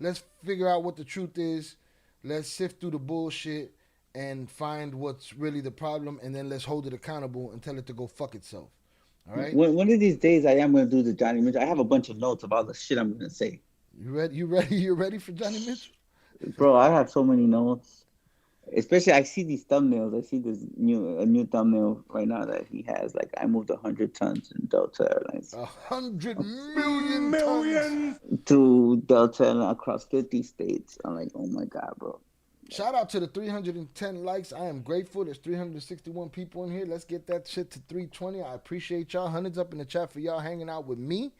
A: Let's figure out what the truth is. Let's sift through the bullshit and find what's really the problem, and then let's hold it accountable and tell it to go fuck itself. All right?
F: One of these days, I am going to do the Johnny Mitchell. I have a bunch of notes of all the shit I'm going to say.
A: You ready? You ready? You ready for Johnny Mitchell?
F: Bro, I have so many notes. Especially, I see these thumbnails. I see this new thumbnail right now that he has. Like, I moved 100 tons in Delta Airlines
A: 100 million tons.
F: to Delta and across 50 states. I'm like, oh my God, bro.
A: Shout out to the 310 likes. I am grateful. There's 361 people in here. Let's get that shit to 320. I appreciate y'all. Hundreds up in the chat for y'all hanging out with me.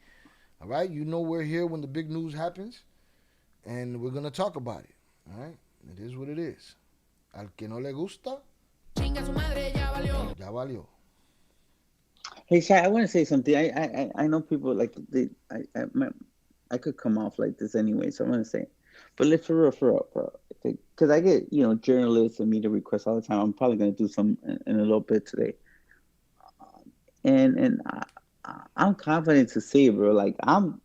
A: All right. You know we're here when the big news happens. And we're going to talk about it. All right. It is what it is. Al que no le gusta,
G: Chinga su madre, ya valió.
A: ya valió.
F: Hey, Shai, I want to say something. I know people like I could come off like this anyway, so I'm gonna say, but let's for real, because I get journalists and media requests all the time. I'm probably gonna do some in a little bit today, and I'm confident to say, bro, like I'm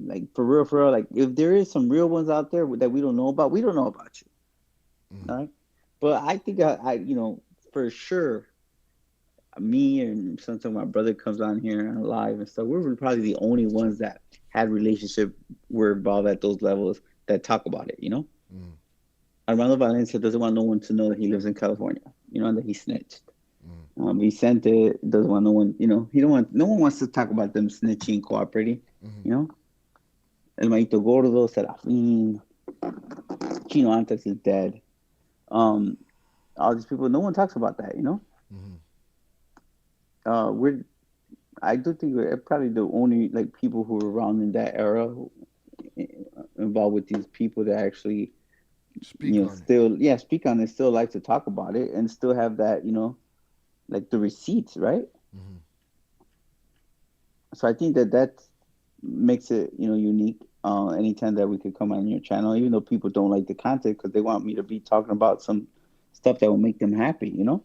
F: like for real, like if there is some real ones out there that we don't know about, we don't know about you, all right? But I think I for sure me and sometimes my brother comes on here live and stuff, we're probably the only ones that had relationship were involved at those levels that talk about it, Armando Valencia doesn't want no one to know that he lives in California, and that he snitched. Vicente doesn't want no one, no one wants to talk about them snitching, cooperating, El Maito Gordo, Serafin, Chino Antes is dead. All these people, no one talks about that, I do think we're probably the only people who were around in that era involved with these people that actually speak on it, still like to talk about it and still have that, the receipts, right? So I think that makes it, unique. anytime that we could come on your channel, even though people don't like the content because they want me to be talking about some stuff that will make them happy, you know?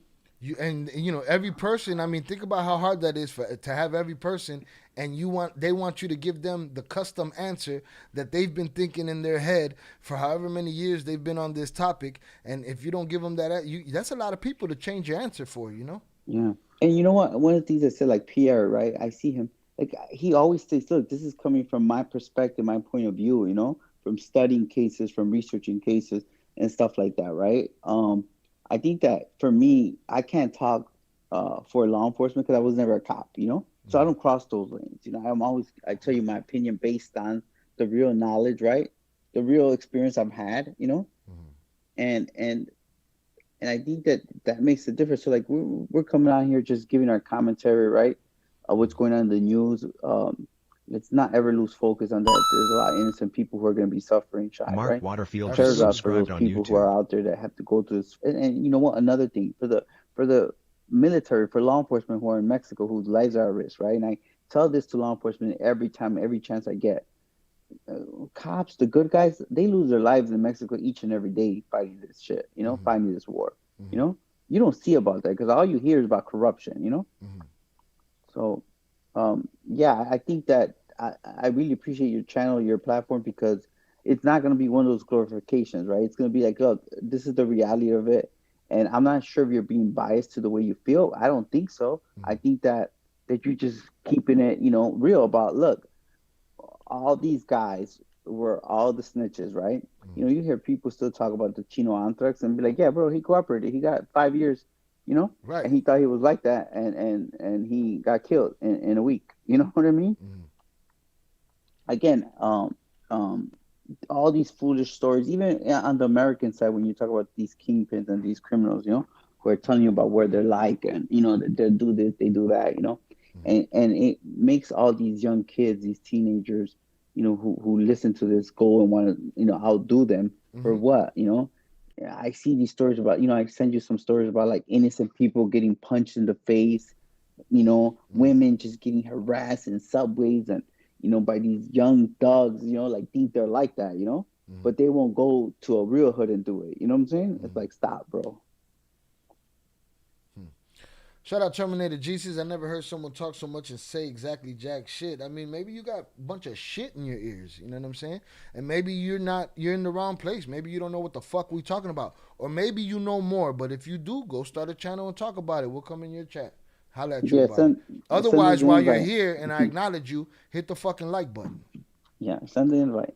A: Every person. I mean, think about how hard that is for to have every person, and they want you to give them the custom answer that they've been thinking in their head for however many years they've been on this topic. And if you don't give them that's a lot of people to change your answer for.
F: Yeah. And you know what? One of the things I said, like Pierre, right? I see him, like, he always says, look, this is coming from my perspective, my point of view, you know, from studying cases, from researching cases and stuff like that, right? I think that for me, I can't talk for law enforcement because I was never a cop, you know? So I don't cross those lanes. You know, I tell you my opinion based on the real knowledge, right? The real experience I've had, you know? And I think that that makes a difference. So like we're coming out here just giving our commentary, right? What's going on in the news. Let's not ever lose focus on that. There's a lot of innocent people who are going to be suffering, shot,
B: Mark
F: right?
B: Waterfield just
F: Prayers out for
B: subscribed
F: those
B: on
F: people who are
B: YouTube.
F: out there that have to go through this. And you know what? Another thing for the military, for law enforcement who are in Mexico, whose lives are at risk, right? And I tell this to law enforcement every time, every chance I get. Cops, the good guys, they lose their lives in Mexico each and every day fighting this shit, you know, fighting this war. You know, you don't see about that because all you hear is about corruption, you know. So, yeah, I think that I really appreciate your channel, your platform, because it's not going to be one of those glorifications, right? It's going to be like, look, this is the reality of it. And I'm not sure if you're being biased to the way you feel. I don't think so. I think that you're just keeping it, you know, real about, look, all these guys were all the snitches, right? You know, you hear people still talk about the Chino Anthrax and be like, yeah, bro, he cooperated. He got 5 years, you know,
A: Right.
F: and he thought he was like that, and he got killed in a week. You know what I mean? Again, all these foolish stories, even on the American side, when you talk about these kingpins and these criminals, you know, who are telling you about where they're like, and you know, they do this, they do that, you know, and it makes all these young kids, these teenagers, you know, who listen to this go and want to, you know, outdo them for what, you know. I see these stories about, you know, I send you some stories about like innocent people getting punched in the face, you know, women just getting harassed in subways and, you know, by these young thugs, you know, like think they're like that, you know, but they won't go to a real hood and do it. You know what I'm saying? It's like, stop, bro.
A: Shout out Terminator Jesus. I never heard someone talk so much and say exactly jack shit. I mean, maybe you got a bunch of shit in your ears. You know what I'm saying? And maybe you're in the wrong place. Maybe you don't know what the fuck we talking about. Or maybe you know more. But if you do, go start a channel and talk about it. We'll come in your chat. Holla at you
F: Yeah,
A: about it.
F: send us
A: Otherwise,
F: the
A: while you're
F: invite.
A: here and I acknowledge you, hit the fucking like button.
F: Yeah, send the invite.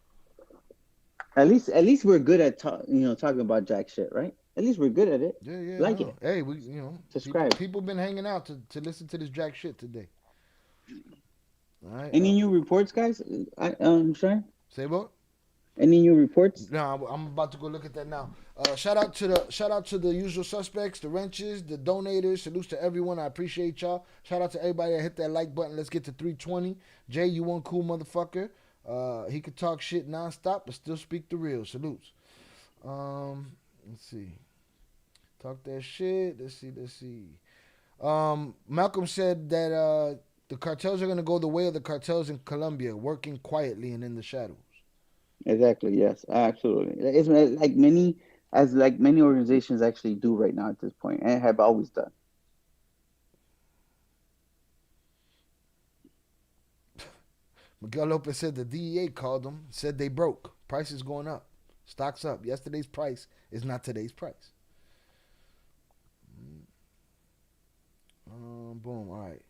F: At least we're good at you know, talking about jack shit, right? At least we're good at it.
A: Yeah,
F: Like
A: no.
F: it.
A: Hey,
F: Subscribe.
A: people been hanging out to listen to this jack shit today. All right.
F: Any new reports, guys? I'm sorry.
A: Say what?
F: Any new reports?
A: No, I'm about to go look at that now. Shout out to the usual suspects, the wrenches, the donators. Salutes to everyone. I appreciate y'all. Shout out to everybody that hit that like button. Let's get to 320. Jay, you one cool motherfucker. He could talk shit nonstop, but still speak the real. Salutes. Let's see. Talk that shit. Let's see. Malcolm said that the cartels are gonna go the way of the cartels in Colombia, working quietly and in the shadows.
F: Exactly. Yes. Absolutely. It's like many organizations actually do right now at this point, and have always done.
A: Miguel Lopez said the DEA called them, said they broke. Price is going up. Stock's up. Yesterday's price is not today's price. Boom. All right.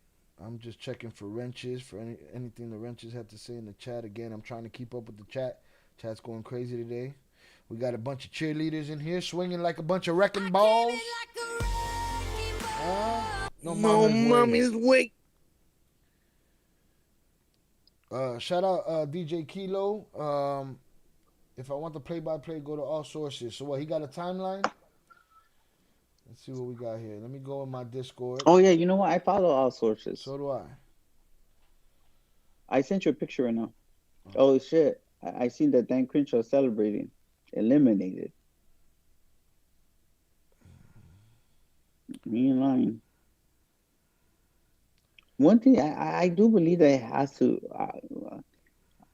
A: I'm just checking for wrenches, for anything the wrenches have to say in the chat. Again, I'm trying to keep up with the chat. Chat's going crazy today. We got a bunch of cheerleaders in here swinging like a bunch of wrecking balls. No mama's way. Shout out DJ Kilo. If I want the play-by-play, go to all sources. So what, he got a timeline? Let's see what we got here. Let me go in my Discord.
F: Oh yeah, you know what? I follow all sources.
A: So do I.
F: I sent you a picture right now. Oh shit! I seen that Dan Crenshaw celebrating, eliminated. Me in line. One thing I do believe that it has to.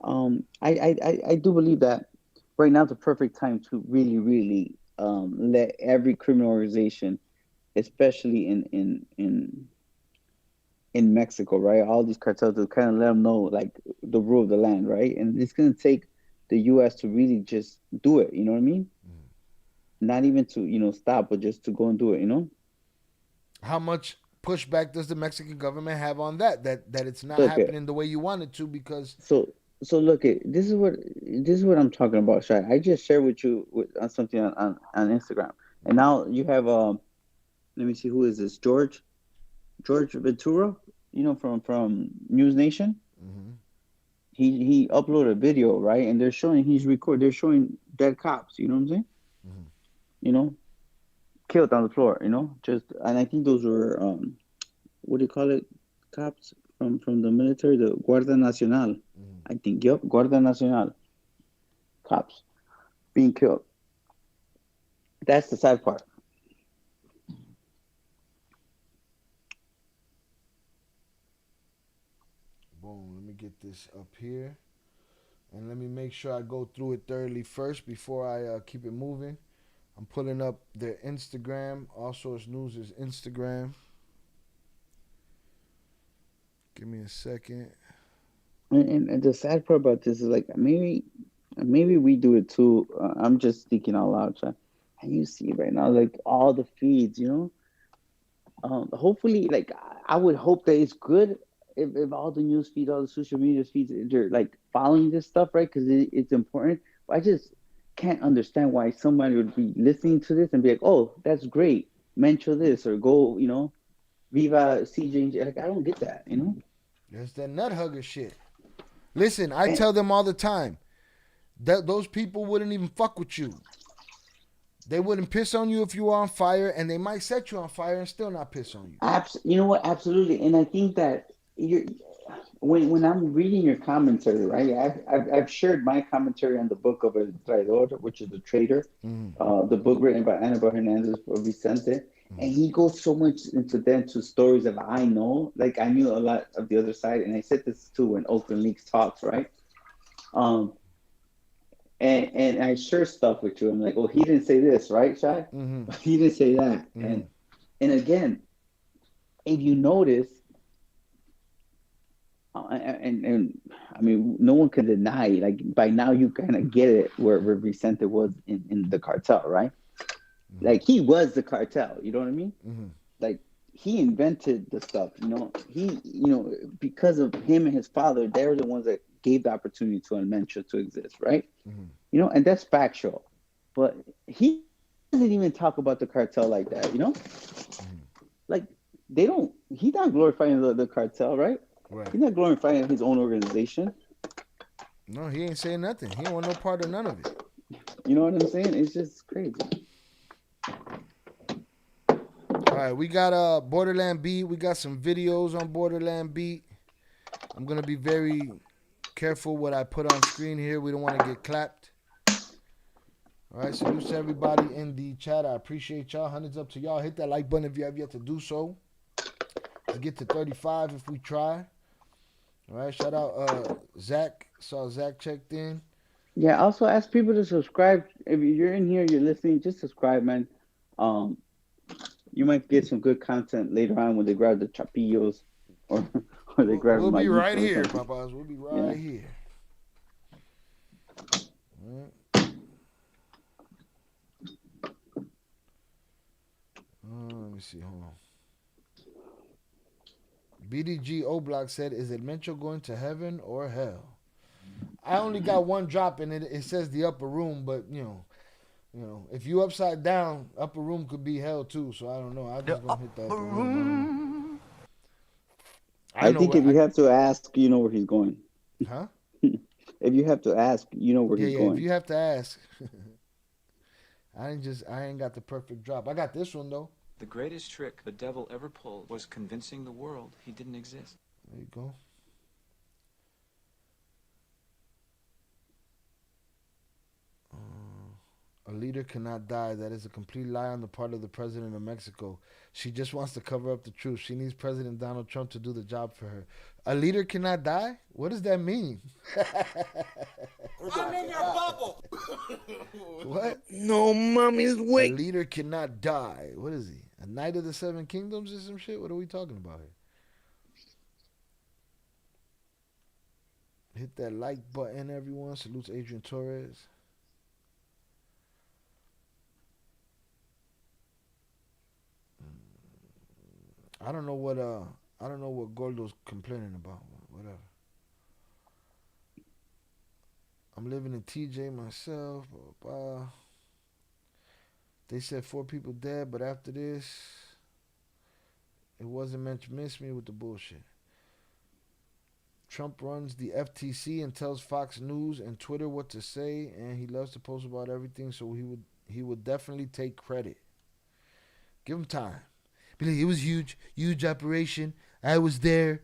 F: I do believe that right now is the perfect time to really, really let every criminal organization, especially in Mexico, right? All these cartels to kind of let them know like the rule of the land, right? And it's gonna take the U.S. to really just do it. You know what I mean? Not even to stop, but just to go and do it. You know?
A: How much pushback does the Mexican government have on that? That it's not
F: Look,
A: happening the way you want it to because
F: so look, this is what I'm talking about, Shai. I just shared with you on something on Instagram, and now you have let me see, who is this? George Ventura, from News Nation. He uploaded a video, right? And they're showing dead cops, you know what I'm saying? You know, killed on the floor, just, and I think those were what do you call it? Cops from the military, the Guardia Nacional. I think, yep, Guardia Nacional cops being killed. That's the sad part.
A: boom. Let me get this up here, and let me make sure I go through it thoroughly first before I keep it moving. I'm pulling up their Instagram. All Source News is Instagram. Give me a second.
F: And the sad part about this is like maybe we do it too. I'm just thinking out loud, Sean. And you see right now, like all the feeds, hopefully, like I would hope that it's good if all the news feeds, all the social media feeds, they're like following this stuff, right? Because it's important. But I just can't understand why somebody would be listening to this and be like, "Oh, that's great, mention this or go, Viva CJNG." Like I don't get that,
A: There's that nut hugger shit. Listen, I
F: And,
A: tell them all the time that those people wouldn't even fuck with you. They wouldn't piss on you if you were on fire, and they might set you on fire and still not piss on you.
F: you know what? Absolutely. And I think that when I'm reading your commentary, right? I've shared my commentary on the book of El Traidor, which is the traitor, the book written by Anibal Hernandez Vicente, and he goes so much into stories that I know. Like I knew a lot of the other side, and I said this too when Oakland Leaks talks, right? Um, and I share stuff with you. I'm like, oh, he didn't say this, right, Shai? He didn't say that, and again, if you notice. And I mean, no one can deny. Like by now, you kind of get it where Vicente was in the cartel, right? Like he was the cartel. You know what I mean? Like he invented the stuff. Because of him and his father, they're the ones that gave the opportunity to Mencho to exist, right? And that's factual. But he doesn't even talk about the cartel like that. Like they don't. He's not glorifying the cartel, right?
A: Right.
F: He's not glorifying his own organization.
A: No, he ain't saying nothing. He don't want no part of none of it.
F: You know what I'm saying? It's just crazy.
A: All right, we got Borderland Beat. We got some videos on Borderland Beat. I'm gonna be very careful what I put on screen here. We don't want to get clapped. All right, salute to everybody in the chat. I appreciate y'all. Hundreds up to y'all. Hit that like button if you have yet to do so. Let's get to 35 if we try. All right, shout out Zach. Saw Zach checked in.
F: Yeah, also ask people to subscribe. If you're in here, you're listening, just subscribe, man. You might get some good content later on when they grab the chapillos or they grab
A: We'll
F: my
A: be right
F: YouTube or
A: here,
F: something.
A: Papas. We'll be right here. Let me see. Hold on. BDG O'Block said, "Is it Mencho going to heaven or hell?" I only got one drop and it says the upper room, but if you upside down, upper room could be hell too. So I don't know. I just gonna hit the upper room.
F: I think if you have to ask, you know where he's going.
A: Huh?
F: If you have to ask, you know where he's going.
A: If you have to ask. I ain't got the perfect drop. I got this one though.
H: The greatest trick the devil ever pulled was convincing the world he didn't exist.
A: There you go. A leader cannot die. That is a complete lie on the part of the president of Mexico. She just wants to cover up the truth. She needs President Donald Trump to do the job for her. A leader cannot die? What does that mean?
D: I'm in your bubble.
A: What?
C: No mommy's
A: A
C: wait.
A: leader cannot die. What is he? A knight of the seven kingdoms or some shit? What are we talking about here? Hit that like button, everyone. Salutes Adrian Torres. I don't know what Gordo's complaining about. Whatever. I'm living in TJ myself. Blah, blah. They said 4 people dead, but after this, it wasn't meant to miss me with the bullshit. Trump runs the FTC and tells Fox News and Twitter what to say, and he loves to post about everything, so he would definitely take credit. Give him time. Be like, it was huge operation. I was there.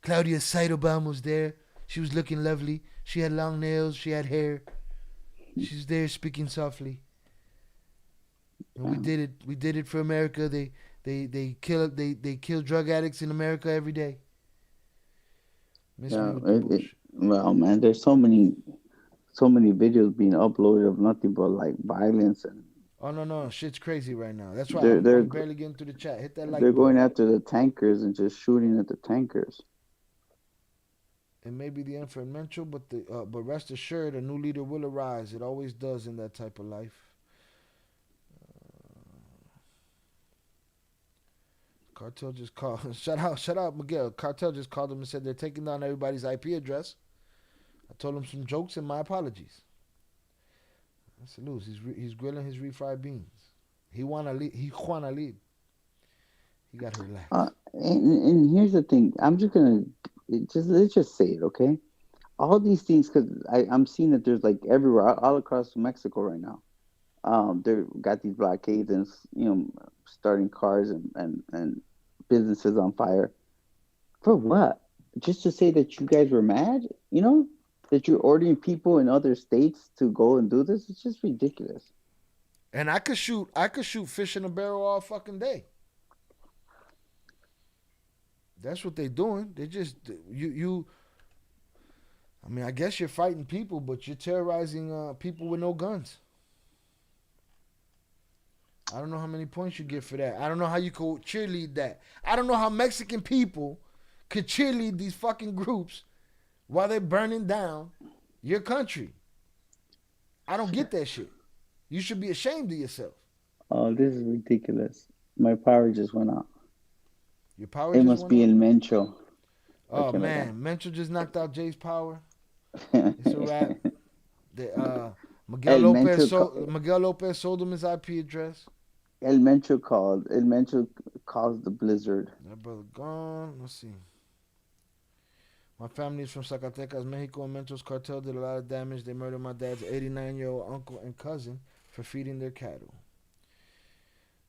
A: Claudia Seidelbaum was there. She was looking lovely. She had long nails. She had hair. She was there speaking softly. And we did it. We did it for America. They kill drug addicts in America every day. Miss me with the bullshit.
F: Well, man, there's so many videos being uploaded of nothing but like violence, and
A: Oh no, shit's crazy right now. That's why
F: they're
A: I'm barely getting through the chat. Hit that like
F: they're
A: button.
F: going after the tankers and just shooting at the tankers.
A: It may be the inferential, but rest assured, a new leader will arise. It always does in that type of life. Cartel just called. Shout out, Miguel. Cartel just called him and said they're taking down everybody's IP address. I told him some jokes and my apologies. That's a lose. He's grilling his refried beans. He wanna leave. He got to relax.
F: And here's the thing. I'm just gonna let's just say it, okay? All these things, because I'm seeing that there's like everywhere, all across Mexico right now. They got these blockades and starting cars and businesses on fire. For what? Just to say that you guys were mad? That you're ordering people in other states to go and do this? It's just ridiculous.
A: And I could shoot fish in a barrel all fucking day. That's what they're doing. They just you. I mean, I guess you're fighting people, but you're terrorizing people with no guns. I don't know how many points you get for that. I don't know how you could cheerlead that. I don't know how Mexican people could cheerlead these fucking groups while they're burning down your country. I don't get that shit. You should be ashamed of yourself.
F: Oh, this is ridiculous. My power just went out.
A: Your power
F: It
A: just
F: must
A: went
F: be
A: out?
F: in Mencho.
A: Oh, man. Mencho just knocked out Jay's power. It's a wrap. Miguel Lopez sold him his IP address.
F: El Mencho called. El Mencho caused the blizzard.
A: That brother gone. Let's see. My family is from Zacatecas, Mexico, and Mencho's cartel did a lot of damage. They murdered my dad's 89-year-old uncle and cousin for feeding their cattle.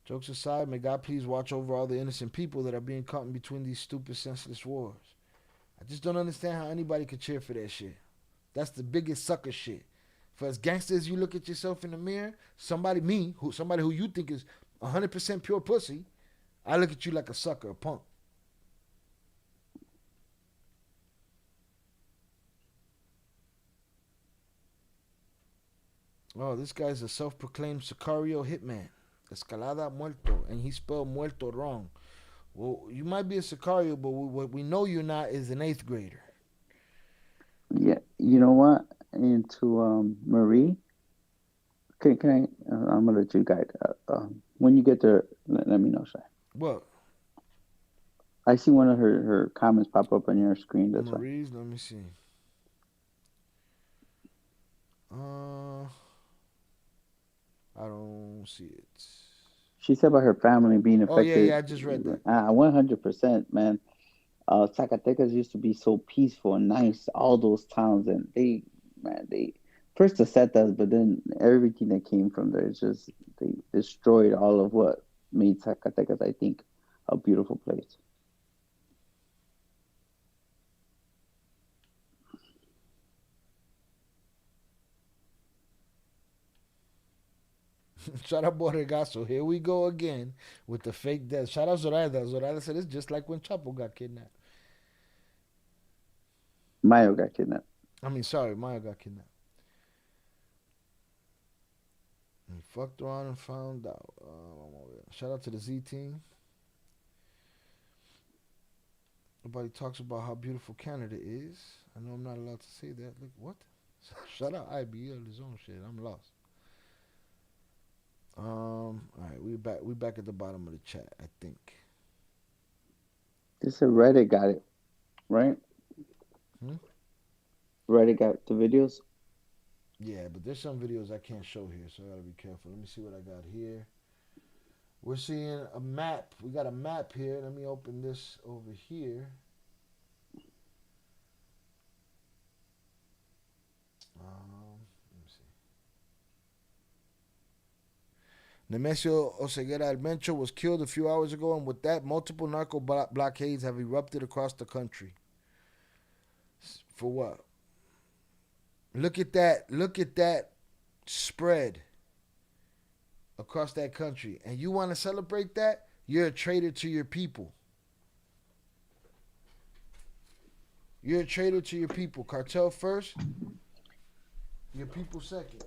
A: Jokes aside, may God please watch over all the innocent people that are being caught in between these stupid, senseless wars. I just don't understand how anybody could cheer for that shit. That's the biggest sucker shit. For as gangsters, you look at yourself in the mirror, somebody who you think is 100% pure pussy, I look at you like a sucker, a punk. Oh, this guy's a self-proclaimed Sicario hitman. Escalada muerto. And he spelled muerto wrong. Well, you might be a Sicario, but what we know you're not is an 8th grader.
F: Yeah, you know what? Into Marie. Can I? I'm gonna let you guide. When you get there, let me know, Shy.
A: What?
F: I see one of her comments pop up on your screen. That's
A: Marie's. Let me see. I don't see it.
F: She said about her family being affected.
A: Oh yeah, I just read that.
F: 100%, man. Zacatecas used to be so peaceful and nice. All those towns, and they first upset us, but then everything that came from there, they destroyed all of what made Zacatecas, I think, a beautiful place.
A: Shout out Borregazo. Here we go again with the fake death. Shout out Zoraida. Zoraida said it's just like when Chapo got kidnapped.
F: Mayo got kidnapped.
A: I mean, sorry, Maya got kidnapped. He fucked around and found out. Shout out to the Z team. Nobody talks about how beautiful Canada is. I know I'm not allowed to say that. Look, what? Shout out IBL, his own shit. I'm lost. All right, we back at the bottom of the chat, I think.
F: This is Reddit got it, right? Reddit got the videos.
A: Yeah, but there's some videos I can't show here, so I gotta be careful. Let me see what I got here. We're seeing a map. We got a map here. Let me open this over here. Let me see. Nemesio Oseguera Mencho was killed a few hours ago, and with that, multiple narco blockades have erupted across the country. For what? Look at that. Look at that spread across that country. And you want to celebrate that? You're a traitor to your people. You're a traitor to your people. Cartel first, your people second.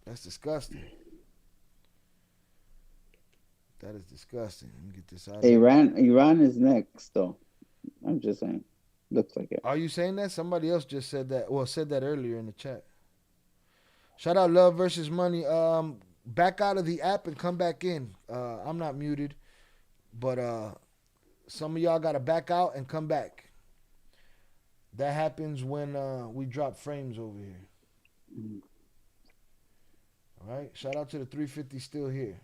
A: That's disgusting. That is disgusting. Let me get this out of here.
F: Iran is next, though. I'm just saying. Looks like it.
A: Are you saying that? Somebody else just said that. Well, said that earlier in the chat. Shout out Love versus Money. Back out of the app and come back in. I'm not muted, but some of y'all got to back out and come back. That happens when we drop frames over here. All right. Shout out to the 350 still here.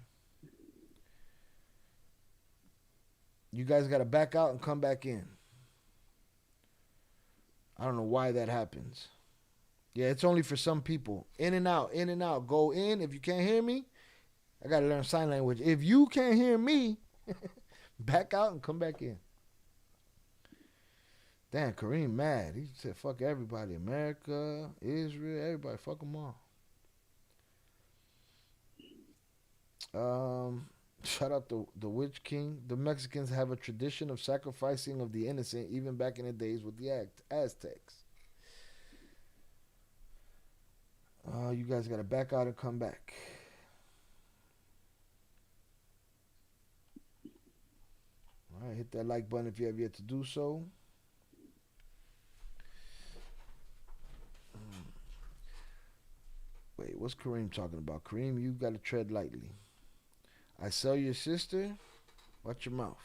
A: You guys got to back out and come back in. I don't know why that happens. Yeah, it's only for some people. In and out, in and out. Go in. If you can't hear me, I got to learn sign language. If you can't hear me, back out and come back in. Damn, Kareem mad. He said, fuck everybody. America, Israel, everybody. Fuck them all. Shout out the Witch King. The Mexicans have a tradition of sacrificing of the innocent, even back in the days with the Aztecs. You guys got to back out and come back. All right, hit that like button if you have yet to do so. Wait, what's Kareem talking about? Kareem, you got to tread lightly. I sell your sister. Watch your mouth.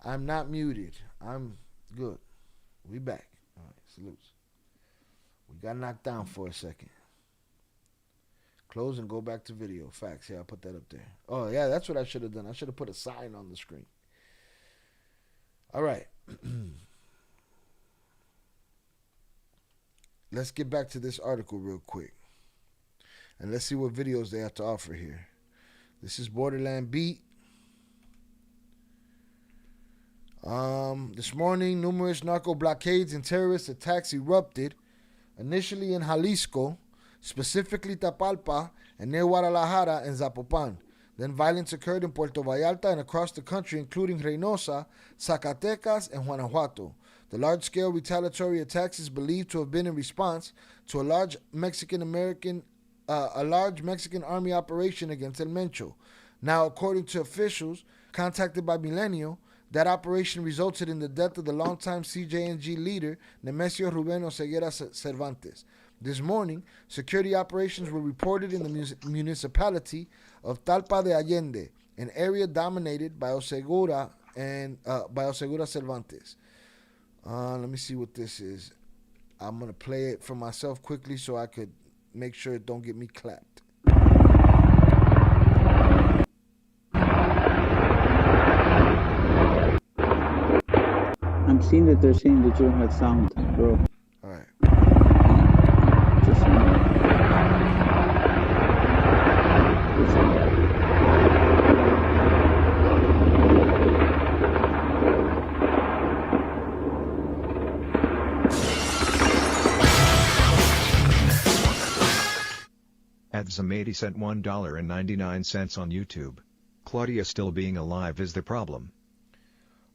A: I'm not muted. I'm good. We back. All right, salutes. We got knocked down for a second. Close and go back to video. Facts. Yeah, I'll put that up there. Oh, yeah, that's what I should have done. I should have put a sign on the screen. All right. Let's get back to this article real quick. And let's see what videos they have to offer here. This is Borderland Beat. This morning, numerous narco blockades and terrorist attacks erupted, initially in Jalisco, specifically Tapalpa, and near Guadalajara and Zapopan. Then violence occurred in Puerto Vallarta and across the country, including Reynosa, Zacatecas, and Guanajuato. The large-scale retaliatory attacks is believed to have been in response to a large Mexican army operation against El Mencho. Now, according to officials contacted by Milenio, that operation resulted in the death of the longtime CJNG leader, Nemesio Oseguera Cervantes. This morning, security operations were reported in the municipality of Talpa de Allende, an area dominated by Oseguera Cervantes. Let me see what this is. I'm going to play it for myself quickly so I could make sure it don't get me clapped.
F: I'm seeing that they're saying that you don't have sound, bro.
A: All right.
F: Just
B: 80 sent $1.99 on YouTube. Claudia still being alive is the problem.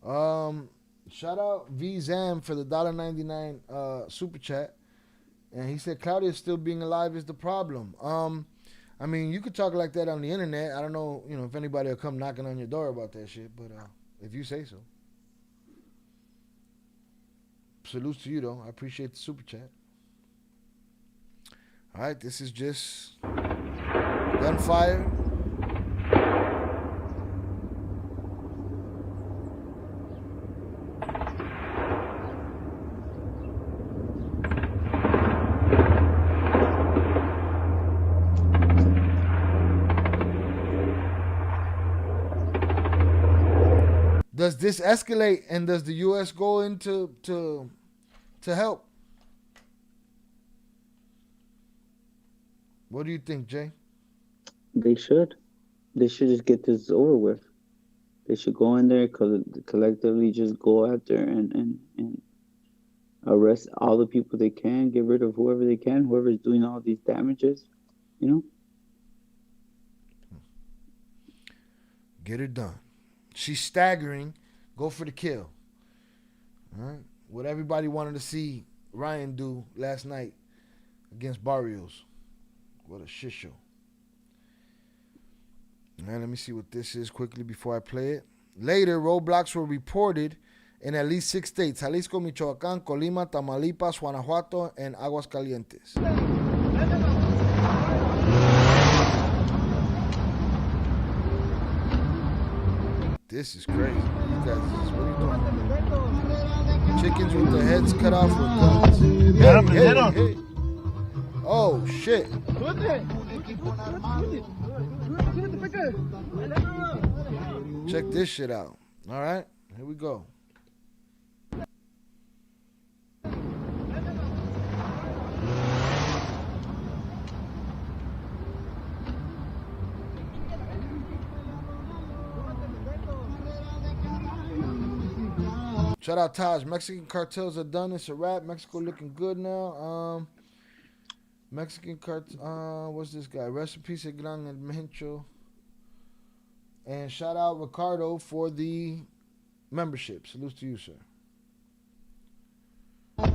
A: Shout out V Zam for the $1.99 super chat. And he said Claudia still being alive is the problem. I mean, you could talk like that on the internet. I don't know, if anybody will come knocking on your door about that shit, but if you say so. Salutes to you, though. I appreciate the super chat. All right, this is just gunfire. Does this escalate, and does the U.S. go into to help? What do you think, Jay?
F: They should. They should just get this over with. They should go in there, collectively just go after and arrest all the people they can, get rid of whoever they can, whoever's doing all these damages,
A: Get it done. She's staggering. Go for the kill. All right. What everybody wanted to see Ryan do last night against Barrios. What a shit show. All right, let me see what this is quickly before I play it. Later, roadblocks were reported in at least 6 states: Jalisco, Michoacán, Colima, Tamaulipas, Guanajuato, and Aguascalientes. This is crazy. You guys, what are you doing? Chickens with their heads cut off with guns. Hey. Oh, shit. Check this shit out. All right, here we go. Shout out Taj. Mexican cartels are done. It's a wrap. Mexico looking good now. Mexican cartel. What's this guy? Rest in peace, Gran and Mencho. And shout out Ricardo for the membership. Salutes to you, sir. Look,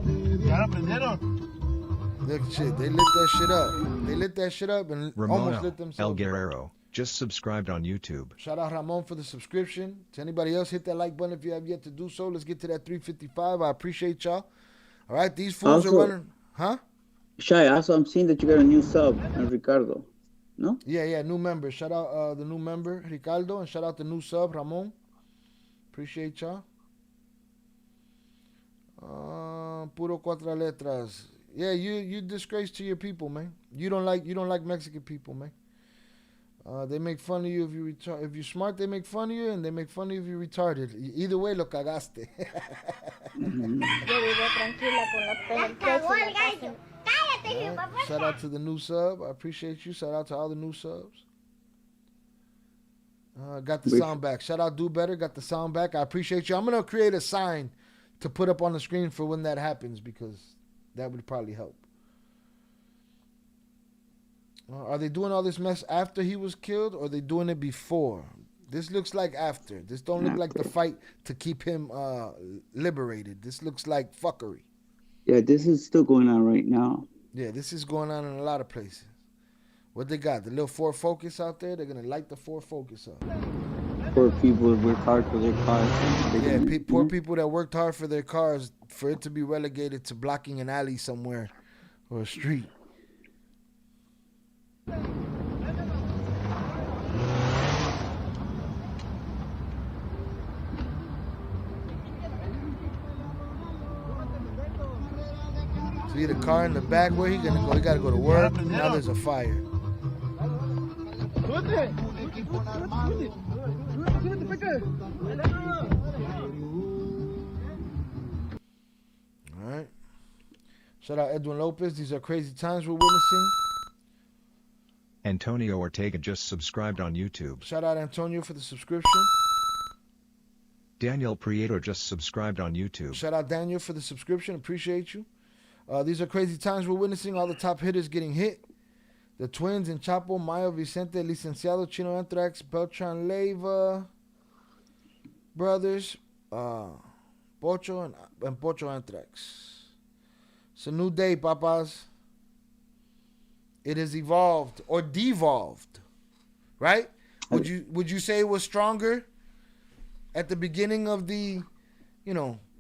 A: shit. They lit that shit up. They lit that shit up and almost lit themselves.
B: El Guerrero just subscribed on YouTube.
A: Shout out Ramon for the subscription. To anybody else, hit that like button if you have yet to do so. Let's get to that 355. I appreciate y'all. All right, these fools are running. Huh?
F: Shy, also I'm seeing that you got a new sub, Ricardo. No?
A: Yeah, new member. Shout out the new member, Ricardo, and shout out the new sub, Ramon. Appreciate y'all. Puro cuatro letras. Yeah, you disgrace to your people, man. You don't like Mexican people, man. They make fun of you if you if you're smart. They make fun of you, and they make fun of you if you're retarded. Either way, lo cagaste. Shout out to the new sub. I appreciate you. Shout out to all the new subs. Got the sound back. Shout out Do Better. Got the sound back. I appreciate you. I'm gonna create a sign to put up on the screen for when that happens, because that would probably help. Are they doing all this mess after he was killed, or are they doing it before? This looks like after. This don't look like the fight to keep him liberated. This looks like fuckery.
F: Yeah, this is still going on right now.
A: Yeah, this is going on in a lot of places. What they got? The little Ford Focus out there? They're going to light the Ford Focus up.
F: Poor people that work hard for their cars.
A: Yeah, poor people that worked hard for their cars, for it to be relegated to blocking an alley somewhere or a street. See the car in the back, where he gonna go? He gotta go to work. Now there's a fire. Alright. Shout out Edwin Lopez. These are crazy times we're witnessing.
B: Antonio Ortega just subscribed on YouTube.
A: Shout out Antonio for the subscription.
B: Daniel Prieto just subscribed on YouTube.
A: Shout out Daniel for the subscription. Appreciate you. These are crazy times we're witnessing. All the top hitters getting hit. The twins in Chapo, Mayo, Vicente, Licenciado, Chino Anthrax, Beltran Leyva, brothers, Pocho and Pocho Anthrax. It's a new day, papas. It has evolved or devolved, right? Would you say it was stronger at the beginning of the,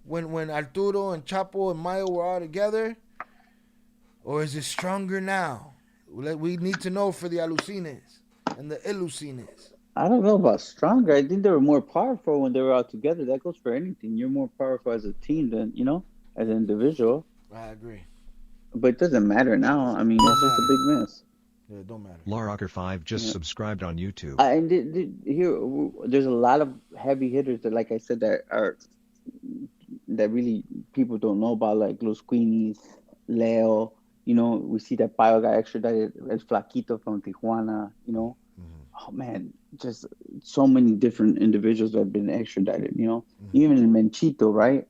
A: when Arturo and Chapo and Mayo were all together, or is it stronger now? We need to know for the Alucines and the Ilucines.
F: I don't know about stronger. I think they were more powerful when they were all together. That goes for anything. You're more powerful as a team than, as an individual.
A: I agree.
F: But it doesn't matter now. I mean, it's just a big mess.
A: Yeah, it don't matter.
B: Larocker5 just subscribed on YouTube.
F: And here, there's a lot of heavy hitters that, like I said, that really people don't know about, like Los Queenies, Leo. We see that Payo got extradited, El Flaquito from Tijuana, Oh, man, just so many different individuals that have been extradited, Even in Menchito, right?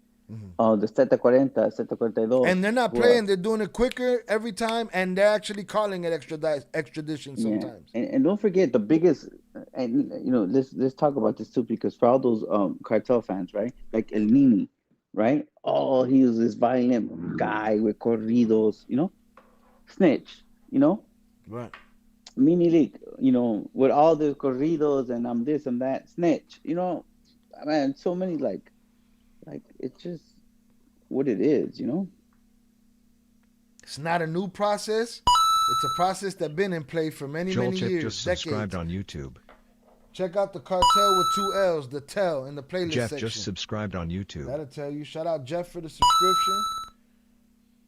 F: The Zeta 40, Zeta 42.
A: And they're not playing, they're doing it quicker every time, and they're actually calling it extradition sometimes.
F: Yeah. And don't forget the biggest, and let's talk about this too, because for all those cartel fans, right? Like El Nini, right? Oh, he was this violent guy with corridos, snitch,
A: Right.
F: Mini League, with all the corridos and I'm this and that, snitch, man, so many like it's just what it is,
A: It's not a new process. It's a process that's been in play for many years,
B: just subscribed on YouTube.
A: Check out the Cartel with 2 L's, the Tell, in the playlist
B: Jeff
A: section.
B: just subscribed on YouTube.
A: That'll tell you. Shout out Jeff for the subscription.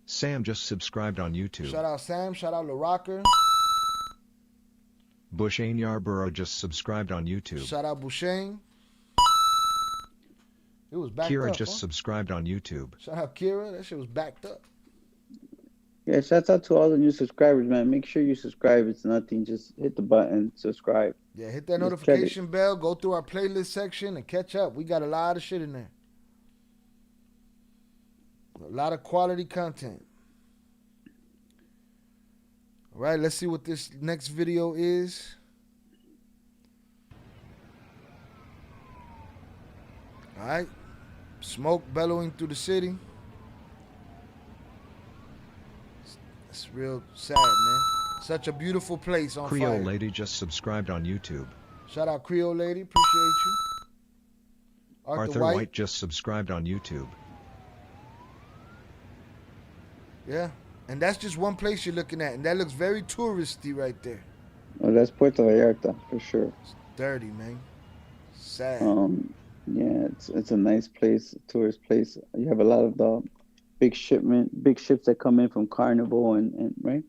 B: Sam just subscribed on YouTube.
A: Shout out Sam. Shout out LaRocker.
B: Bushane Yarborough just subscribed on YouTube.
A: Shout out Bushane. It was backed
B: Kira
A: up.
B: just subscribed on YouTube.
A: Shout out Kira. That shit was backed up.
F: Yeah, shouts out to all the new subscribers, man. Make sure you subscribe. It's nothing. Just hit the button, subscribe.
A: Yeah, hit that notification bell. Go through our playlist section and catch up. We got a lot of shit in there. A lot of quality content. All right, let's see what this next video is. All right. Smoke bellowing through the city. It's real sad, man. Such a beautiful place on
B: Creole
A: fire.
B: Lady just subscribed on YouTube.
A: Shout out Creole Lady. Appreciate you.
B: Arthur White just subscribed on YouTube.
A: Yeah. And that's just one place you're looking at. And that looks very touristy right there.
F: Oh, that's Puerto Vallarta for sure.
A: It's dirty, man. Sad.
F: Yeah, it's a nice place, a tourist place. You have a lot of the big ships that come in from Carnival and right,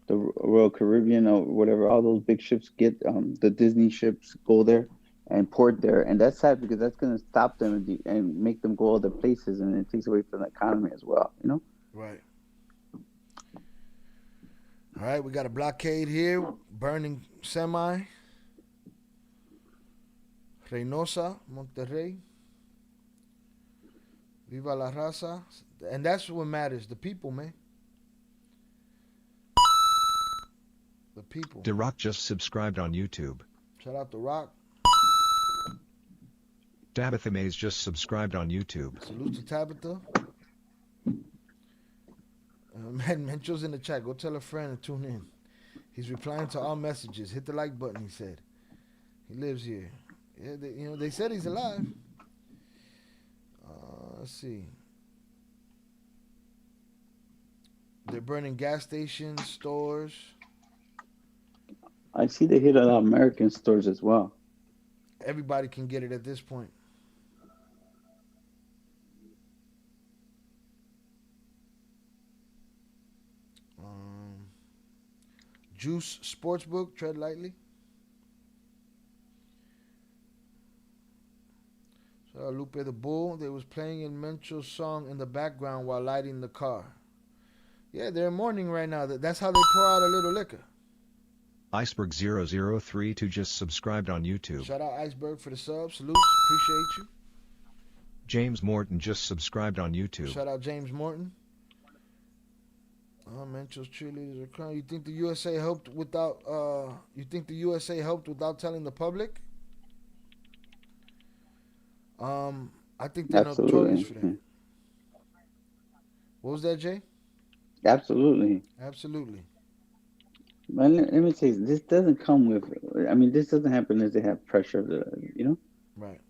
F: the Royal Caribbean or whatever. All those big ships get the Disney ships go there and port there, and that's sad because that's gonna stop them and make them go other places, and it takes away from the economy as well.
A: Right. All right, we got a blockade here, burning semi. Reynosa, Monterrey. Viva la raza. And that's what matters. The people, man. The people.
B: The Rock just subscribed on YouTube.
A: Shout out to Rock.
B: Tabitha Mays just subscribed on YouTube.
A: Salute to Tabitha. Man, Mencho's in the chat. Go tell a friend and tune in. He's replying to all messages. Hit the like button, he said. He lives here. Yeah, they said he's alive. Let's see. They're burning gas stations, stores.
F: I see they hit a lot of American stores as well.
A: Everybody can get it at this point. Juice Sportsbook, tread lightly. So Lupe the Bull, they was playing in Mencho's song in the background while lighting the car. Yeah, they're in mourning right now. That's how they pour out a little liquor.
B: Iceberg 0032 just subscribed on YouTube.
A: Shout out Iceberg for the sub. Salutes. Appreciate you.
B: James Morton just subscribed on YouTube.
A: Shout out James Morton. Mencho's cheerleaders are crying. You think the USA helped without? You think the USA helped without telling the public? I think they're notorious
F: Absolutely.
A: for that. What was that, Jay?
F: Absolutely.
A: Absolutely.
F: But let me say, this doesn't come with. I mean, this doesn't happen unless they have pressure. You know.
A: Right.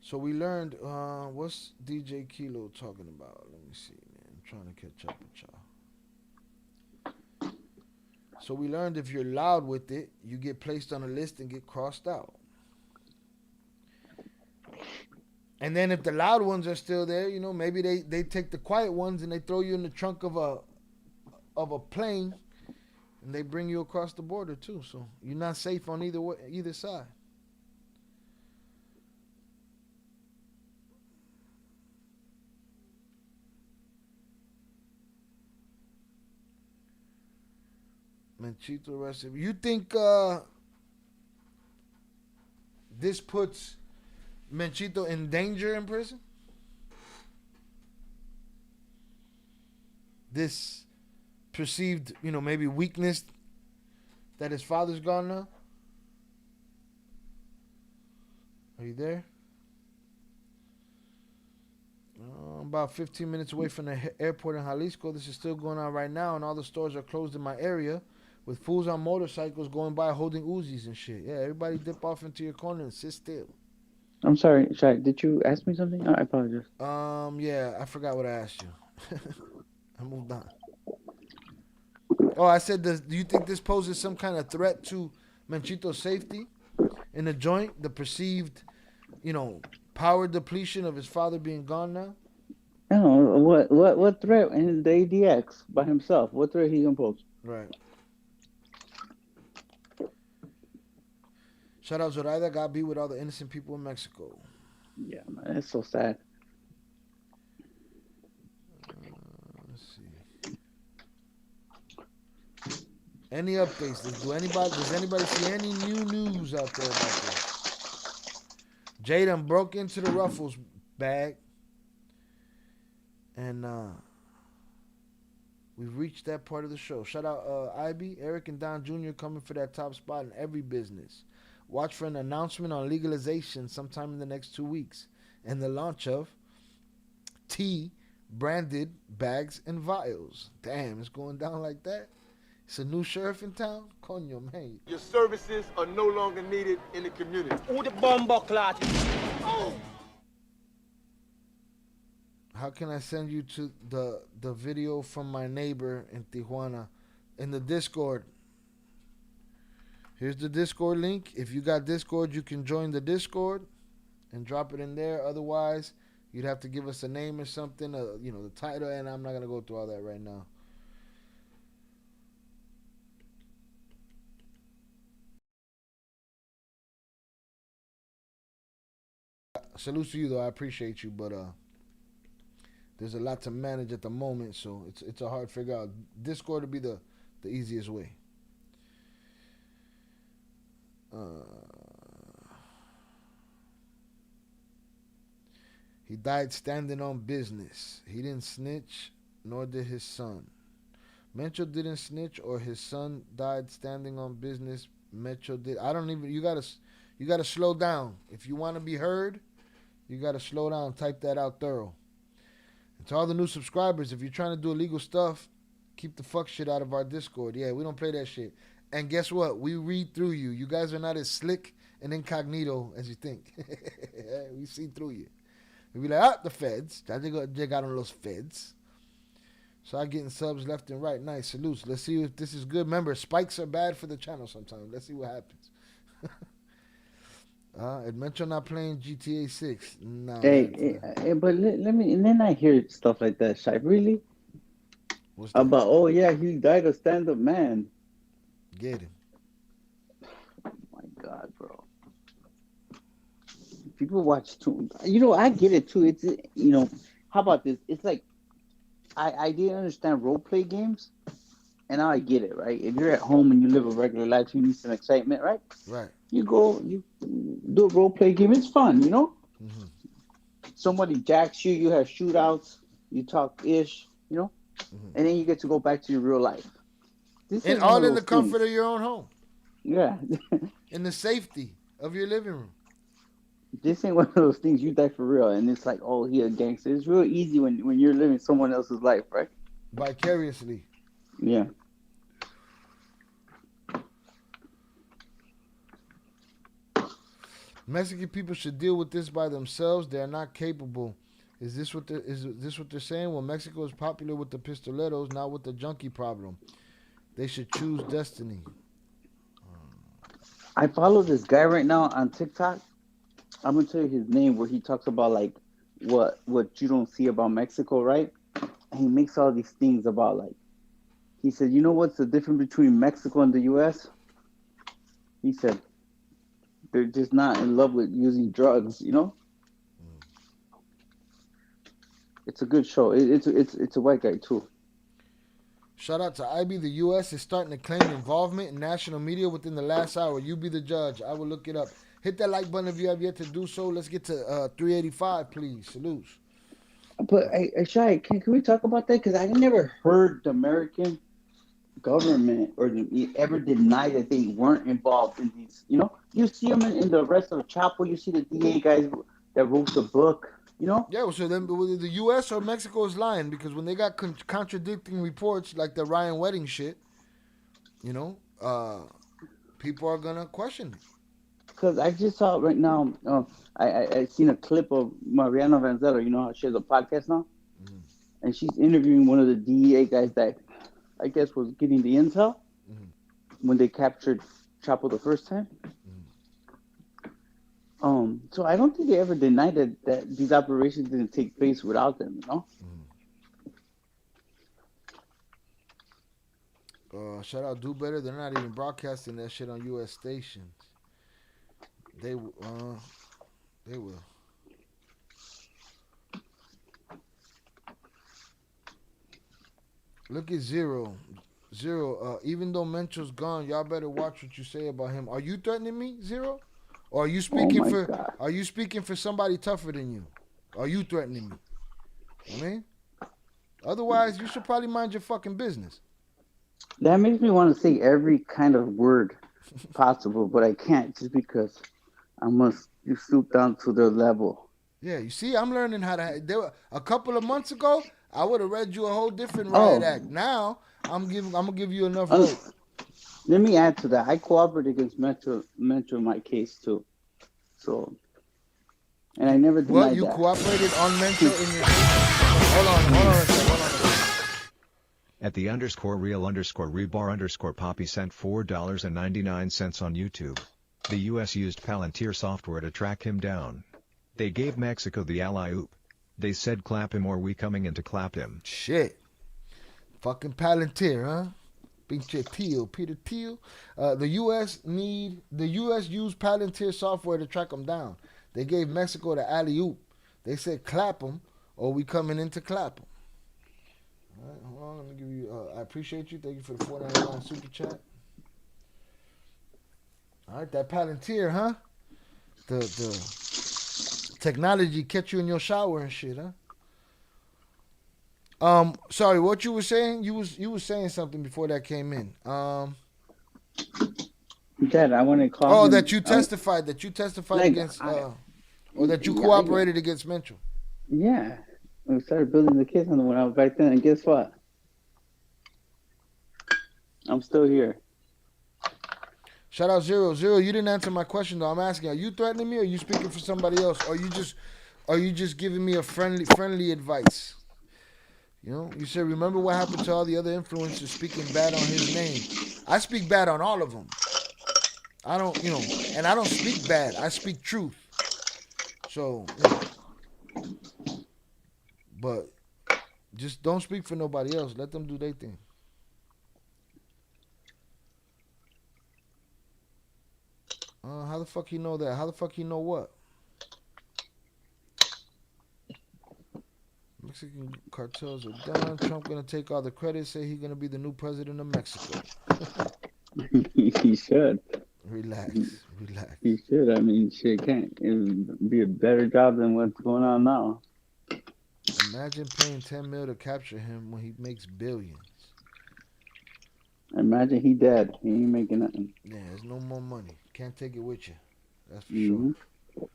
A: So we learned. What's DJ Kilo talking about? Let me see, man. I'm trying to catch up with y'all. So we learned if you're loud with it, you get placed on a list and get crossed out. And then if the loud ones are still there, you know, maybe they take the quiet ones and they throw you in the trunk of a plane, and they bring you across the border too. So you're not safe on either side. Menchito arrested. You think this puts Menchito in danger in prison? This perceived, you know, maybe weakness that his father's gone now? Are you there? I'm about 15 minutes away from the airport in Jalisco. This is still going on right now, and all the stores are closed in my area with fools on motorcycles going by holding Uzis and shit. Yeah, everybody dip off into your corner and sit still.
F: I'm sorry, Shai. Did you ask me something? I apologize.
A: Yeah, I forgot what I asked you. I moved on. Oh, I said, do you think this poses some kind of threat to Menchito's safety in the joint? The perceived, you know, power depletion of his father being gone now?
F: No, what threat? And the ADX by himself. What threat he gonna pose?
A: Right. Shout out Zoraida. God be with all the innocent people in Mexico.
F: Yeah, man, that's so sad.
A: Let's see. Any updates? Does anybody see any new news out there about this? Jaden broke into the Ruffles bag, and we've reached that part of the show. Shout out IB, Eric, and Don Jr. coming for that top spot in every business. Watch for an announcement on legalization sometime in the next 2 weeks, and the launch of tea branded bags and vials. Damn, it's going down like that. It's a new sheriff in town? Coño, man.
C: Your services are no longer needed in the community.
D: Who the bomb clot? Oh!
A: How can I send you to the video from my neighbor in Tijuana in the Discord? Here's the Discord link. If you got Discord, you can join the Discord and drop it in there. Otherwise, you'd have to give us a name or something, you know, the title, and I'm not going to go through all that right now. Salute to you, though. I appreciate you, but there's a lot to manage at the moment, so it's a hard figure out. Discord would be the easiest way. He died standing on business. He didn't snitch, nor did his son. Mencho didn't snitch, or his son died standing on business. Mencho did. I don't even. You gotta slow down if you want to be heard. You gotta slow down. Type that out thorough. And to all the new subscribers, if you're trying to do illegal stuff, keep the fuck shit out of our Discord. Yeah, we don't play that shit. And guess what? We read through you. You guys are not as slick and incognito as you think. We see through you. We be like, the feds. Ya llegaron los feds. So I'm getting subs left and right. Nice. Salutes. Let's see if this is good. Remember, spikes are bad for the channel sometimes. Let's see what happens. Mencho not playing GTA 6. No.
F: Hey, but let me, and then I hear stuff like that, Shai. Really?
A: What's that?
F: About, oh yeah, he died a stand-up man.
A: Get him.
F: Oh my God, bro. People watch too. You know, I get it too. It's, you know, how about this? It's like, I didn't understand role play games, and now I get it, right? If you're at home and you live a regular life, you need some excitement, right?
A: Right.
F: You go, you do a role play game. It's fun, you know?
A: Mm-hmm.
F: Somebody jacks you, you have shootouts, you talk ish,
A: Mm-hmm.
F: and then you get to go back to your real life. This
A: And
F: ain't one
A: all
F: of
A: in the
F: those things.
A: comfort of your own home,
F: Yeah.
A: in the safety of your living room.
F: This ain't one of those things you die for real, and it's like, oh, he a gangster. It's real easy when you're living someone else's life, right?
A: Vicariously.
F: Yeah.
A: Mexican people should deal with this by themselves. They are not capable. Is this what they're saying? Well, Mexico is popular with the pistoleros, not with the junkie problem. They should choose destiny.
F: I follow this guy right now on TikTok. I'm gonna tell you his name, where he talks about like what you don't see about Mexico, right? And he makes all these things about like, he said, you know what's the difference between Mexico and the U.S.? He said they're just not in love with using drugs. It's a good show. It's a white guy too.
A: Shout out to IB. The U.S. is starting to claim involvement in national media within the last hour. You be the judge. I will look it up. Hit that like button if you have yet to do so. Let's get to 385, please. Salutes.
F: But hey, Shai, can we talk about that? Because I never heard the American government ever deny that they weren't involved in these. You see them in the rest of the Chapo. You see the DA guys that wrote the book.
A: Yeah, well, so then whether the U.S. or Mexico is lying, because when they got contradicting reports like the Ryan Wedding shit, people are gonna question it.
F: Because I just saw right now, I seen a clip of Mariana Vanzella. You know how she has a podcast now, and she's interviewing one of the DEA guys that I guess was getting the intel when they captured Chapo the first time. So I don't think they ever denied that these operations didn't take place without them.
A: Shout out Do Better. They're not even broadcasting that shit on U.S. stations. They will. Look at Zero. Even though Mencho's gone, y'all better watch what you say about him. Are you threatening me, Zero? Or are you speaking
F: God.
A: Are you speaking for somebody tougher than you? Are you threatening me? I mean, otherwise you should probably mind your fucking business.
F: That makes me want to say every kind of word possible, but I can't just because I must stoop down to their level.
A: Yeah, you see, I'm learning how to. A couple of months ago, I would have read you a whole different riot act. Now, I'm gonna give you enough rope.
F: Let me add to that. I cooperated against Mencho in my case too. So, and I never denied
A: you
F: that.
A: Cooperated on Mencho in your case? Hold on a second.
B: At the _real_rebar_poppy sent $4.99 on YouTube. The US used Palantir software to track him down. They gave Mexico the alley-oop. They said clap him or we coming in to clap him.
A: Shit. Fucking Palantir, huh? Pinche Tío, Peter Thiel. The US used Palantir software to track him down. They gave Mexico the alley-oop. They said clap him or we coming in to clap him. All right, hold on. Let me give you. I appreciate you. Thank you for the $4.99 super chat. All right, that Palantir, huh? The technology catch you in your shower and shit, huh? Sorry, what you were saying? You was saying something before that came in.
F: Dad, I want to call.
A: Oh, that you testified. Against. Or that you cooperated against Mencho.
F: Yeah. We started building the case on the one out back then, and guess what? I'm still here.
A: Shout out Zero. You didn't answer my question though. I'm asking, are you threatening me or are you speaking for somebody else? Or are you just giving me a friendly advice? You said, remember what happened to all the other influencers speaking bad on his name. I speak bad on all of them. I don't, and I don't speak bad. I speak truth. So, but just don't speak for nobody else. Let them do their thing. How the fuck he know that? How the fuck he know what? Mexican cartels are done. Trump gonna take all the credit. Say he's gonna be the new president of Mexico.
F: He should.
A: Relax. Relax.
F: He should. I mean, shit can't. It would be a better job than what's going on now.
A: Imagine paying 10 mil to capture him when he makes billions.
F: Imagine he dead. He ain't making nothing.
A: Yeah, there's no more money. Can't take it with you. That's for
F: Mm-hmm.
A: sure.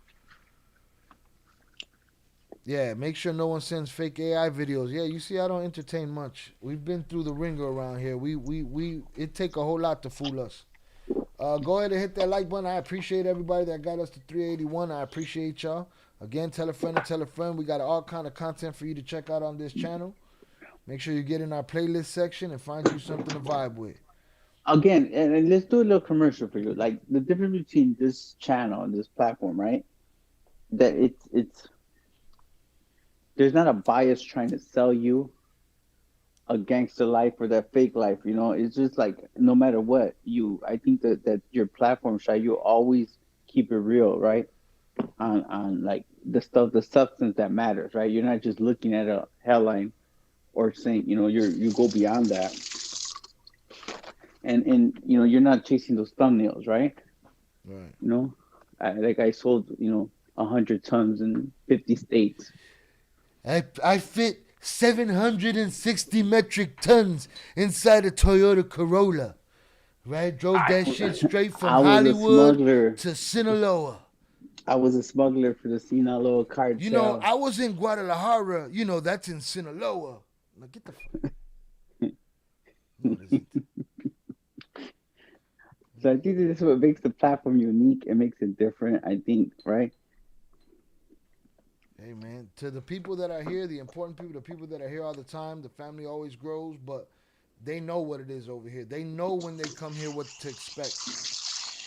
A: Yeah, make sure no one sends fake AI videos. Yeah, you see, I don't entertain much. We've been through the ringer around here. It take a whole lot to fool us. Go ahead and hit that like button. I appreciate everybody that got us to 381. I appreciate y'all. Again, tell a friend to tell a friend. We got all kind of content for you to check out on this channel. Make sure you get in our playlist section and find you something to vibe with.
F: Again, and let's do a little commercial for you. Like the difference between this channel and this platform, right? That it's there's not a bias trying to sell you a gangster life or that fake life. You know, it's just like no matter what I think that your platform, Shy, you always keep it real, right? On like the substance that matters, right? You're not just looking at a headline or saying, you know, you go beyond that, and you know, you're not chasing those thumbnails, right?
A: Right.
F: You know, I sold, you know, 100 tons in 50 states.
A: I fit 760 metric tons inside a Toyota Corolla. Right? Drove that shit straight from Hollywood to Sinaloa.
F: I was a smuggler for the Sinaloa cartel.
A: You know, I was in Guadalajara. You know, that's in Sinaloa. Now get the fuck. No, it isn't.
F: So I think this is what makes the platform unique. It makes it different, I think, right?
A: Hey, man, to the people that are here, the important people, the people that are here all the time, the family always grows, but they know what it is over here. They know when they come here what to expect.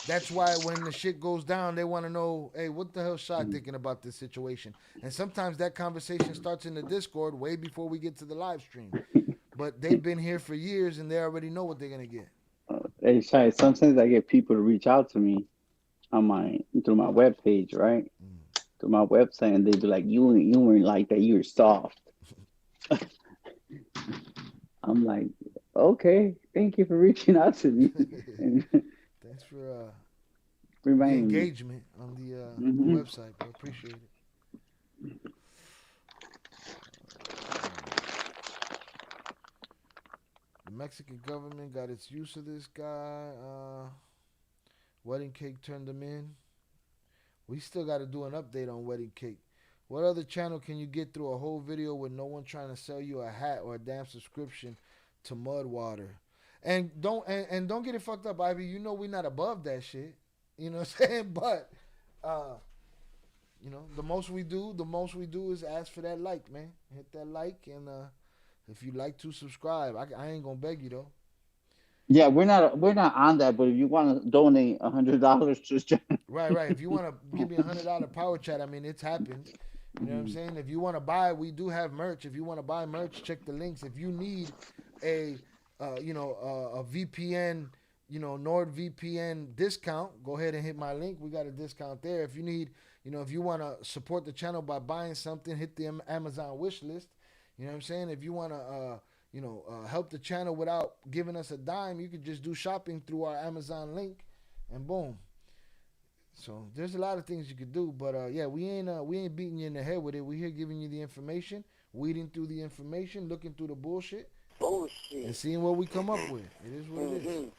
A: That's why when the shit goes down, they want to know, hey, what the hell Shot thinking about this situation? And sometimes that conversation starts in the Discord way before we get to the live stream. But they've been here for years, and they already know what they're going to get.
F: Hey, Shai, sometimes I get people to reach out to me on through my webpage, right? Through my website, and they be like, you weren't like that, you were soft. I'm like, okay, thank you for reaching out to me.
A: Thanks for the
F: reminding me.
A: engagement on the website. I appreciate it. The Mexican government got its use of this guy. Wedding Cake turned him in. We still got to do an update on Wedding Cake. What other channel can you get through a whole video with no one trying to sell you a hat or a damn subscription to Mudwater? And don't get it fucked up, Ivy. You know we're not above that shit. You know what I'm saying? But you know, the most we do is ask for that like, man. Hit that like, and if you like to subscribe, I ain't gonna beg you though.
F: Yeah, we're not on that, but if you want to donate $100 to this channel,
A: right. If you want to give me $100 power chat, I mean, it's happened. You know what I'm saying? If you want to buy, we do have merch. If you want to buy merch, check the links. If you need a VPN, NordVPN discount, go ahead and hit my link. We got a discount there. If you need, if you want to support the channel by buying something, hit the Amazon wish list. You know what I'm saying? If you want to, help the channel without giving us a dime, you could just do shopping through our Amazon link, and boom. So there's a lot of things you could do, but yeah, we ain't beating you in the head with it. We here giving you the information, weeding through the information, looking through the bullshit, and seeing what we come up with. It is what it is.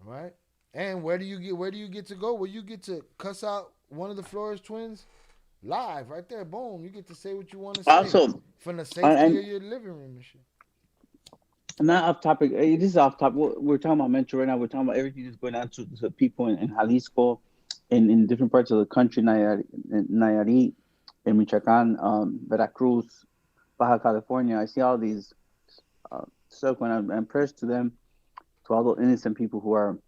A: All right. And where do you get to go? Well, you get to cuss out one of the Flores twins live right there. Boom. You get to say what you want to say.
F: Also,
A: from the safety of your living room and shit.
F: Not off topic. This is off topic. We're talking about Mencho right now. We're talking about everything that's going on to people in Jalisco, in different parts of the country, Nayarit, in Michoacan, Veracruz, Baja California. I see all these stuff when I'm pressed to them, to all the innocent people who are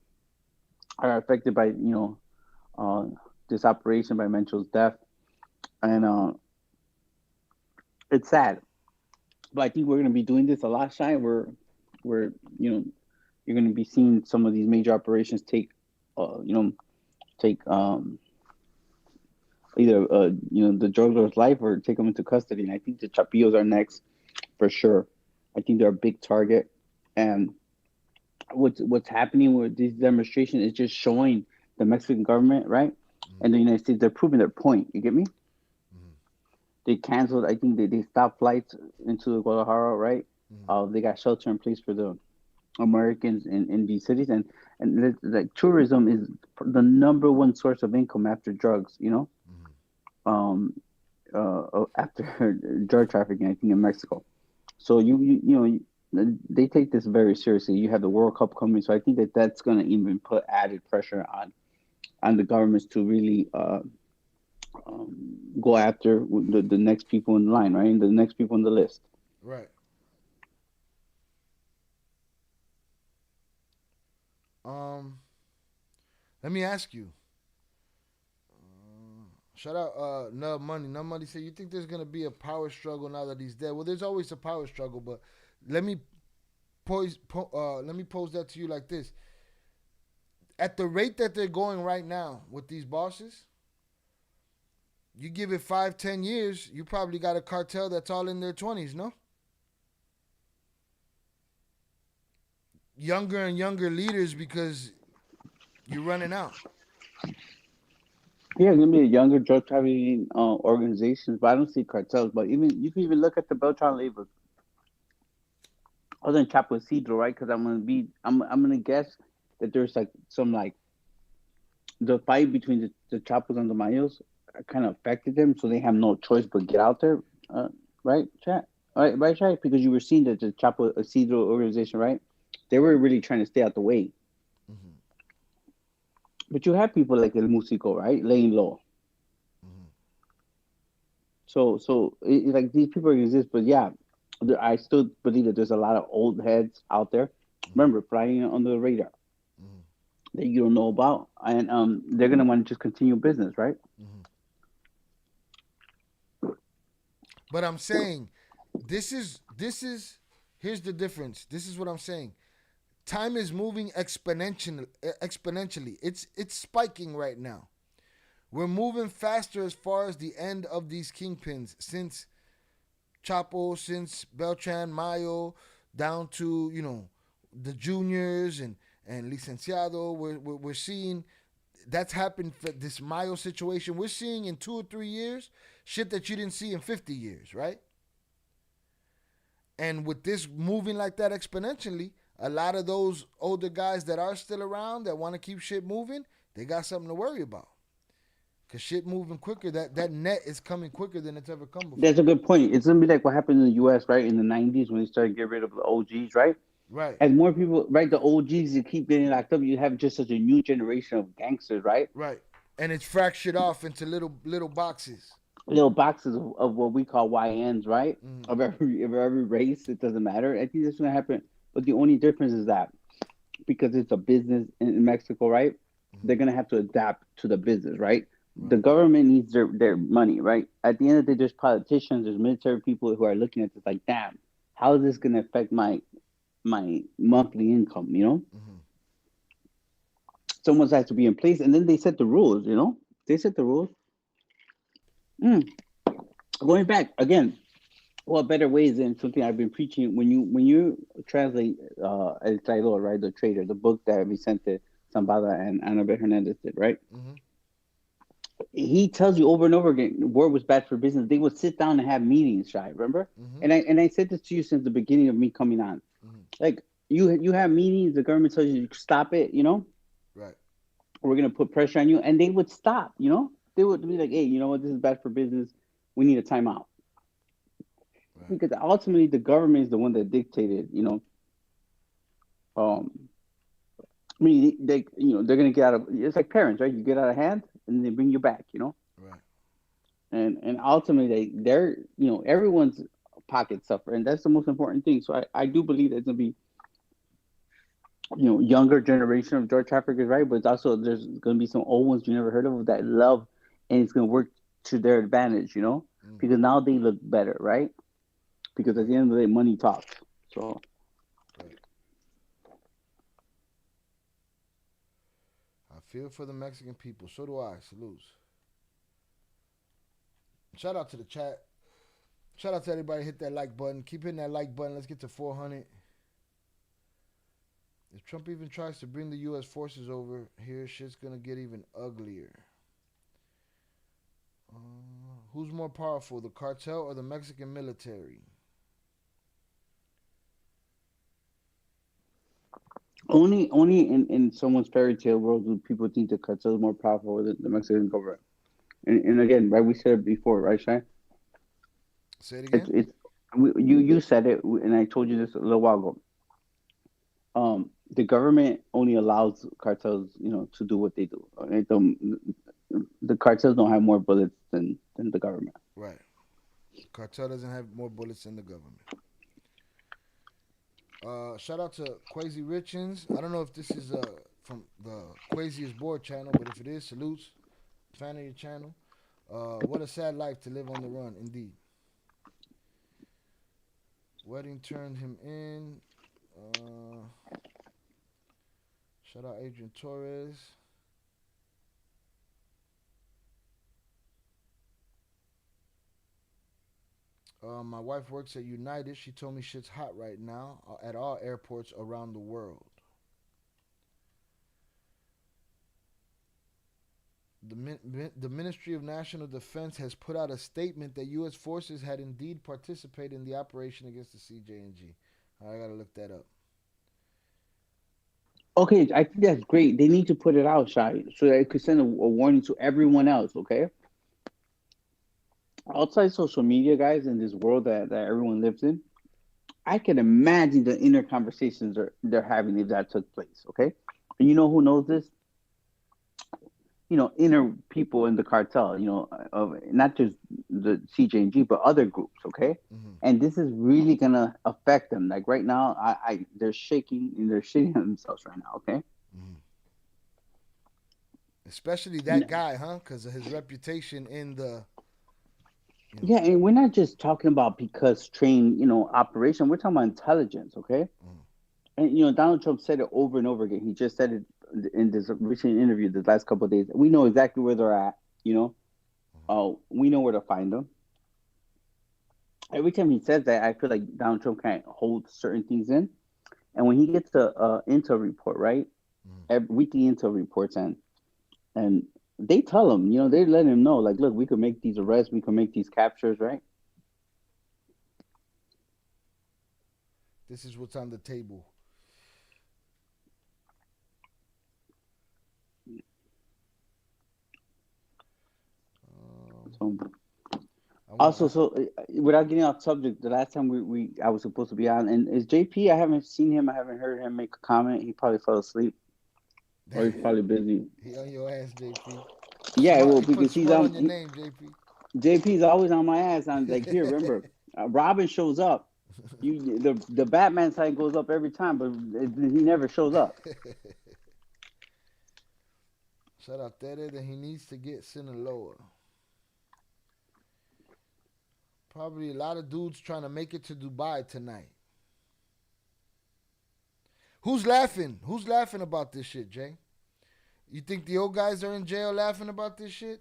F: affected by this operation, by Mencho's death, and it's sad. But I think we're going to be doing this a lot, Shy. We're you're going to be seeing some of these major operations take either the drug lord's life or take them into custody. And I think the Chapillos are next for sure. I think they're a big target, and what's happening with these demonstrations is just showing the Mexican government, right, and the United States, they're proving their point. You get me? They canceled. I think they stopped flights into Guadalajara, right? They got shelter in place for the Americans in these cities, and like tourism is the number one source of income after drugs. After drug trafficking, I think in Mexico. So they take this very seriously. You have the World Cup coming, so I think that's going to even put added pressure on the governments to really go after the next people in line, right? The next people on the list.
A: Right. Let me ask you. Shout out Nub Money. Nub Money said, you think there's gonna be a power struggle now that he's dead? Well, there's always a power struggle, but let me pose that to you like this. At the rate that they're going right now with these bosses, you give it 5-10 years, you probably got a cartel that's all in their 20s, no? Younger and younger leaders because you're running out.
F: Yeah, gonna be a younger drug trafficking organizations, but I don't see cartels. But even you can even look at the Beltran labels, other than Chapo Cedro, right? Because I'm gonna guess that there's like some like the fight between the Chapos and the Mayos kind of affected them, so they have no choice but get out there, right, chat? All right, right, chat? Because you were seeing that the Chapo Cedro organization, right? They were really trying to stay out the way. But you have people like El Musico, right, laying low. So like these people exist, but yeah, I still believe that there's a lot of old heads out there. Remember, flying under the radar that you don't know about, and they're gonna want to just continue business, right?
A: But I'm saying, this is here's the difference. This is what I'm saying. Time is moving exponentially. It's spiking right now. We're moving faster as far as the end of these kingpins since Chapo, since Beltran, Mayo, down to the juniors and Licenciado. We're seeing that's happened for this Mayo situation. We're seeing in 2 or 3 years shit that you didn't see in 50 years, right? And with this moving like that exponentially, a lot of those older guys that are still around that want to keep shit moving, they got something to worry about. Because shit moving quicker, that net is coming quicker than it's ever come before.
F: That's a good point. It's gonna be like what happened in the U.S. right in the '90s when they started getting rid of the OGs, right?
A: Right.
F: As more people, right, the OGs you keep getting locked up, you have just such a new generation of gangsters, right?
A: Right. And it's fractured off into little boxes.
F: Little boxes of what we call YNs, right? Of every race, it doesn't matter. I think that's gonna happen. But the only difference is that because it's a business in Mexico, right? They're gonna have to adapt to the business, right? The government needs their money, right? At the end of the day, there's politicians, there's military people who are looking at this like, damn, how is this gonna affect my monthly income? Someone has to be in place, and then they set the rules. They set the rules. Going back again, what better ways than something I've been preaching when you translate El Traidor, right, the traitor, the book that Vicente Zambada and Anabel Hernandez did, right? He tells you over and over again, war was bad for business. They would sit down and have meetings, right? Remember? And I said this to you since the beginning of me coming on. Like you have meetings, the government tells you stop it,
A: Right.
F: We're gonna put pressure on you, and they would stop, They would be like, hey, you know what, this is bad for business. We need a timeout. Right. Because ultimately the government is the one that dictated, I mean, they're gonna get out of. It's like parents, right? You get out of hand, and they bring you back,
A: Right.
F: And ultimately they're everyone's pockets suffer, and that's the most important thing. So I do believe there's gonna be younger generation of drug traffickers, right? But it's also there's gonna be some old ones you never heard of that love, and it's gonna work to their advantage, because now they look better, right? Because at the end of the day, money talks. So.
A: Right. I feel for the Mexican people. So do I. Salutes. Shout out to the chat. Shout out to everybody. Hit that like button. Keep hitting that like button. Let's get to 400. If Trump even tries to bring the U.S. forces over here, shit's gonna get even uglier. Who's more powerful, the cartel or the Mexican military?
F: Only in someone's fairy tale world do people think the cartel is more powerful than the Mexican government. And again, right? We said it before, right, Shai?
A: Say it again.
F: It's you said it, and I told you this a little while ago. The government only allows cartels, to do what they do. Right? The cartels don't have more bullets than the government.
A: Right. Cartel doesn't have more bullets than the government. Shout out to Quasi Richens. I don't know if this is from the Quasi is Bored channel, but if it is, salutes. Fan of your channel. What a sad life to live on the run, indeed. Wedding turned him in. Shout out Adrian Torres. My wife works at United. She told me shit's hot right now at all airports around the world. The Ministry of National Defense has put out a statement that U.S. forces had indeed participated in the operation against the CJNG. I gotta look that up.
F: Okay, I think that's great. They need to put it out, Shai, so that it could send a warning to everyone else. Okay, outside social media, guys, in this world that everyone lives in, I can imagine the inner conversations they're having if that took place. Okay, and you know who knows this? Inner people in the cartel, of not just the CJNG, but other groups, okay?
A: Mm-hmm.
F: And this is really gonna affect them. Like right now, they're shaking and they're shitting on themselves right now, okay?
A: Mm-hmm. Especially that guy, huh? Because of his reputation in the.
F: Yeah, and we're not just talking about because trained, operation. We're talking about intelligence, okay? And Donald Trump said it over and over again. He just said it in this recent interview the last couple of days. We know exactly where they're at. We know where to find them. Every time he says that, I feel like Donald Trump can't hold certain things in. And when he gets the intel report, right, weekly intel reports, and they tell him, they let him know, like, look, we could make these arrests, we could make these captures, right?
A: This is what's on the table.
F: So without getting off subject, the last time I was supposed to be on, and is JP? I haven't seen him. I haven't heard him make a comment. He probably fell asleep, or he's probably busy.
A: He on your ass, JP.
F: Yeah,
A: Smart,
F: well,
A: he put
F: because he's
A: smart
F: on
A: your name, JP.
F: JP's always on my ass. I'm like, here, remember, Robin shows up. The Batman sign goes up every time, but he never shows up.
A: Shout out Tere that he needs to get Sinaloa. Probably a lot of dudes trying to make it to Dubai tonight. Who's laughing? Who's laughing about this shit, Jay? You think the old guys are in jail laughing about this shit?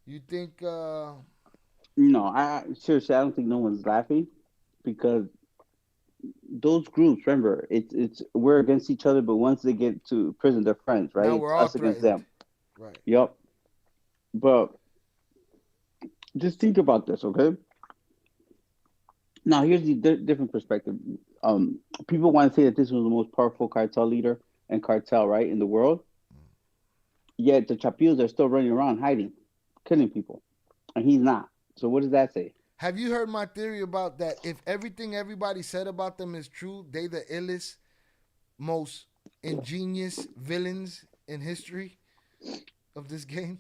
A: You think
F: No, I seriously, I don't think no one's laughing, because those groups, remember, it's we're against each other, but once they get to prison, they're friends, right?
A: now
F: It's
A: we're all
F: us against
A: threatened.
F: them.
A: Right.
F: Yep. But just think about this, okay? Now, here's the different perspective. People want to say that this was the most powerful cartel leader and cartel, right, in the world. Yet the Chapillos are still running around hiding, killing people, and he's not. So what does that say?
A: Have you heard my theory about that? If everything everybody said about them is true, they the illest, most ingenious villains in history of this game.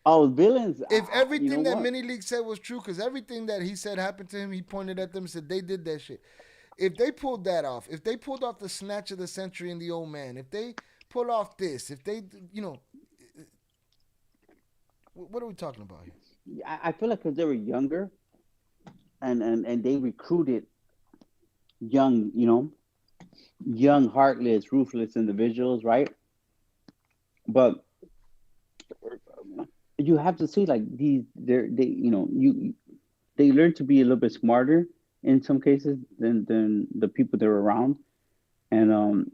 F: Oh, villains.
A: If everything that
F: what?
A: Mini League said was true, because everything that he said happened to him, he pointed at them and said they did that shit. If they pulled that off, if they pulled off the snatch of the century and the old man, if they pull off this, if they, what are we talking about here?
F: I feel like because they were younger, and they recruited young, young, heartless, ruthless individuals, right? But you have to see, like, they learn to be a little bit smarter in some cases than the people they're around. And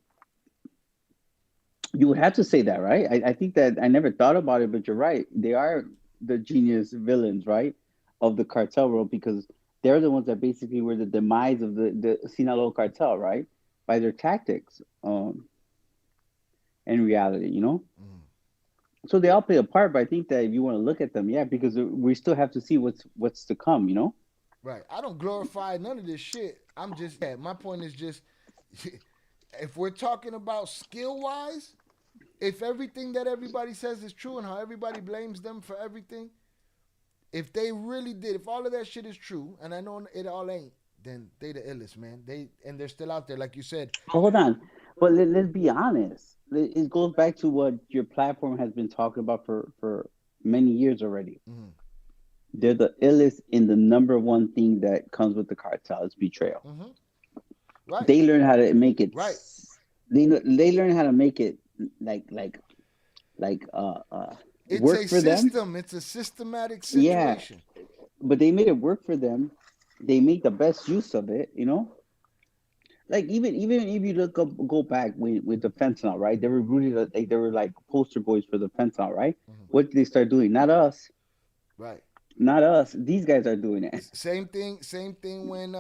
F: you would have to say that, right? I think that I never thought about it, but you're right. They are the genius villains, right, of the cartel world because they're the ones that basically were the demise of the Sinaloa cartel, right, by their tactics. In reality, so they all play a part. But I think that if you want to look at them, yeah, because we still have to see what's to come.
A: Right. I don't glorify none of this shit. I'm just my point is just if we're talking about skill wise, if everything that everybody says is true and how everybody blames them for everything, if they really did, if all of that shit is true, and I know it all ain't, then they the illest, man. They're still out there, like you said.
F: Hold on, but let's be honest. It goes back to what your platform has been talking about for many years already.
A: Mm-hmm.
F: They're the illest in the number one thing that comes with the cartel is betrayal.
A: Mm-hmm. Right.
F: They learn how to make it.
A: Right.
F: They learn how to make it like
A: it's
F: work
A: a
F: for
A: system.
F: them.
A: It's a systematic situation.
F: Yeah, but they made it work for them. They make the best use of it. Like even if you go back with the fentanyl, right? They were rooted like they were like poster boys for the fentanyl, right?
A: Mm-hmm.
F: What did they start doing? Not us.
A: Right.
F: Not us. These guys are doing it.
A: Same thing when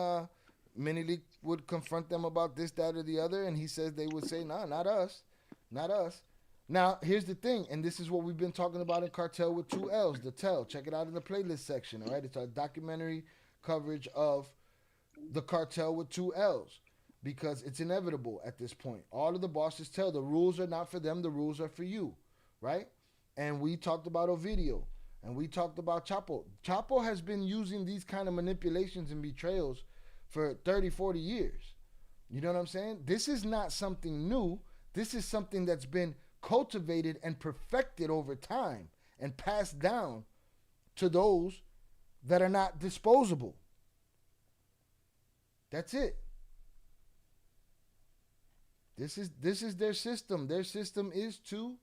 A: Minnie would confront them about this, that, or the other, and he says they would say, "Nah, not us, not us." Now, here's the thing, and this is what we've been talking about in Cartel with 2 L's, the Tell. Check it out in the playlist section, all right? It's a documentary coverage of the Cartel with 2 L's because it's inevitable at this point. All of the bosses tell the rules are not for them, the rules are for you, right? And we talked about Ovidio, and we talked about Chapo. Chapo has been using these kind of manipulations and betrayals for 30, 40 years. You know what I'm saying? This is not something new. This is something that's been cultivated and perfected over time and passed down to those that are not disposable. That's it. This is their system. Their system is to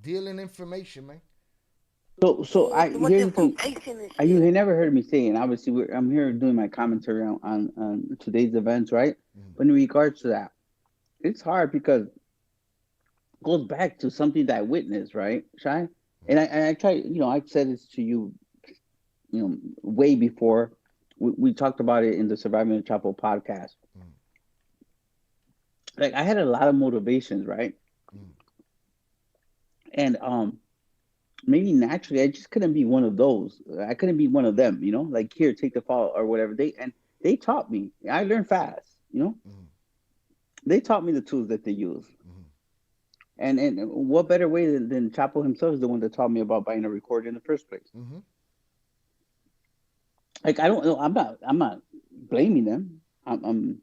A: deal in information, man.
F: So here's the thing. You never heard me say, and obviously I'm here doing my commentary on today's events, right?
A: Mm-hmm.
F: But in regards to that, it's hard because it goes back to something that I witnessed, right, Shai? And I try, I said this to you, way before we talked about it in the Surviving the Chapo podcast.
A: Mm-hmm.
F: Like I had a lot of motivations, right?
A: Mm-hmm.
F: And maybe naturally I just couldn't be one of those. I couldn't be one of them, like here, take the fall or whatever. They taught me. I learned fast,
A: Mm-hmm.
F: They taught me the tools that they use.
A: Mm-hmm.
F: And what better way than Chapo himself is the one that taught me about buying a recorder in the first place.
A: Mm-hmm.
F: Like I don't know, I'm not blaming them. I'm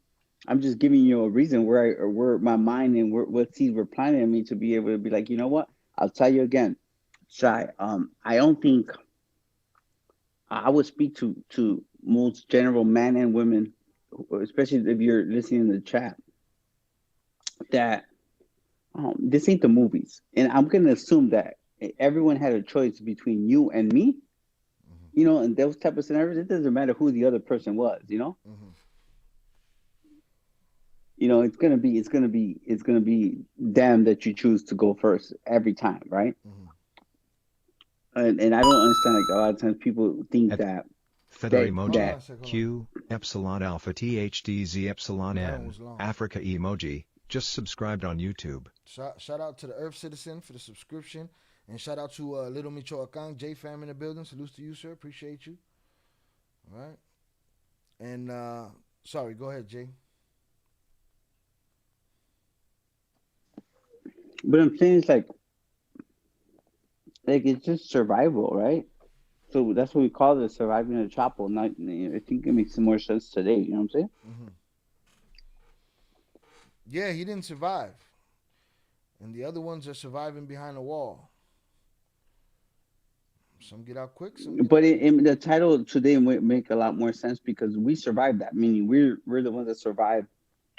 F: just giving you a reason where my mind and what seeds were planted in me to be able to be like, you know what? I'll tell you again, Shai. I don't think I would speak to most general men and women, especially if you're listening in the chat, that this ain't the movies, and I'm gonna assume that everyone had a choice between you and me, and those type of scenarios. It doesn't matter who the other person was,
A: Mm-hmm.
F: It's gonna be them that you choose to go first every time, right?
A: Mm-hmm.
F: And I don't understand, like, a lot of times people think that
B: Feather
F: that-
B: emoji.
F: that-
B: Q, Epsilon Alpha THDZ Epsilon
A: That
B: N,
A: was long.
B: Africa emoji, just subscribed on YouTube.
A: Shout out to the Earth Citizen for the subscription. And shout out to Little Mencho Akang, J Fam in the building. Salutes to you, sir. Appreciate you. All right. And sorry, go ahead, Jay.
F: But I'm saying it's like it's just survival, right? So that's what we call it, surviving the Chapo. Not, I think it makes more sense today. You know what I'm saying?
A: Mm-hmm. Yeah, he didn't survive. And the other ones are surviving behind a wall. Some get out quick. Some get
F: But
A: out
F: in the title today would make a lot more sense because we survived that. Meaning we're the ones that survived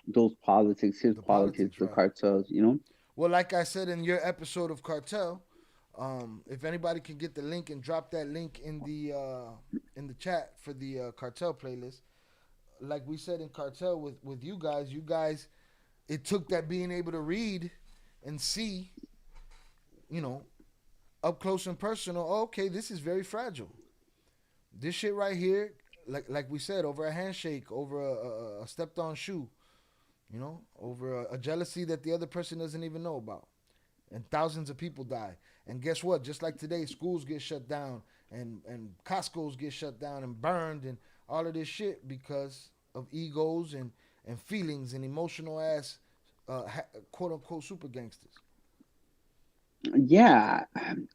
F: those politics, his
A: The
F: politics,
A: politics,
F: the
A: right.
F: cartels.
A: Well, like I said in your episode of Cartel, if anybody can get the link and drop that link in the chat for the Cartel playlist, like we said in Cartel with you guys, it took that being able to read and see, you know, up close and personal. Oh, okay, this is very fragile. This shit right here, like we said, over a handshake, over a stepped on shoe, over a jealousy that the other person doesn't even know about, and thousands of people die. And guess what? Just like today, schools get shut down, and Costco's get shut down and burned, and all of this shit because of egos and feelings and emotional ass, quote unquote super gangsters.
F: Yeah,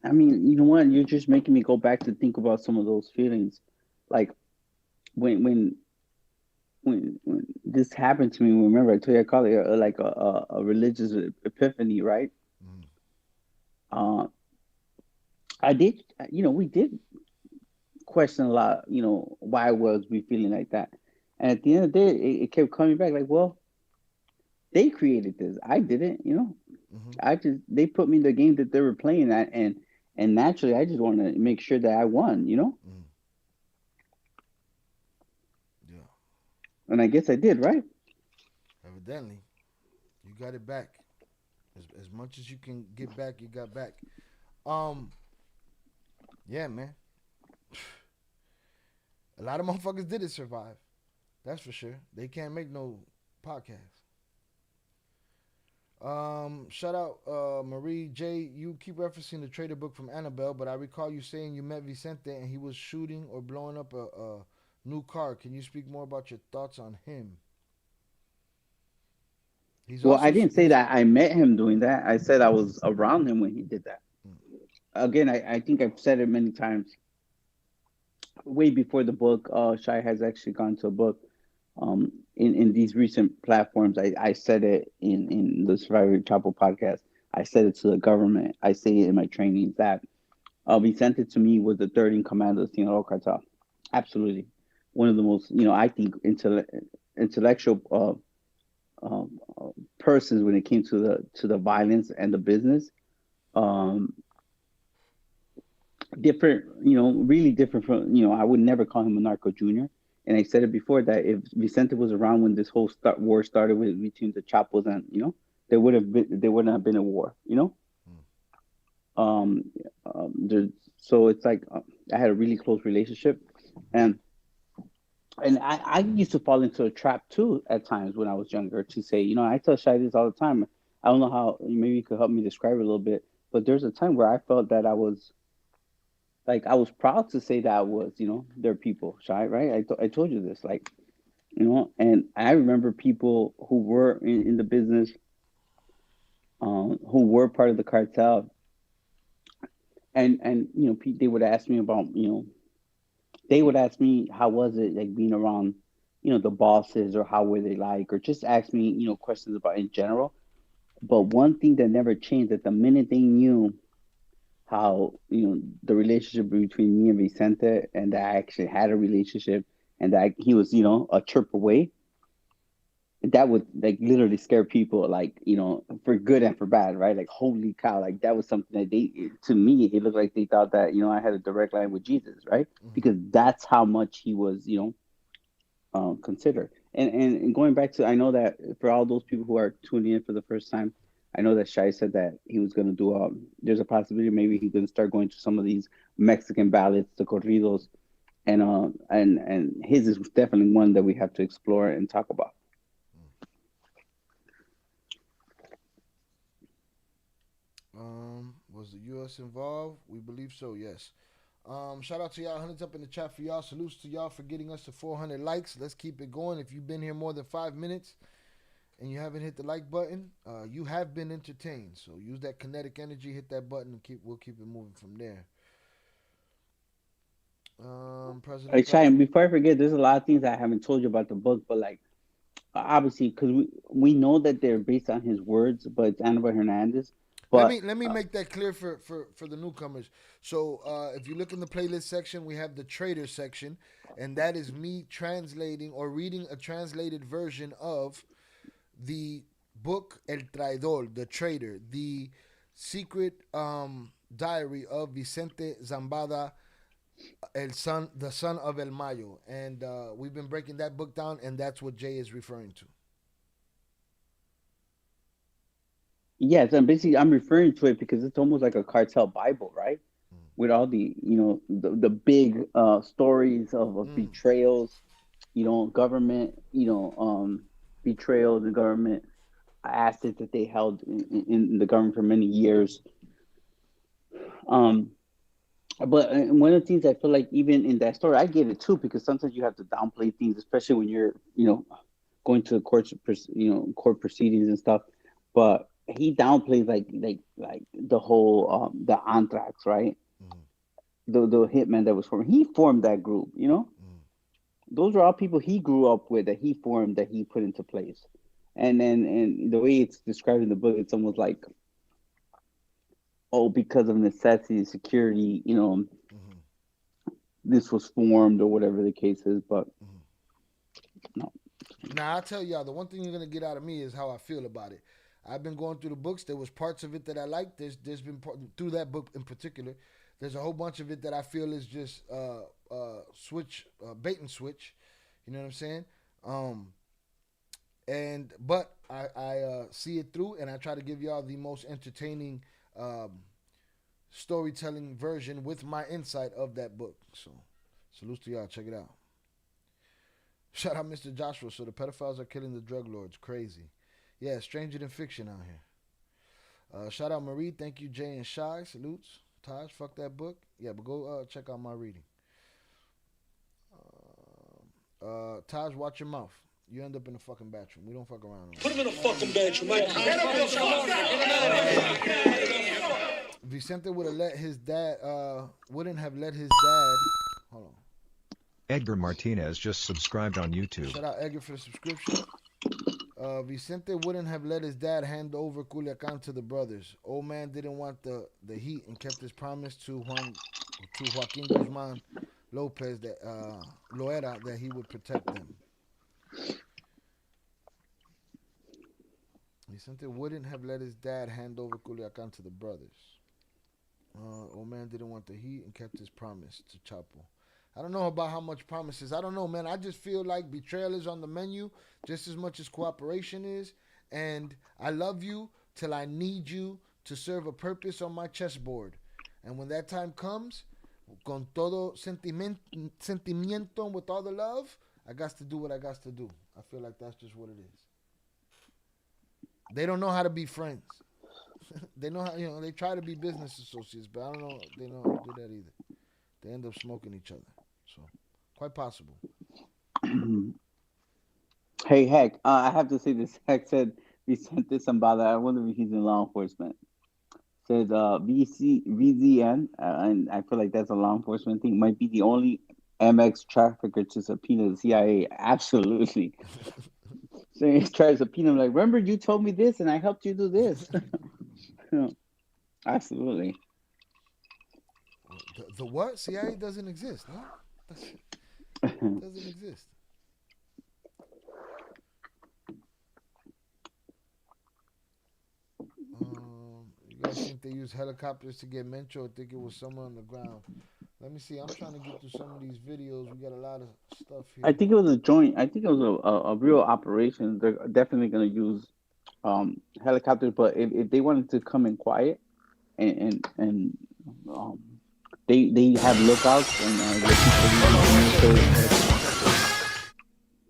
F: I mean, you know what? You're just making me go back to think about some of those feelings, like when when when this happened to me. Remember, I told you I call it like a religious epiphany, right?
A: Mm.
F: Uh, I did, we did question a lot, why was we feeling like that, and at the end of the day, it kept coming back like, well, they created this, I didn't.
A: Mm-hmm.
F: I just They put me in the game that they were playing at, and naturally, I just want to make sure that I won.
A: Mm. Yeah.
F: And I guess I did, right?
A: Evidently, you got it back. As much as you can get back, you got back. Um. Yeah, man. A lot of motherfuckers didn't survive. That's for sure. They can't make no podcast. Shout out Marie J. You keep referencing the trader book from Annabelle, but I recall you saying you met Vicente and he was shooting or blowing up a new car. Can you speak more about your thoughts on him? He's
F: Well, I
A: also
F: didn't say
A: he's.
F: that I met him doing that. I said I was around him when he did that.
A: Mm,
F: Again, I think I've said it many times. Way before the book, Shai has actually gone to a book. In these recent platforms, I said it in the Survivor Chapo podcast. I said it to the government. I say it in my trainings that Vicente to me was the third in command of the Sinaloa cartel. Absolutely, one of the most, I think, intellectual persons when it came to the violence and the business. Um, Different, really different from, I would never call him a narco junior. And I said it before that if Vicente was around when this whole war started between the Chapos and, there wouldn't have been a war.
A: mm,
F: Um, so it's like I had a really close relationship, and I used to fall into a trap too at times when I was younger to say, I tell Shai this all the time. I don't know how, maybe you could help me describe it a little bit, but there's a time where I felt that I was proud to say that I was, their people, Shai, right? I told you this, like, and I remember people who were in the business, who were part of the cartel, and they would ask me about, they would ask me how was it like being around, the bosses, or how were they like, or just ask me, questions about in general. But one thing that never changed, that the minute they knew how, the relationship between me and Vicente, and that I actually had a relationship, and that he was, a chirp away, that would like literally scare people, like, for good and for bad, right? Like, holy cow, like that was something that to me, it looked like they thought that, I had a direct line with Jesus, right?
A: mm-hmm.
F: Because that's how much he was, considered. And going back to, I know that for all those people who are tuning in for the first time, I know that Shai said that he was going to do, there's a possibility maybe he's going to start going to some of these Mexican ballads, the corridos, and his is definitely one that we have to explore and talk about.
A: Was the U.S. involved? We believe so. Yes. Shout out to y'all. Hundreds up in the chat for y'all. Salutes to y'all for getting us to 400 likes. Let's keep it going. If you've been here more than 5 minutes and you haven't hit the like button, you have been entertained. So use that kinetic energy, hit that button, and we'll keep it moving from there.
F: Hey,
A: President
F: Shai,
A: Biden.
F: and before I forget, there's a lot of things I haven't told you about the book, but like, obviously, because we know that they're based on his words, but it's Annabelle Hernandez. But
A: Let me make that clear for the newcomers. So if you look in the playlist section, we have the trader section, and that is me translating or reading a translated version of the book El Traidor, the trader, the secret diary of Vicente Zambada, the son of El Mayo, and we've been breaking that book down, and that's what Jay is referring to.
F: Yes, and basically I'm referring to it because it's almost like a cartel Bible, right? With all the the big stories of
A: Mm.
F: betrayals, government, betrayal, the government assets that they held in the government for many years. Um, but one of the things I feel like even in that story, I get it too because sometimes you have to downplay things, especially when you're going to the court, court proceedings and stuff. But he downplays like the whole the anthrax, right?
A: Mm.
F: The hitman that was formed. He formed that group,
A: Mm.
F: those are all people he grew up with that he formed that he put into place. And the way it's described in the book, it's almost like, oh, because of necessity, security,
A: Mm-hmm.
F: this was formed or whatever the case is. But
A: Mm-hmm.
F: no.
A: Now I tell y'all, the one thing you're gonna get out of me is how I feel about it. I've been going through the books. There was parts of it that I liked. There's been through that book in particular. There's a whole bunch of it that I feel is just switch bait and switch. You know what I'm saying? Um, but I see it through, and I try to give y'all the most entertaining storytelling version with my insight of that book. So, salute to y'all. Check it out. Shout out Mr. Joshua. So the pedophiles are killing the drug lords. Crazy. Yeah, stranger than fiction out here. Shout out Marie. Thank you, Jay and Shy. Salutes. Taj, fuck that book. Yeah, but go check out my reading. Taj, watch your mouth. You end up in the fucking bathroom. We don't fuck around. Put him in the fucking bathroom. Vicente would have let his dad. Wouldn't have let his dad. Hold on.
B: Edgar Martinez just subscribed on YouTube.
A: Shout out Edgar for the subscription. Vicente wouldn't have let his dad hand over Culiacan to the brothers. Old man didn't want the heat and kept his promise to Joaquin Guzman Lopez that Loera that he would protect them. Vicente wouldn't have let his dad hand over Culiacan to the brothers. Old man didn't want the heat and kept his promise to Chapo. I don't know about how much promises. I don't know, man. I just feel like betrayal is on the menu just as much as cooperation is. And I love you till I need you to serve a purpose on my chessboard. And when that time comes, con todo sentimiento, with all the love, I got to do what I got to do. I feel like that's just what it is. They don't know how to be friends. They know how, they try to be business associates, but I don't know they know how to do that either. They end up smoking each other. So, quite possible.
F: Hey, Heck, I have to say this. Heck said he sent this somebody. I wonder if he's in law enforcement. Says VZN, and I feel like that's a law enforcement thing. Might be the only MX trafficker to subpoena the CIA. Absolutely. So he tries to subpoena him like, remember you told me this and I helped you do this. Absolutely.
A: The what? CIA doesn't exist, no? It doesn't exist. You guys think they use helicopters to get Mencho? I think it was somewhere on the ground. Let me see. I'm trying to get through some of these videos. We got a lot of stuff here.
F: I think it was a joint. I think it was a real operation. They're definitely going to use helicopters, but if they wanted to come in quiet and they have lookouts and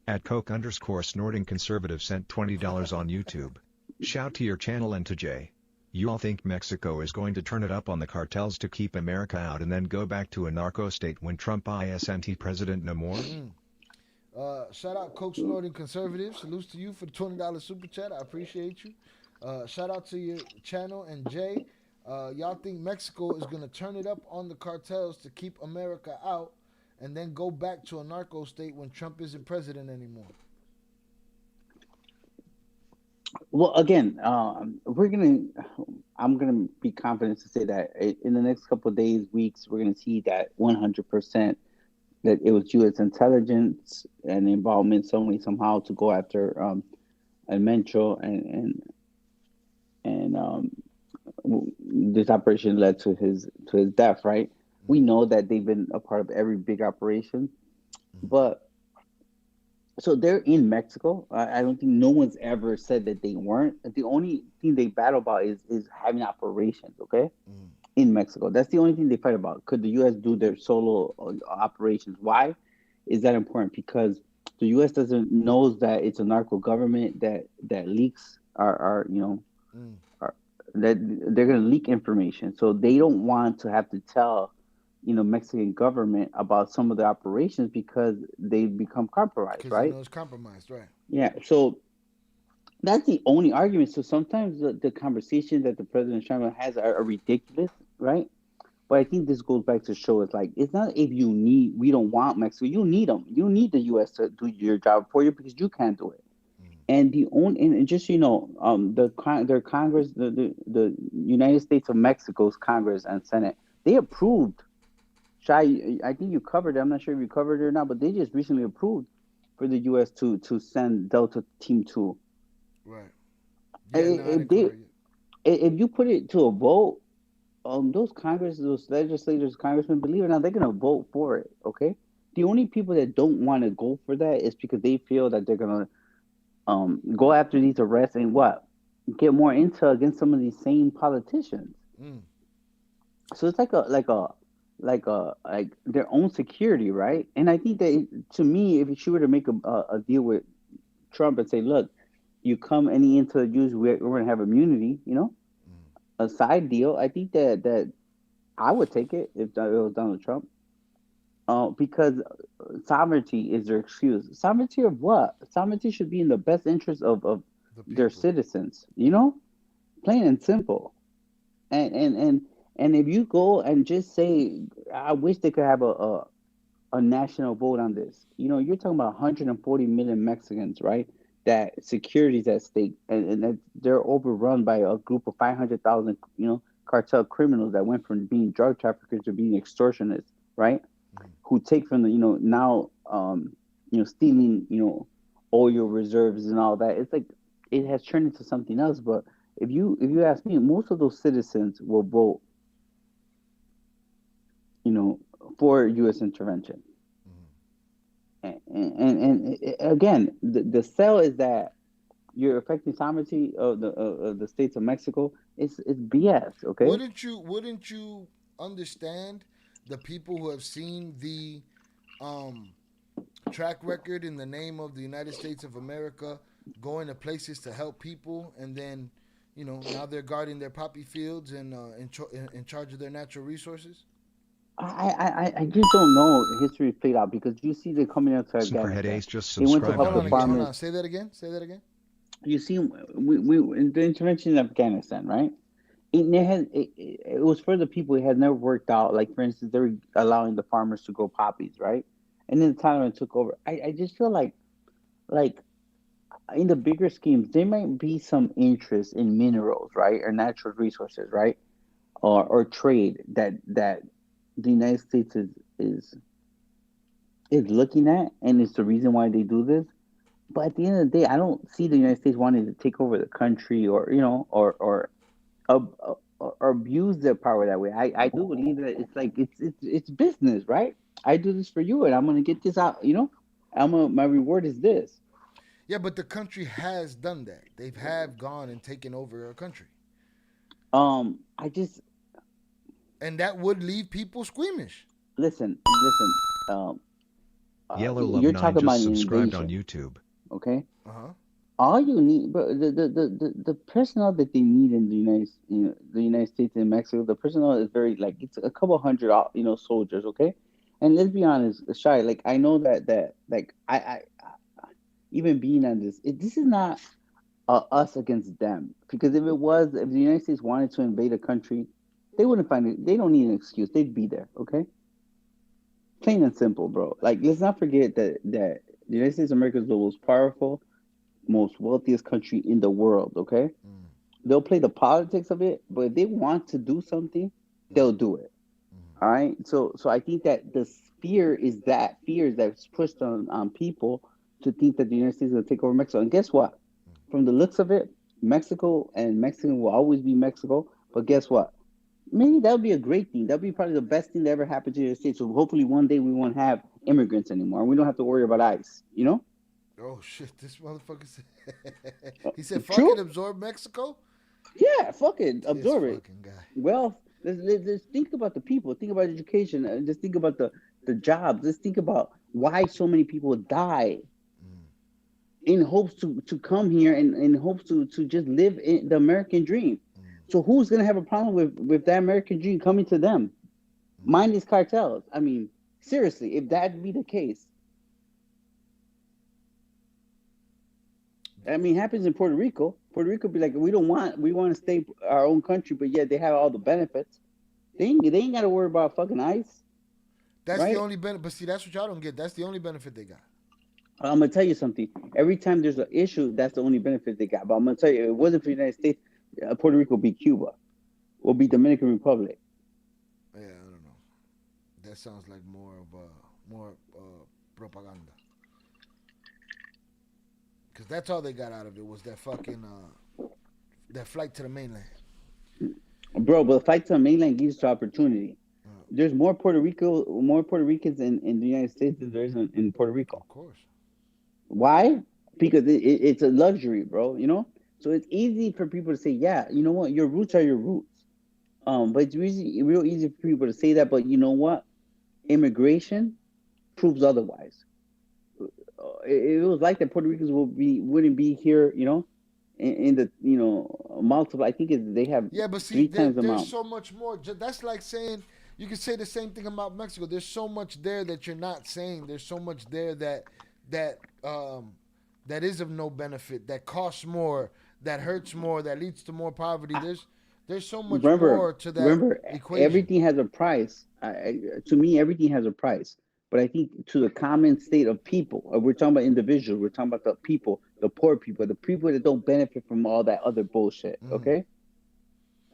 B: At Coke_snorting conservative sent $20 on YouTube. Shout to your channel and to Jay. You all think Mexico is going to turn it up on the cartels to keep America out and then go back to a narco state when Trump isn't president no more?
A: Shout out Coke Snorting Conservative. Salutes to you for the $20 super chat. I appreciate you. Shout out to your channel and Jay. Y'all think Mexico is going to turn it up on the cartels to keep America out and then go back to a narco state when Trump isn't president anymore?
F: Well, again, I'm gonna be confident to say that in the next couple of days, weeks, we're gonna see that 100% that it was U.S. intelligence and involvement some way somehow to go after Mencho and this operation led to his death, right? We know that they've been a part of every big operation, but so they're in Mexico. I don't think no one's ever said that they weren't. The only thing they battle about is having operations, okay, in Mexico. That's the only thing they fight about. Could the U.S. do their solo operations? Why is that important? Because the U.S. doesn't knows that it's a narco government that leaks are are, that they're going to leak information. So they don't want to have to tell Mexican government about some of the operations because they become compromised,
A: Because they
F: right?
A: know it's compromised, right?
F: Yeah. So that's the only argument. So sometimes the conversations that the president Trump has are ridiculous, right? But I think this goes back to show it's like it's not if you need we don't want Mexico. You need them. You need the U.S. to do your job for you because you can't do it. And the only and just their Congress, the United States of Mexico's Congress and Senate, they approved. Shai, I think you covered it. I'm not sure if you covered it or not, but they just recently approved for the U.S. to send Delta Team 2.
A: Right. Yeah, no, I
F: If
A: didn't cover
F: they
A: it yet.
F: if you put it to a vote, those legislators, congressmen, believe it or not, they're gonna vote for it. Okay. The only people that don't want to go for that is because they feel that they're gonna go after these arrests and what get more intel against some of these same politicians.
A: Mm.
F: So it's like their own security, right? And I think that to me, if she were to make a deal with Trump and say, "Look, you come any intel use, we're going to have immunity," a side deal. I think that I would take it if it was Donald Trump, because sovereignty is their excuse. Sovereignty of what? Sovereignty should be in the best interest of
A: The
F: their
A: people.
F: citizens. Plain and simple. And if you go and just say, I wish they could have a national vote on this. You're talking about 140 million Mexicans, right? That security is at stake, and that they're overrun by a group of 500,000, cartel criminals that went from being drug traffickers to being extortionists, right? Who take from the, now, stealing, oil reserves and all that. It's like it has turned into something else. But if you ask me, most of those citizens will vote, you know, for U.S. intervention. And again, the sell is that you're affecting sovereignty of the states of Mexico. It's BS. Okay.
A: Wouldn't you understand the people who have seen the um track record in the name of the United States of America going to places to help people, and then now they're guarding their poppy fields and in charge of their natural resources?
F: I just don't know history played out because you see they coming out to
B: Superhead
F: Afghanistan.
B: Ace just
F: They went to
B: subscribed
F: help
A: Hold
F: the
B: on
A: on again. Hold
B: YouTube.
A: on.
F: farmers.
A: Say that again. Say that again.
F: You see, we in the intervention in Afghanistan, right? It was for the people. It had never worked out. Like for instance, they were allowing the farmers to grow poppies, right? And then the Taliban took over. I just feel like in the bigger schemes, there might be some interest in minerals, right, or natural resources, right, or trade that the United States is is looking at, and it's the reason why they do this. But at the end of the day, I don't see the United States wanting to take over the country or or abuse their power that way. I do believe that it's like it's business, right? I do this for you, and I'm gonna get this out. My reward is this.
A: Yeah, but the country has done that. They've have gone and taken over a country,
F: I just
A: and that would leave people squeamish.
F: listen.
B: Yellow Love
F: You're
B: 9
F: talking
B: just
F: about an
B: subscribed on
F: invasion,
B: YouTube.
F: okay?
A: Uh huh.
F: All you need, but the personnel that they need in the United States and Mexico, the personnel is very like it's a couple hundred, soldiers, okay. And let's be honest, Shy, like I know that like even being on this is not us against them, because if the United States wanted to invade a country, they wouldn't find it. They don't need an excuse. They'd be there, okay. Plain and simple, bro. Like let's not forget that the United States of America is the most powerful, most wealthiest country in the world, okay? They'll play the politics of it, but if they want to do something, they'll do it. All right. So I think that the fear is that's pushed on people to think that the United States is gonna take over Mexico. And guess what? From the looks of it, Mexico and Mexican will always be Mexico. But guess what? Maybe that would be a great thing. That would be probably the best thing that ever happened to the United States. So hopefully one day we won't have immigrants anymore. We don't have to worry about ICE. You know?
A: Oh shit! This motherfucker said. He said, "Fuck it,
F: True.
A: absorb Mexico."
F: Yeah. Fuck it.
A: This
F: Absorb it.
A: fucking guy.
F: Well, let's think about the people. Think about education. Just think about the jobs. Let's think about why so many people die in hopes to come here and in hopes to just live in the American dream. So who's gonna have a problem with that American dream coming to them? Mind these cartels. I mean, seriously, if that be the case, I mean, it happens in Puerto Rico. Puerto Rico be like, we want to stay our own country, but yet they have all the benefits. They ain't got to worry about fucking ICE,
A: That's the
F: right?
A: only benefit. But see, that's what y'all don't get. That's the only benefit they got.
F: I'm gonna tell you something. Every time there's an issue, that's the only benefit they got. But I'm gonna tell you, if it wasn't for the United States, Puerto Rico would be Cuba, will be Dominican Republic.
A: Yeah, I don't know. That sounds like more propaganda. Because that's all they got out of it was that fucking that flight to the mainland.
F: Bro, but the fight to the mainland gives you opportunity. There's more more Puerto Ricans in the United States than there is in Puerto Rico.
A: Of course.
F: Why? Because it's a luxury, bro. You know, so it's easy for people to say, yeah, you know what, your roots are your roots. But it's real easy for people to say that. But you know what? Immigration proves otherwise. It was like that Puerto Ricans wouldn't be here, you know, in the multiple. I think they have
A: Yeah, but see,
F: 3 times the
A: there's
F: amount.
A: so much more. That's like saying you can say the same thing about Mexico. There's so much there that you're not saying. There's so much there that that is of no benefit. That costs more. That hurts more. That leads to more poverty. There's so much
F: remember
A: more to that
F: remember
A: equation.
F: everything has a price. To me, everything has a price. But I think to the common state of people, we're talking about individuals, we're talking about the people, the poor people, the people that don't benefit from all that other bullshit. Okay,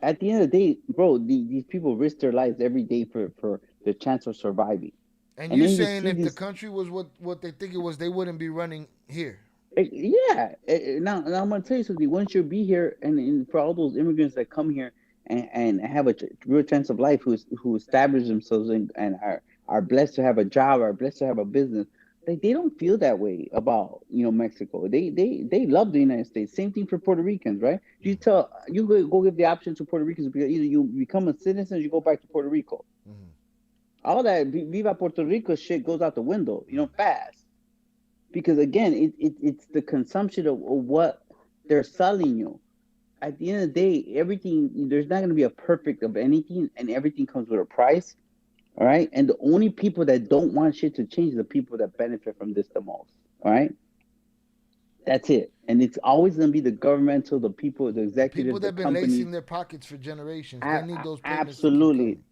F: at the end of the day, bro, these people risk their lives every day for the chance of surviving.
A: And
F: And
A: you
F: then you
A: saying
F: see
A: if the
F: these.
A: country was what they think it was, they wouldn't be running here.
F: Yeah. Now I'm gonna tell you something. Once you be here, and for all those immigrants that come here and have a real chance of life, who establish themselves and are blessed to have a job, are blessed to have a business, they don't feel that way about Mexico. They love the United States. Same thing for Puerto Ricans, right? You go give the option to Puerto Ricans because either you become a citizen, or you go back to Puerto Rico. All that Viva Puerto Rico shit goes out the window, fast. Because again, it's the consumption of what they're selling you. At the end of the day, everything, there's not going to be a perfect of anything, and everything comes with a price. All right, and the only people that don't want shit to change are the people that benefit from this the most. All right, that's it. And it's always going to be the governmental, the people, the
A: The people
F: executives, the
A: that've been
F: companies.
A: lacing their pockets for generations, they need those payments to keep
F: Absolutely.
A: coming.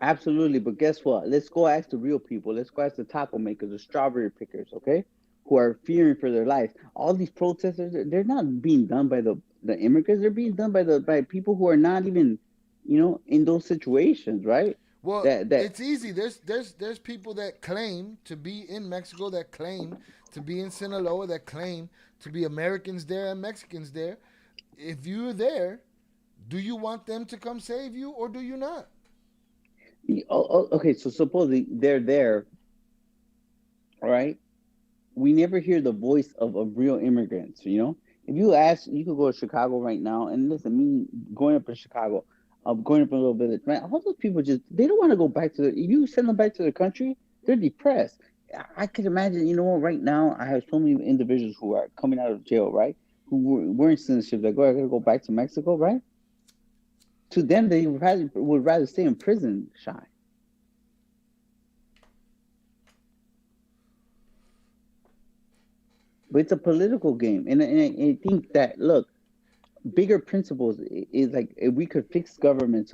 F: Absolutely, but guess what? Let's go ask the real people. Let's go ask the taco makers, the strawberry pickers, okay? Who are fearing for their lives. All these protesters, they're not being done by the immigrants. They're being done by people who are not even, in those situations, right?
A: Well,
F: That
A: it's easy. There's people that claim to be in Mexico, that claim to be in Sinaloa, that claim to be Americans there and Mexicans there. If you're there, do you want them to come save you or do you not?
F: okay. So supposedly they're there, all right? We never hear the voice of real immigrants. If you ask, you could go to Chicago right now, and listen, me going up in Chicago, going up in a little village, right? All those people they don't want to go back to if you send them back to their country, they're depressed. I could imagine, right now I have so many individuals who are coming out of jail, right? Who were in citizenship that I gotta go back to Mexico, right? To them, they would rather stay in prison, shy. But it's a political game, and I think that, look, bigger principles is like, if we could fix government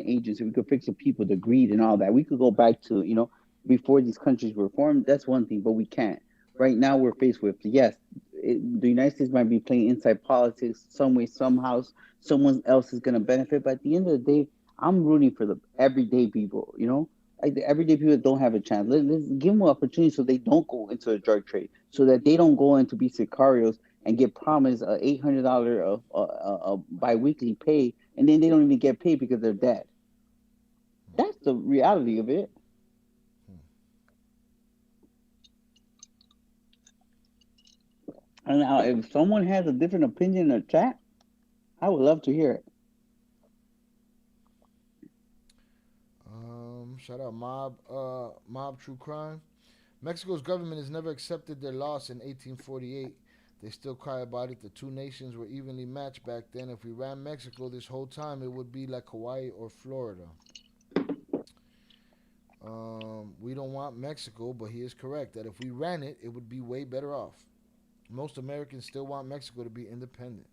F: agents, if we could fix the people, the greed and all that, we could go back to before these countries were formed. That's one thing, but we can't. Right now, we're faced with, yes, the United States might be playing inside politics some way, somehow. Someone else is going to benefit, but at the end of the day, I'm rooting for the everyday people. Like the everyday people that don't have a chance. Let's give them an opportunity so they don't go into the drug trade, so that they don't go into be sicarios and get promised a $800 biweekly pay and then they don't even get paid because they're dead. That's the reality of it. And now, if someone has a different opinion in the chat, I would love to hear it.
A: Shout out Mob True Crime. Mexico's government has never accepted their loss in 1848. They still cry about it. The two nations were evenly matched back then. If we ran Mexico this whole time, it would be like Hawaii or Florida. We don't want Mexico, but he is correct that if we ran it, it would be way better off. Most Americans still want Mexico to be independent.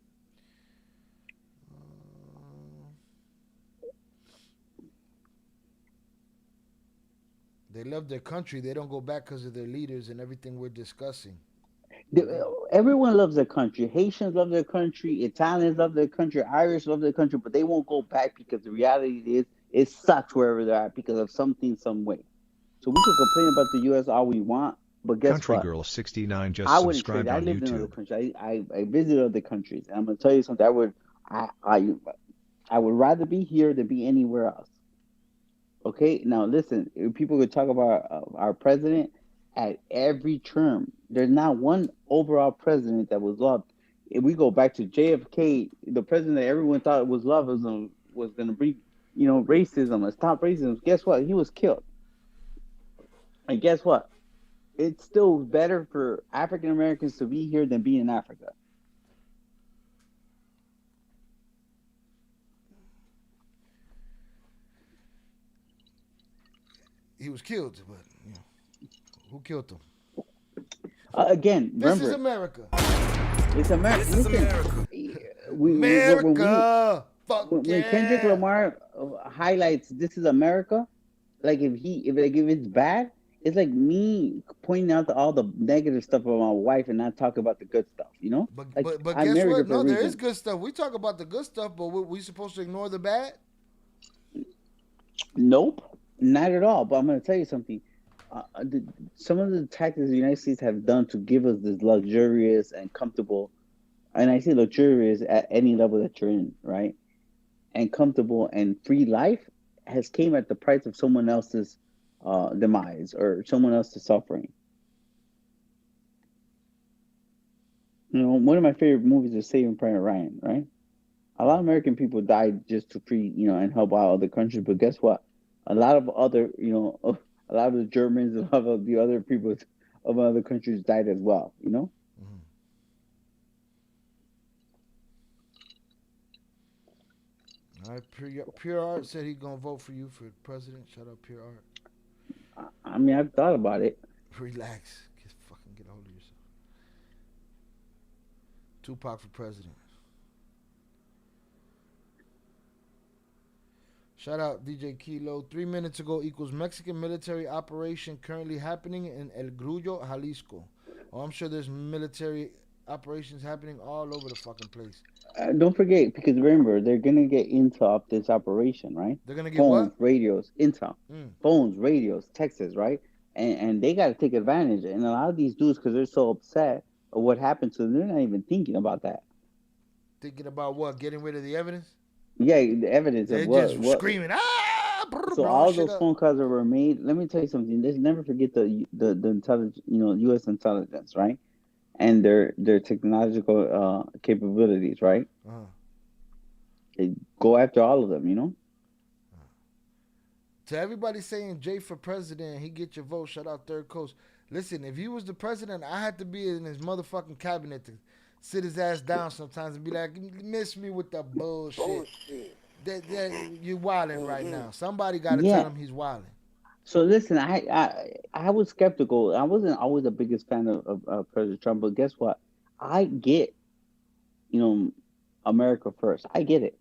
A: They love their country. They don't go back because of their leaders and everything we're discussing.
F: Everyone loves their country. Haitians love their country. Italians love their country. Irish love their country, but they won't go back because the reality is it sucks wherever they're at because of something, some way. So we can complain about the U.S. all we want, but guess
B: Country
F: what?
B: Girl 69 just
F: I wouldn't trade.
B: subscribed
F: I
B: on
F: lived in other
B: YouTube.
F: countries. I visited other countries, and I'm gonna tell you something. I would rather be here than be anywhere else. Okay, now listen. People could talk about our president at every term. There's not one overall president that was loved. If we go back to JFK, the president that everyone thought was loved was going to bring, racism and stop racism. Guess what? He was killed. And guess what? It's still better for African Americans to be here than be in Africa.
A: He was killed, but who killed him?
F: Again,
A: This
F: remember,
A: is America.
F: it's America.
D: This is
F: Listen,
D: America.
A: America. Fuck
F: when
A: yeah.
F: Kendrick Lamar highlights "This is America," like if it's bad, it's like me pointing out all the negative stuff about my wife and not talking about the good stuff.
A: But
F: like
A: but
F: I
A: guess
F: married her
A: what?
F: for a
A: No, there
F: reason.
A: is good stuff. We talk about the good stuff, but we supposed to ignore the bad?
F: Nope, not at all. But I'm going to tell you something. Some of the tactics the United States have done to give us this luxurious and comfortable, and I say luxurious at any level that you're in, right? And comfortable and free life has came at the price of someone else's demise or someone else's suffering. One of my favorite movies is Saving Private Ryan, right? A lot of American people died just to free, and help out other countries. But guess what? A lot of other, a lot of the Germans, a lot of the other people of other countries died as well,
A: Mm-hmm. All right, Pure Art said he's gonna vote for you for president. Shout out Pure Art.
F: I mean, I've thought about it.
A: Relax. Get a hold of yourself. Tupac for president. Shout out DJ Kilo. 3 minutes ago equals Mexican military operation currently happening in El Grullo, Jalisco. Oh, I'm sure there's military operations happening all over the fucking place.
F: Don't forget, because remember, they're gonna get intel of this operation, right?
A: They're gonna get
F: phones,
A: what?
F: radios, intel, phones, radios, texts, right? And they got to take advantage. And a lot of these dudes, because they're so upset of what happened to them, they're not even thinking about that.
A: Thinking about what? Getting rid of the evidence?
F: Yeah, the evidence
A: They're
F: of what?
A: just screaming.
F: So all those phone calls that were made. Let me tell you something. Let's never forget the intelligence, U.S. intelligence, right? And their technological capabilities, right? They go after all of them,
A: To everybody saying Jay for president, he get your vote. Shout out Third Coast. Listen, if he was the president, I had to be in his motherfucking cabinet to sit his ass down sometimes and be like, miss me with the bullshit. You wilding right now. Somebody got to tell him he's wilding.
F: So listen, I was skeptical. I wasn't always the biggest fan of President Trump, but guess what? I get, America first. I get it.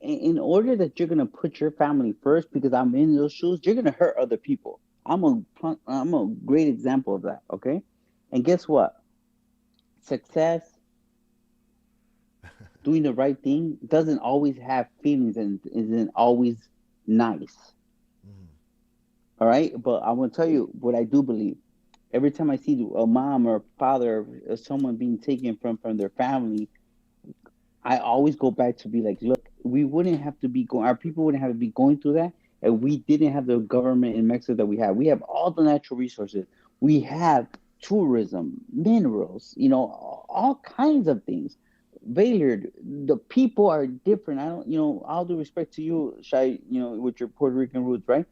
F: In order that you're gonna put your family first, because I'm in those shoes, you're gonna hurt other people. I'm a great example of that. Okay, and guess what? Success, doing the right thing, doesn't always have feelings and isn't always nice. All right, but I want to tell you what I do believe. Every time I see a mom or a father or someone being taken from their family, I always go back to be like, look, we wouldn't have to be going. Our people wouldn't have to be going through that, and we didn't have the government in Mexico that we have. We have all the natural resources. We have tourism, minerals, all kinds of things. Baylor, the people are different. I don't, all due respect to you, Shai, with your Puerto Rican roots, right?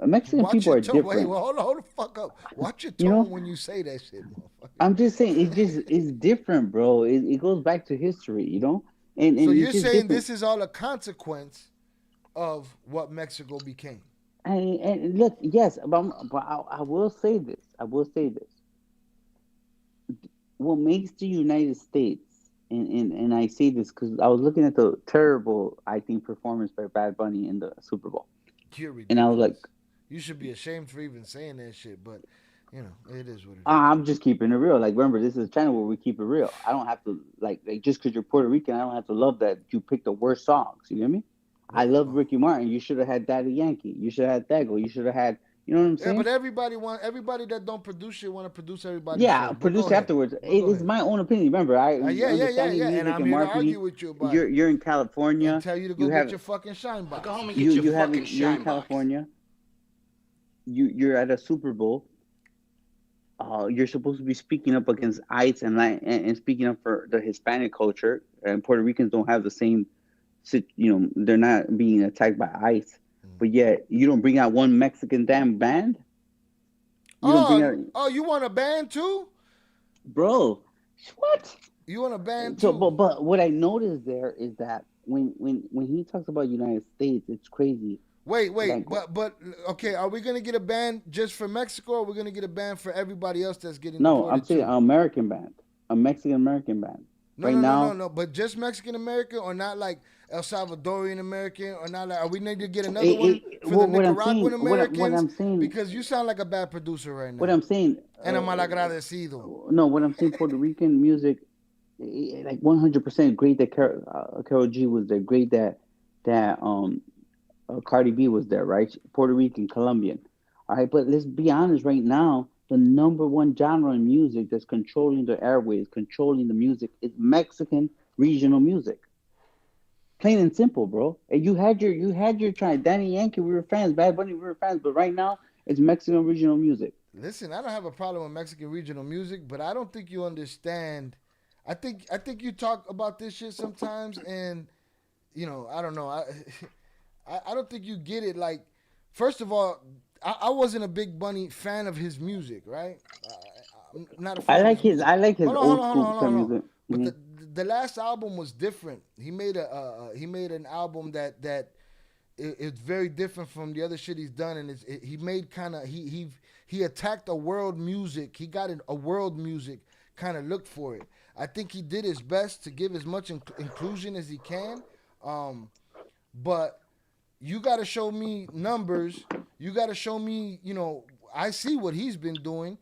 F: Mexican
A: Watch
F: people
A: your
F: are
A: tone. Wait,
F: different.
A: well, hold the fuck up. Watch your
F: You
A: tone
F: know,
A: when you say that shit, motherfucker.
F: I'm just saying it's different, bro. It goes back to history,
A: So
F: and it's
A: you're
F: just
A: saying
F: different.
A: this is all a consequence of what Mexico became?
F: And look, yes, but I will say this. I will say this. What makes the United States, and I say this because I was looking at the terrible, I think, performance by Bad Bunny in the Super Bowl,
A: You're
F: and I was like,
A: ridiculous. You should be ashamed for even saying that shit, but it is what it is.
F: I'm just keeping it real. Like, remember, this is a channel where we keep it real. I don't have to like just because you're Puerto Rican, I don't have to love that you pick the worst songs. You hear me? I
A: Well,
F: love Ricky Martin. You should have had Daddy Yankee. You should have had Dago. You should have had. You know what I'm
A: yeah, but
F: saying?
A: everybody that don't produce shit want to produce everybody's
F: Yeah,
A: show. But go
F: produce
A: ahead.
F: afterwards.
A: But go
F: It's
A: ahead.
F: my own opinion. Remember,
A: Yeah, yeah, yeah,
F: understanding
A: yeah. And
F: music
A: I'm
F: and
A: here to argue
F: marketing.
A: with you about it
F: You're in
A: and
F: California.
A: tell you to
F: You
A: go get
F: have
A: your fucking shine box.
H: Go home and get your fucking
F: you're in
H: shine box.
F: California. You're at a Super Bowl. You're supposed to be speaking up against ICE and speaking up for the Hispanic culture. And Puerto Ricans don't have the same, they're not being attacked by ICE. But yet you don't bring out one Mexican damn band. You don't bring out,
A: Oh, you want a band too?
F: bro. What?
A: You want a band
F: So,
A: too?
F: but what I noticed there is that when he talks about United States, it's crazy.
A: Wait,
F: Like,
A: but okay, are we gonna get a band just for Mexico, or are we gonna get a band for everybody else that's getting
F: no, I'm
A: deported
F: saying
A: too?
F: an American band, a Mexican American band.
A: No,
F: Right
A: no, no, no,
F: now,
A: no. But just Mexican American, or not like El Salvadorian American, or not like? Are we need to get another one for the
F: what I'm saying,
A: Nicaraguan Americans?
F: I'm saying,
A: Because you sound like a bad producer right
F: what
A: now.
F: I'm saying,
A: And I'm malagradecido.
F: no, what I'm saying, Puerto Rican music, like 100% great that Karol G was there, great that Cardi B was there, right? Puerto Rican, Colombian. All right, but let's be honest right now, the number one genre in music that's controlling the airways, controlling the music is Mexican regional music. Plain and simple, bro. And you had your try. Danny Yankee, we were fans. Bad Bunny, we were fans. But right now, it's Mexican regional music.
A: Listen, I don't have a problem with Mexican regional music, but I don't think you understand. I think you talk about this shit sometimes, and I don't know. I don't think you get it. Like, first of all, I wasn't a big Bunny fan of his music, right? I'm not a
F: I
A: fan of
F: like
A: his
F: his
A: music.
F: I like his
A: Hold on, hold
F: old
A: on, hold
F: school
A: on, hold
F: type
A: on, hold on.
F: music.
A: But
F: Hmm.
A: the last album was different. He made an album that it's very different from the other shit he's done, and he made kind of he attacked a world music. He got a world music kind of look for it. I think he did his best to give as much inclusion as he can, but you got to show me numbers. You got to show me, I see what he's been doing.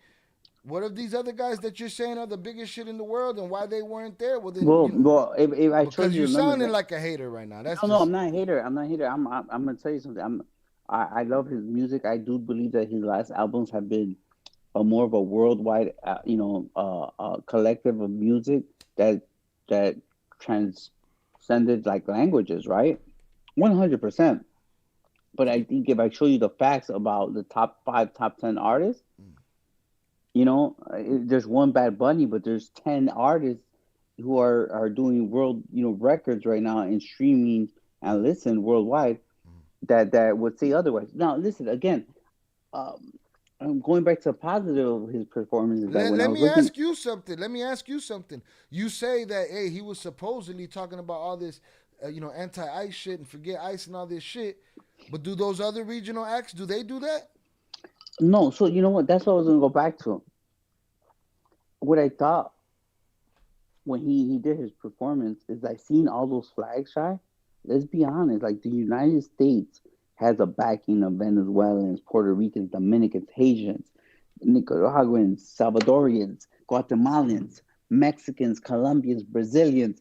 A: What if these other guys that you're saying are the biggest shit in the world, and why they weren't there? Well, then,
F: Well, if I showed
A: because
F: you
A: you
F: the numbers,
A: sounding like a hater right now. That's
F: no,
A: just
F: I'm not a hater. I'm not a hater. I'm gonna tell you something. I love his music. I do believe that his last albums have been a more of a worldwide, collective of music that that transcended like languages, right? 100%. But I think if I show you the facts about the top five, top 10 artists, there's one Bad Bunny, but there's 10 artists who are doing world, records right now in streaming and listen worldwide that would say otherwise. Now, listen again. Um, I'm going back to the positive of his performances. That when I
A: let
F: was
A: me
F: looking,
A: ask you something. Let me ask you something. You say that he was supposedly talking about all this, anti-ice shit and forget ice and all this shit. But do those other regional acts do they do that?
F: no, so you know what? That's what I was gonna go back to. What I thought when he did his performance is I seen all those flags, shy. Let's be honest, like the United States has a backing of Venezuelans, Puerto Ricans, Dominicans, Haitians, Nicaraguans, Salvadorians, Guatemalans, Mexicans, Colombians, Brazilians,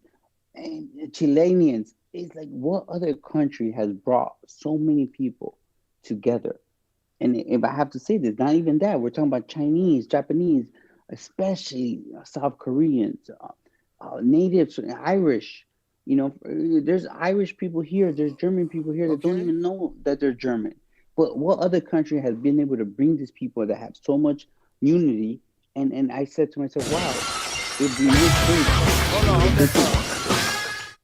F: and Chileans. It's like what other country has brought so many people together? And if I have to say this, not even that, we're talking about Chinese, Japanese, especially South Koreans, natives, Irish, You know, there's Irish people here, there's German people here that don't
A: Okay.
F: even know that they're German. But what other country has been able to bring these people that have so much unity? And I said to myself, wow, if the United
A: Hold on, hold that
F: States,
A: thought.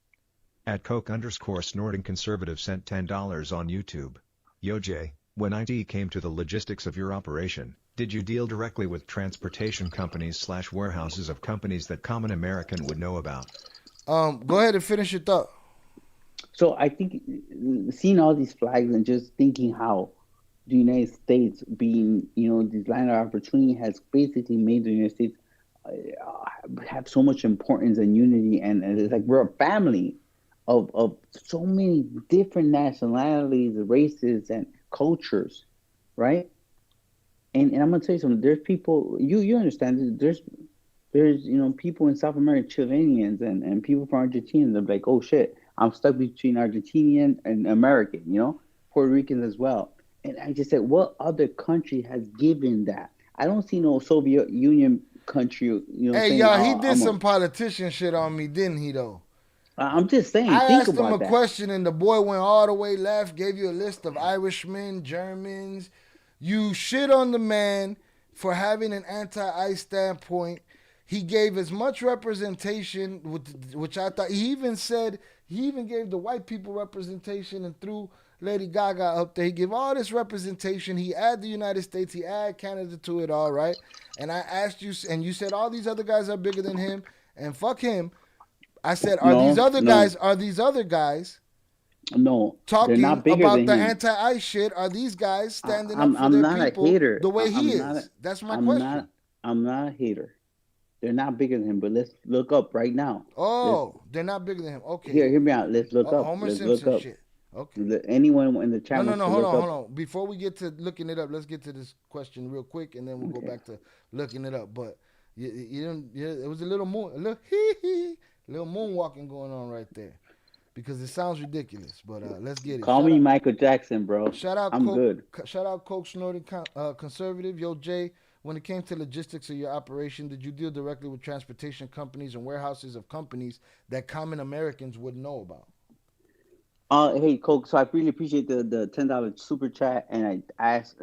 B: At Coke_snorting conservative sent $10 on YouTube. Yo Jay, when IT came to the logistics of your operation, did you deal directly with transportation companies / warehouses of companies that common American would know about?
A: Go ahead and finish your thought.
F: so I think seeing all these flags and just thinking how the United States being, this line of opportunity has basically made the United States have so much importance and unity, and it's like we're a family of so many different nationalities, races, and cultures, right? And I'm gonna tell you something. There's people you understand. There's people in South America, Chileans, and people from Argentina. They're like, oh shit, I'm stuck between Argentinian and American. Puerto Ricans as well. And I just said, what other country has given that? I don't see no Soviet Union country,
A: Hey,
F: saying,
A: y'all, he
F: oh,
A: did some politician shit on me, didn't he, though?
F: I'm just saying,
A: I
F: think
A: asked him a
F: about that.
A: question, and the boy went all the way left, gave you a list of Irishmen, Germans. You shit on the man for having an anti-ICE standpoint. He gave as much representation, which I thought, he even gave the white people representation and threw Lady Gaga up there. He gave all this representation. He added the United States, he added Canada to it, all right? And I asked you, and you said all these other guys are bigger than him, and fuck him. I said, are these
F: No,
A: other
F: no,
A: guys
F: no, they're
A: talking
F: not bigger
A: about
F: than
A: the
F: him.
A: anti-ICE shit? Are these guys
F: I,
A: standing up
F: I'm
A: for
F: I'm
A: their
F: not a
A: people
F: hater.
A: the way he
F: I'm not.
A: is? That's my
F: I'm
A: question.
F: not. I'm not a hater. They're not bigger than him. But let's look up right now. Let's
A: Oh, they're not bigger than him. Okay.
F: hear me out. Let's look up.
A: Homer
F: Let's look
A: Simpson
F: up.
A: shit. Okay.
F: Anyone in the
A: No,
F: chat
A: no,
F: wants
A: no.
F: to
A: Hold
F: look
A: on,
F: up.
A: hold on. Before we get to looking it up, let's get to this question real quick, and then we'll go
F: Okay.
A: back to looking it up. But you didn't. It was a little moon, a little hee hee, little moonwalking going on right there, because it sounds ridiculous. But let's get it.
F: Call me Michael Jackson, bro.
A: Shout out
F: I'm
A: Coke.
F: good.
A: Shout out Coke Snorting Conservative. Yo, Jay, when it came to logistics of your operation, did you deal directly with transportation companies and warehouses of companies that common Americans would know about?
F: Hey, Coke. So I really appreciate the $10 super chat, and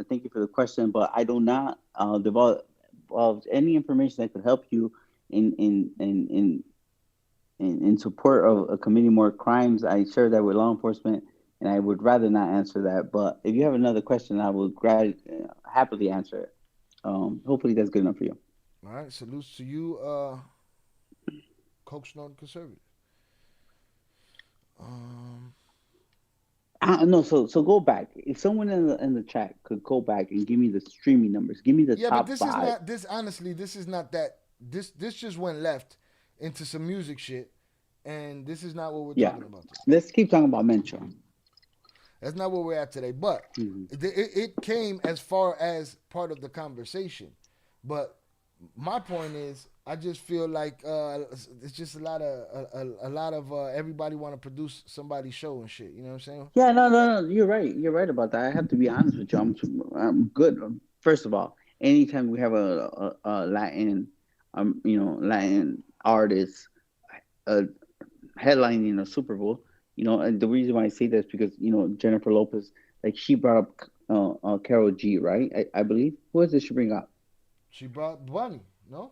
F: thank you for the question, but I do not devolve any information that could help you in in in in in support of committing more crimes. I share that with law enforcement, and I would rather not answer that. But if you have another question, I will happily answer it. Hopefully that's good enough for you.
A: All right, salutes to you, Coke Snorting Conservative. Um,
F: No, so go back. If someone in the chat could go back and give me the streaming numbers, give me the
A: yeah, but
F: top
A: this is
F: five.
A: not this. Honestly, this is not that. This just went left into some music shit, and this is not what we're
F: Yeah,
A: talking about today.
F: let's keep talking about Mencho.
A: That's not where we're at today. But it came as far as part of the conversation. But my point is, I just feel like it's just a lot of everybody want to produce somebody's show and shit. You know what I'm saying?
F: Yeah, no. You're right. You're right about that. I have to be honest with you. I'm good. First of all, anytime we have a Latin, Latin artist, uh, headlining a Super Bowl, and the reason why I say that is because Jennifer Lopez, like she brought up Carol G, right? I believe. Who else did she bring up?
A: She brought Bunny, no?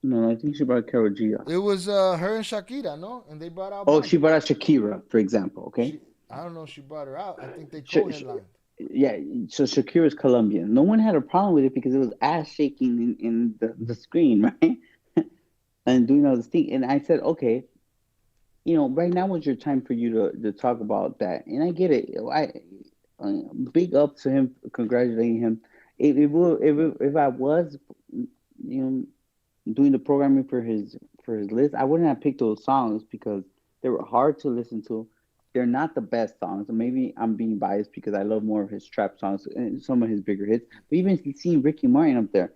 F: No, I think she brought Carol G up.
A: It was her and Shakira, no? And they brought out.
F: Oh,
A: Bunny.
F: she brought out Shakira, for example. Okay.
A: I don't know if she brought her out. I think they co-headlined.
F: Yeah, so Shakira's Colombian. No one had a problem with it because it was ass shaking in the screen, right? And doing all this thing. And I said, okay, right now was your time for you to talk about that. And I get it. Big up to him, congratulating him. If I was, doing the programming for his list, I wouldn't have picked those songs because they were hard to listen to. They're not the best songs. Maybe I'm being biased because I love more of his trap songs and some of his bigger hits. But even seeing Ricky Martin up there,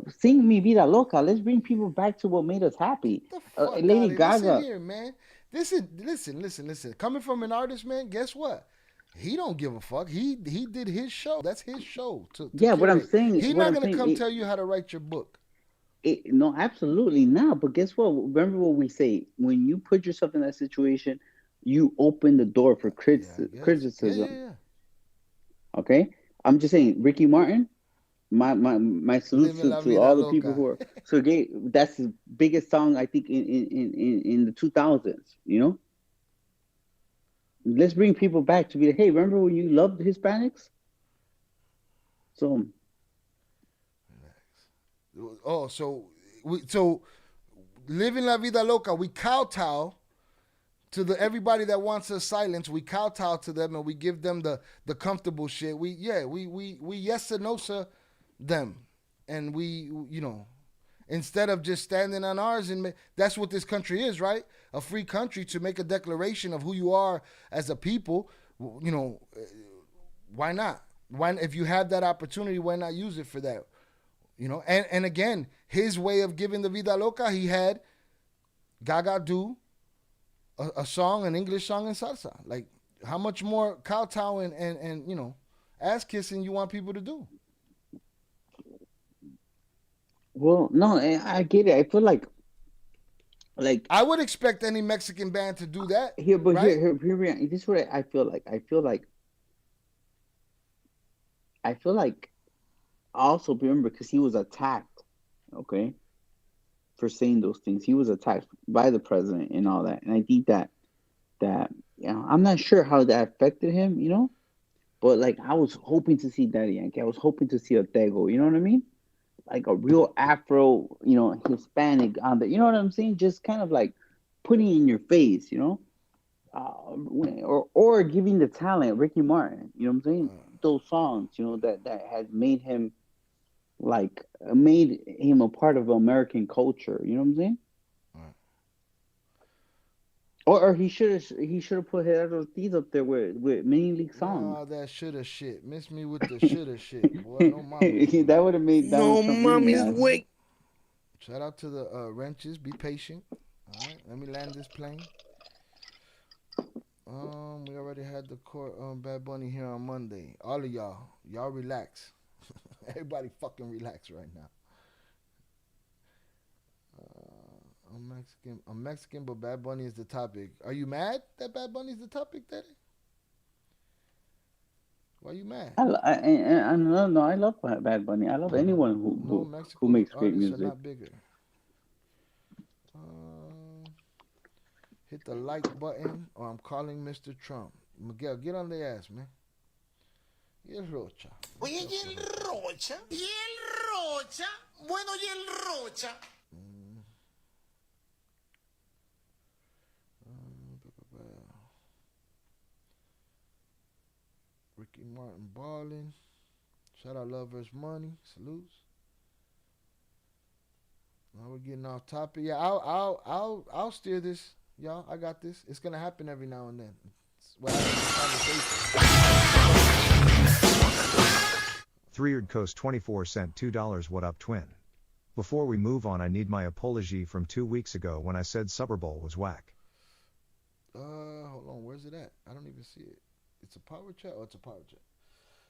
F: sing Mi Vida Loca. Let's bring people back to what made us happy.
A: The fuck
F: Lady Gaga.
A: Listen here, man. Listen. Coming from an artist, man, guess what? He don't give a fuck. He did his show. That's his show. To
F: yeah, what I'm
A: curate.
F: saying.
A: He's not gonna come tell you how to write your book.
F: No, absolutely not. But guess what? Remember what we say: when you put yourself in that situation, you open the door for
A: Yeah, I guess. Yeah, yeah,
F: criticism.
A: yeah.
F: Okay, I'm just saying, Ricky Martin. My salutes
A: Living la
F: to
A: vida
F: all the people
A: loca.
F: who are so gay. That's the biggest song I think in the 2000s. You know, let's bring people back to be like, hey, remember when you loved Hispanics? So
A: Oh, so living la vida loca, we kowtow to the everybody that wants us silence. We kowtow to them and we give them the comfortable shit. We yes or no sir them, and we instead of just standing on ours and that's what this country is, right? A free country to make a declaration of who you are as a people. Why not? Why if you have that opportunity, why not use it for that? And again, his way of giving the vida loca, he had Gaga do a song, an English song in salsa. Like, how much more kowtow and ass kissing you want people to do?
F: well, no, I get it. I feel like
A: I would expect any Mexican band to do that,
F: here, but
A: right?
F: this is what I feel like. I feel like also remember because he was attacked, okay, for saying those things. He was attacked by the president and all that, and I think that I'm not sure how that affected him, but like I was hoping to see Daddy Yankee. I was hoping to see Otego. You know what I mean? Like a real Afro, Hispanic on the. You know what I'm saying? Just kind of like putting in your face, or giving the talent Ricky Martin. You know what I'm saying? Those songs, that had made him like made him a part of American culture. You know what I'm saying? Or he should have put Gerardo Ortiz up there with mini league songs.
A: No, that shoulda shit. Miss me with the shoulda shit, boy. No mames, bro.
F: That would have made
D: No
F: Donald Trump really
D: mames,
F: mad.
D: güey.
A: Shout out to the wrenches. Be patient. All right, let me land this plane. We already had the court Bad Bunny here on Monday. All of y'all relax. Everybody fucking relax right now. I'm Mexican, but Bad Bunny is the topic. Are you mad that Bad Bunny is the topic, Daddy? Why you mad?
F: No, I love Bad Bunny. I love anyone
A: No
F: who
A: Mexican
F: makes great
A: artists are
F: music.
A: not bigger. Hit the like button, or I'm calling Mr. Trump. Miguel, get on the ass, man. Y el Rocha.
D: Oye, ¿y el Rocha? ¿Y el Rocha? Bueno, ¿y el Rocha?
A: Ricky Martin balling. Shout out Lovers Money. Salutes. Now we're getting off topic. Yeah, I'll steer this, y'all. I got this. It's gonna happen every now and then. Well,
B: Threeard Coast 24 sent $2. What up, twin? Before we move on, I need my apology from 2 weeks ago when I said Super Bowl was whack.
A: Hold on. Where's it at? I don't even see it. It's a power chat. Oh, it's a power chat.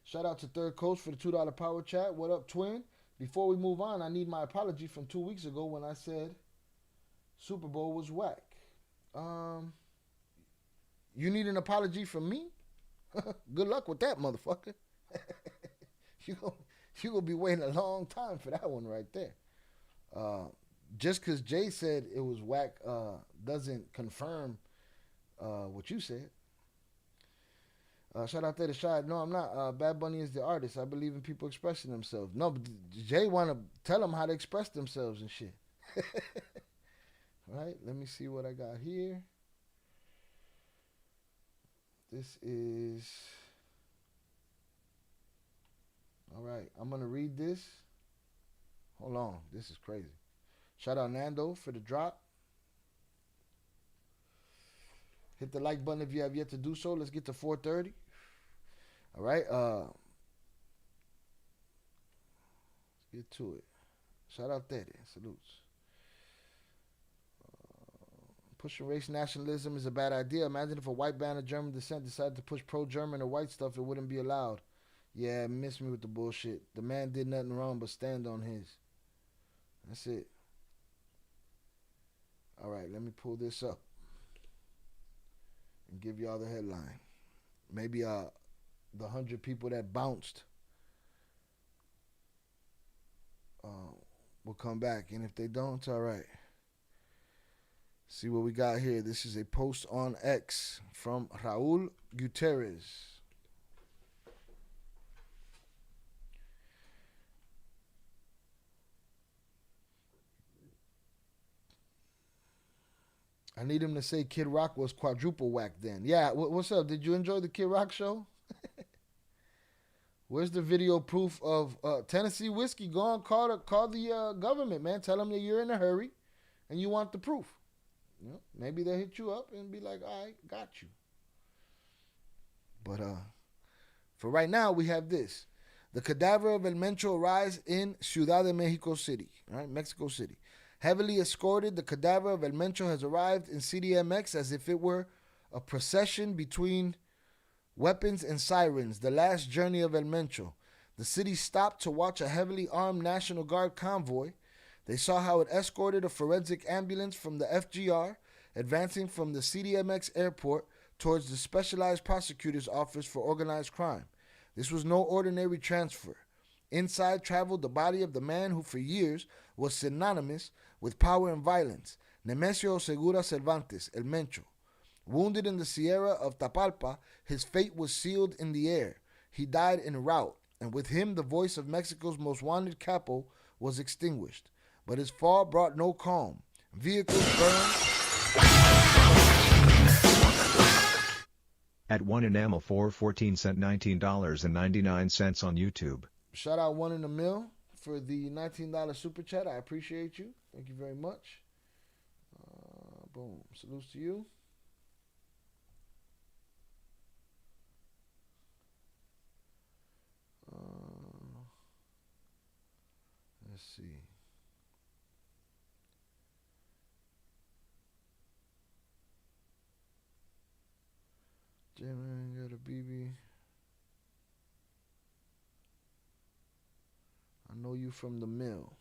A: Shout out to Third Coast for the $2 power chat. What up, twin? Before we move on, I need my apology from 2 weeks ago when I said Super Bowl was whack. You need an apology from me? Good luck with that, motherfucker. you gonna be waiting a long time for that one right there. Just because Jay said it was whack doesn't confirm what you said. Shout out there to Shad. No, I'm not. Bad Bunny is the artist. I believe in people expressing themselves. No, but Jay want to tell them how to express themselves and shit. Right? Let me see what I got here. This is... All right. I'm going to read this. Hold on. This is crazy. Shout out Nando for the drop. Hit the like button if you have yet to do so. Let's get to 4:30. All right. Let's get to it. Shout out Teddy. Salutes. Pushing race nationalism is a bad idea. Imagine if a white band of German descent decided to push pro-German or white stuff, it wouldn't be allowed. Yeah, miss me with the bullshit. The man did nothing wrong but stand on his. That's it. All right, let me pull this up and give y'all the headline. Maybe the 100 people that bounced will come back, and if they don't, it's all right. See what we got here. This is a post on X from Raul Gutierrez. I need him to say Kid Rock was quadruple whack then. Yeah, what's up? Did you enjoy the Kid Rock show? Where's the video proof of Tennessee whiskey? Go on, call the government, man. Tell them that you're in a hurry and you want the proof. You know, maybe they'll hit you up and be like, all right, got you. But for right now, we have this. The cadaver of El Mencho arrives in Ciudad de Mexico City, all right, Mexico City. Heavily escorted, the cadaver of El Mencho has arrived in CDMX as if it were a procession between weapons and sirens, the last journey of El Mencho. The city stopped to watch a heavily armed National Guard convoy. They saw how it escorted a forensic ambulance from the FGR, advancing from the CDMX airport towards the Specialized Prosecutor's Office for Organized Crime. This was no ordinary transfer. Inside traveled the body of the man who for years was synonymous with power and violence, Nemesio Oseguera Cervantes, El Mencho. Wounded in the Sierra of Tapalpa, his fate was sealed in the air. He died en route, and with him the voice of Mexico's most wanted capo was extinguished. But his fall brought no calm. Vehicles burned.
B: At 1 enamel 414 cent $19.99 on YouTube.
A: Shout out One in a Mill for the $19 super chat. I appreciate you. Thank you very much. Boom. Salutes to you. Let's see. J-Man got a BB. I know you from the mill.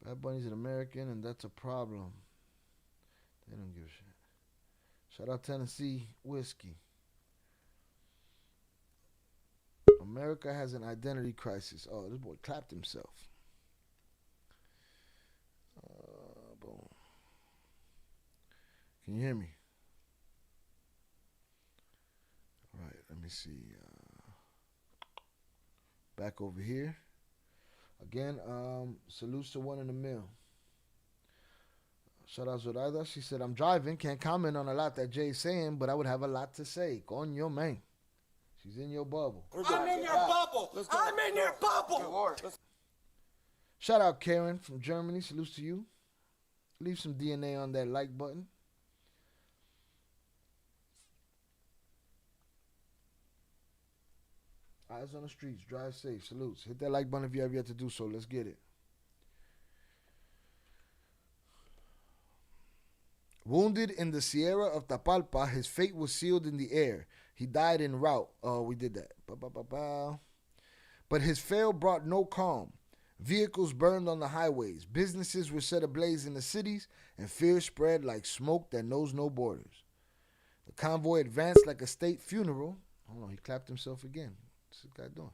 A: Bad Bunny's an American, and that's a problem. They don't give a shit. Shout out Tennessee whiskey. America has an identity crisis. Oh, this boy clapped himself. Boom. Can you hear me? All right, let me see. Back over here. Again, salutes to One in the Mill. Shout out Zoraida. She said, I'm driving. Can't comment on a lot that Jay's saying, but I would have a lot to say. Coño, man. She's in your bubble.
D: I'm in your bubble. I'm in your bubble.
A: Shout out Karen from Germany. Salutes to you. Leave some DNA on that like button. Eyes on the streets. Drive safe. Salutes. Hit that like button if you have yet to do so. Let's get it. Wounded in the Sierra of Tapalpa, his fate was sealed in the air. He died en route. Oh, we did that. But his fail brought no calm. Vehicles burned on the highways. Businesses were set ablaze in the cities, and fear spread like smoke that knows no borders. The convoy advanced like a state funeral. Hold on, he clapped himself again. What's this guy doing?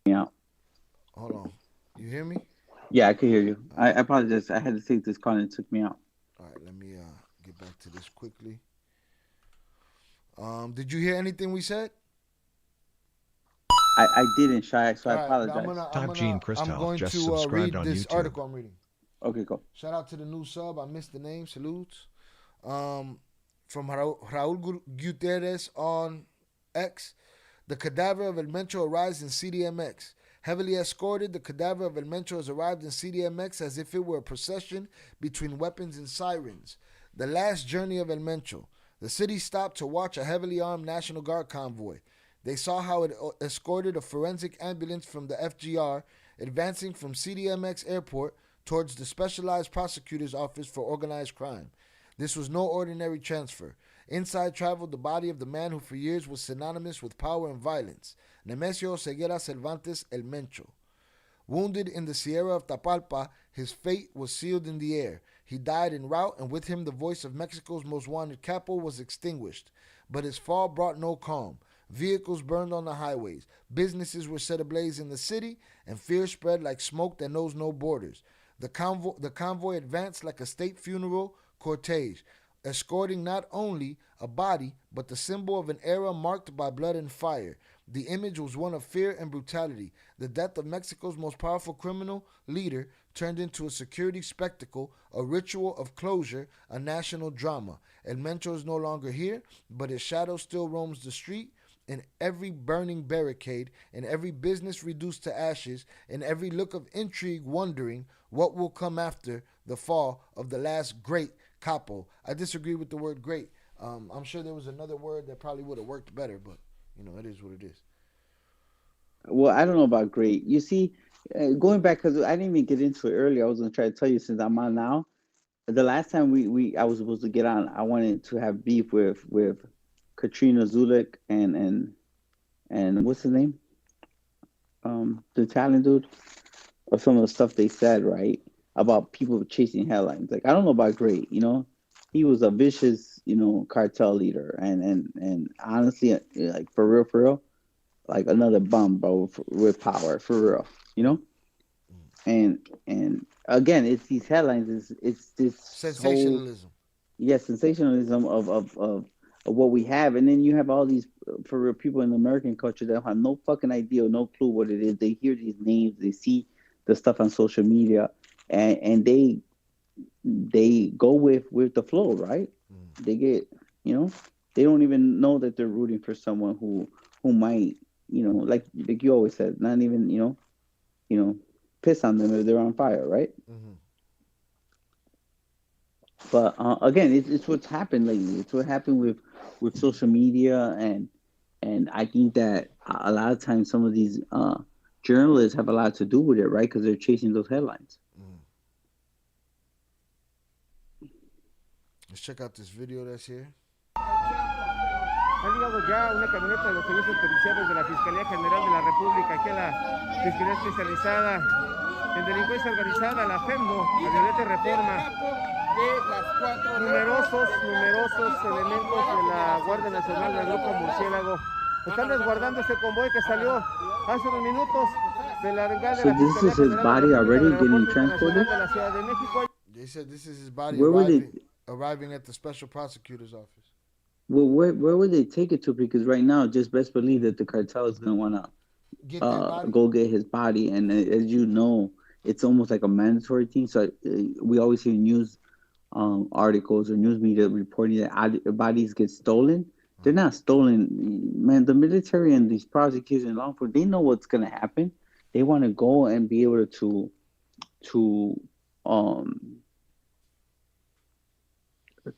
F: Yeah.
A: Hold on. You hear me?
F: Yeah, I can hear you. I apologize. I had to take this call and it took me out.
A: All right, let me get back to this quickly. Did you hear anything we said?
F: I didn't, Shy, so
A: All
F: I
A: right,
F: apologize.
B: Type Gene
A: I'm
B: Christoph
A: going
B: just
A: to
B: subscribed
A: read
B: on
A: this
B: YouTube.
A: article I'm reading.
F: Okay, cool.
A: Shout out to the new sub. I missed the name. Salutes. From Raul Gutierrez on X. The cadaver of El Mencho arrives in CDMX. Heavily escorted, the cadaver of El Mencho has arrived in CDMX as if it were a procession between weapons and sirens. The last journey of El Mencho. The city stopped to watch a heavily armed National Guard convoy. They saw how it escorted a forensic ambulance from the FGR, advancing from CDMX airport towards the Specialized Prosecutor's Office for Organized Crime. This was no ordinary transfer. Inside traveled the body of the man who for years was synonymous with power and violence, Nemesio Oseguera Cervantes, El Mencho. Wounded in the Sierra of Tapalpa, his fate was sealed in the air. He died en route, and with him the voice of Mexico's most wanted capo was extinguished. But his fall brought no calm. Vehicles burned on the highways, businesses were set ablaze in the city, and fear spread like smoke that knows no borders. The convoy advanced like a state funeral cortege, escorting not only a body, but the symbol of an era marked by blood and fire. The image was one of fear and brutality. The death of Mexico's most powerful criminal leader turned into a security spectacle, a ritual of closure, a national drama. El Mencho is no longer here, but his shadow still roams the street, in every burning barricade, in every business reduced to ashes, in every look of intrigue wondering what will come after the fall of the last great capo. I disagree with the word great. I'm sure there was another word that probably would have worked better, but it is what it is.
F: Well, I don't know about great. You see, going back, because I didn't even get into it earlier. I was going to try to tell you since I'm on now. The last time I was supposed to get on, I wanted to have beef with Katrina Zulik and what's his name? The Italian dude, of some of the stuff they said, right? About people chasing headlines. Like, I don't know about great, he was a vicious, cartel leader, and honestly, like for real, like another bum, bro, with power, for real, and again, it's these headlines, it's this
A: sensationalism.
F: Sensationalism of what we have, and then you have all these for real people in the American culture that have no fucking idea, no clue what it is. They hear these names, they see the stuff on social media, and they go with the flow, right? They get, they don't even know that they're rooting for someone who might, like you always said, not even, piss on them if they're on fire, right?
A: Mm-hmm.
F: But again, it's what's happened lately. It's what happened with social media, and I think that a lot of times some of these journalists have a lot to do with it, right? Because they're chasing those headlines.
A: Let's check out this video that's here.
I: Ha llegado ya una camioneta de los servicios periciales de la Fiscalía General de la República, aquí a la Fiscalía Especializada en Delincuencia Organizada, la FEMDO, la Violeta Reforma. Numerosos elementos de la Guardia Nacional del Grupo Murciélago están resguardando este convoy que salió hace unos minutos de la Fiscalía
F: So this is his body already getting transported?
I: de la Ciudad de México.
A: They said this is his body
F: Where
A: arriving at the Special Prosecutor's Office.
F: Well, where would they take it to? Because right now, just best believe that the cartel is going to want to go get his body. And as you know, it's almost like a mandatory thing. So we always hear news articles or news media reporting that bodies get stolen. They're not stolen. Man, the military and these prosecutors and law enforcement, they know what's going to happen. They want to go and be able to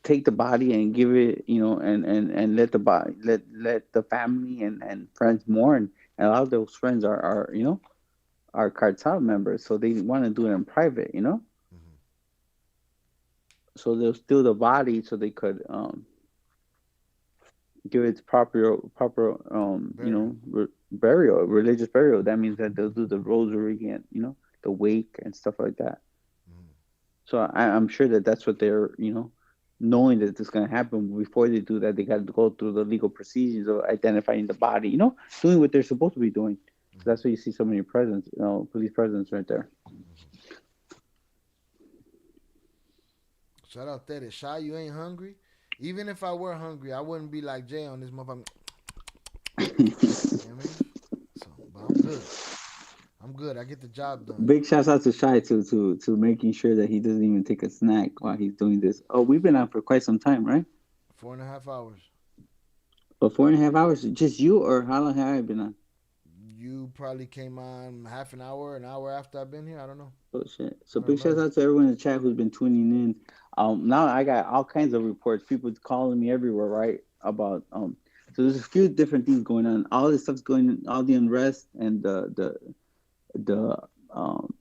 F: take the body and give it, and let the body, let the family and friends mourn. And a lot of those friends are cartel members, so they want to do it in private, So they'll steal the body so they could give it proper burial, religious burial. That means that they'll do the rosary and the wake and stuff like that. So I'm sure that that's what they're knowing that this is going to happen. Before they do that, they got to go through the legal procedures of identifying the body, doing what they're supposed to be doing. So that's why you see so many presence, police presence right there.
A: Shout out there to Shy. You ain't hungry? Even if I were hungry, I wouldn't be like Jay on this motherfucker. You know what I mean? So, but I'm good. I'm good. I get the job done.
F: Big shouts out to Shy to making sure that he doesn't even take a snack while he's doing this. Oh, we've been on for quite some time, right?
A: 4.5 hours.
F: But 4.5 hours? Just you, or how long have I been on?
A: You probably came on half an hour after I've been here. I don't know.
F: Oh shit! So big shout out to everyone in the chat who's been tuning in. Now I got all kinds of reports. People calling me everywhere, right? About So there's a few different things going on. All this stuff's going on. All the unrest and the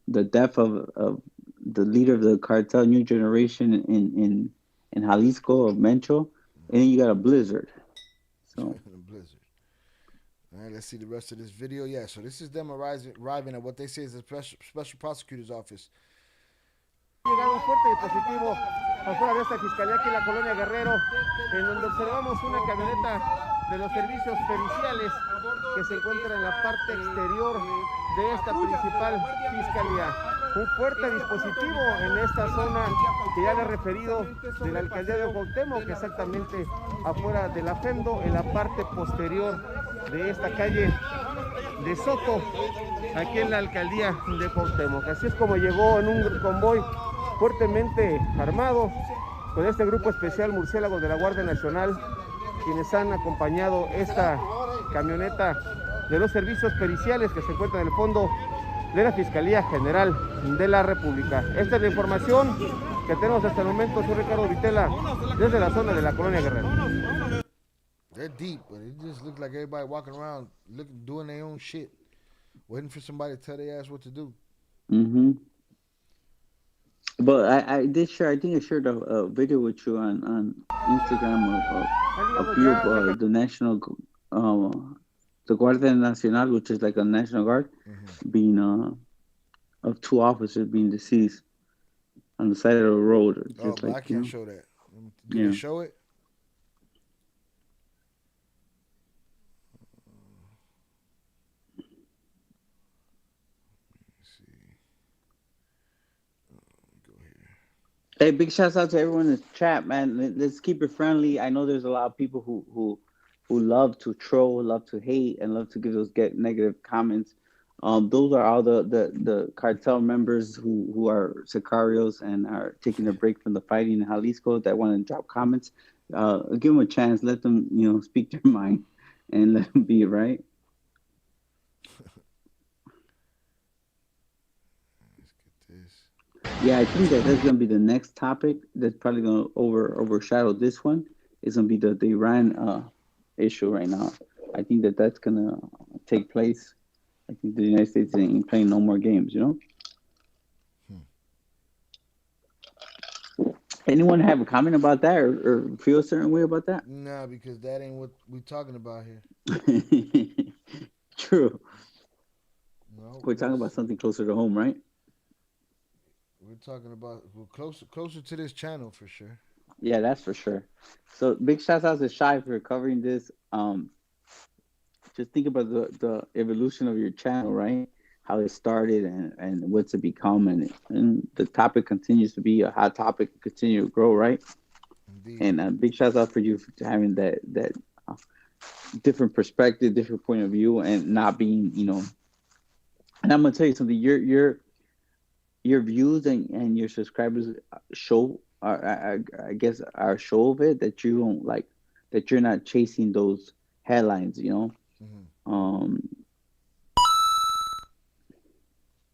F: death of the leader of the cartel, New Generation in Jalisco of Mencho, and then you got a blizzard. So
A: blizzard. All right, let's see the rest of this video. Yeah, so this is them arriving at what they say is the special prosecutor's office.
I: Llegado un fuerte dispositivo afuera de esta fiscalía aquí en la colonia Guerrero, en donde observamos una camioneta de los servicios periciales que se encuentra en la parte exterior de esta principal fiscalía. Un fuerte dispositivo en esta zona que ya le he referido de la alcaldía de Cuauhtémoc, exactamente afuera de la FEMDO, en la parte posterior de esta calle de Soto, aquí en la alcaldía de Cuauhtémoc. Así es como llegó en un convoy fuertemente armado con este grupo especial Murciélagos de la Guardia Nacional, quienes han acompañado esta camioneta de los servicios periciales que se encuentra en el fondo de la Fiscalía General de la República. Esta es la información que tenemos hasta el momento. Soy Ricardo Vitela desde la zona de la Colonia Guerrero.
A: They're deep, but it just looks like everybody walking around doing their own shit, waiting for somebody to tell their ass what to do.
F: Mm-hmm. But I did share. I think I shared a video with you on Instagram of a few of the national, the Guardia Nacional, which is like a national guard, being of 2 officers being deceased on the side of the road.
A: Just but I can't show that. Did you show it?
F: Hey, big shouts out to everyone in the chat, man. Let's keep it friendly. I know there's a lot of people who love to troll, love to hate, and love to give those negative comments. Those are all the cartel members who are sicarios and are taking a break from the fighting in Jalisco that want to drop comments. Give them a chance. Let them, speak their mind and let them be, right? Yeah, I think that's going to be the next topic that's probably going to overshadow this one. It's going to be the Iran issue right now. I think that's going to take place. I think the United States ain't playing no more games, Anyone have a comment about that or feel a certain way about that?
A: Nah, because that ain't what we're talking about here.
F: True.
A: No,
F: we're talking about something closer to home, right?
A: We're talking about closer to this channel for sure.
F: Yeah, that's for sure. So big shout out to Shai for covering this. Just think about the evolution of your channel, right? How it started and what's it become, and the topic continues to be a hot topic, continue to grow, right? Indeed. And big shout out for you for having that different perspective, different point of view, and not being, And I'm gonna tell you something. Your views and your subscribers show, I guess, are show of it that you don't like, that you're not chasing those headlines,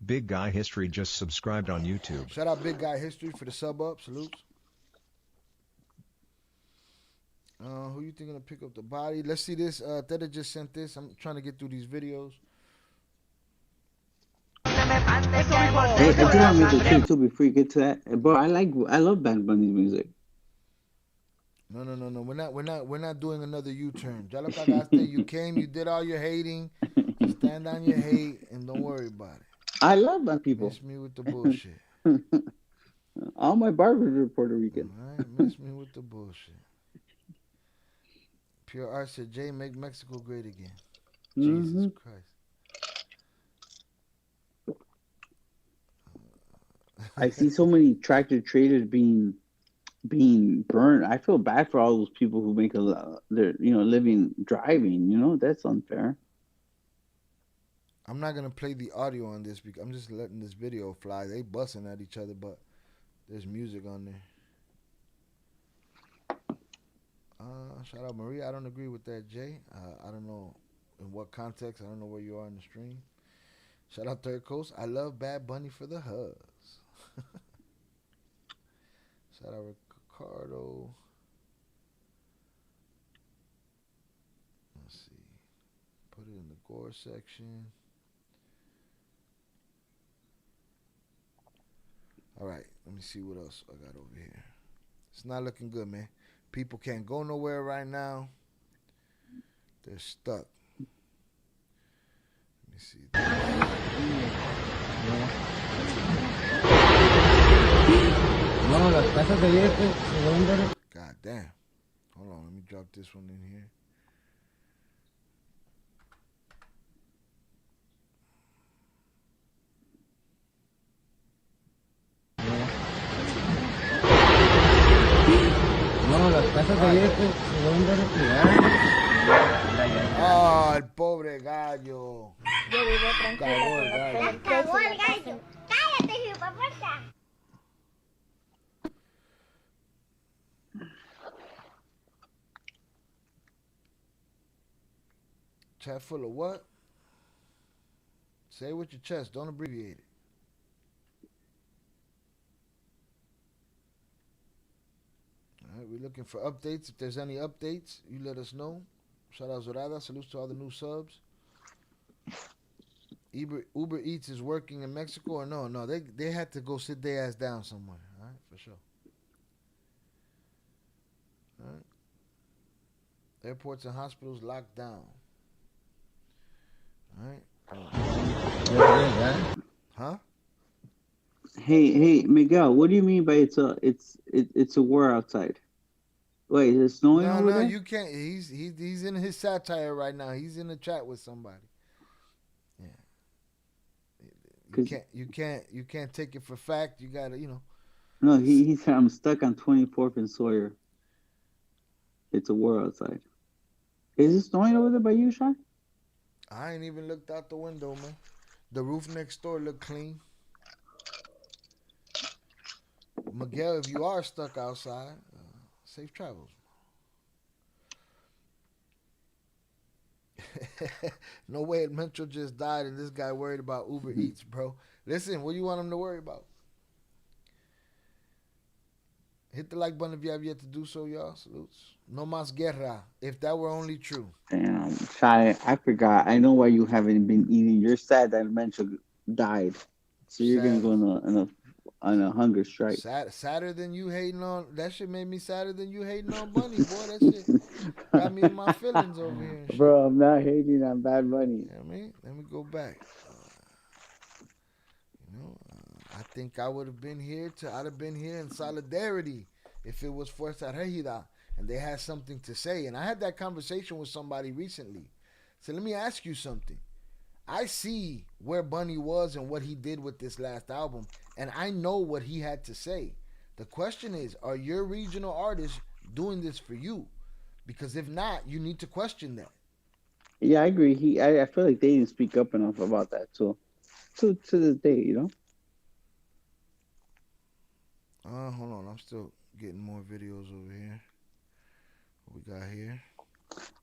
B: Big Guy History just subscribed on YouTube.
A: Shout out Big Guy History for the sub up. Salutes. Who you think gonna pick up the body? Let's see this. Theta just sent this. I'm trying to get through these videos.
F: Hey, I do want to make too before you get to that. Bro, I love Bad Bunny's music.
A: No. We're not doing another U-turn. Ya lo cagaste. You came, you did all your hating. Stand on your hate and don't worry about it.
F: I love my people.
A: Miss me with the bullshit.
F: All my barbers are Puerto Rican.
A: All right, miss me with the bullshit. Pure Art said, Jay, make Mexico great again. Jesus Christ.
F: I see so many tractor trailers being burned. I feel bad for all those people who make their living driving. That's unfair.
A: I'm not gonna play the audio on this because I'm just letting this video fly. They busting at each other, but there's music on there. Shout out Maria. I don't agree with that, Jay. I don't know in what context. I don't know where you are in the stream. Shout out Third Coast. I love Bad Bunny for the hugs. Shout out Ricardo. Let's see. Put it in the gore section. All right. Let me see what else I got over here. It's not looking good, man. People can't go nowhere right now. They're stuck. me see.
J: No, las casas de ayer se venden.
A: God damn. Hold on, let me drop this one in here.
J: No, las casas de ayer se venden.
A: Ah, el pobre gallo.
K: Yo vivo tranquila
A: Cagó
K: con
A: el
K: los
A: gallo.
K: pelos.
D: Cagó el gallo. Cállate, hipopuerta.
A: Chat full of what? Say it with your chest. Don't abbreviate it. All right, we're looking for updates. If there's any updates, you let us know. Shout out Zorada. Salutes to all the new subs. Uber Eats is working in Mexico or no? No, they had to go sit their ass down somewhere. All right, for sure. All right. Airports and hospitals locked down. All right. Huh?
F: Hey, Miguel, what do you mean by it's a war outside? Wait, is it snowing over there?
A: No, you can't. He's in his satire right now. He's in the chat with somebody. Yeah. You can't take it for fact. You gotta,
F: No, he said I'm stuck on 24th and Sawyer. It's a war outside. Is it snowing over there by you, Sean?
A: I ain't even looked out the window, man. The roof next door look clean. Miguel, if you are stuck outside, safe travels. No way Mencho just died and this guy worried about Uber Eats, bro. Listen, what do you want him to worry about? Hit the like button if you have yet to do so, y'all. Salutes. No más guerra, if that were only true.
F: Damn, Shai, I forgot. I know why you haven't been eating. You're sad that Mencho died. So you're going to go on a hunger strike.
A: Sadder than you hating on... That shit made me sadder than you hating on Bunny, boy. That shit got me in my feelings over here and shit.
F: Bro, I'm not hating on Bad Bunny.
A: You know what I mean? Let me go back. I think I would have been here. I'd have been here in solidarity if it was Fuerza Regida and they had something to say. And I had that conversation with somebody recently. So let me ask you something. I see where Bunny was and what he did with this last album, and I know what he had to say. The question is, are your regional artists doing this for you? Because if not, you need to question that.
F: Yeah, I agree. I feel like they didn't speak up enough about that too. To this day, you know.
A: Hold on, I'm still getting more videos over here. What we got here?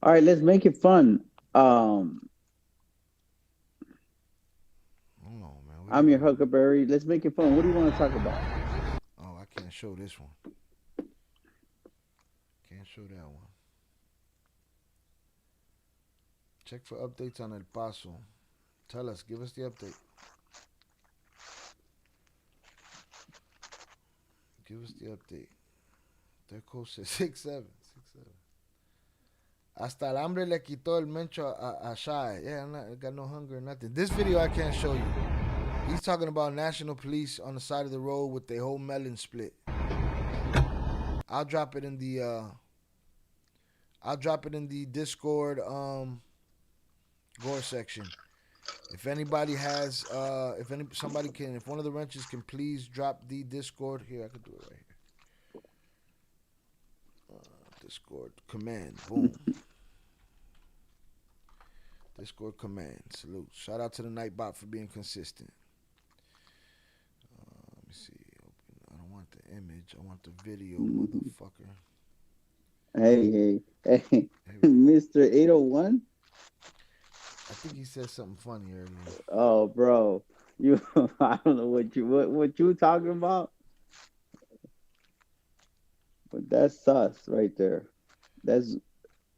F: All right, let's make it fun.
A: Hold on, man.
F: I'm your Huckleberry. Let's make it fun. What do you want to talk about?
A: Oh, I can't show this one. Can't show that one. Check for updates on El Paso. Tell us. Give us the update. Give us the update. Their code says 6'7". Hasta el hambre le quitó el Mencho a Shai. Yeah, I got no hunger or nothing. This video I can't show you. He's talking about national police on the side of the road with their whole melon split. I'll drop it in the Discord gore section. If anybody has if one of the wrenches can please drop the Discord here, I could do it right here. Discord command, boom. Discord command, salute. Shout out to the Nightbot for being consistent. Let me see. I don't want the image. I want the video, motherfucker.
F: Hey, Mr. 801.
A: I think he said something funny earlier.
F: Oh, bro, I don't know what you talking about, but that's sus right there. That's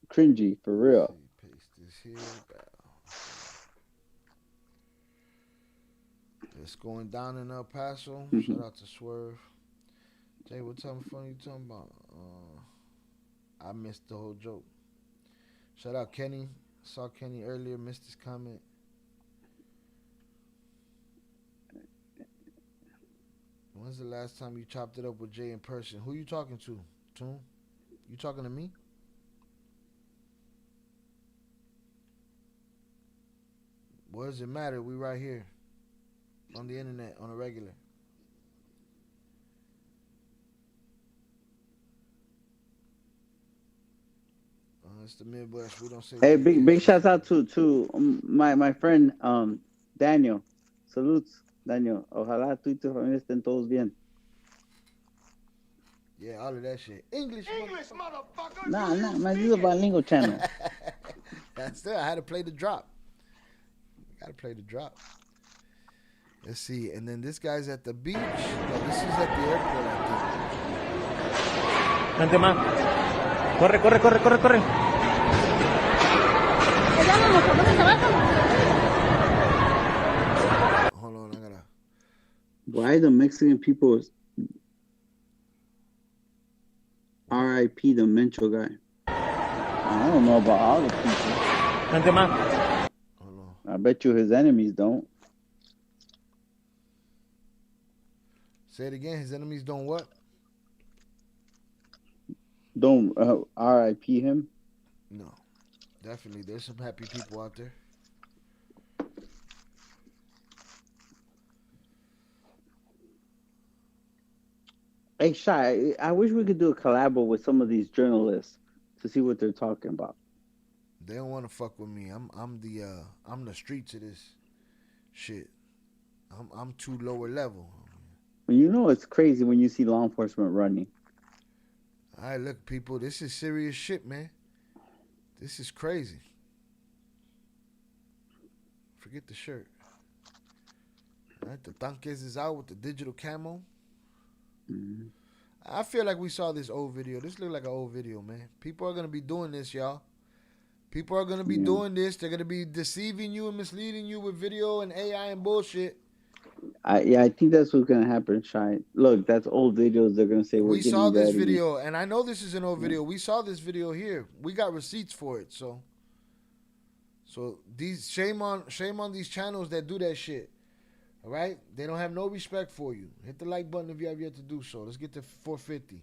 F: cringy for real.
A: Paste this here. It's going down in El Paso. Shout out to Swerve. Jay, what type of fun you talking about? I missed the whole joke. Shout out Kenny. Saw Kenny earlier. Missed his comment. When's the last time you chopped it up with Jay in person? Who you talking to, Toon? You talking to me? What does it matter? We right here on the internet on a regular. It's the Midwest. We don't say.
F: Hey, big shouts out to my friend Daniel. Salutes, Daniel. Ojalá tú y tu familia estén todos bien.
A: Yeah, all of that shit. English motherfucker.
F: Nah, man, this is a bilingual channel.
A: That's still, I had to play the drop. Gotta play the drop. Let's see. And then this guy's at the beach. No, this is at the airport, I think.
I: Vente, ma. Corre.
A: Hold on, I gotta.
F: Why the Mexican people R.I.P. the Mencho guy? I don't know about all the people.
I: Vente, ma.
A: Hold on.
F: I bet you his enemies don't.
A: Say it again. His enemies don't what?
F: Don't R.I.P. him.
A: No. Definitely. There's some happy people out there.
F: Hey, Shy, I wish we could do a collab with some of these journalists to see what they're talking about.
A: They don't want to fuck with me. I'm the streets of this shit. I'm too lower level.
F: You know it's crazy when you see law enforcement running.
A: All right, look, people, this is serious shit, man. This is crazy. Forget the shirt. All right, the Tanques is out with the digital camo.
F: Mm-hmm.
A: I feel like we saw this old video. This looked like an old video, man. People are going to be doing this, y'all. People are going to be doing this. They're going to be deceiving you and misleading you with video and AI and bullshit.
F: I think that's what's gonna happen, Shy. Look, that's old videos. They're gonna say
A: We saw this
F: ready.
A: video, and I know this is an old video. We saw this video here. We got receipts for it. So these shame on these channels that do that shit. All right, they don't have no respect for you. Hit the like button if you have yet to do so. Let's get to 450.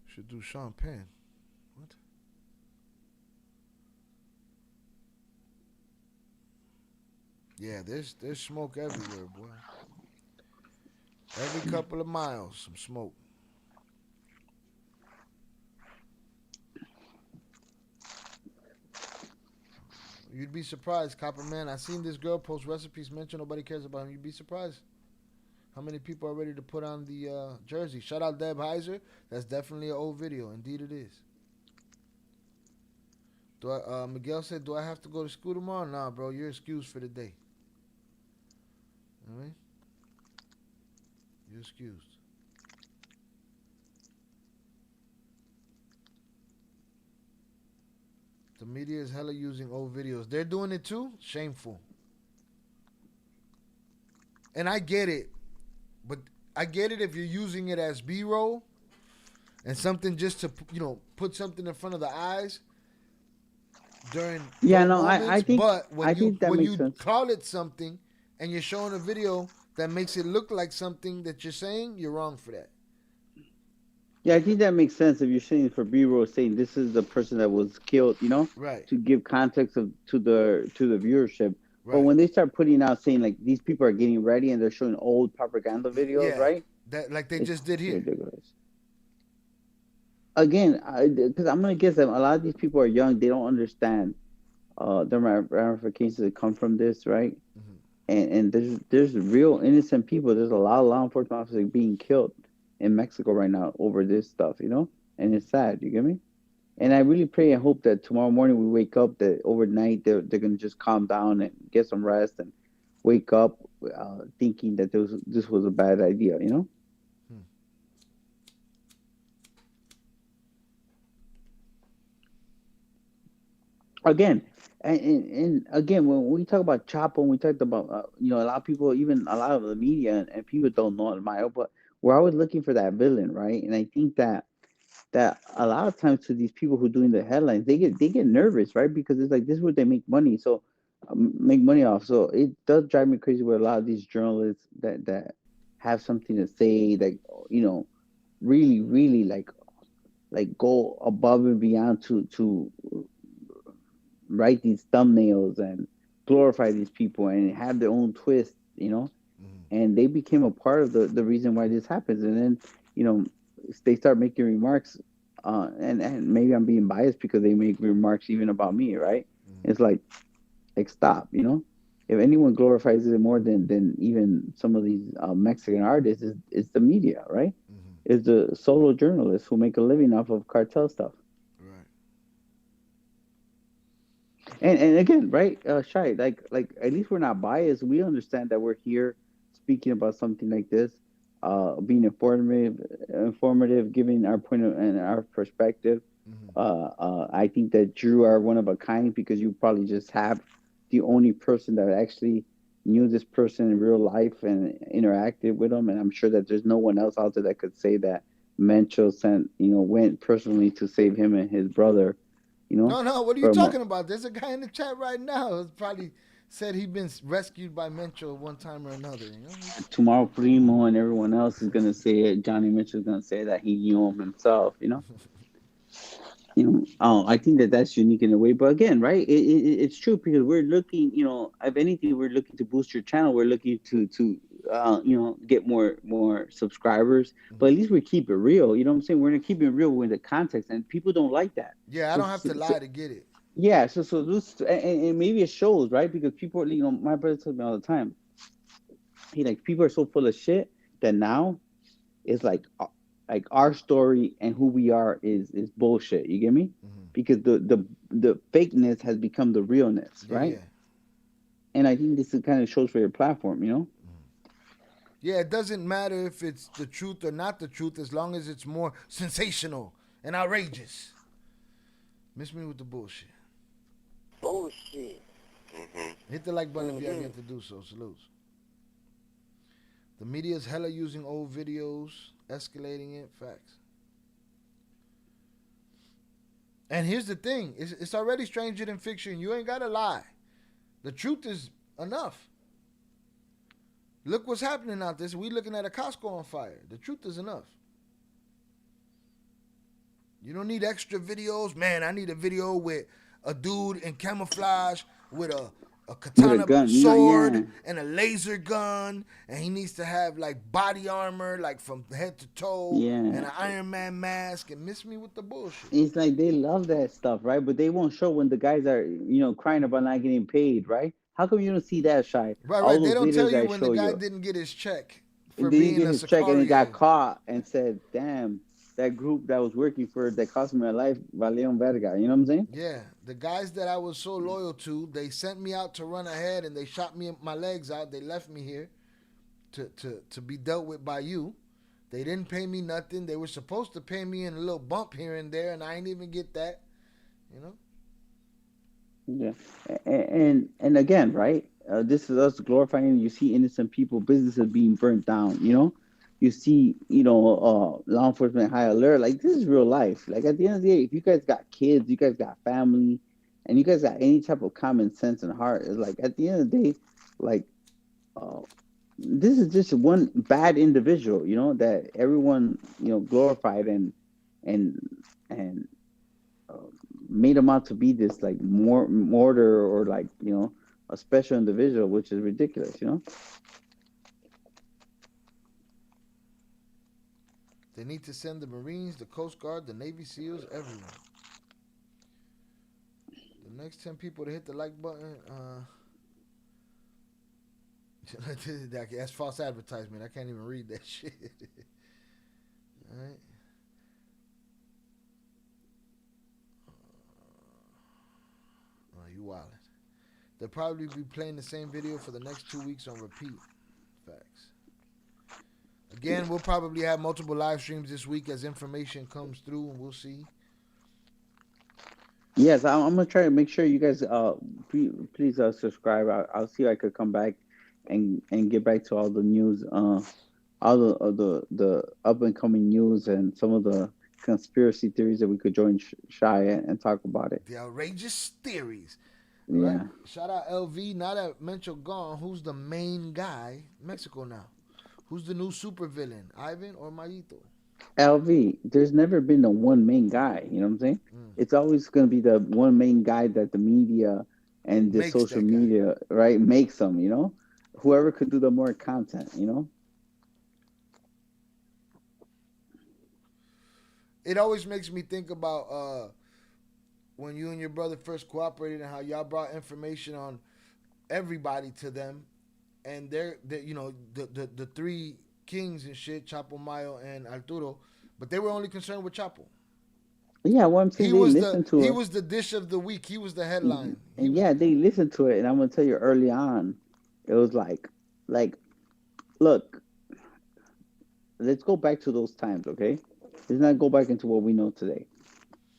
A: Should do Sean Penn. What? Yeah, there's smoke everywhere, boy. Every couple of miles, some smoke. You'd be surprised, Copperman. I seen this girl post recipes, mention nobody cares about him. You'd be surprised how many people are ready to put on the jersey. Shout out Deb Heiser. That's definitely an old video. Indeed it is. Miguel said, do I have to go to school tomorrow? Nah, bro. You're excused for the day. All right? You're excused. The media is hella using old videos. They're doing it too? Shameful. And I get it. But I get it if you're using it as B-roll and something just to, put something in front of the eyes during moments.
F: I think,
A: but when you
F: sense.
A: call it something and you're showing a video that makes it look like something that you're saying, you're wrong for that.
F: Yeah, I think that makes sense if you're saying for B-roll, saying this is the person that was killed,
A: right,
F: to give context to the viewership.
A: Right.
F: But when they start putting out saying like these people are getting ready and they're showing old propaganda videos, right?
A: That like they just did here.
F: Ridiculous. Again, because I'm gonna guess that a lot of these people are young. They don't understand the ramifications that come from this, right? Mm-hmm. And there's real innocent people. There's a lot of law enforcement officers being killed in Mexico right now over this stuff, and it's sad. You get me? And I really pray and hope that tomorrow morning we wake up, that overnight they're gonna just calm down and get some rest and wake up thinking that this was a bad idea, Again, and again, when we talk about Chapo, when we talked about a lot of people, even a lot of the media and people don't know Mayo, but we're always looking for that villain, right? And I think that that a lot of times to these people who doing the headlines, they get nervous, right? Because it's like this is where they make money, so make money off. So it does drive me crazy with a lot of these journalists that have something to say, that really, really like go above and beyond to write these thumbnails and glorify these people and have their own twist. And they became a part of the reason why this happens. And then, they start making remarks, and maybe I'm being biased because they make remarks even about me, right? It's like stop. If anyone glorifies it more than even some of these Mexican artists, is the media, right? Is the solo journalists who make a living off of cartel stuff.
A: Right.
F: And again, right, Shai, like at least we're not biased. We understand that we're here speaking about something like this, being informative, giving our point of and our perspective. I think that you are one of a kind because you probably just have the only person that actually knew this person in real life and interacted with them. And I'm sure that there's no one else out there that could say that Mencho went personally to save him and his brother.
A: No, what are you talking about? There's a guy in the chat right now who's probably said he'd been rescued by Mencho at one time or another.
F: Tomorrow Primo and everyone else is gonna say it. Johnny Mitchell's gonna say that he knew him himself. I think that that's unique in a way. But again, right? It's true because we're looking. If anything, we're looking to boost your channel. We're looking to get more subscribers. But at least we keep it real. You know what I'm saying? We're gonna keep it real with the context, and people don't like that.
A: Yeah, I don't have to lie to get it.
F: Yeah, so this and maybe it shows, right? Because people, my brother tells me all the time. People are so full of shit that now it's like our story and who we are is bullshit. You get me? Because the fakeness has become the realness, right?
A: Yeah.
F: And I think this kind of shows for your platform,
A: Yeah, it doesn't matter if it's the truth or not the truth, as long as it's more sensational and outrageous. Miss me with the bullshit.
D: Bullshit.
A: Hit the like button if you haven't to do so. Salutes. The media's hella using old videos, escalating it. Facts. And here's the thing. It's already stranger than fiction. You ain't got to lie. The truth is enough. Look what's happening out there. We looking at a Costco on fire. The truth is enough. You don't need extra videos. Man, I need a video with a dude in camouflage with a katana sword and a laser gun, and he needs to have like body armor, like from head to toe, and an Iron Man mask, and miss me with the bullshit.
F: It's like they love that stuff, right? But they won't show when the guys are, crying about not getting paid, right? How come you don't see that, Shai?
A: Right. They don't tell you when the guy didn't get his check for
F: being
A: a
F: his check and he got caught and said, "Damn, that group that was working for that cost me my life, valió verga." You know what I'm saying?
A: Yeah, the guys that I was so loyal to, they sent me out to run ahead and they shot my legs out. They left me here to be dealt with by you. They didn't pay me nothing. They were supposed to pay me in a little bump here and there, and I ain't even get that.
F: Yeah, and again, right? This is us glorifying. You see innocent people, businesses being burnt down. You see, law enforcement high alert. Like, this is real life. Like, at the end of the day, if you guys got kids, you guys got family, and you guys got any type of common sense and heart, it's like, at the end of the day, like, this is just one bad individual, that everyone, glorified and made him out to be this, like, mortar or, like, a special individual, which is ridiculous,
A: They need to send the Marines, the Coast Guard, the Navy SEALs, everyone. The next 10 people to hit the like button, that's false advertisement. I can't even read that shit. All right. Oh, you wildin'. They'll probably be playing the same video for the next 2 weeks on repeat. Facts. Again, we'll probably have multiple live streams this week as information comes through, and we'll see.
F: Yes, I'm gonna try to make sure you guys please subscribe. I'll see if I could come back and get back to all the news, all the up and coming news, and some of the conspiracy theories that we could join Shy and talk about it.
A: The outrageous theories. Right?
F: Yeah.
A: Shout out LV. Now that Mencho gone, who's the main guy? Mexico now. Who's the new supervillain? Ivan or Mayito?
F: LV, there's never been a one main guy. You know what I'm saying? It's always going to be the one main guy that the media and the
A: Makes
F: social
A: that guy.
F: media, right, makes them, you know? Whoever could do the more content, you know?
A: It always makes me think about when you and your brother first cooperated and how y'all brought information on everybody to them, and they're you know the three kings and shit, Chapo, Mayo, and Arturo, but they were only concerned with Chapo.
F: Yeah, what I'm saying, they listened to
A: He
F: it.
A: was the dish of the week. He was the headline.
F: And yeah, they listened to it. And I'm going to tell you early on, it was like, look, let's go back to those times, okay? Let's not go back into what we know today.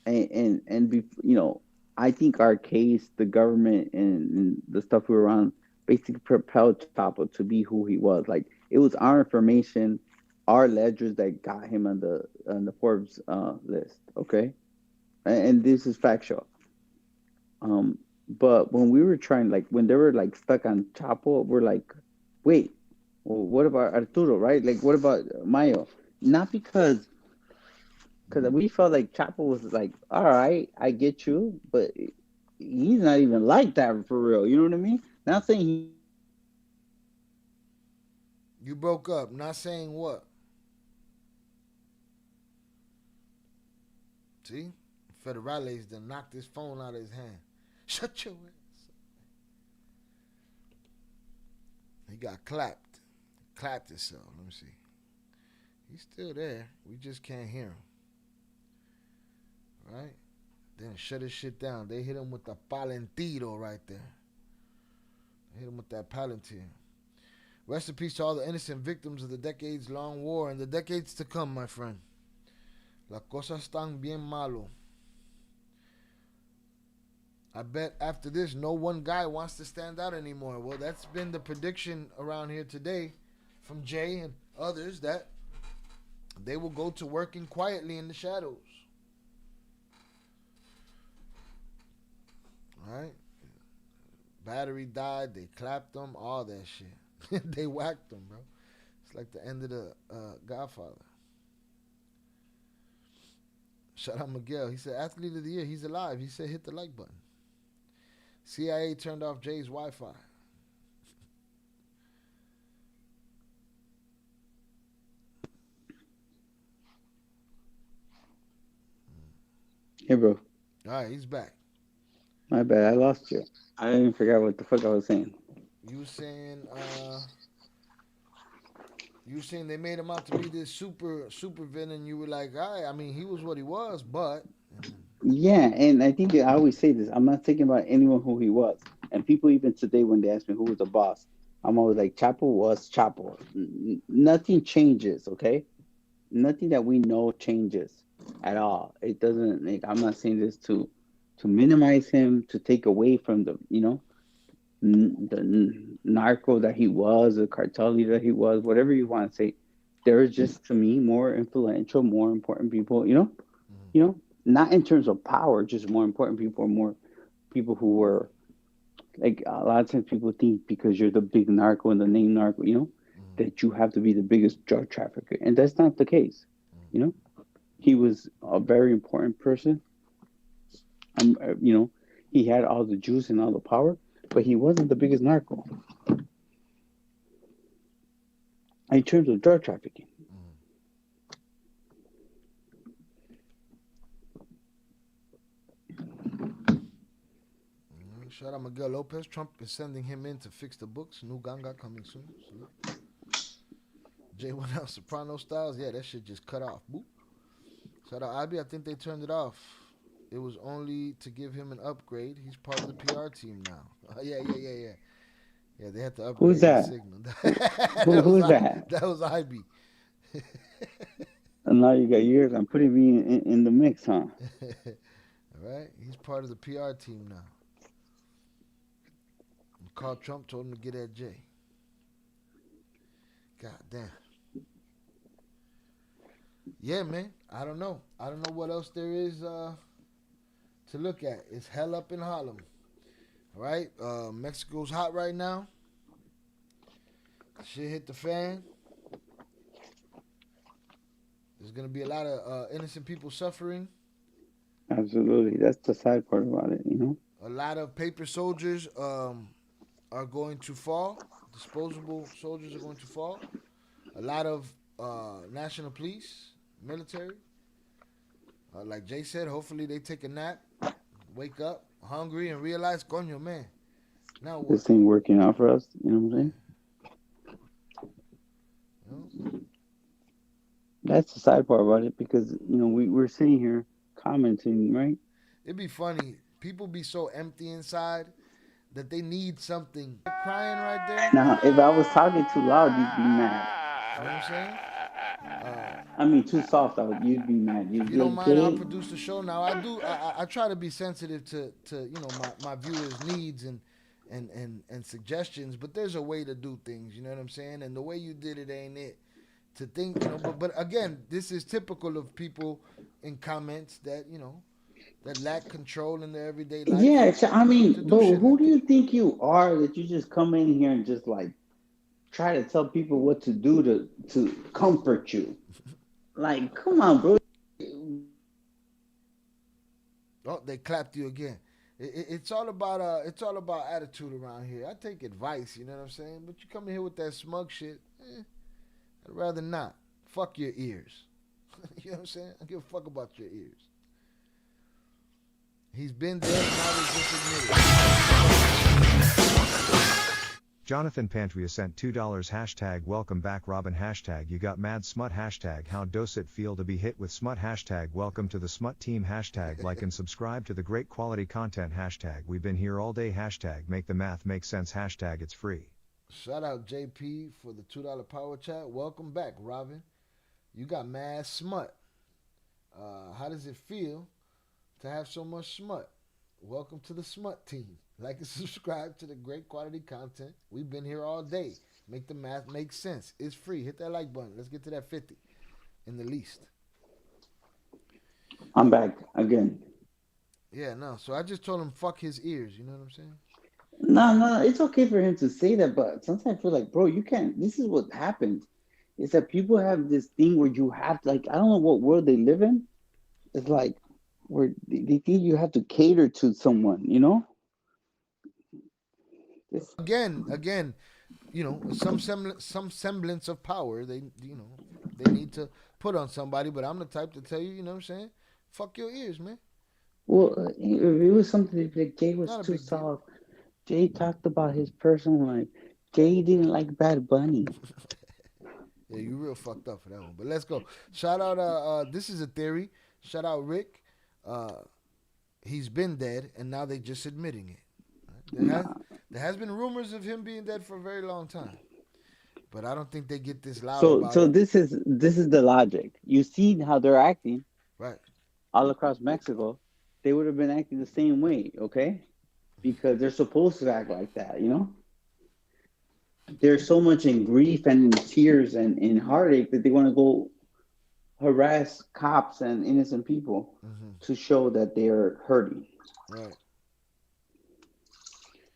F: And be, you know, I think our case, the government and the stuff we were on, basically propelled Chapo to be who he was. Like it was our information, our ledgers that got him on the Forbes list, okay? And this is factual. But when we were trying, like when they were like stuck on Chapo, we're like, wait, well, what about Arturo, right? Like, what about Mayo? Not because we felt like Chapo was like, all right, I get you, but he's not even like that for real. You know what I mean? Not saying
A: You broke up. Not saying what? See? Federales done knocked his phone out of his hand. Shut your ass. He got clapped. Clapped himself. Let me see. He's still there. We just can't hear him. Right? Then shut his shit down. They hit him with the palentiro right there. They hit him with that palantir. Rest in peace to all the innocent victims of the decades-long war and the decades to come, my friend. Las cosas están bien malo. I bet after this, no one guy wants to stand out anymore. Well, that's been the prediction around here today from Jay and others that they will go to working quietly in the shadows. All right? Battery died. They clapped them. All that shit. They whacked them, bro. It's like the end of the Godfather. Shout out Miguel. He said, athlete of the year. He's alive. He said, hit the like button. CIA turned off Jay's Wi-Fi.
F: Hey, bro.
A: All right, he's back.
F: My bad. I lost you. I didn't forget what the fuck I was saying.
A: You were saying they made him out to be this super villain. You were like, all right, I mean, he was what he was, but.
F: Yeah, and I think I always say this. I'm not thinking about anyone who he was. And people even today, when they ask me who was the boss, I'm always like, Chapo was Chapo. Nothing changes, okay? Nothing that we know changes at all. It doesn't. Like, I'm not saying this to minimize him, to take away from the, you know, the narco that he was, the cartel leader that he was, whatever you want to say. There's just, to me, more influential, more important people. You know, not in terms of power, just more important people, more people who were. Like a lot of times people think because you're the big narco and the name narco, you know, that you have to be the biggest drug trafficker. And that's not the case. You know, he was a very important person. You know, he had all the juice and all the power, but he wasn't the biggest narco. In terms of drug trafficking.
A: Shout out Miguel Lopez. Trump is sending him in to fix the books. New ganga coming soon. Salute. J1L Soprano Styles. Yeah, that shit just cut off. Boop. Shout out Ivy. I think they turned it off. It was only to give him an upgrade. He's part of the PR team now. Yeah. Yeah, they had to upgrade
F: Who's that?
A: the signal.
F: Who's that?
A: That was Ivy.
F: And now you got yours. I'm putting me in the mix, huh?
A: All right. He's part of the PR team now. Called Trump, told him to get at Jay. God damn. Yeah, man. I don't know. I don't know what else there is to look at. It's hell up in Harlem. All right. Mexico's hot right now. Shit hit the fan. There's gonna be a lot of innocent people suffering.
F: Absolutely. That's the sad part about it, you know?
A: A lot of paper soldiers are going to fall. Disposable soldiers are going to fall. A lot of national police, military. Like Jay said, hopefully they take a nap, wake up hungry, and realize, coño, man, now what?
F: This ain't working out for us, you know what I'm saying?
A: You know?
F: That's the sad part about it because, you know, we're sitting here commenting, right?
A: It'd be funny. People be so empty inside that they need something. They're crying right there.
F: Now, if I was talking too loud, you'd be mad.
A: You know what I'm saying?
F: I mean, too soft, you'd be mad. You'd
A: If
F: be
A: you don't
F: like,
A: mind, I'll
F: Jay.
A: produce the show. Now I try to be sensitive to you know my viewers' needs and suggestions, but there's a way to do things. You know what I'm saying? And the way you did it ain't it. To think, you know, but again, this is typical of people in comments that you know that lack control in their everyday life.
F: Yeah, I mean,
A: To do
F: bro,
A: shit
F: who
A: like
F: do you think you are that you just come in here and just like try to tell people what to do to comfort you? Like, come on, bro.
A: Oh, they clapped you again. It's all about attitude around here. I take advice, you know what I'm saying. But you come in here with that smug shit. I'd rather not. Fuck your ears. You know what I'm saying? I give a fuck about your ears. He's been dead, now they just admitted.
B: Jonathan Pantria sent $2 hashtag welcome back Robin hashtag you got mad smut hashtag how does it feel to be hit with smut hashtag welcome to the smut team hashtag like and subscribe to the great quality content hashtag we've been here all day hashtag make the math make sense hashtag it's free.
A: Shout out JP for the $2 power chat. Welcome back, Robin. You got mad smut. How does it feel to have so much smut? Welcome to the smut team. Like and subscribe to the great quality content. We've been here all day. Make the math make sense. It's free. Hit that like button. Let's get to that 50 in the least.
F: I'm back again.
A: Yeah, no. So I just told him fuck his ears. You know what I'm saying?
F: No, it's okay for him to say that, but sometimes I feel like, bro, you can't. This is what happens. Is that people have this thing where you have to, like, I don't know what world they live in. It's like where they think you have to cater to someone, you know?
A: Again, you know, some semblance of power they need to put on somebody. But I'm the type to tell you, you know what I'm saying? Fuck your ears, man.
F: Well, it was something like Jay was too soft. Jay talked about his personal life. Jay didn't like Bad Bunny.
A: Yeah, you real fucked up for that one. But let's go. Shout out. This is a theory. Shout out Rick. He's been dead, and now they just admitting it. There has been rumors of him being dead for a very long time, but I don't think they get this loud about
F: So
A: it.
F: this is the logic. You see how they're acting,
A: right?
F: All across Mexico, they would have been acting the same way, okay? Because they're supposed to act like that, you know. They're so much in grief and in tears and in heartache that they want to go harass cops and innocent people to show that they're hurting.
A: Right.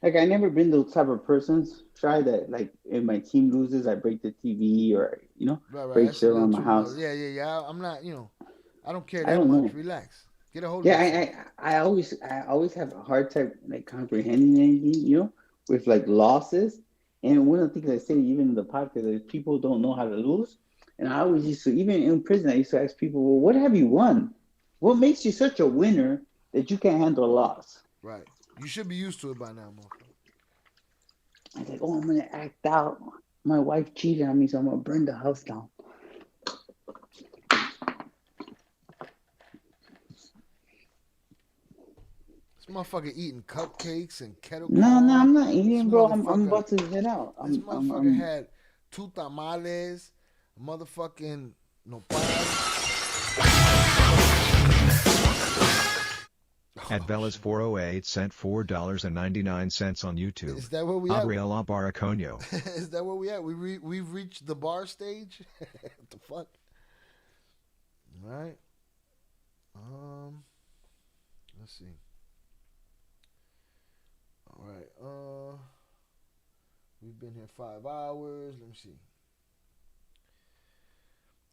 F: Like, I never been those type of persons. Try that. Like, if my team loses, I break the TV or, you know, break shit around my house.
A: Yeah. I'm not, you know, I don't care
F: I
A: that
F: don't
A: much.
F: know.
A: Relax. Get a hold of
F: it. I always have a hard time, like, comprehending anything, you know, with, like, losses. And one of the things I say, even in the podcast, is people don't know how to lose. And I always used to, even in prison, I used to ask people, well, what have you won? What makes you such a winner that you can't handle a loss?
A: Right. You should be used to it by now, motherfucker.
F: I was like, oh, I'm going to act out. My wife cheated on me, so I'm going to burn the house down.
A: This motherfucker eating cupcakes and kettle corn.
F: No, I'm not eating, bro. I'm about to head out.
A: This motherfucker had 2 tamales, motherfucking nopal.
B: At Velas408 sent $4.99 on YouTube.
A: Is that where we at?
B: Abriela Baraconio.
A: Is that where we at? We've reached the bar stage? What the fuck? Right. Let's see. All right. We've been here 5 hours. Let me see.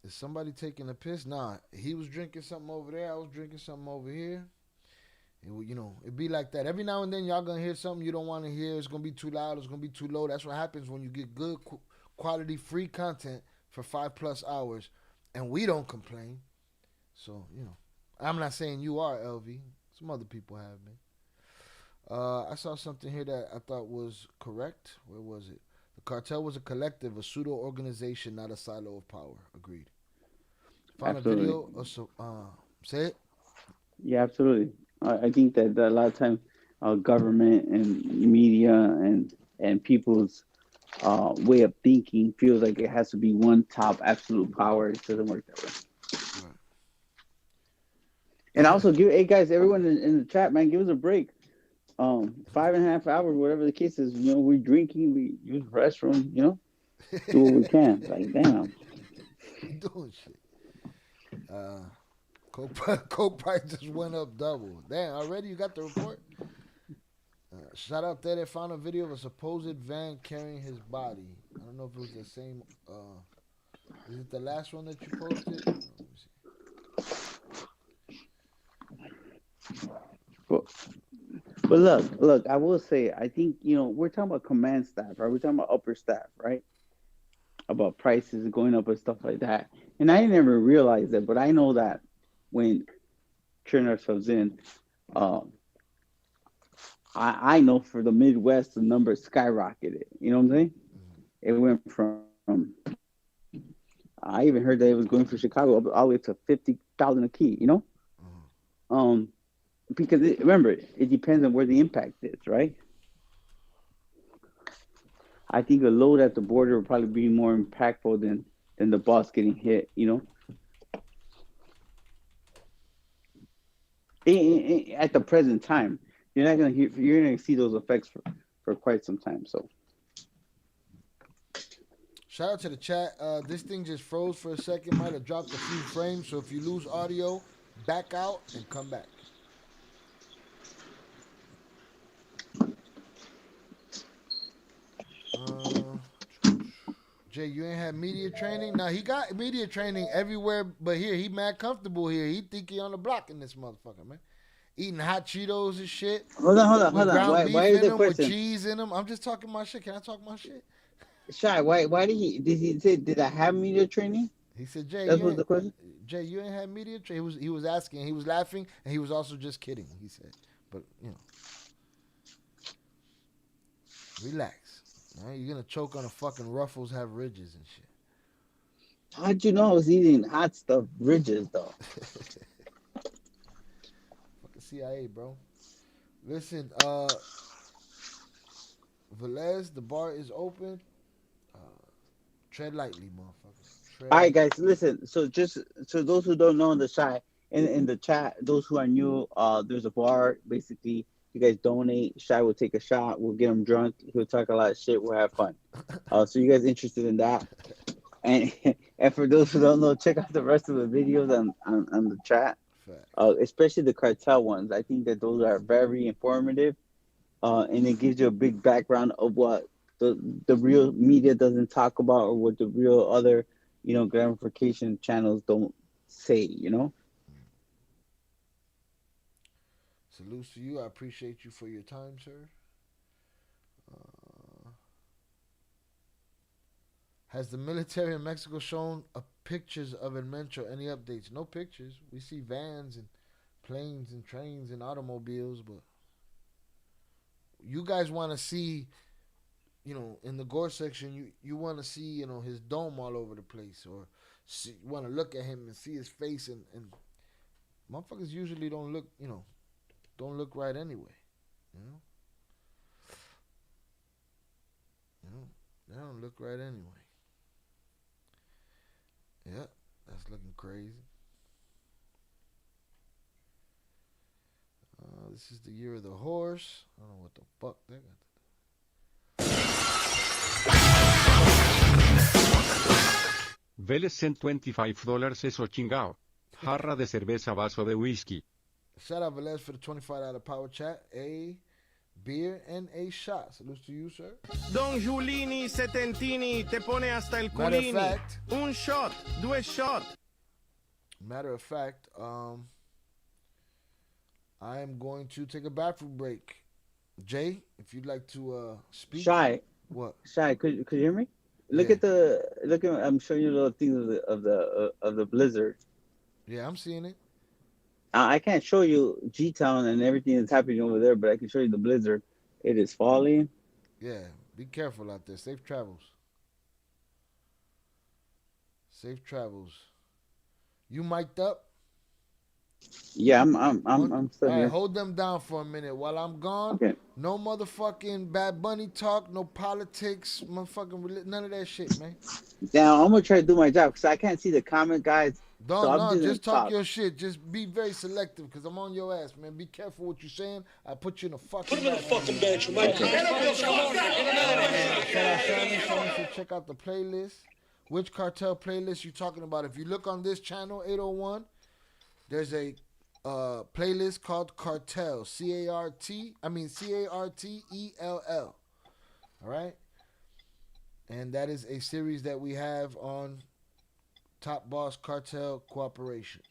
A: Is somebody taking a piss? Nah, he was drinking something over there. I was drinking something over here. It'd be like that. Every now and then, y'all gonna hear something you don't want to hear. It's gonna be too loud. It's gonna be too low. That's what happens when you get good quality free content for 5+ hours, and we don't complain. So I'm not saying you are, LV. Some other people have been. I saw something here that I thought was correct. Where was it? The cartel was a collective, a pseudo organization, not a silo of power. Agreed. Found
F: Absolutely.
A: a video. Say it.
F: Yeah, absolutely. I think that a lot of times government and media and people's way of thinking feels like it has to be one top absolute power. It doesn't work that way.
A: Right.
F: And also, hey guys, everyone in the chat, man, give us a break. 5.5 hours, whatever the case is, we're drinking, we use the restroom, do what we can. Like, damn.
A: Doing shit. Coke price just went up double. Damn, already you got the report? Shout out there, they found a video of a supposed van carrying his body. I don't know if it was the same. Is it the last one that you posted? Let me see.
F: But look, I will say, I think, we're talking about command staff, right? We're talking about upper staff, right? About prices going up and stuff like that. And I never realized that, but I know that when turn ourselves in, I know for the Midwest, the numbers skyrocketed. You know what I'm saying? It went from, I even heard that it was going for Chicago all the way to 50,000 a key, because remember, it depends on where the impact is, right? I think a load at the border will probably be more impactful than the boss getting hit, At the present time, you're gonna see those effects for quite some time. So,
A: shout out to the chat. This thing just froze for a second. Might have dropped a few frames. So if you lose audio, back out and come back. Jay, you ain't had media training? Now he got media training everywhere, but here he mad comfortable here. He think he on the block in this motherfucker, man. Eating hot Cheetos and shit.
F: Hold on.
A: Ground beef
F: Why
A: in
F: is the
A: them
F: question?
A: with cheese in them. I'm just talking my shit. Can I talk my shit?
F: Shy, why did he say, did I have media training?
A: He said, Jay,
F: that was the question?
A: Jay, you ain't had media training. He was asking, he was laughing, and he was also just kidding, he said. But, relax. Right? You're going to choke on a fucking Ruffles have ridges and shit.
F: How'd you know I was eating hot stuff ridges, though?
A: Fucking CIA, bro. Listen, Velez, the bar is open. Tread lightly, motherfucker.
F: All right, guys, listen. So just so those who don't know in the chat, in the chat, those who are new, there's a bar. Basically, you guys donate. Shy will take a shot. We'll get him drunk. He'll talk a lot of shit. We'll have fun. So you guys interested in that? And for those who don't know, check out the rest of the videos on the chat, especially the cartel ones. I think that those are very informative, and it gives you a big background of what the real media doesn't talk about, or what the real other, gratification channels don't say,
A: Salute to you. I appreciate you for your time, sir. Has the military in Mexico shown pictures of El Mencho? Any updates? No pictures. We see vans and planes and trains and automobiles, but you guys want to see, in the gore section, you want to see, his dome all over the place, or you want to look at him and see his face, and motherfuckers usually don't look, don't look right anyway, they don't look right anyway. Yeah, that's looking crazy. This is the year of the horse. I don't know what the fuck they got.
K: Vélez sent $25 eso chingao. Jarra de cerveza, vaso de whisky.
A: Shout out Velez for the $25 power chat. A beer and a shot. Salute to you, sir.
I: Don Giulini Setentini te pone hasta el
A: Matter of
I: culini.
A: fact,
I: Un shot, due shot.
A: I am going to take a bathroom break. Jay, if you'd like to speak.
F: Shy.
A: What?
F: Shy, could you hear me? Look
A: Yeah.
F: at I'm showing you little things of the blizzard.
A: Yeah, I'm seeing it.
F: I can't show you G-Town and everything that's happening over there, but I can show you the blizzard. It is falling.
A: Yeah, be careful out there. Safe travels. Safe travels. You mic'd up?
F: Yeah, I'm still
A: All right,
F: here.
A: hold them down for a minute while I'm gone.
F: Okay.
A: No motherfucking Bad Bunny talk, no politics, motherfucking none of that shit, man.
F: Now I'm gonna try to do my job because I can't see the comment, guys.
A: Just talk your shit. Just be very selective because I'm on your ass, man. Be careful what you're saying. I put you in a fucking. Put him in the fucking bench, check out the playlist. Which cartel playlist you talking about? If you look on this channel 801, there's a playlist called Cartel. CARTELL. All right, and that is a series that we have on Top Boss Cartel Cooperation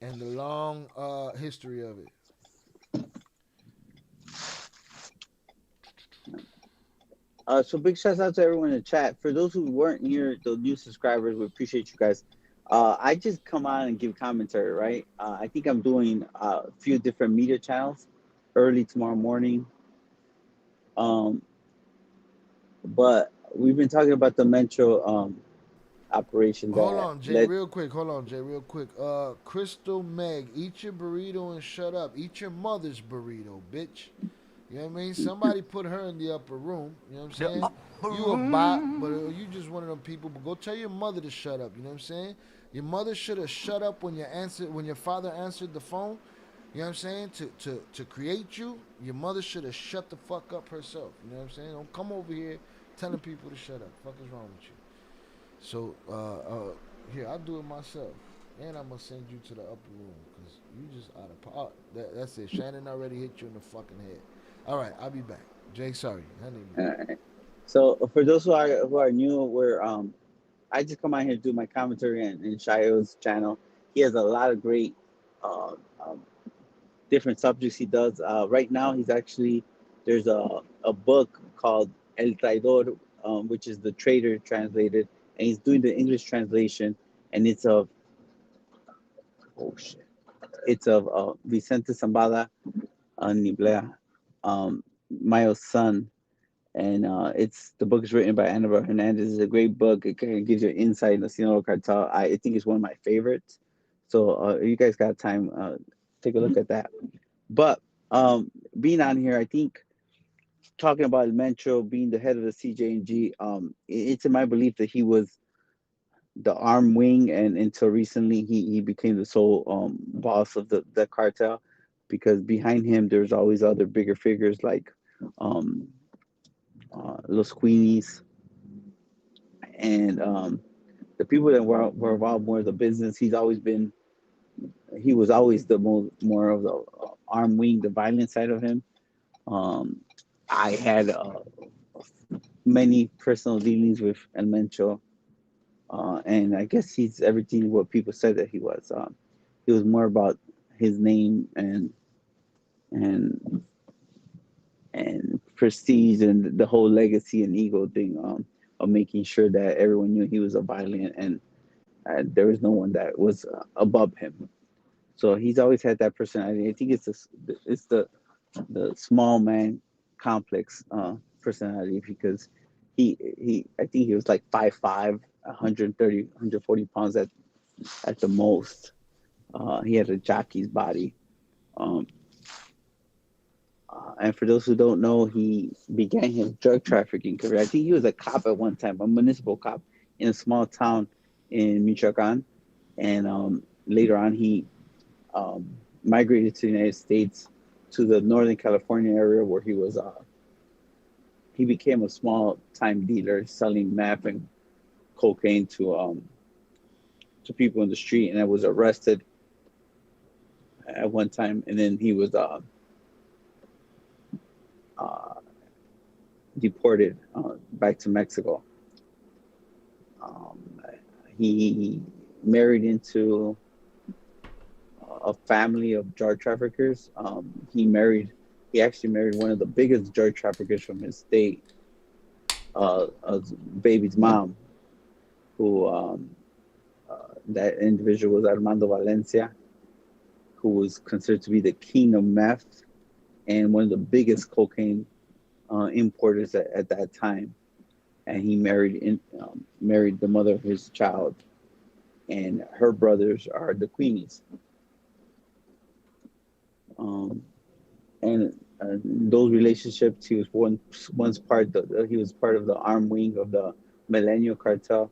A: and the long history of it.
F: So big shout out to everyone in the chat. For those who weren't here, the new subscribers, we appreciate you guys. I just come on and give commentary, right? I think I'm doing a few different media channels early tomorrow morning. But we've been talking about the Mencho operation.
A: Hold on, Jay, real quick. Crystal Meg, eat your burrito and shut up. Eat your mother's burrito, bitch. You know what I mean? Somebody put her in the upper room. You know what I'm saying? You a bot, but you just one of them people. But go tell your mother to shut up. You know what I'm saying? Your mother should have shut up when your father answered the phone. You know what I'm saying? To create you, your mother should have shut the fuck up herself. You know what I'm saying? Don't come over here telling people to shut up. Fuck is wrong with you? So here, I'll do it myself, and I'm gonna send you to the upper room because you just out of power. That's it. Shannon already hit you in the fucking head. All right, I'll be back. Jay, sorry.
F: All right. So for those who are new, I just come out here to do my commentary in Shayo's channel. He has a lot of great different subjects he does. Right now, there's a book called El Traidor, which is the traitor translated, and he's doing the English translation, and it's of Vicente Zambada Niblea, Mayo's son. And the book is written by Annabelle Hernandez. It's a great book. It kind of gives you insight in the Sinaloa cartel. I think it's one of my favorites. So if you guys got time, take a look at that. But being on here, I think talking about Mencho being the head of the CJNG, it's in my belief that he was the arm wing, and until recently he became the sole boss of the cartel, because behind him there's always other bigger figures like Los Queenies and the people that were involved more of the business. He was always the more of the arm wing, the violent side of him. I had many personal dealings with El Mencho, and I guess he's everything what people said that he was. He was more about his name and prestige and the whole legacy and ego thing, of making sure that everyone knew he was a violent and there was no one that was above him. So he's always had that personality. I think it's the small man complex personality, because I think he was like 5'5", 130, 140 pounds at the most. He had a jockey's body. And for those who don't know, he began his drug trafficking career. I think he was a cop at one time, a municipal cop in a small town in Michoacan. And later on, he migrated to the United States, to the Northern California area, where he became a small-time dealer selling meth and cocaine to
E: to people in the street, and I was arrested at one time, and then he was deported back to Mexico. He married into a family of drug traffickers. He actually married one of the biggest drug traffickers from his state, baby's mom, who that individual was Armando Valencia, who was considered to be the king of meth and one of the biggest cocaine importers at that time. And he married the mother of his child, and her brothers are the Queenies. And those relationships, he was once part he was part of the armed wing of the Millennial Cartel.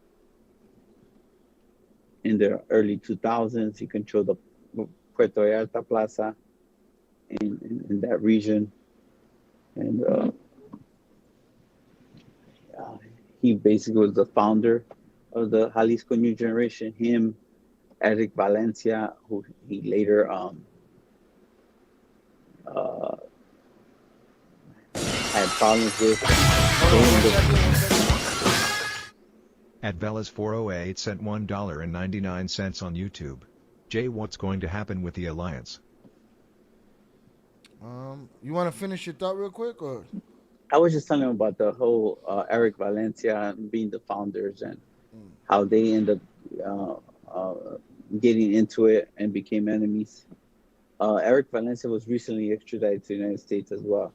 E: In the early 2000s, he controlled the Puerto Vallarta Plaza in that region, and he basically was the founder of the Jalisco New Generation. Him, Eric Valencia, who he later had problems with.
B: At Velas 408 sent $1.99 on YouTube. Jay, what's going to happen with the alliance?
A: You want to finish your thought real quick, or?
E: I was just telling him about the whole Eric Valencia being the founders and how they ended up getting into it and became enemies. Eric Valencia was recently extradited to the United States as well.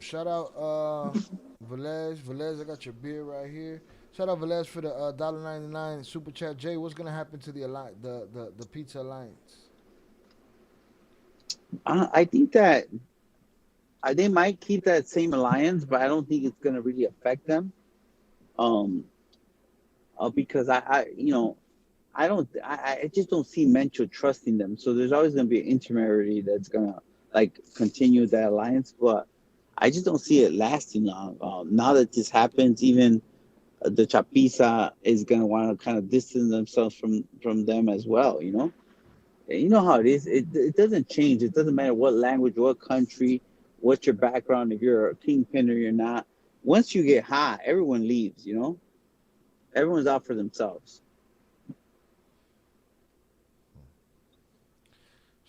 A: Shout out Velez. Velez, I got your beer right here. Shout out Velez for the $1.99 super chat. Jay, what's gonna happen to the Pizza Alliance?
E: I think that they might keep that same alliance, but I don't think it's gonna really affect them. Because I just don't see Mencho trusting them. So there's always gonna be an intermediary that's gonna continue that alliance, but I just don't see it lasting long. Now that this happens, even the Chapiza is gonna want to kind of distance themselves from them as well. You know how it is. It doesn't change. It doesn't matter what language, what country, what's your background. If you're a kingpin or you're not, once you get hot, everyone leaves. Everyone's out for themselves.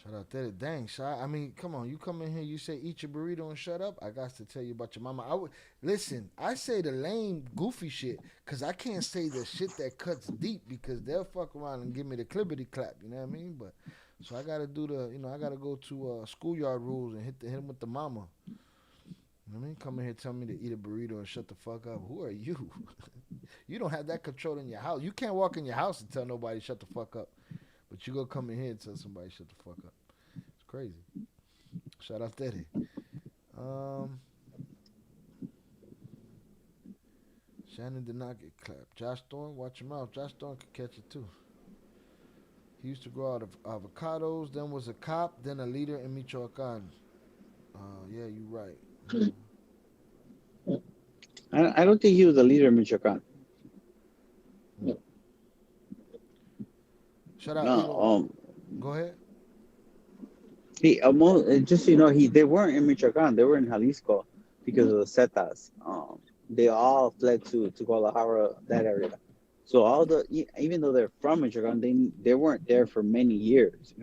A: Shout out there. Dang, Shy. I mean, come on. You come in here, you say eat your burrito and shut up. I got to tell you about your mama. Listen, I say the lame, goofy shit because I can't say the shit that cuts deep because they'll fuck around and give me the clippity clap. You know what I mean? But so I got to do I got to go to schoolyard rules and hit him with the mama. You know what I mean? Come in here, tell me to eat a burrito and shut the fuck up. Who are you? You don't have that control in your house. You can't walk in your house and tell nobody shut the fuck up. But you go come in here and tell somebody shut the fuck up. It's crazy. Shout out Teddy. Shannon did not get clapped. Josh Thorne, watch your mouth. Josh Thorne could catch it too. He used to grow out of avocados, then was a cop, then a leader in Michoacan. Yeah, you're right.
E: I don't think he was a leader in Michoacan.
A: Shout out. Go ahead.
E: They weren't in Michoacan. They were in Jalisco because of the Zetas. They all fled to Guadalajara, that area. So even though they're from Michoacan, they weren't there for many years.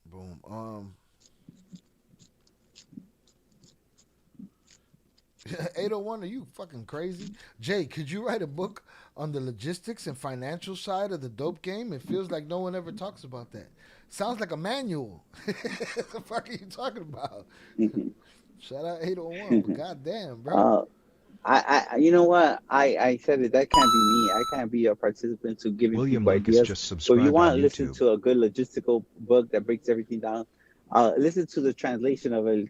A: Boom. 801, are you fucking crazy? Jay, could you write a book on the logistics and financial side of the dope game? It feels like no one ever talks about that. Sounds like a manual. What the fuck are you talking about? Shout out 801, but goddamn, bro.
E: You know what? I said it. That can't be me. I can't be a participant to giving
B: William
E: people
B: Lucas
E: ideas.
B: just
E: So if
B: subscribed
E: you want
B: on
E: to listen
B: YouTube.
E: to a good logistical book that breaks everything down, listen to the translation of El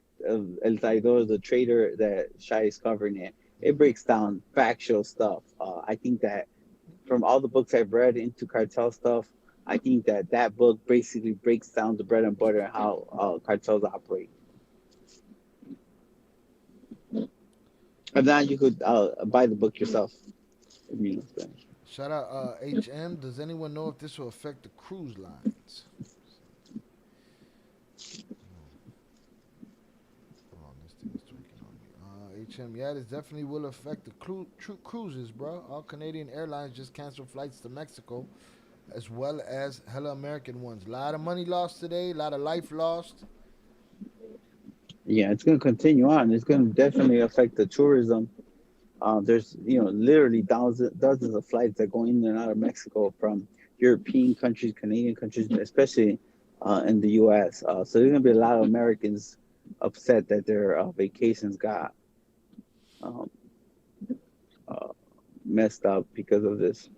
E: Traidor, the trader that Shai is covering it. It breaks down factual stuff. I think that from all the books I've read into cartel stuff, I think that book basically breaks down the bread and butter and how cartels operate. And now you could buy the book yourself.
A: Shout out HM. Does anyone know if this will affect the cruise lines? Hold on, this thing is tweaking on me. HM, yeah, this definitely will affect the cruises, bro. All Canadian airlines just canceled flights to Mexico, as well as hella American ones. A lot of money lost today, a lot of life lost.
E: Yeah, it's going to continue on. It's going to definitely affect the tourism. There's, literally dozens of flights that go in and out of Mexico from European countries, Canadian countries, especially in the U.S. So there's going to be a lot of Americans upset that their vacations got messed up because of this.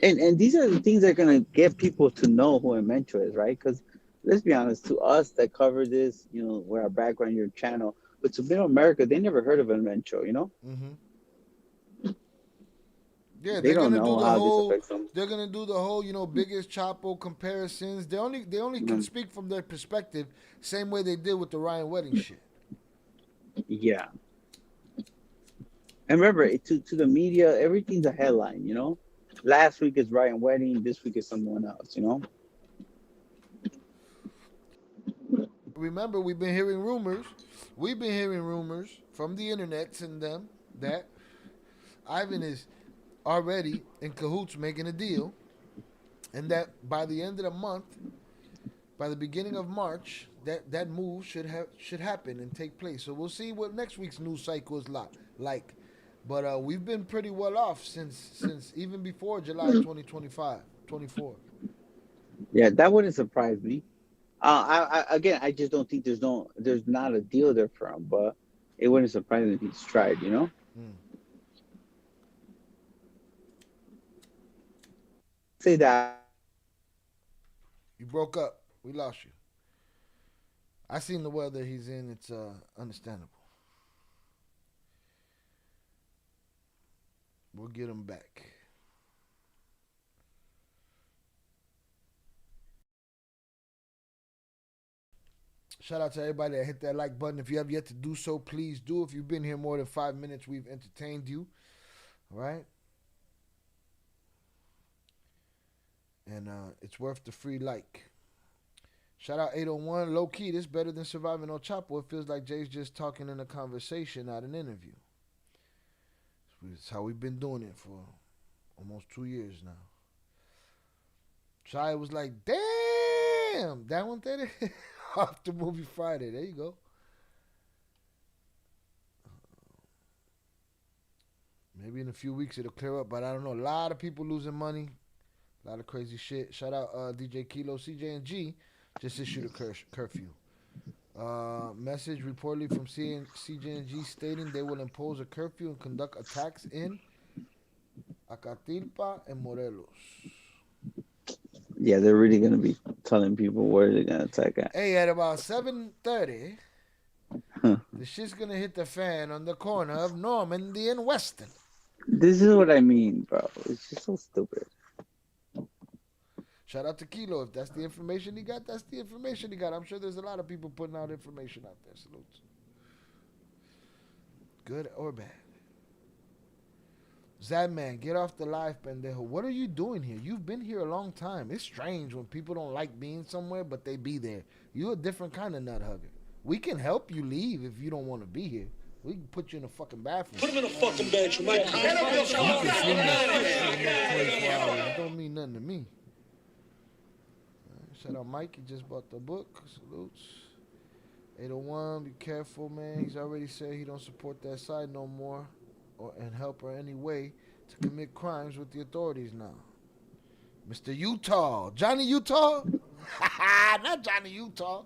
E: And these are the things that are going to get people to know who a Mencho is, right? Because let's be honest, to us that cover this, with our background, your channel, but to middle America, they never heard of a Mencho,
A: Mm-hmm. Yeah,
E: they don't know how this affects them.
A: They're gonna do the whole, biggest Chapo comparisons. They only can speak from their perspective, same way they did with the Ryan Wedding shit.
E: Yeah. And remember, to the media, everything's a headline, Last week is Ryan Wedding, this week is someone else,
A: Remember, we've been hearing rumors from the internets and them that Ivan is already in cahoots making a deal, and that by the end of the month, by the beginning of March, that move should happen and take place. So we'll see what next week's news cycle is like. But we've been pretty well off since even before July 2024.
E: Yeah, that wouldn't surprise me. I just don't think there's not a deal there for him, but it wouldn't surprise me if he's tried, Say that.
A: You broke up. We lost you. I seen the weather he's in. It's understandable. We'll get him back. Shout out to everybody that hit that like button. If you have yet to do so, please do. If you've been here more than 5 minutes, we've entertained you. All right? And it's worth the free like. Shout out 801. Low key, this better than surviving on Chapo. It feels like Jay's just talking in a conversation, not an interview. It's how we've been doing it for almost 2 years now. Shia was like, damn, that one did it. Off the movie Friday. There you go. Maybe in a few weeks it'll clear up, but I don't know. A lot of people losing money. A lot of crazy shit. Shout out DJ Kilo. CJNG just issued a curfew. Message reportedly from CJNG stating they will impose a curfew and conduct attacks in Acatilpa and Morelos.
E: Yeah, they're really going to be telling people where they're going to attack at.
A: Hey, at about 7:30, the shit's going to hit the fan on the corner of Normandy and Weston.
E: This is what I mean, bro. It's just so stupid.
A: Shout out to Kilo. If that's the information he got, that's the information he got. I'm sure there's a lot of people putting out information out there. Salutes. Good or bad. Zadman, get off the live, pendejo. What are you doing here? You've been here a long time. It's strange when people don't like being somewhere, but they be there. You're a different kind of nut hugger. We can help you leave if you don't want to be here. We can put you in a fucking bathroom.
D: Put him in a fucking bedroom. You
A: can swim that 24 hours. It don't mean nothing to me. Shout out Mike. He just bought the book. Salutes. 801, be careful, man. He's already said he don't support that side no more. And help her any way to commit crimes with the authorities now. Mr. Utah. Johnny Utah? Not Johnny Utah.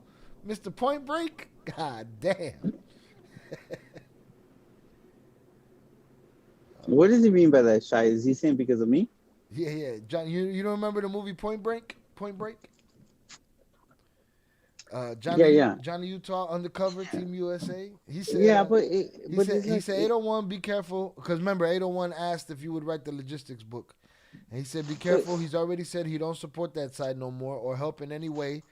A: Mr. Point Break? God damn.
E: What does he mean by that, Shy? Is he saying because of me?
A: Yeah. John, you don't remember the movie Point Break? Johnny Utah, undercover, Team USA. He said, he said 801, be careful. Because remember, 801 asked if you would write the logistics book. And he said, be careful. He's already said he don't support that side no more or help in any way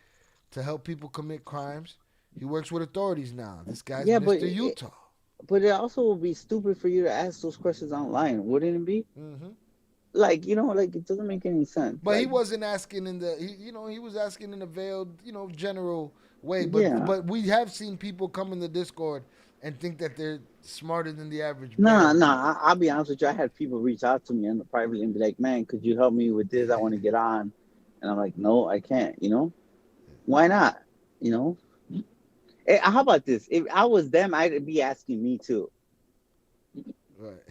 A: to help people commit crimes. He works with authorities now. This guy's
F: Yeah,
A: Mr. Utah.
F: But it also would be stupid for you to ask those questions online, wouldn't it be?
A: Mm-hmm.
F: Like, like it doesn't make any sense.
A: But he
F: Like,
A: wasn't asking in the, he was asking in a veiled, general way.
F: yeah.
A: But we have seen people come in the Discord and think that they're smarter than the average
F: Nah,
A: bear.
F: nah. I'll be honest with you. I had people reach out to me on the privately and be like, "Man, could you help me with this? I want to get on." And I'm like, "No, I can't." Why not? Hey, how about this? If I was them, I'd be asking me too.
A: Right.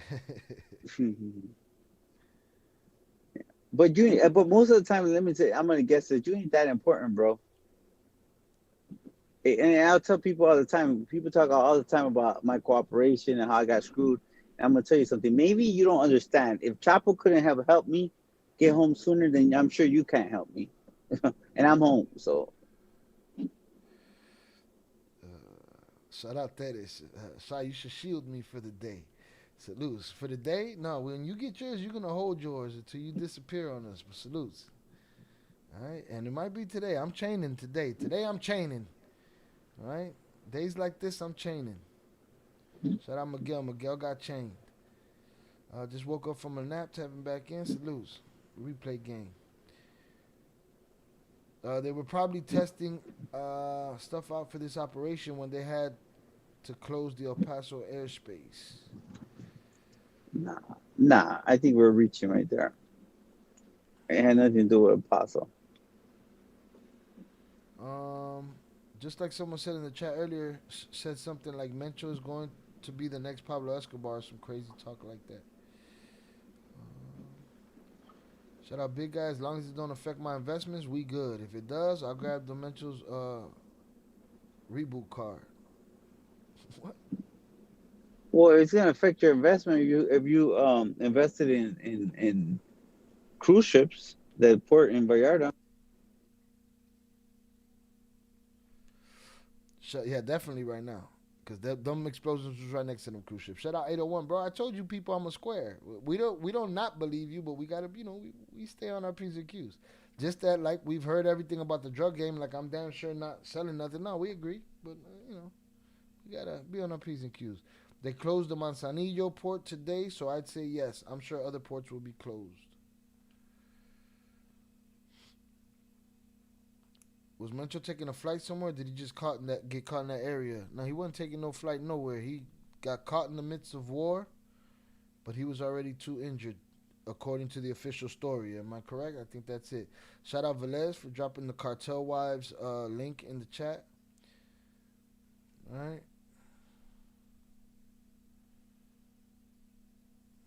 F: But but most of the time, let me say, I'm gonna guess that you ain't that important, bro. And I'll tell people all the time. People talk all the time about my cooperation and how I got screwed. And I'm gonna tell you something. Maybe you don't understand. If Chapo couldn't have helped me get home sooner, then I'm sure you can't help me. And I'm home, so.
A: Shout out Teres. Shai, you should shield me for the day. Salutes. For the day? No, when you get yours, you're going to hold yours until you disappear on us. But salutes. All right? And it might be today. I'm chaining today. Today I'm chaining. All right? Days like this, I'm chaining. Shout out Miguel. Miguel got chained. Just woke up from a nap, tapping back in. Salutes. Replay game. They were probably testing stuff out for this operation when they had to close the El Paso airspace.
F: Nah. I think we're reaching right there. It had nothing to do with El Paso.
A: Just like someone said in the chat earlier, said something like Mencho is going to be the next Pablo Escobar, some crazy talk like that. Shout out big guy. As long as it don't affect my investments, we good. If it does, I'll grab the Mencho's reboot card. What?
F: Well, it's gonna affect your investment if you invested in cruise ships that port in Vallarta.
A: Yeah, definitely right now. Because them explosions was right next to them cruise ships. Shout out 801, bro. I told you people I'm a square. We don't not believe you, but we gotta, we stay on our P's and Q's. Just that, like, we've heard everything about the drug game, like I'm damn sure not selling nothing. No, we agree. But, we gotta be on our P's and Q's. They closed the Manzanillo port today, so I'd say yes. I'm sure other ports will be closed. Was Mencho taking a flight somewhere? Or did he just get caught in that area? No, he wasn't taking no flight nowhere. He got caught in the midst of war, but he was already too injured, according to the official story. Am I correct? I think that's it. Shout out Velez for dropping the Cartel Wives link in the chat. All right.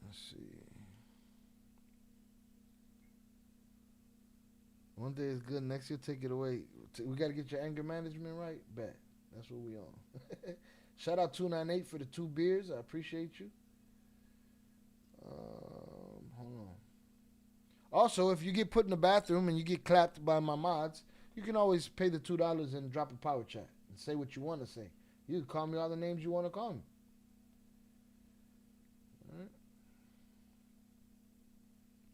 A: Let's see. One day is good. Next year, take it away. We got to get your anger management right. Bet. That's what we on. Shout out 298 for the 2 beers. I appreciate you. Hold on. Also, if you get put in the bathroom and you get clapped by my mods, you can always pay the $2 and drop a power chat and say what you want to say. You can call me all the names you want to call me. All right.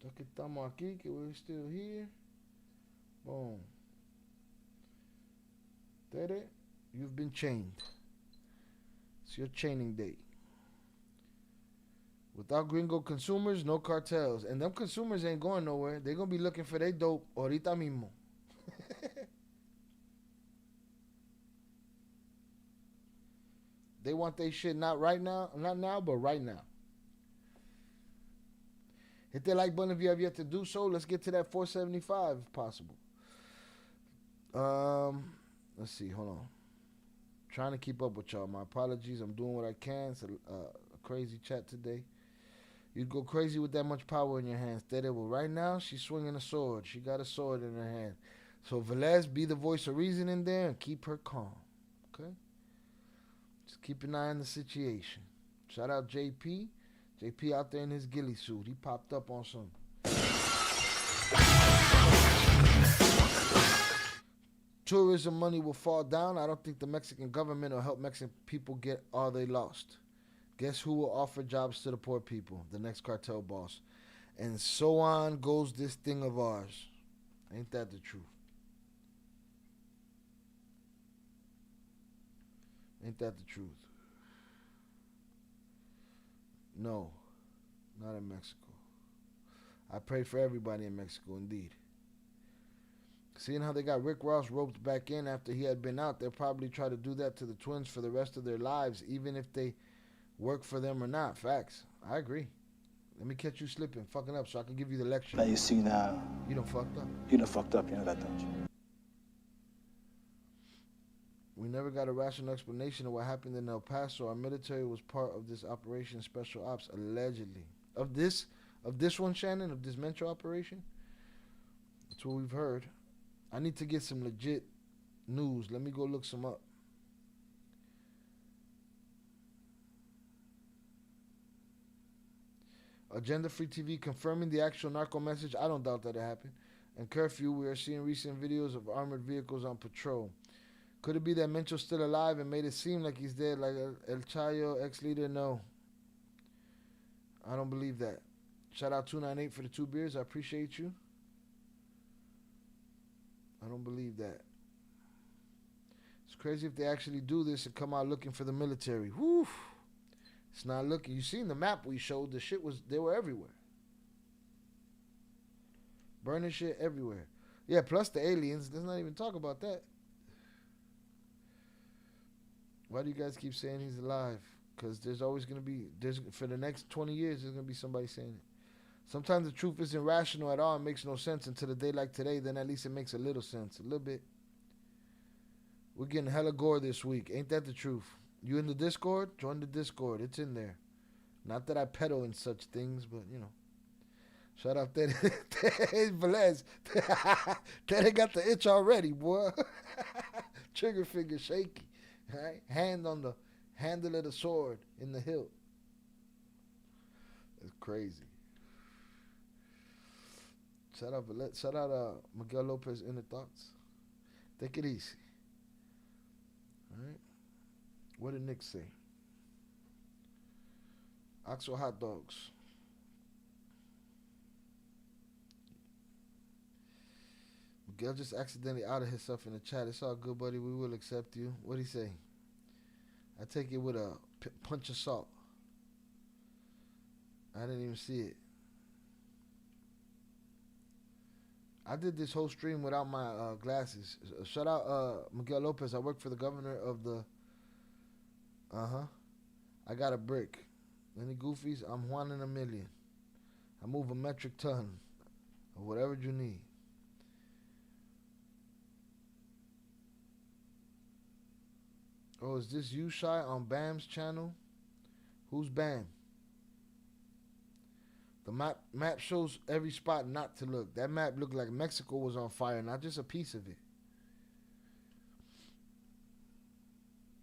A: Ya que estamos aquí, que we're still here. Boom. Tere, you've been chained. It's your chaining date. Without gringo consumers, no cartels. And them consumers ain't going nowhere. They're going to be looking for their dope ahorita mismo. They want their shit not right now, not now, but right now. Hit that like button if you have yet to do so. Let's get to that 475 if possible. Let's see. Hold on. Trying to keep up with y'all. My apologies. I'm doing what I can. It's a crazy chat today. You'd go crazy with that much power in your hands. Well, right now, she's swinging a sword. She got a sword in her hand. So, Velez, be the voice of reason in there and keep her calm. Okay? Just keep an eye on the situation. Shout out JP. JP out there in his ghillie suit. He popped up on some. Tourism money will fall down. I don't think the Mexican government will help Mexican people get all they lost. Guess who will offer jobs to the poor people? The next cartel boss. And so on goes this thing of ours. Ain't that the truth? Ain't that the truth? No, not in Mexico. I pray for everybody in Mexico, indeed. Seeing how they got Rick Ross roped back in after he had been out, they'll probably try to do that to the Twins for the rest of their lives, even if they work for them or not. Facts. I agree. Let me catch you slipping, fucking up, so I can give you the lecture.
L: Now you see now.
A: You done fucked up.
L: You done fucked up, you know that, don't you?
A: We never got a rational explanation of what happened in El Paso. Our military was part of this operation, special ops, allegedly. Of this one, Shannon, of this Mencho operation? That's what we've heard. I need to get some legit news. Let me go look some up. Agenda Free TV confirming the actual narco message. I don't doubt that it happened. And curfew, we are seeing recent videos of armored vehicles on patrol. Could it be that Mencho's still alive and made it seem like he's dead, like El Chayo, ex-leader? No. I don't believe that. Shout out 298 for the 2 beers. I appreciate you. I don't believe that. It's crazy if they actually do this and come out looking for the military. Whew. It's not looking. You seen the map we showed. The shit was, they were everywhere. Burning shit everywhere. Yeah, plus the aliens. Let's not even talk about that. Why do you guys keep saying he's alive? Because there's always going to be, for the next 20 years, there's going to be somebody saying it. Sometimes the truth isn't rational at all. It makes no sense until a day like today. Then at least it makes a little sense. A little bit. We're getting hella gore this week. Ain't that the truth? You in the Discord? Join the Discord. It's in there. Not that I peddle in such things, but, you know. Shout out Ted Velez. Ted got the itch already, boy. Trigger finger shaky. Right? Hand on the handle of the sword in the hilt. It's crazy. Shout out Miguel Lopez, Inner Thoughts. Take it easy. All right. What did Nick say? Oxo hot dogs. Miguel just accidentally outed himself in the chat. It's all good, buddy. We will accept you. What'd he say? I take it with a punch of salt. I didn't even see it. I did this whole stream without my glasses. Shout out Miguel Lopez. I work for the governor of the... I got a brick. Any goofies? I'm Juan in a million. I move a metric ton of whatever you need. Oh, is this you, Shy, on Bam's channel? Who's Bam? The map shows every spot not to look. That map looked like Mexico was on fire, not just a piece of it.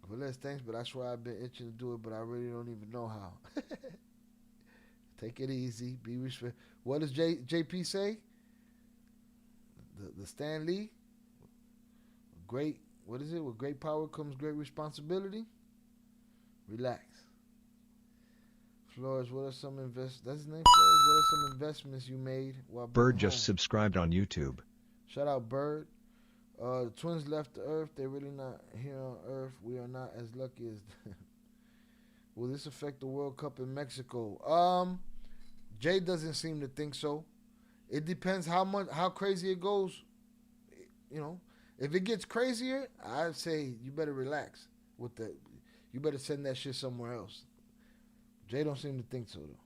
A: Well, Les, thanks, but I swear I've been itching to do it, but I really don't even know how. Take it easy. Be respectful. What does JP say? The Stan Lee? Great. What is it? With great power comes great responsibility. Relax. Flores, what are some That's his name, Flores? What are some investments you made while
B: Bird just subscribed on YouTube.
A: Shout out Bird. The Twins left the Earth. They're really not here on Earth. We are not as lucky as them. Will this affect the World Cup in Mexico? Jay doesn't seem to think so. It depends how crazy it goes. You know, if it gets crazier, I'd say you better relax with the. You better send that shit somewhere else. Jay don't seem to think so though.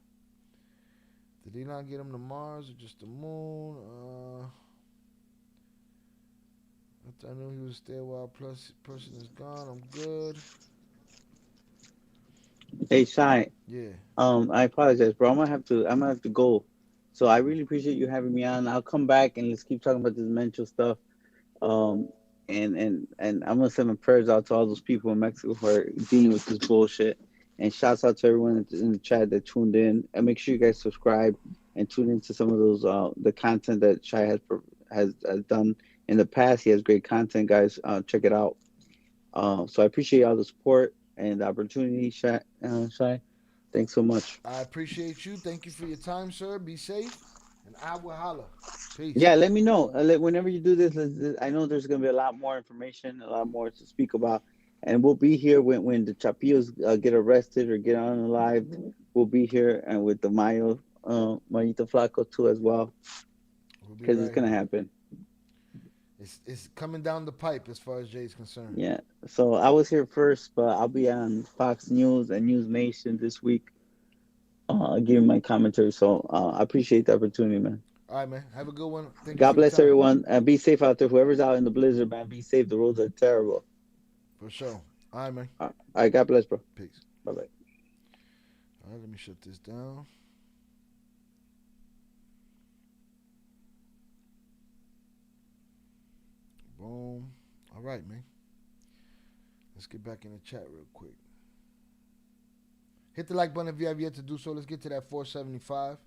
A: Did he not get him to Mars or just the moon? I knew he was stay a while. Plus, person is gone. I'm good.
F: Hey, Shy.
A: Yeah.
F: I apologize, bro. I'm gonna have to go. So I really appreciate you having me on. I'll come back and let's keep talking about this mental stuff. And I'm gonna send my prayers out to all those people in Mexico who are dealing with this bullshit. And shouts out to everyone in the chat that tuned in. And make sure you guys subscribe and tune into some of those the content that Shy has done in the past. He has great content, guys. Check it out. So I appreciate all the support and the opportunity, Shy. Thanks so much.
A: I appreciate you. Thank you for your time, sir. Be safe, and I will holla. Peace.
F: Yeah, let me know. Whenever you do this, I know there's going to be a lot more information, a lot more to speak about. And we'll be here when the Chapillos get arrested or get unalived. We'll be here, and with the Mayito Flaco too as well. Because it's going to happen.
A: It's coming down the pipe as far as Jay's concerned.
F: Yeah. So I was here first, but I'll be on Fox News and News Nation this week giving my commentary. So I appreciate the opportunity, man.
A: All right, man. Have a good one.
F: God bless everyone. Be safe out there. Whoever's out in the blizzard, man, be safe. The roads are terrible.
A: For sure. All right, man.
F: All right. God bless, bro.
A: Peace.
F: Bye-bye.
A: All right, let me shut this down. Boom. All right, man. Let's get back in the chat real quick. Hit the like button if you have yet to do so. Let's get to that 475.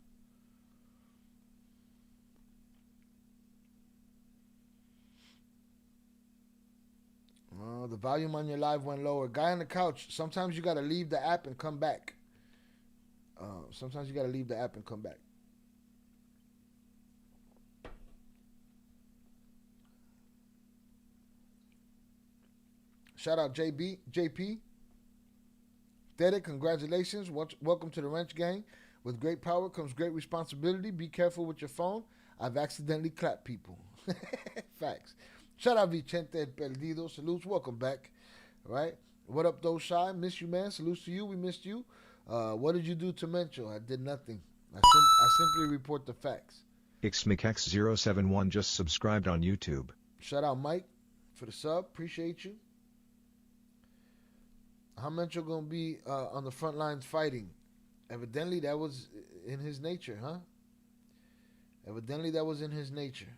A: The volume on your live went lower. Guy on the couch, sometimes you got to leave the app and come back. Sometimes you got to leave the app and come back. Shout out JP. Derek, congratulations. Welcome to the Wrench Gang. With great power comes great responsibility. Be careful with your phone. I've accidentally clapped people. Facts. Shout out Vicente Perdido. Salutes. Welcome back. All right. What up, though, Shy? Miss you, man. Salutes to you. We missed you. What did you do to Mencho? I did nothing. I simply report the facts.
B: XMcX071 just subscribed on YouTube.
A: Shout out Mike for the sub. Appreciate you. How Mencho gonna be on the front lines fighting? Evidently that was in his nature, huh? Evidently that was in his nature.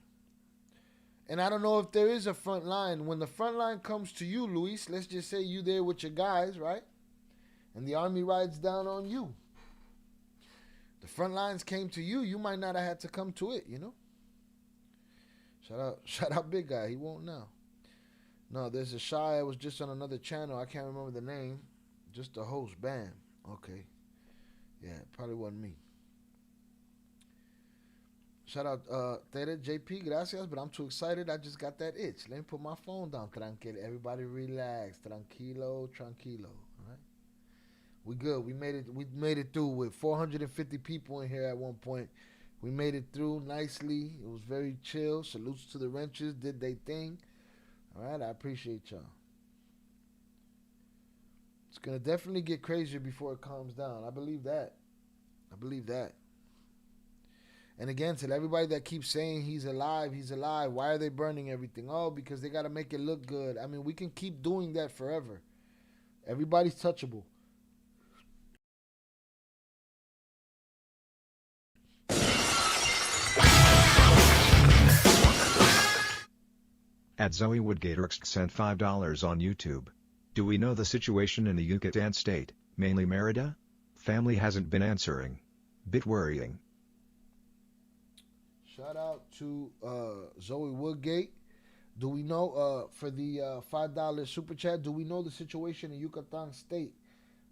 A: And I don't know if there is a front line. When the front line comes to you, Luis, let's just say you there with your guys, right? And the army rides down on you. The front lines came to you. You might not have had to come to it, you know? Shout out Big Guy. He won't now. No, there's a Shy. I was just on another channel. I can't remember the name. Just the host. Bam. Okay. Yeah, probably wasn't me. Shout out Tere JP, gracias, but I'm too excited. I just got that itch. Let me put my phone down. Tranquilo. Everybody relax. Tranquilo. All right. We good. We made it through with 450 people in here at one point. We made it through nicely. It was very chill. Salutes to the wrenches. Did they thing. All right. I appreciate y'all. It's going to definitely get crazier before it calms down. I believe that. And again, to everybody that keeps saying he's alive, why are they burning everything? Oh, because they got to make it look good. I mean, we can keep doing that forever. Everybody's touchable.
B: At Zoe Woodgater sent $5 on YouTube. Do we know the situation in the Yucatan state, mainly Merida? Family hasn't been answering. Bit worrying.
A: Shout out to Zoe Woodgate. Do we know, for the $5 super chat, do we know the situation in Yucatan State?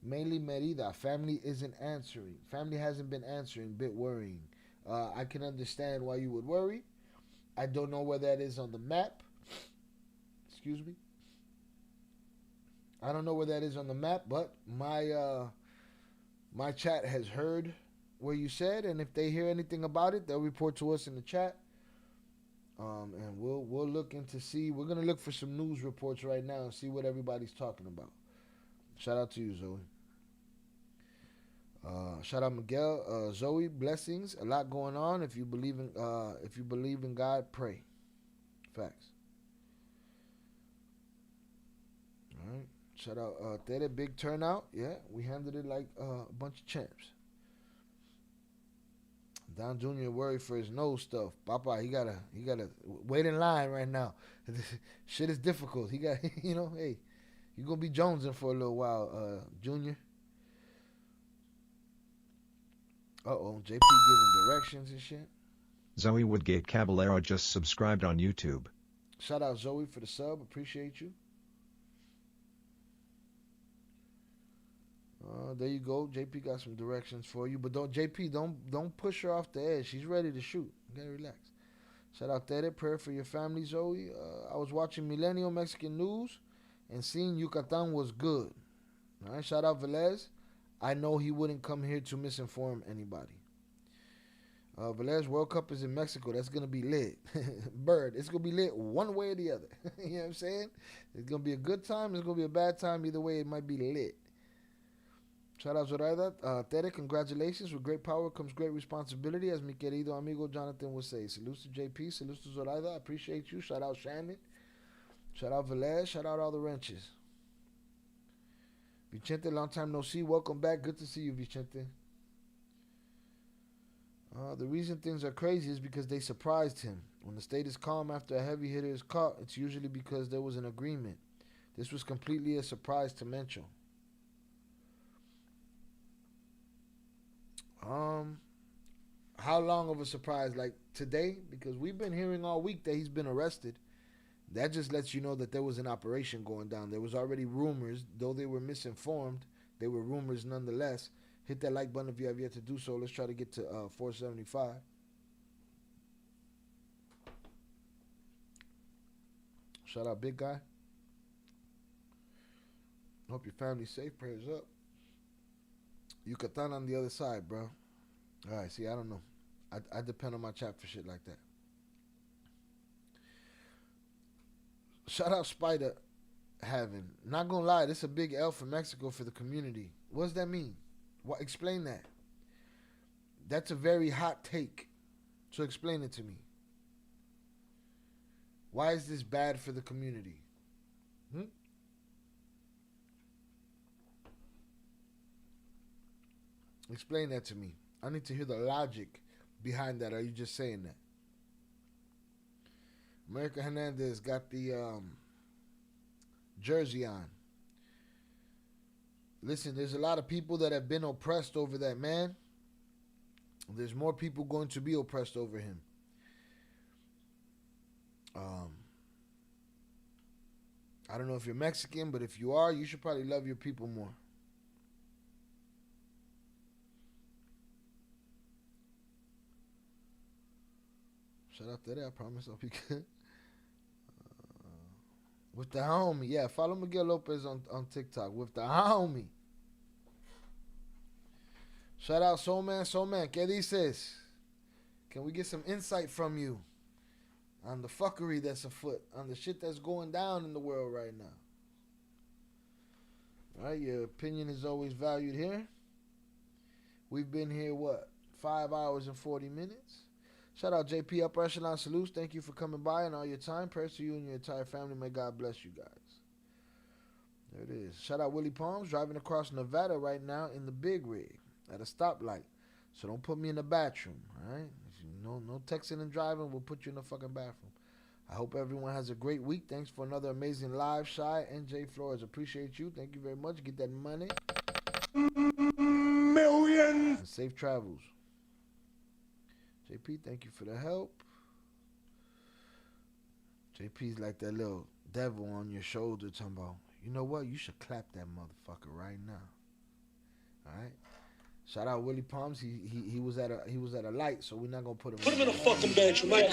A: Mainly Merida. Family isn't answering. Family hasn't been answering. Bit worrying. I can understand why you would worry. I don't know where that is on the map. Excuse me. I don't know where that is on the map, but my chat has heard where you said, and if they hear anything about it, they'll report to us in the chat. And we'll look into see. We're gonna look for some news reports right now and see what everybody's talking about. Shout out to you, Zoe. Shout out Miguel. Zoe, blessings. A lot going on. If you believe in God, pray. Facts. All right. Shout out Tere, big turnout. Yeah, we handled it like a bunch of champs. Don Jr. worried for his nose stuff. Papa, he gotta wait in line right now. Shit is difficult. He got, hey, you gonna be jonesing for a little while, Junior. JP giving directions and shit.
B: Zoe Woodgate Caballero just subscribed on YouTube.
A: Shout out Zoe for the sub. Appreciate you. There you go. JP got some directions for you, but don't push her off the edge. She's ready to shoot. You gotta relax. Shout out Tere. Prayer for your family, Zoe. I was watching Millennial Mexican News and seeing Yucatan was good. All right. Shout out Velez. I know he wouldn't come here to misinform anybody. Velez, World Cup is in Mexico. That's going to be lit. Bird, it's going to be lit one way or the other. You know what I'm saying? It's going to be a good time. It's going to be a bad time. Either way, it might be lit. Shout out Zoraida. Tere, congratulations. With great power comes great responsibility, as mi querido amigo Jonathan would say. Salutes to JP. Salutes to Zoraida. I appreciate you. Shout out Shannon. Shout out Velez. Shout out all the wrenches. Vicente, long time no see. Welcome back. Good to see you, Vicente. The reason things are crazy is because they surprised him. When the state is calm after a heavy hitter is caught, it's usually because there was an agreement. This was completely a surprise to Mencho. How long of a surprise? Like today? Because we've been hearing all week that he's been arrested. That just lets you know that there was an operation going down. There was already rumors, though they were misinformed. They were rumors nonetheless. Hit that like button if you have yet to do so. Let's try to get to 475. Shout out, big guy. Hope your family's safe. Prayers up. Yucatan on the other side, bro. All right, see, I don't know. I depend on my chat for shit like that. Shout out Spider Having. Not gonna lie, this is a big L for Mexico for the community. What does that mean? What? Explain that. That's a very hot take. So explain it to me. Why is this bad for the community? Explain that to me. I need to hear the logic behind that. Are you just saying that? America Hernandez got the jersey on. Listen, there's a lot of people that have been oppressed over that man. There's more people going to be oppressed over him. I don't know if you're Mexican, but if you are, you should probably love your people more. Shout out to that. I promise I'll be good. With the homie. Yeah, follow Miguel Lopez on TikTok. With the homie. Shout out Soul Man. Soul Man, ¿qué dices? Can we get some insight from you on the fuckery that's afoot, on the shit that's going down in the world right now? All right, your opinion is always valued here. We've been here, 5 hours and 40 minutes? Shout out JP Upper Echelon Salutes. Thank you for coming by and all your time. Prayers to you and your entire family. May God bless you guys. There it is. Shout out Willie Palms. Driving across Nevada right now in the big rig at a stoplight. So don't put me in the bathroom, all right? No texting and driving. We'll put you in the fucking bathroom. I hope everyone has a great week. Thanks for another amazing live. Shy and Jay Flores. Appreciate you. Thank you very much. Get that money. Millions. And safe travels. JP, thank you for the help. JP's like that little devil on your shoulder talking about, you know what? You should clap that motherfucker right now. All right? Shout out Willie Palms. He was at a light, so we're not gonna put him. Put him in a fucking bench, Mike.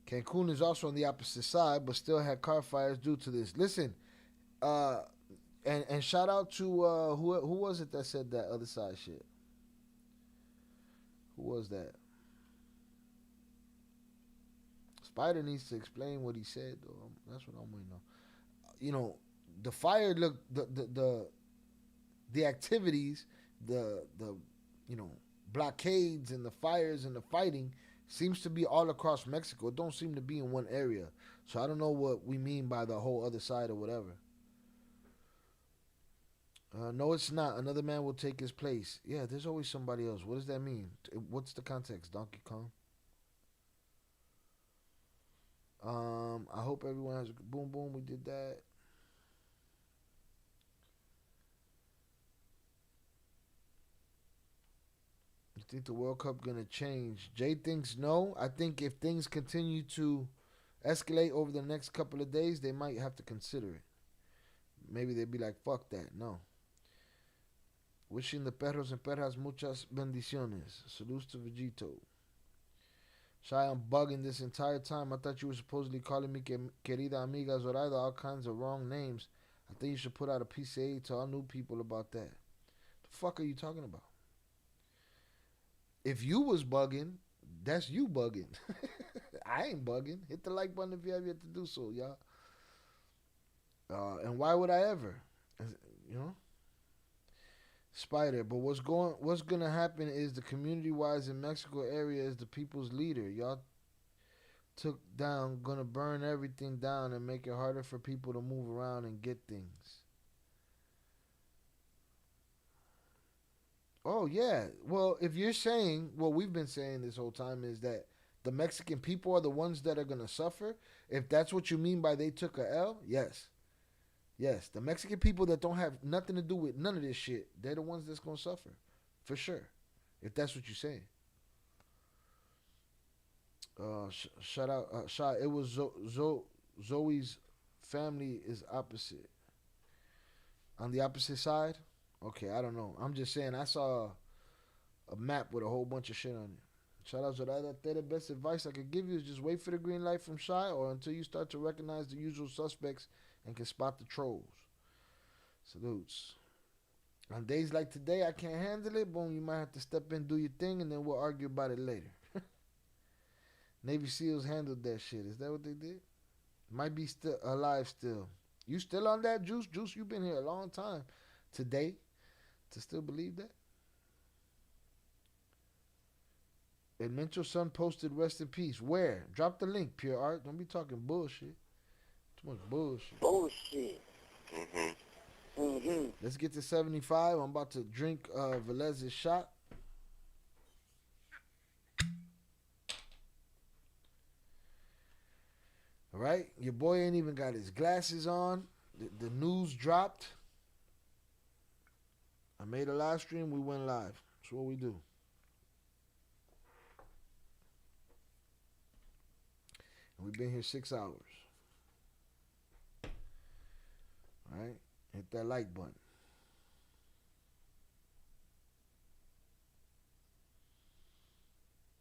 A: Cancun is also on the opposite side, but still had car fires due to this. Listen, and shout out to who was it that said that other side shit? Who was that? Spider needs to explain what he said, though. That's what I'm waiting on. You know, the fire look the activities, the blockades and the fires and the fighting seems to be all across Mexico. It don't seem to be in one area. So I don't know what we mean by the whole other side or whatever. No, it's not. Another man will take his place. Yeah, there's always somebody else. What does that mean? What's the context, Donkey Kong? I hope everyone has a boom boom. We did that. You think the World Cup gonna change? Jay thinks no. I think if things continue to escalate over the next couple of days, they might have to consider it. maybe they'd be like, fuck that. No. Wishing the perros and perras muchas bendiciones. Salutes to Vegito. Shy, I'm bugging this entire time. I thought you were supposedly calling me querida amiga Zoraida, all kinds of wrong names. I think you should put out a PCA to all new people about that. The fuck are you talking about? If you was bugging, that's you bugging. I ain't bugging. Hit the like button if you have yet to do so, y'all. And why would I ever? You know? Spider. But what's gonna happen is the community-wise in Mexico area is the people's leader. Y'all took down, gonna burn everything down and make it harder for people to move around and get things. Oh, yeah. Well, if you're saying, what we've been saying this whole time is that the Mexican people are the ones that are going to suffer, if that's what you mean by they took a L, yes. Yes, the Mexican people that don't have nothing to do with none of this shit, they're the ones that's going to suffer. For sure. If that's what you're saying. Shout out. It was Zoe's family is opposite. On the opposite side? Okay, I don't know. I'm just saying, I saw a map with a whole bunch of shit on it. Shout out to that. The best advice I could give you is just wait for the green light from Shy or until you start to recognize the usual suspects and can spot the trolls. Salutes. On days like today, I can't handle it. Boom, you might have to step in, do your thing, and then we'll argue about it later. Navy SEALs handled that shit. Is that what they did? Might be still alive still. You still on that, Juice? Juice, you've been here a long time. Today, to still believe that? And Mencho's son posted rest in peace. Where? Drop the link, Pure Art. Don't be talking bullshit. Too much bullshit.
D: Bullshit.
A: Let's get to 75. I'm about to drink Velez's shot. All right? Your boy ain't even got his glasses on. The news dropped. I made a live stream. We went live. That's what we do. And we've been here 6 hours. All right? Hit that like button.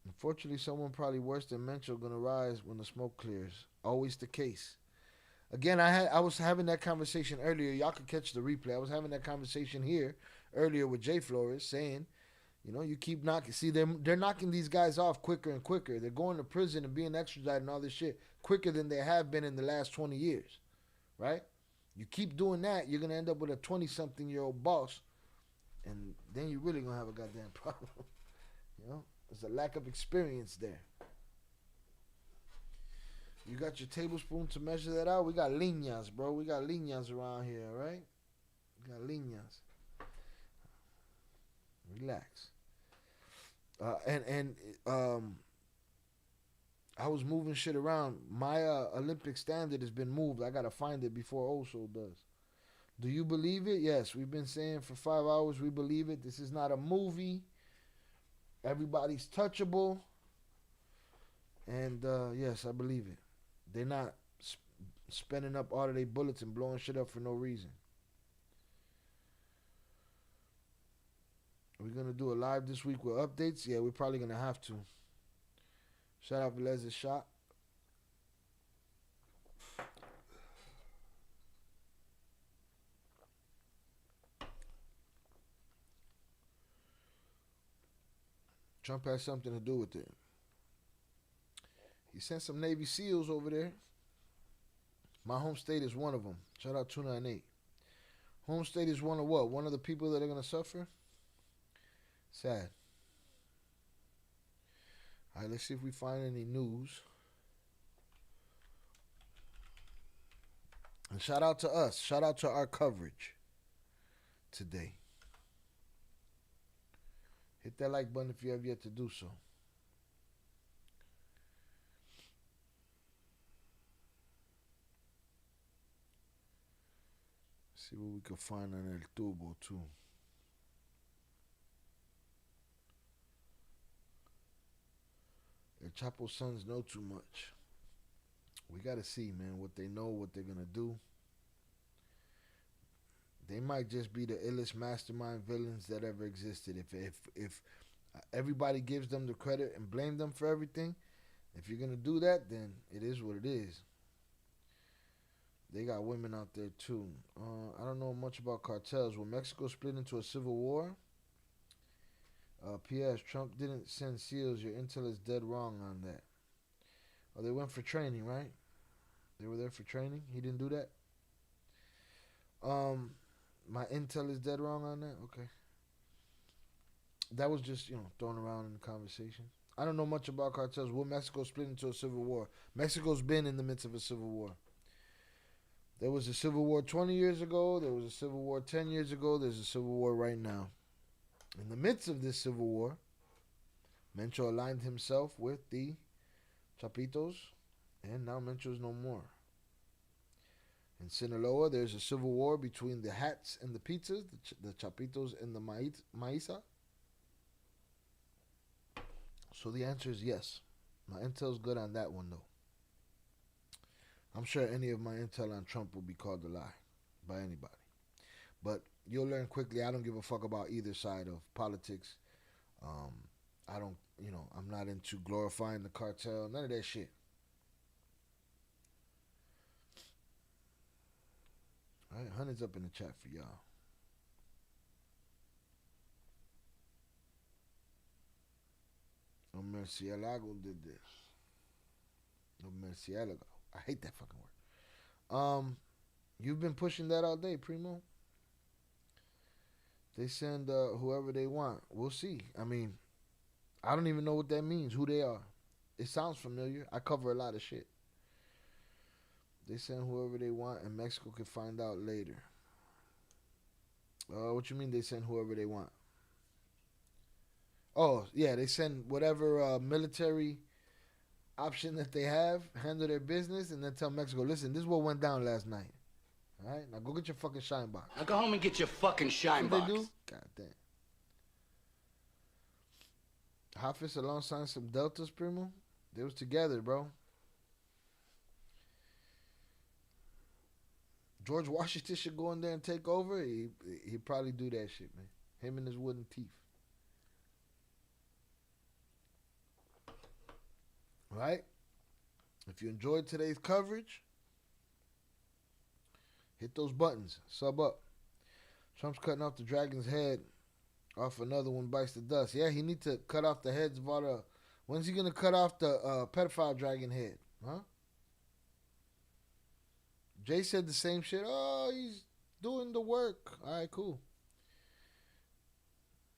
A: Unfortunately, someone probably worse than Mencho gonna rise when the smoke clears. Always the case. Again, I was having that conversation earlier. Y'all could catch the replay. I was having that conversation here earlier with Jay Flores saying, you know, you keep knocking. See, they're knocking these guys off quicker and quicker. They're going to prison and being extradited and all this shit quicker than they have been in the last 20 years, right? You keep doing that, you're going to end up with a 20-something-year-old boss, and then you're really going to have a goddamn problem. You know? There's a lack of experience there. You got your tablespoon to measure that out? We got líneas, bro. We got líneas around here, all right? We got líneas. Relax. I was moving shit around. My Olympic standard has been moved. I got to find it before Oso does. Do you believe it? Yes. We've been saying for 5 hours we believe it. This is not a movie. Everybody's touchable. And, yes, I believe it. They're not spending up all of their bullets and blowing shit up for no reason. Are we going to do a live this week with updates? Yeah, we're probably going to have to. Shout out Velez's shot. Trump has something to do with it. He sent some Navy SEALs over there. My home state is one of them. Shout out 298. Home state is one of what? One of the people that are going to suffer? Sad. All right, let's see if we find any news. And shout out to us. Shout out to our coverage today. Hit that like button if you have yet to do so. See what we can find on El Tubo too. El Chapo's sons know too much. We gotta see, man, what they know, what they're gonna do. They might just be the illest mastermind villains that ever existed. If everybody gives them the credit and blame them for everything, if you're gonna do that, then it is what it is. They got women out there too. I don't know much about cartels. When Mexico split into a civil war, P.S. Trump didn't send SEALs. Your intel is dead wrong on that. Oh, they went for training, right? They were there for training. He didn't do that. My intel is dead wrong on that. Okay. That was just thrown around in the conversation. I don't know much about cartels. Will Mexico split into a civil war? Mexico's been in the midst of a civil war. There was a civil war 20 years ago. There was a civil war 10 years ago. There's a civil war right now. In the midst of this civil war, Mencho aligned himself with the Chapitos, and now Mencho's no more. In Sinaloa, there's a civil war between the hats and the pizzas, the Chapitos and the Maíza. So the answer is yes. My intel's good on that one, though. I'm sure any of my intel on Trump will be called a lie by anybody. But you'll learn quickly, I don't give a fuck about either side of politics. I don't, I'm not into glorifying the cartel, none of that shit. All right, 100's up in the chat for y'all. No Murcielago did this. No Murcielago. I hate that fucking word. You've been pushing that all day, Primo. They send whoever they want. We'll see. I mean, I don't even know what that means, who they are. It sounds familiar. I cover a lot of shit. They send whoever they want, and Mexico can find out later. What you mean they send whoever they want? Oh, yeah, they send whatever military option that they have, handle their business, and then tell Mexico, listen, this is what went down last night. All right? Now go get your fucking shine box.
M: Now go home and get your fucking shine box.
A: What they do? God damn. Hafiz alongside some Deltas, Primo. They was together, bro. George Washington should go in there and take over. He'd probably do that shit, man. Him and his wooden teeth. All right? If you enjoyed today's coverage, hit those buttons. Sub up. Trump's cutting off the dragon's head off another one bites the dust. Yeah, he need to cut off the heads of all the... When's he going to cut off the pedophile dragon head? Huh? Jay said the same shit. Oh, he's doing the work. All right, cool.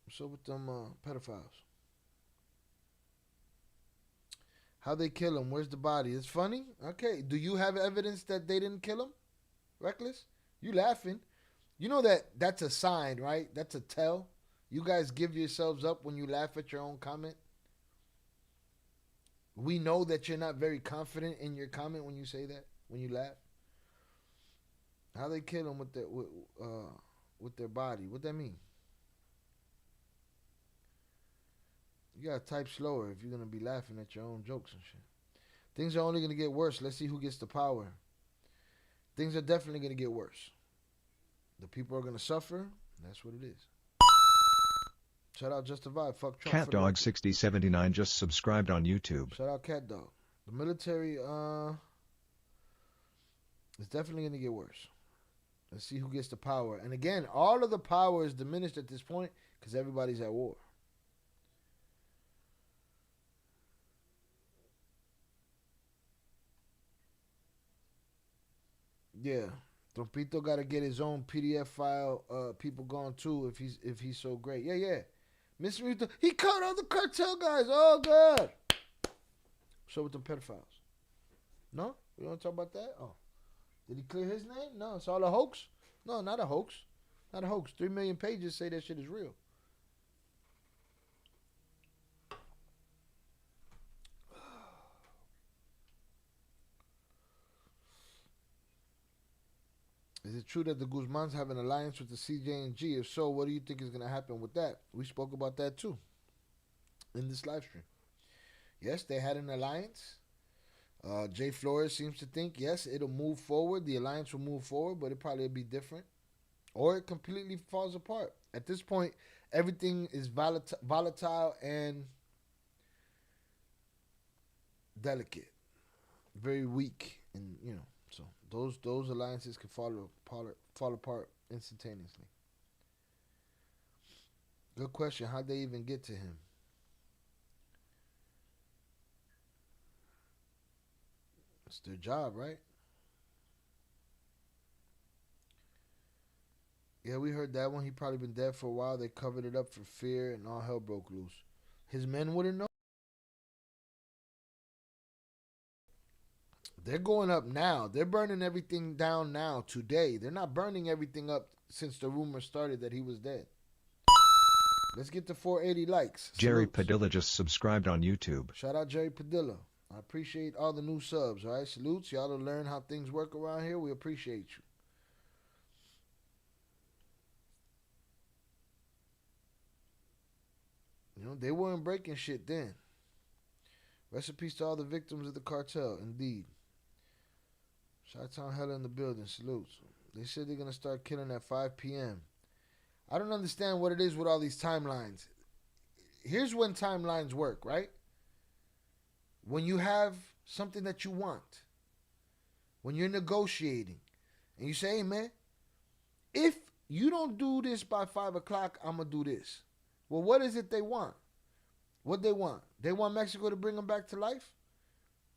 A: What's up with them pedophiles? How they kill him? Where's the body? It's funny. Okay. Do you have evidence that they didn't kill him? Reckless? You laughing. You know that's a sign, right? That's a tell. You guys give yourselves up when you laugh at your own comment. We know that you're not very confident in your comment when you say that, when you laugh. How they kill him with their body? What that mean? You gotta type slower if you're gonna be laughing at your own jokes and shit. Things are only gonna get worse. Let's see who gets the power. Things are definitely gonna get worse. The people are gonna suffer. That's what it is. Shout out Just a Vibe. Fuck Trump.
B: CatDog6079 just subscribed on YouTube.
A: Shout out Cat Dog. The military is definitely gonna get worse. Let's see who gets the power. And again, all of the power is diminished at this point because everybody's at war. Yeah, Trompito got to get his own PDF file. People gone too if he's so great. Yeah. Mr. Muto, he caught all the cartel guys. Oh God. So with the pedophiles. No, we don't talk about that. Oh, did he clear his name? No, it's all a hoax. No, not a hoax. Not a hoax. 3 million pages say that shit is real. Is it true that the Guzmans have an alliance with the CJNG? If so, what do you think is going to happen with that? We spoke about that too in this live stream. Yes, they had an alliance. Jay Flores seems to think, yes, it'll move forward. The alliance will move forward, but it probably will be different. or it completely falls apart. At this point, everything is volatile and delicate, very weak, and so those alliances can fall apart instantaneously. Good question. How'd they even get to him? It's their job, right? Yeah, we heard that one. He probably been dead for a while. They covered it up for fear, and all hell broke loose. His men wouldn't know. They're going up now. They're burning everything down now, today. They're not burning everything up since the rumor started that he was dead. Let's get to 480 likes.
B: Jerry
A: Salutes.
B: Padilla just subscribed on YouTube.
A: Shout out Jerry Padilla. I appreciate all the new subs, all right? Salutes. Y'all to learn how things work around here. We appreciate you. They weren't breaking shit then. Rest in peace to all the victims of the cartel, indeed. Chi-Town Hella in the building, salutes. They said they're going to start killing at 5 p.m. I don't understand what it is with all these timelines. Here's when timelines work, right? When you have something that you want. When you're negotiating. And you say, hey, man, if you don't do this by 5 o'clock, I'm going to do this. Well, what is it they want? What they want? They want Mexico to bring them back to life?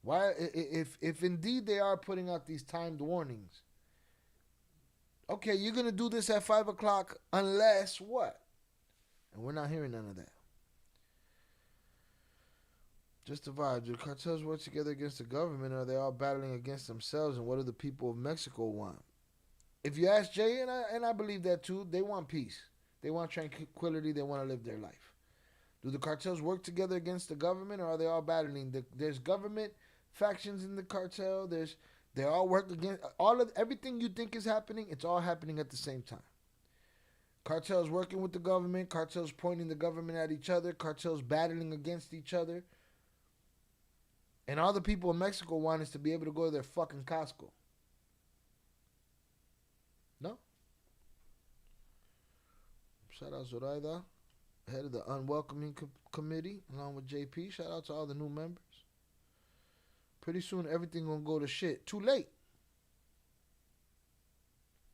A: Why, if indeed they are putting out these timed warnings, okay, you're going to do this at 5 o'clock unless what? And we're not hearing none of that. Just the vibe. Do the cartels work together against the government, or are they all battling against themselves, and what do the people of Mexico want? If you ask Jay, and I believe that too, they want peace. They want tranquility. They want to live their life. Do the cartels work together against the government, or are they all battling? There's government factions in the cartel. They all work against everything you think is happening. It's all happening at the same time. Cartels working with the government. Cartels pointing the government at each other. Cartels battling against each other. And all the people in Mexico want is to be able to go to their fucking Costco. No? Shout out Zoraida, head of the Unwelcoming Committee, along with JP. Shout out to all the new members. Pretty soon everything gonna go to shit. Too late.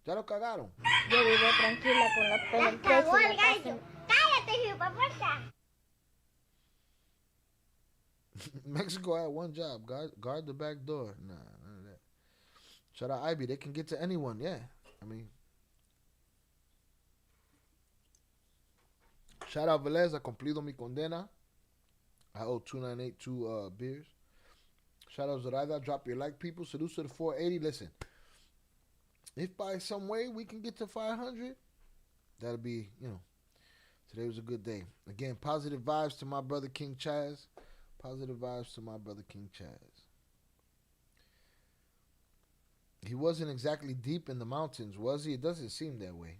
A: Ya lo cagaron.
N: Yo vivo tranquila con la pena en pecho y la casa. ¡Cállate, hipopuerta!
A: Mexico had one job. Guard the back door. Nah, none of that. Shout out Ivy. They can get to anyone. Yeah. I mean. Shout out Velez. I cumplido mi condena. I owe 2982 beers. Shout out Zoraida. Drop your like, people. Salute to the 480. Listen. If by some way we can get to 500, that'll be, today was a good day. Again, positive vibes to my brother King Chaz. Positive vibes to my brother King Chaz. He wasn't exactly deep in the mountains, was he? It doesn't seem that way.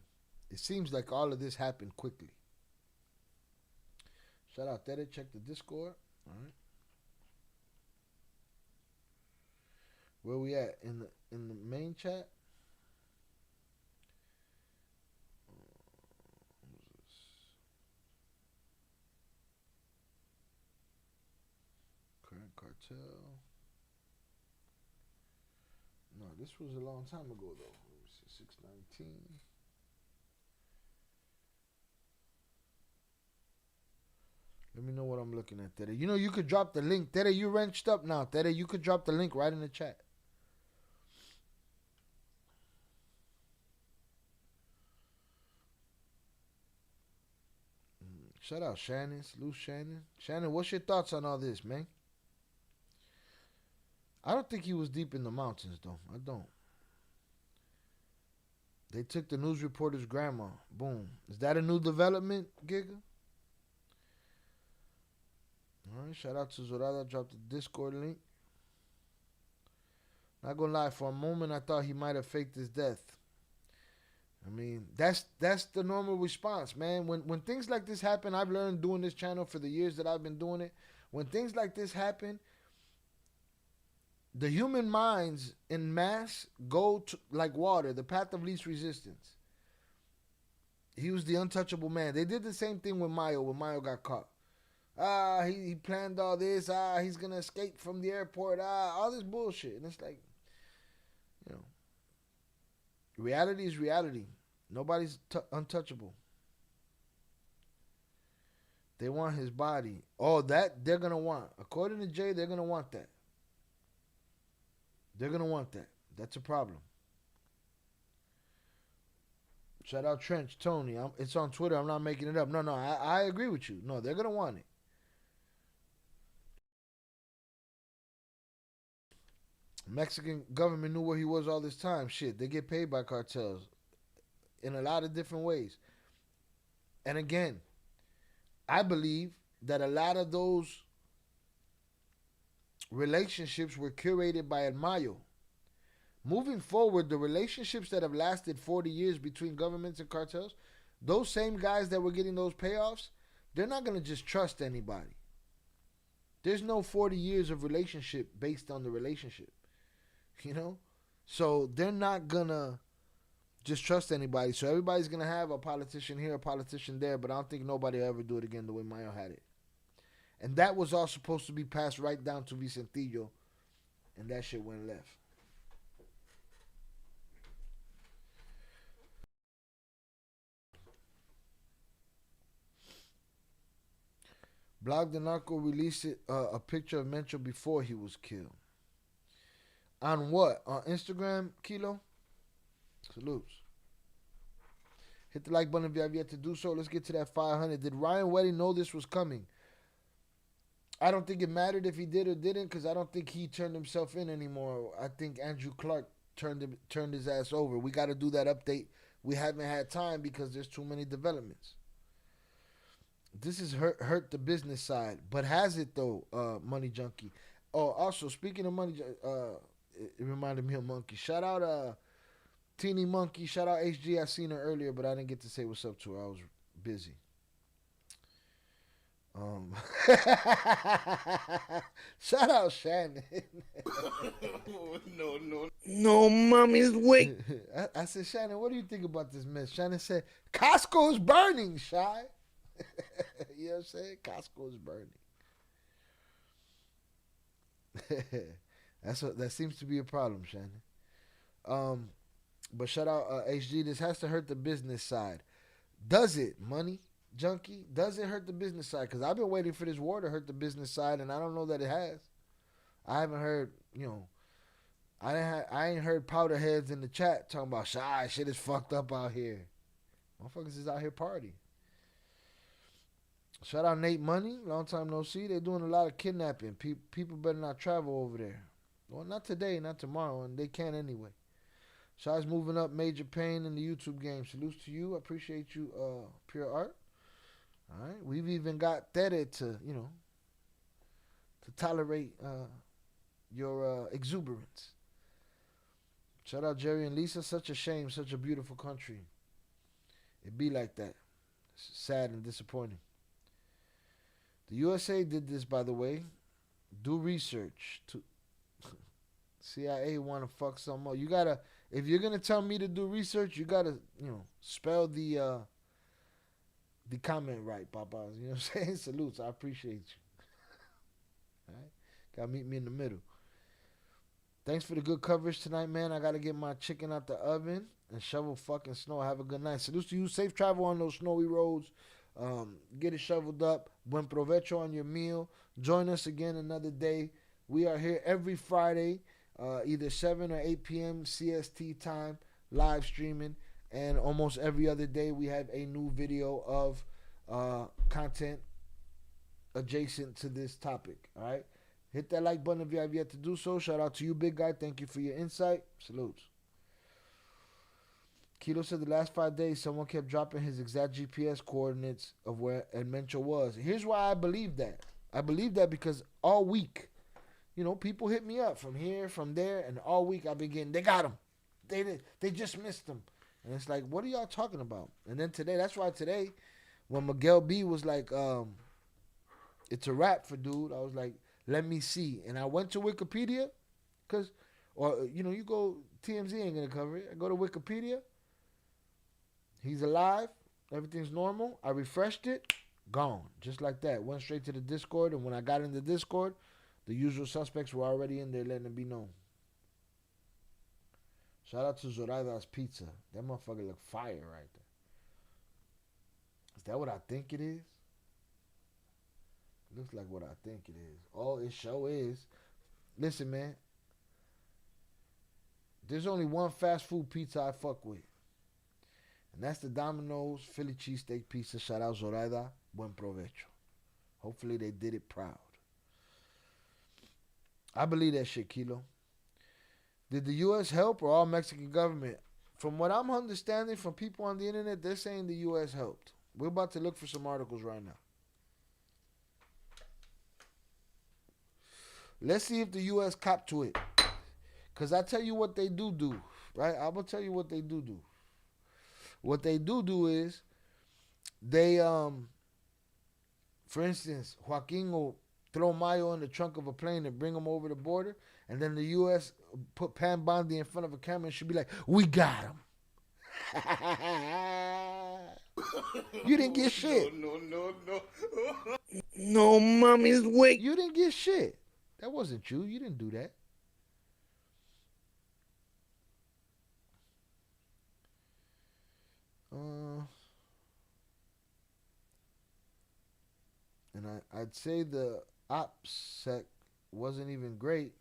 A: It seems like all of this happened quickly. Shout out Tere. Check the Discord. All right. Where we at? In the main chat? Current cartel. No, this was a long time ago though. Let me see, 619. Let me know what I'm looking at, Tere. You could drop the link. Tere, you wrenched up now. Tere, you could drop the link right in the chat. Shout out Shannon. Salute Shannon. Shannon, what's your thoughts on all this, man? I don't think he was deep in the mountains, though. I don't. They took the news reporter's grandma. Boom. Is that a new development, Giga? All right. Shout out to Zorada. Dropped the Discord link. Not gonna lie. For a moment, I thought he might have faked his death. I mean, that's the normal response, man. When things like this happen, I've learned doing this channel for the years that I've been doing it. When things like this happen, the human minds in mass go to like water, the path of least resistance. He was the untouchable man. They did the same thing with Mayo when Mayo got caught. He planned all this. He's going to escape from the airport. All this bullshit. And it's like, you know, reality is reality. Nobody's untouchable. They want his body. Oh, that they're going to want. According to Jay, they're going to want that. They're going to want that. That's a problem. Shout out Trench, Tony. It's on Twitter. I'm not making it up. No, I agree with you. No, they're going to want it. Mexican government knew where he was all this time. Shit, they get paid by cartels in a lot of different ways. And again, I believe that a lot of those relationships were curated by El Mayo. Moving forward, the relationships that have lasted 40 years between governments and cartels, those same guys that were getting those payoffs, they're not going to just trust anybody. There's no 40 years of relationship based on the relationship. You know? So they're not going to just trust anybody. So everybody's going to have a politician here, a politician there, but I don't think nobody will ever do it again the way Mayo had it. And that was all supposed to be passed right down to Vicentillo, and that shit went left. Blog the Narco released a picture of Mencho before he was killed. On what? On Instagram, Kilo? Salutes. Hit the like button if you have yet to do so. Let's get to that 500. Did Ryan Weddy know this was coming? I don't think it mattered if he did or didn't, because I don't think he turned himself in anymore. I think Andrew Clark turned his ass over. We got to do that update. We haven't had time because there's too many developments. This has hurt the business side, but has it though, Money Junkie? Oh, also speaking of money, it reminded me of Monkey. Shout out Teeny Monkey. Shout out HG. I seen her earlier, but I didn't get to say what's up to her. I was busy. Shout out Shannon. No, mommy's wait. I said, Shannon, what do you think about this mess? Shannon said, Costco's burning, Shy. You know what I'm saying? Costco's burning. That seems to be a problem, Shannon. But shout out HG. This has to hurt the business side. Does it, Money Junkie? Does it hurt the business side? Because I've been waiting for this war to hurt the business side, and I don't know that it has. I haven't heard, I ain't heard powder heads in the chat talking about shit is fucked up out here. Motherfuckers is out here partying. Shout out Nate Money. Long time no see. They're doing a lot of kidnapping. People better not travel over there. Well, not today, not tomorrow, and they can't anyway. Shy's moving up Major Pain in the YouTube game. Salutes to you. I appreciate you, Pure Art. All right. We've even got Tere to tolerate your exuberance. Shout out Jerry and Lisa. Such a shame. Such a beautiful country. It be like that. It's sad and disappointing. The USA did this, by the way. Do research. CIA want to fuck some more. You gotta, if you're gonna tell me to do research, you gotta, spell the comment right, Papa. You know what I'm saying? Salutes. I appreciate you. All right, gotta meet me in the middle. Thanks for the good coverage tonight, man. I gotta get my chicken out the oven and shovel fucking snow. Have a good night. Salutes to you. Safe travel on those snowy roads. Get it shoveled up. Buen provecho on your meal. Join us again another day. We are here every Friday, either 7 or 8 p.m. CST time, live streaming. And almost every other day we have a new video of content adjacent to this topic. All right? Hit that like button if you have yet to do so. Shout out to you, big guy. Thank you for your insight. Salutes. Kilo said the last 5 days someone kept dropping his exact GPS coordinates of where Mencho was. Here's why I believe that. I believe that because all week, people hit me up from here, from there, and all week I've been getting, they got him. They just missed him. And it's like, what are y'all talking about? And then today, that's why today, when Miguel B was like, it's a wrap for dude, I was like, let me see. And I went to Wikipedia, you go, TMZ ain't going to cover it. I go to Wikipedia. He's alive. Everything's normal. I refreshed it. Gone. Just like that. Went straight to the Discord. And when I got in the Discord, the usual suspects were already in there letting it be known. Shout out to Zoraida's Pizza. That motherfucker look fire right there. Is that what I think it is? Looks like what I think it is. Oh, it sure is. Listen, man. There's only one fast food pizza I fuck with. And that's the Domino's Philly cheesesteak pizza. Shout out Zoraida. Buen provecho. Hopefully they did it proud. I believe that shit, Kilo. Did the U.S. help or all Mexican government? From what I'm understanding from people on the internet, they're saying the U.S. helped. We're about to look for some articles right now. Let's see if the U.S. cop to it. Because I tell you what they do, right? I'm going to tell you what they do. What they do is they, for instance, Joaquin will throw Mayo in the trunk of a plane and bring him over the border. And then the U.S. put Pam Bondi in front of a camera and she'll be like, we got him. You didn't get shit.
D: No.
A: No, mommy's wait. You didn't get shit. That wasn't you. You didn't do that. And I'd say the OPSEC wasn't even great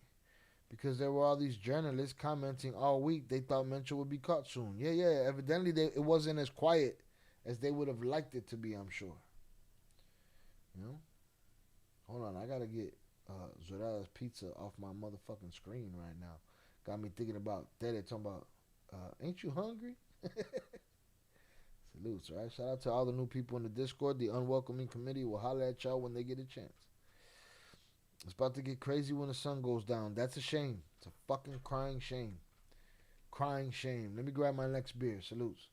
A: because there were all these journalists commenting all week. They thought Mencho would be caught soon. Yeah. Evidently, it wasn't as quiet as they would have liked it to be, I'm sure. You know? Hold on. I got to get Zorada's Pizza off my motherfucking screen right now. Got me thinking about Tere talking about, ain't you hungry? Salutes, right? Shout out to all the new people in the Discord. The Unwelcoming Committee will holler at y'all when they get a chance. It's about to get crazy when the sun goes down. That's a shame. It's a fucking crying shame. Crying shame. Let me grab my next beer. Salutes.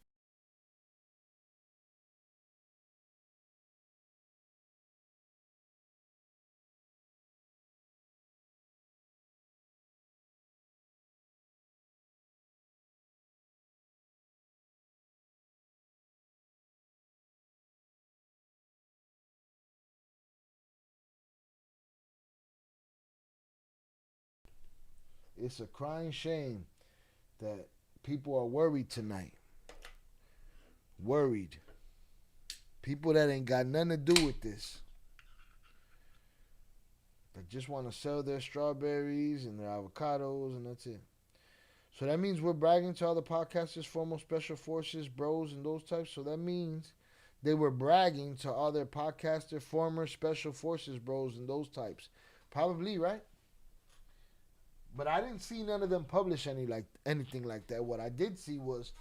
A: It's a crying shame that people are worried tonight. Worried. People that ain't got nothing to do with this. That just want to sell their strawberries and their avocados and that's it. So that means we're bragging to all the podcasters, former special forces, bros, and those types. So that means they were bragging to all their podcaster, former special forces, bros, and those types. Probably, right? But I didn't see none of them publish anything like that. What I did see was,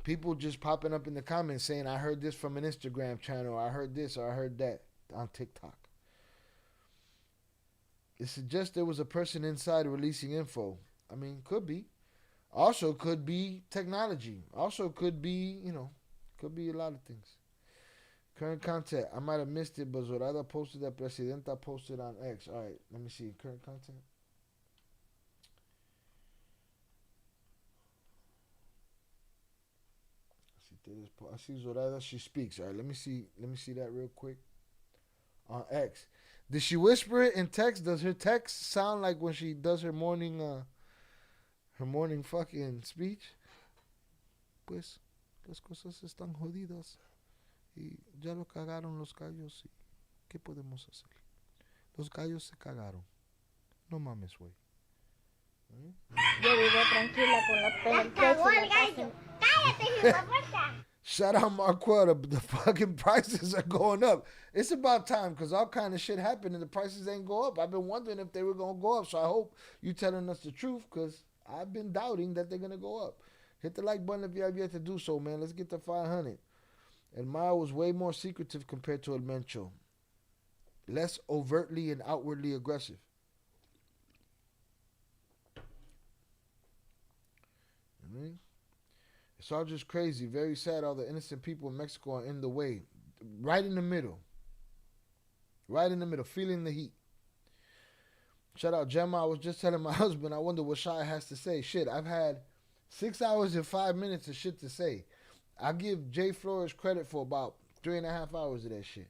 A: people just popping up in the comments saying, I heard this from an Instagram channel, I heard this, or I heard that on TikTok. It suggests there was a person inside releasing info. I mean, could be. Also could be technology. Also could be, could be a lot of things. Current content. I might have missed it, but Zoraida posted that Presidenta posted on X. All right, let me see. Current content. I see Zoraida. She speaks. All right, let me see that real quick. On X. Did she whisper it in text? Does her text sound like when she does her morning fucking speech? Pues, las cosas están jodidas. Y ya lo cagaron los gallos. ¿Y qué podemos hacer? Los gallos se cagaron. No mames, güey.
N: Yo vivo tranquila con la pendencia en la casa. ¡Cállate, hijo puta!
A: Shout out Marquetta, but the fucking prices are going up. It's about time because all kind of shit happened and the prices ain't go up. I've been wondering if they were going to go up, so I hope you telling us the truth because I've been doubting that they're going to go up. Hit the like button if you have yet to do so, man. Let's get to 500. El Mayo was way more secretive compared to El Mencho. Less overtly and outwardly aggressive. It's all just crazy. Very sad. All the innocent people in Mexico are in the way. Right in the middle. Right in the middle. Feeling the heat. Shout out Gemma. I was just telling my husband, I wonder what Shai has to say. Shit, I've had 6 hours and 5 minutes of shit to say. I give Jay Flores credit for about 3.5 hours of that shit.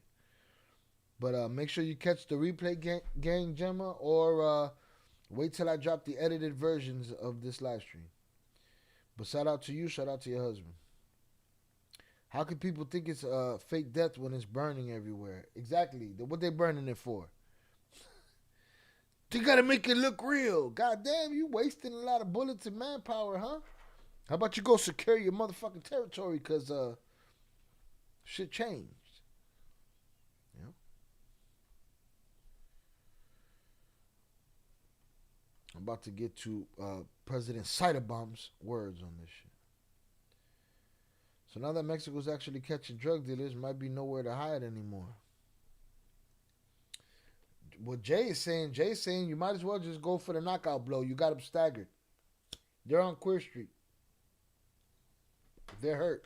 A: But make sure you catch the replay gang Gemma, or wait till I drop the edited versions of this live stream. But shout out to you, shout out to your husband. How can people think it's a fake death when it's burning everywhere? Exactly. What they burning it for? They gotta make it look real. God damn, you wasting a lot of bullets and manpower, huh? How about you go secure your motherfucking territory, because shit changed. You know? I'm about to get to President Ciderbomb's words on this shit. So now that Mexico's actually catching drug dealers, might be nowhere to hide anymore. What Jay's saying you might as well just go for the knockout blow. You got them staggered. They're on Queer Street. They're hurt.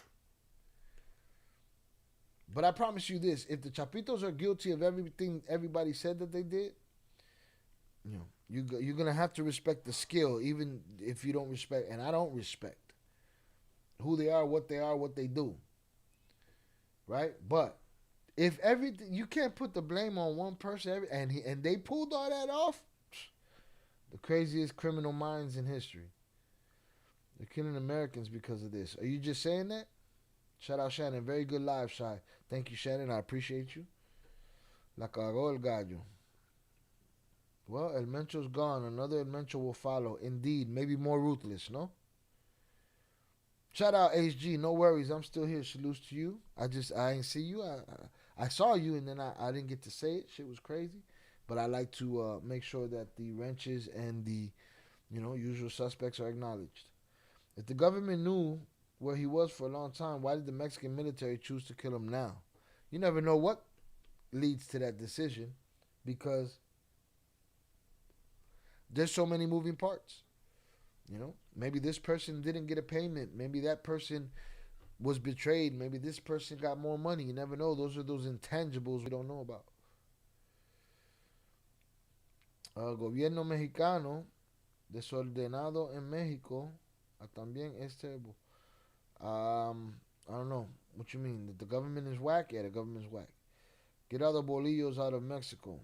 A: But I promise you this, if the Chapitos are guilty of everything everybody said that they did, you know, you're going to have to respect the skill, even if you don't respect, and I don't respect who they are, what they do. Right? But if everything, you can't put the blame on one person, and they pulled all that off. The craziest criminal minds in history. They're killing Americans because of this. Are you just saying that? Shout out Shannon. Very good live, Shy. Thank you, Shannon. I appreciate you. La cagó el gallo. Well, El Mencho's gone. Another El Mencho will follow. Indeed. Maybe more ruthless, no? Shout out HG. No worries. I'm still here. Salutes to you. I ain't see you. I saw you, and then I didn't get to say it. Shit was crazy. But I like to make sure that the wrenches and the, usual suspects are acknowledged. If the government knew where he was for a long time, why did the Mexican military choose to kill him now? You never know what leads to that decision, because there's so many moving parts. Maybe this person didn't get a payment. Maybe that person was betrayed. Maybe this person got more money. You never know. Those are those intangibles we don't know about. Gobierno mexicano desordenado en México. También es terrible. I don't know. What you mean? That the government is whack? Yeah, the government's whack. Get all the bolillos out of Mexico.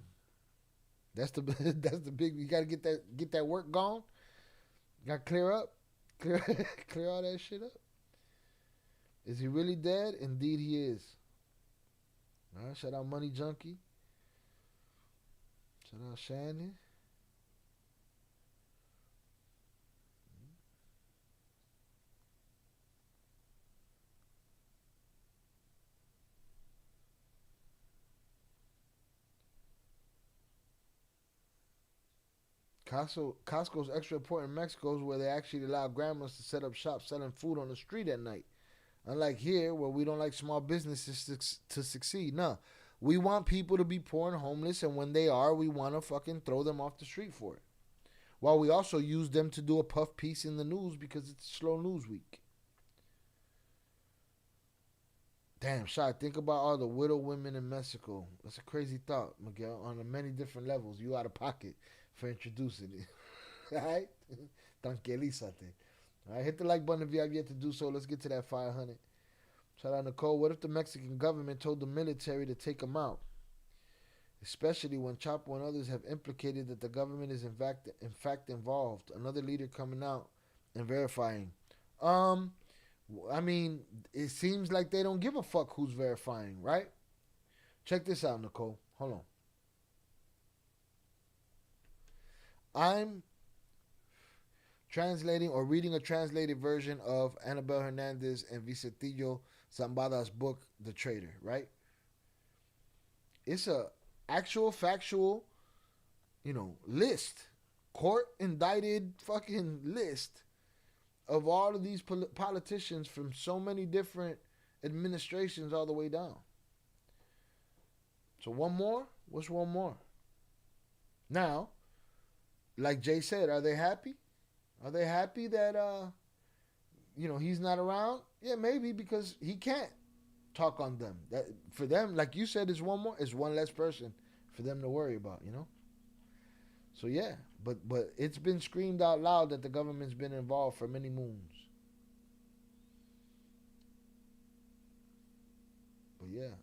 A: That's the big. You gotta get that work gone. Got to clear up. Clear all that shit up. Is he really dead? Indeed he is. Alright, shout out Money Junkie. Shout out Shannon. Costco's extra important in Mexico is where they actually allow grandmas to set up shop selling food on the street at night. Unlike here, where we don't like small businesses to succeed. No, we want people to be poor and homeless, and when they are, we want to fucking throw them off the street for it. While we also use them to do a puff piece in the news because it's a slow news week. Damn, Shy, think about all the widow women in Mexico. That's a crazy thought, Miguel, on many different levels. You out of pocket for introducing it. Alright? Tranquilízate. Alright, hit the like button if you have yet to do so. Let's get to that 500. Shout out Nicole. What if the Mexican government told the military to take them out? Especially when Chapo and others have implicated that the government is in fact involved. Another leader coming out and verifying. I mean, it seems like they don't give a fuck who's verifying, right? Check this out, Nicole. Hold on. I'm translating or reading a translated version of Anabel Hernandez and Vicentillo Zambada's book, The Traitor, right? It's a actual factual, list. Court indicted fucking list of all of these politicians from so many different administrations all the way down. So one more? What's one more? Now, like Jay said, are they happy? Are they happy that, he's not around? Yeah, maybe, because he can't talk on them. That for them, like you said, is one more. It's one less person for them to worry about, So yeah, but it's been screamed out loud that the government's been involved for many moons. yeah.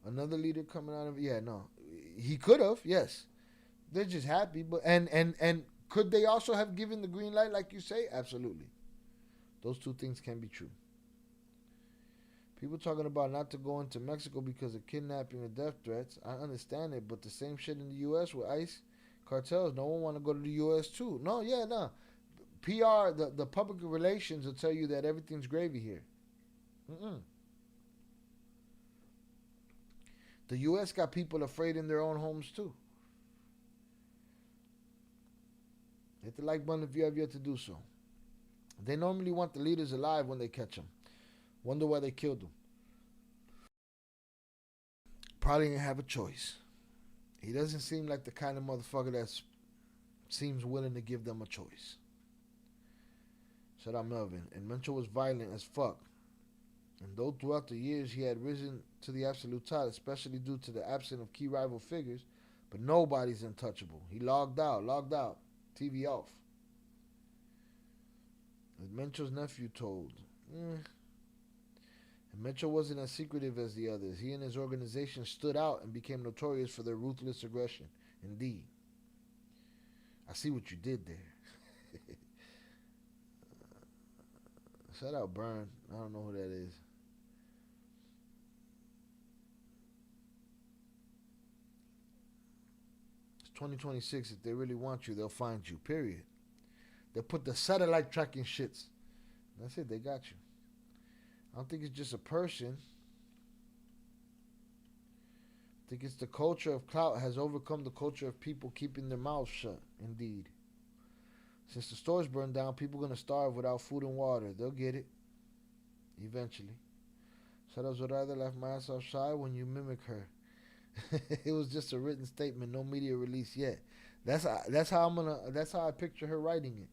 A: Another leader coming out of no. He could have, yes. They're just happy, but and could they also have given the green light like you say? Absolutely. Those two things can be true. People talking about not to go into Mexico because of kidnapping or death threats. I understand it, but the same shit in the U.S. with ICE cartels. No one want to go to the U.S. too. No. PR, the public relations will tell you that everything's gravy here. The U.S. got people afraid in their own homes too. Hit the like button if you have yet to do so. They normally want the leaders alive when they catch them. Wonder why they killed them. Probably didn't have a choice. He doesn't seem like the kind of motherfucker that seems willing to give them a choice. Shout out Melvin. And Mencho was violent as fuck. And though throughout the years he had risen to the absolute top, especially due to the absence of key rival figures, but nobody's untouchable. He logged out, TV off. As Mencho's nephew told, and Mencho wasn't as secretive as the others. He and his organization stood out and became notorious for their ruthless aggression. Indeed. I see what you did there. Shout out Burn. I don't know who that is. It's 2026. If they really want you, they'll find you. Period. They'll put the satellite tracking shits. That's it. They got you. I don't think it's just a person. I think it's the culture of clout has overcome the culture of people keeping their mouths shut. Indeed. Since the stores burned down, people are going to starve without food and water. They'll get it. Eventually. Shadows would rather laugh my ass off shy when you mimic her. It was just a written statement, no media release yet. That's how I picture her writing it.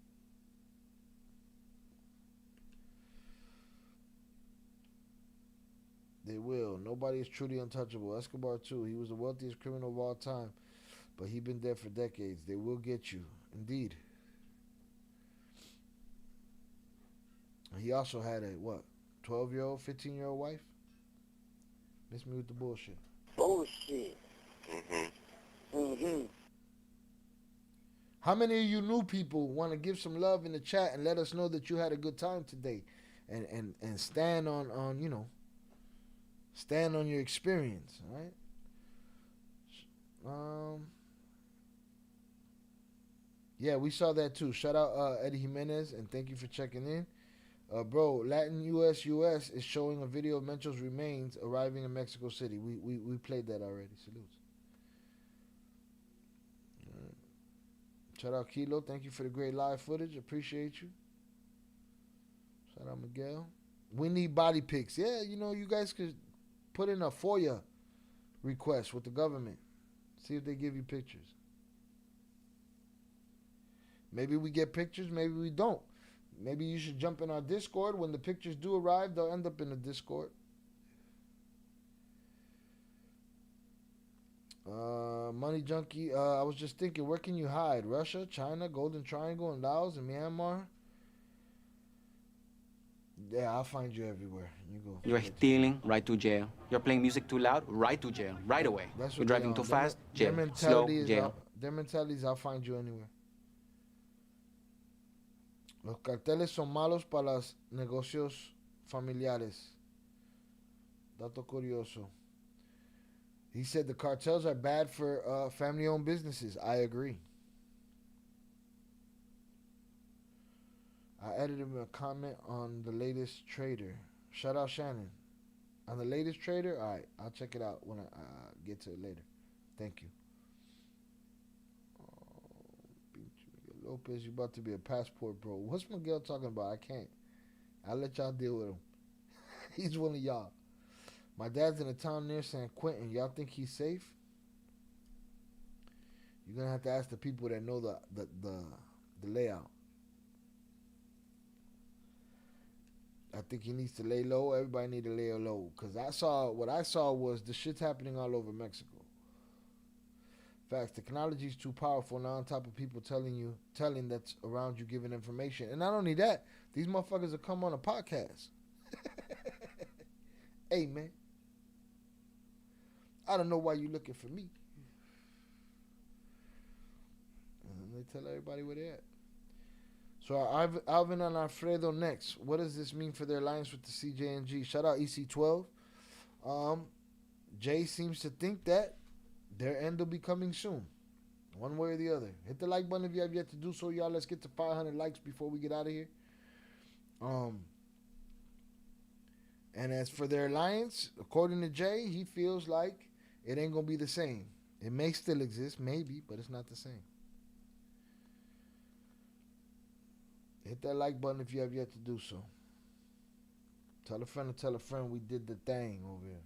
A: They will. Nobody is truly untouchable. Escobar too. He was the wealthiest criminal of all time, but he been dead for decades. They will get you. Indeed. He also had a 12-year-old, 15-year-old wife? Miss me with the bullshit.
D: Bullshit.
A: How many of you new people want to give some love in the chat and let us know that you had a good time today, and stand on stand on your experience, all right? Yeah, we saw that too. Shout out Eddie Jimenez, and thank you for checking in. Bro, Latin US is showing a video of Mencho's remains arriving in Mexico City. We played that already. Salutes. Right. Shout out Kilo. Thank you for the great live footage. Appreciate you. Shout out Miguel. We need body pics. Yeah, you guys could put in a FOIA request with the government. See if they give you pictures. Maybe we get pictures, maybe we don't. Maybe you should jump in our Discord. When the pictures do arrive, they'll end up in the Discord. Money Junkie. I was just thinking, where can you hide? Russia, China, Golden Triangle, and Laos, and Myanmar? Yeah, I'll find you everywhere. You go.
O: You're stealing, right to jail. You're playing music too loud, right to jail, right away. You're driving too fast, jail. Slow, jail.
A: Their mentality is I'll find you anywhere. Los carteles son malos para los negocios familiares. Dato curioso. He said the cartels are bad for family-owned businesses. I agree. I added him a comment on the latest trader. Shout out Shannon. On the latest trader? All right, I'll check it out when I get to it later. Thank you. Lopez, you about to be a passport bro. What's Miguel talking about? I can't. I'll let y'all deal with him. He's one of y'all. My dad's in a town near San Quentin. Y'all think he's safe? You're gonna have to ask the people that know the layout. I think he needs to lay low. Everybody need to lay low. Cause what I saw was the shit's happening all over Mexico. Facts. Technology is too powerful now. On top of people telling that's around you, giving information, and not only that, these motherfuckers will come on a podcast. Hey, man. I don't know why you looking for me. And they tell everybody where they at. So Alvin and Alfredo next. What does this mean for their alliance with the CJNG? Shout out EC12. Jay seems to think that their end will be coming soon. One way or the other. Hit the like button if you have yet to do so, y'all. Let's get to 500 likes before we get out of here. And as for their alliance, according to Jay, he feels like it ain't going to be the same. It may still exist, maybe, but it's not the same. Hit that like button if you have yet to do so. Tell a friend to tell a friend we did the thing over here.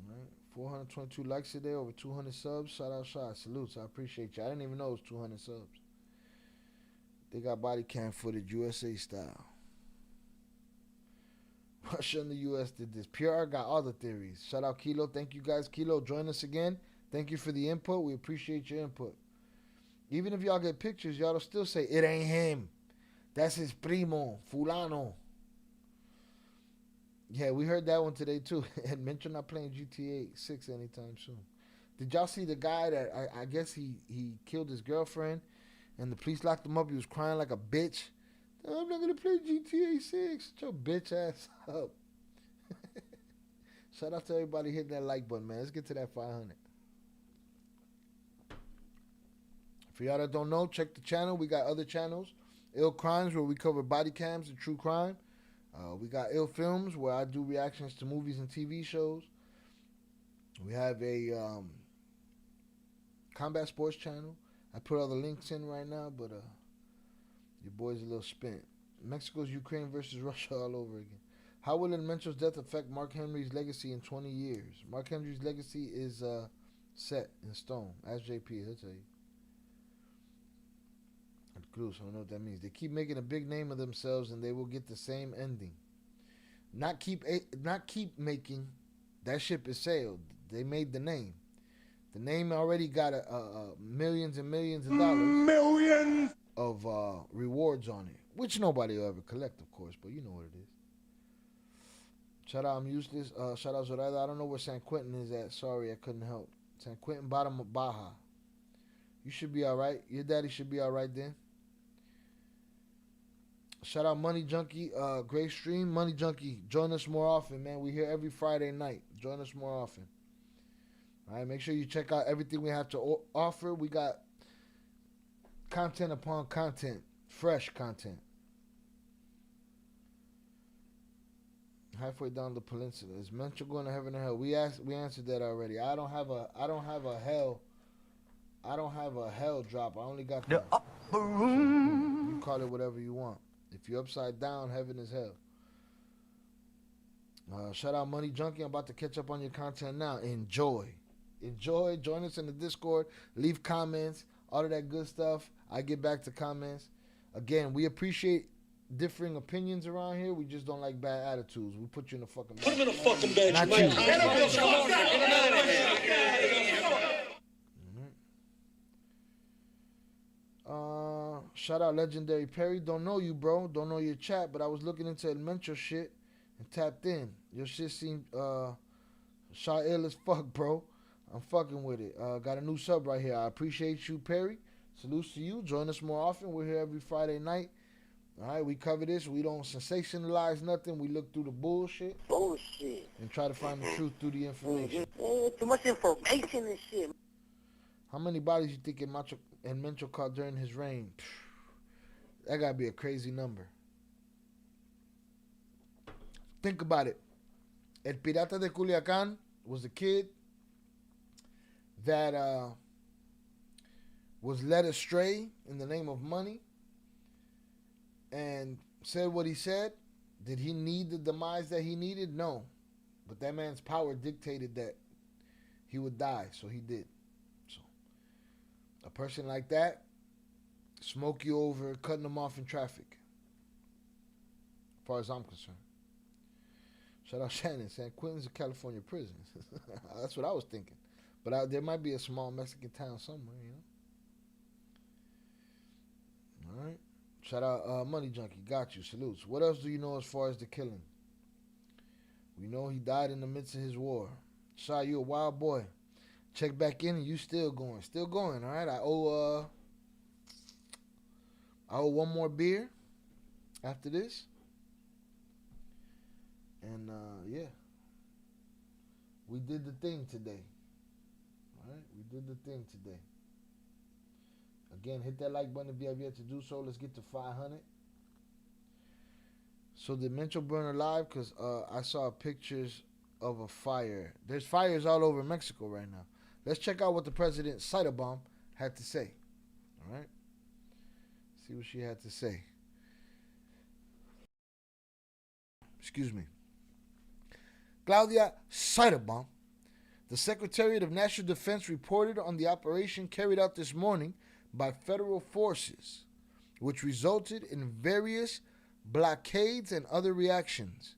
A: All right. 422 likes today, over 200 subs. Shout out, Shot. Salutes. I appreciate you. I didn't even know it was 200 subs. They got body cam footage, USA style. Russia and the US did this. PR got all the theories. Shout out Kilo. Thank you guys. Kilo, join us again. Thank you for the input. We appreciate your input. Even if y'all get pictures, y'all will still say, it ain't him. That's his primo, fulano. Yeah, we heard that one today too. And Mencho not playing GTA 6 anytime soon. Did y'all see the guy that, I guess he killed his girlfriend and the police locked him up? He was crying like a bitch. I'm not going to play GTA 6. Shut your bitch ass up. Shout out to everybody hitting that like button, man. Let's get to that 500. For y'all that don't know, check the channel. We got other channels. Ill Crimes, where we cover body cams and true crime. We got Ill Films, where I do reactions to movies and TV shows. We have a combat sports channel. I put all the links in right now, but your boy's a little spent. Mexico's Ukraine versus Russia all over again. How will Mencho's death affect Mark Henry's legacy in 20 years? Mark Henry's legacy is set in stone. Ask JP, he'll tell you. Cruz, I don't know what that means. They keep making a big name of themselves and they will get the same ending. Not keep making. That ship is sailed. They made the name. The name already got millions and millions of dollars. Millions of rewards on it, which nobody will ever collect, of course, but you know what it is. Shout out, I'm useless. Shout out, Zoraida. I don't know where San Quentin is at. Sorry, I couldn't help. San Quentin, bottom of Baja. You should be all right. Your daddy should be all right then. Shout out Money Junkie, great stream. Money Junkie, join us more often, man. We here every Friday night. Join us more often. All right, make sure you check out everything we have to offer. We got content upon content, fresh content. Halfway down the peninsula, is Mencho going to heaven or hell? We answered that already. I don't have a hell drop. I only got the upper room. So you call it whatever you want. If you're upside down, heaven is hell. Shout out Money Junkie. I'm about to catch up on your content now. Enjoy. Join us in the Discord. Leave comments. All of that good stuff. I get back to comments. Again, we appreciate differing opinions around here. We just don't like bad attitudes. We put you in the fucking bed. Put him in the fucking bed. Not you. Shout out Legendary Perry. Don't know you, bro. Don't know your chat, but I was looking into Mencho shit and tapped in. Your shit seemed shot ill as fuck, bro. I'm fucking with it. Got a new sub right here. I appreciate you, Perry. Salutes to you. Join us more often. We're here every Friday night. All right, we cover this. We don't sensationalize nothing. We look through the bullshit. And try to find the truth through the information.
D: Too much information and shit.
A: How many bodies you think Mencho caught during his reign? That gotta be a crazy number. Think about it. El Pirata de Culiacán was a kid that was led astray in the name of money and said what he said. Did he need the demise that he needed? No. But that man's power dictated that he would die, so he did. So a person like that, smoke you over, cutting them off in traffic, as far as I'm concerned. Shout out Shannon. San Quentin's a California prison. That's what I was thinking. But there might be a small Mexican town somewhere, you know. All right. Shout out Money Junkie. Got you. Salutes. What else do you know as far as the killing? We know he died in the midst of his war. Shot, you a wild boy. Check back in and you still going. Still going, all right? I owe one more beer after this. And yeah. We did the thing today. All right? We did the thing today. Again, hit that like button if you have yet to do so. Let's get to 500. So did Mencho burn alive? Because I saw pictures of a fire. There's fires all over Mexico right now. Let's check out what the President Ciderbomb had to say. All right? See what she had to say. Excuse me. Claudia Ciderbomb, the Secretariat of National Defense, reported on the operation carried out this morning by federal forces, which resulted in various blockades and other reactions.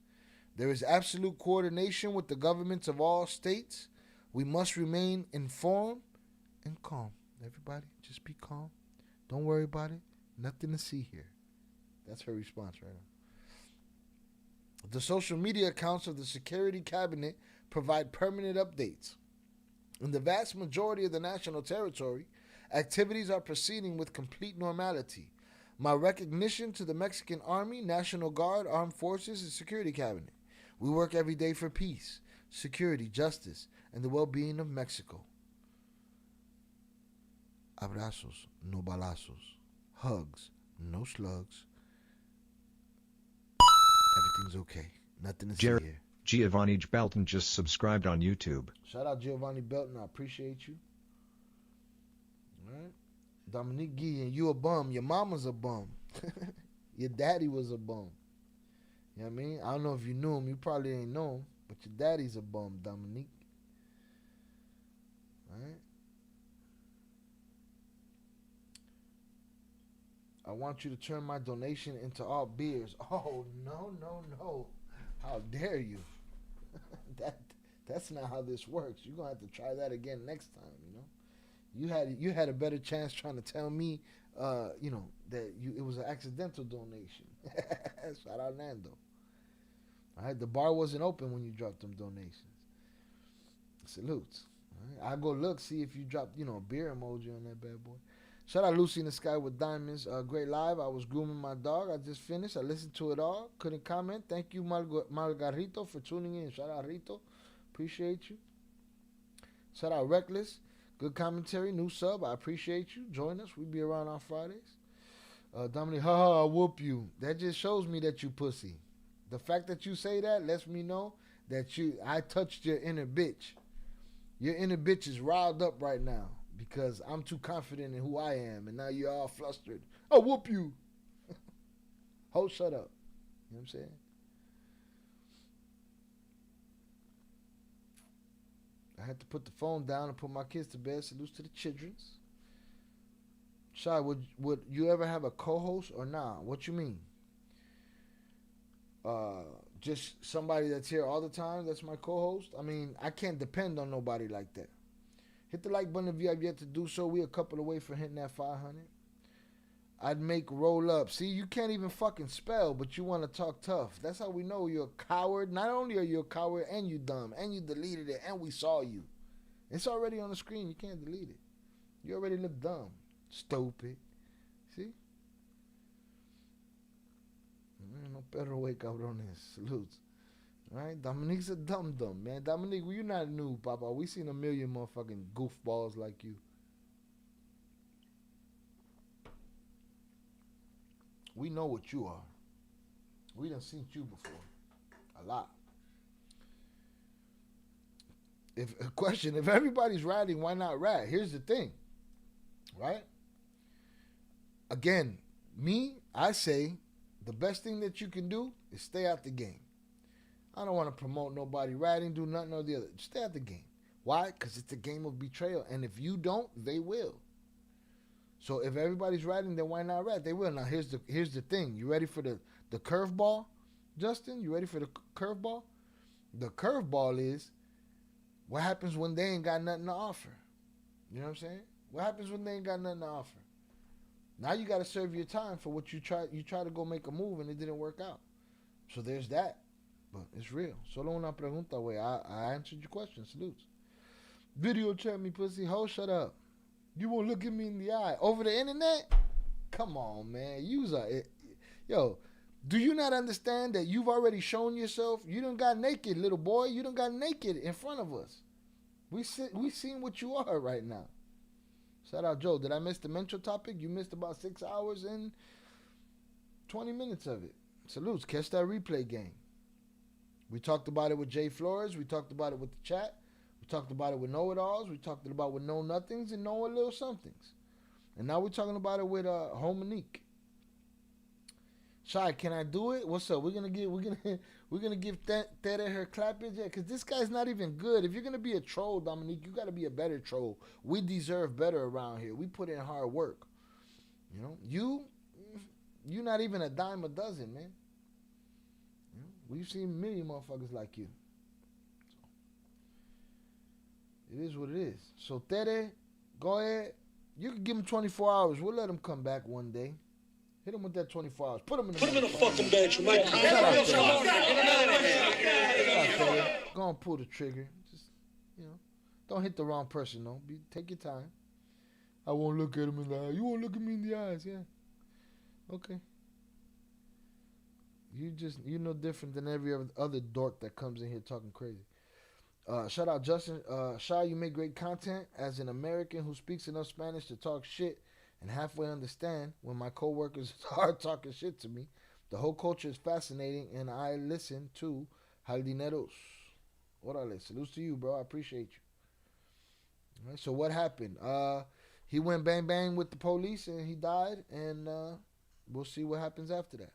A: There is absolute coordination with the governments of all states. We must remain informed and calm. Everybody, just be calm. Don't worry about it. Nothing to see here. That's her response right now. The social media accounts of the Security Cabinet provide permanent updates. In the vast majority of the national territory, activities are proceeding with complete normality. My recognition to the Mexican Army, National Guard, Armed Forces, and Security Cabinet. We work every day for peace, security, justice, and the well-being of Mexico. Abrazos, no balazos. Hugs, no slugs. Everything's okay. Nothing to see here.
B: Giovanni Belton just subscribed on YouTube.
A: Shout out Giovanni Belton. I appreciate you. All right. Dominique Guillen, you a bum. Your mama's a bum. Your daddy was a bum. You know what I mean? I don't know if you knew him. You probably ain't know him. But your daddy's a bum, Dominique. All right. I want you to turn my donation into all beers. Oh, no, no, no. How dare you? That's not how this works. You're going to have to try that again next time, you know. You had a better chance trying to tell me, that it was an accidental donation. Shout out Nando. All right, the bar wasn't open when you dropped them donations. Salutes. All right, I go look, see if you dropped, a beer emoji on that bad boy. Shout out Lucy in the Sky with Diamonds. Great live. I was grooming my dog. I just finished. I listened to it all. Couldn't comment. Thank you, Margarito, for tuning in. Shout out Rito. Appreciate you. Shout out Reckless. Good commentary. New sub. I appreciate you. Join us. We be around on Fridays. Dominic, I'll whoop you. That just shows me that you pussy. The fact that you say that lets me know that I touched your inner bitch. Your inner bitch is riled up right now. Because I'm too confident in who I am, and now you're all flustered. I'll whoop you. Ho, shut up. You know what I'm saying? I had to put the phone down and put my kids to bed. Salutes to the childrens. Shai, would you ever have a co-host or nah? What you mean? Just somebody that's here all the time, that's my co-host? I mean, I can't depend on nobody like that. Hit the like button if you have yet to do so. We a couple away from hitting that 500. I'd make roll up. See, you can't even fucking spell, but you want to talk tough. That's how we know you're a coward. Not only are you a coward, and you dumb, and you deleted it, and we saw you. It's already on the screen. You can't delete it. You already look dumb. Stupid. See? No perro way, cabrones. Salutes. Right? Dominique's a dum-dum, man. Dominique, well, you're not new, Papa. We seen a million motherfucking goofballs like you. We know what you are. We done seen you before. A lot. If everybody's ratting, why not rat? Here's the thing. Right? Again, I say the best thing that you can do is stay out the game. I don't want to promote nobody ratting, do nothing or the other. Just stay out the game. Why? Because it's a game of betrayal. And if you don't, they will. So if everybody's ratting, then why not rat? They will. Now, here's the thing. You ready for the curveball, Justin? You ready for the curveball? The curveball is what happens when they ain't got nothing to offer. You know what I'm saying? What happens when they ain't got nothing to offer? Now you got to serve your time for what you try. You try to go make a move and it didn't work out. So there's that. But it's real. Solo una pregunta, güey. I answered your question. Salutes. Video chat me, pussy. Ho, shut up. You won't look at me in the eye. Over the internet? Come on, man. Yo, do you not understand that you've already shown yourself? You done got naked, little boy. You done got naked in front of us. We seen what you are right now. Shout out, Joe. Did I miss the Mencho topic? You missed about 6 hours and 20 minutes of it. Salutes. Catch that replay game. We talked about it with Jay Flores. We talked about it with the chat. We talked about it with know-it-alls. We talked about it with know-nothings and know-a-little somethings. And now we're talking about it with Hominique. Shy, can I do it? What's up? We're gonna give Tere her clappage, yeah, because this guy's not even good. If you're gonna be a troll, Dominique, you gotta be a better troll. We deserve better around here. We put in hard work. You know, you're not even a dime a dozen, man. You know, we've seen a million motherfuckers like you. So, it is what it is. So Tere, go ahead. You can give him 24 hours. We'll let him come back one day. Hit him with that 24 hours. Put him in the fucking bench, Mike. Go and pull the trigger. Just, don't hit the wrong person, though. Take your time. I won't look at him in the eye. You won't look at me in the eyes, yeah. Okay. You're no different than every other dork that comes in here talking crazy. Shout out Justin. Shy, you make great content. As an American who speaks enough Spanish to talk shit and halfway understand when my coworkers are talking shit to me, the whole culture is fascinating, and I listen to Jardineros. Orale, salutes to you, bro. I appreciate you. All right, so what happened? He went bang bang with the police and he died, and we'll see what happens after that.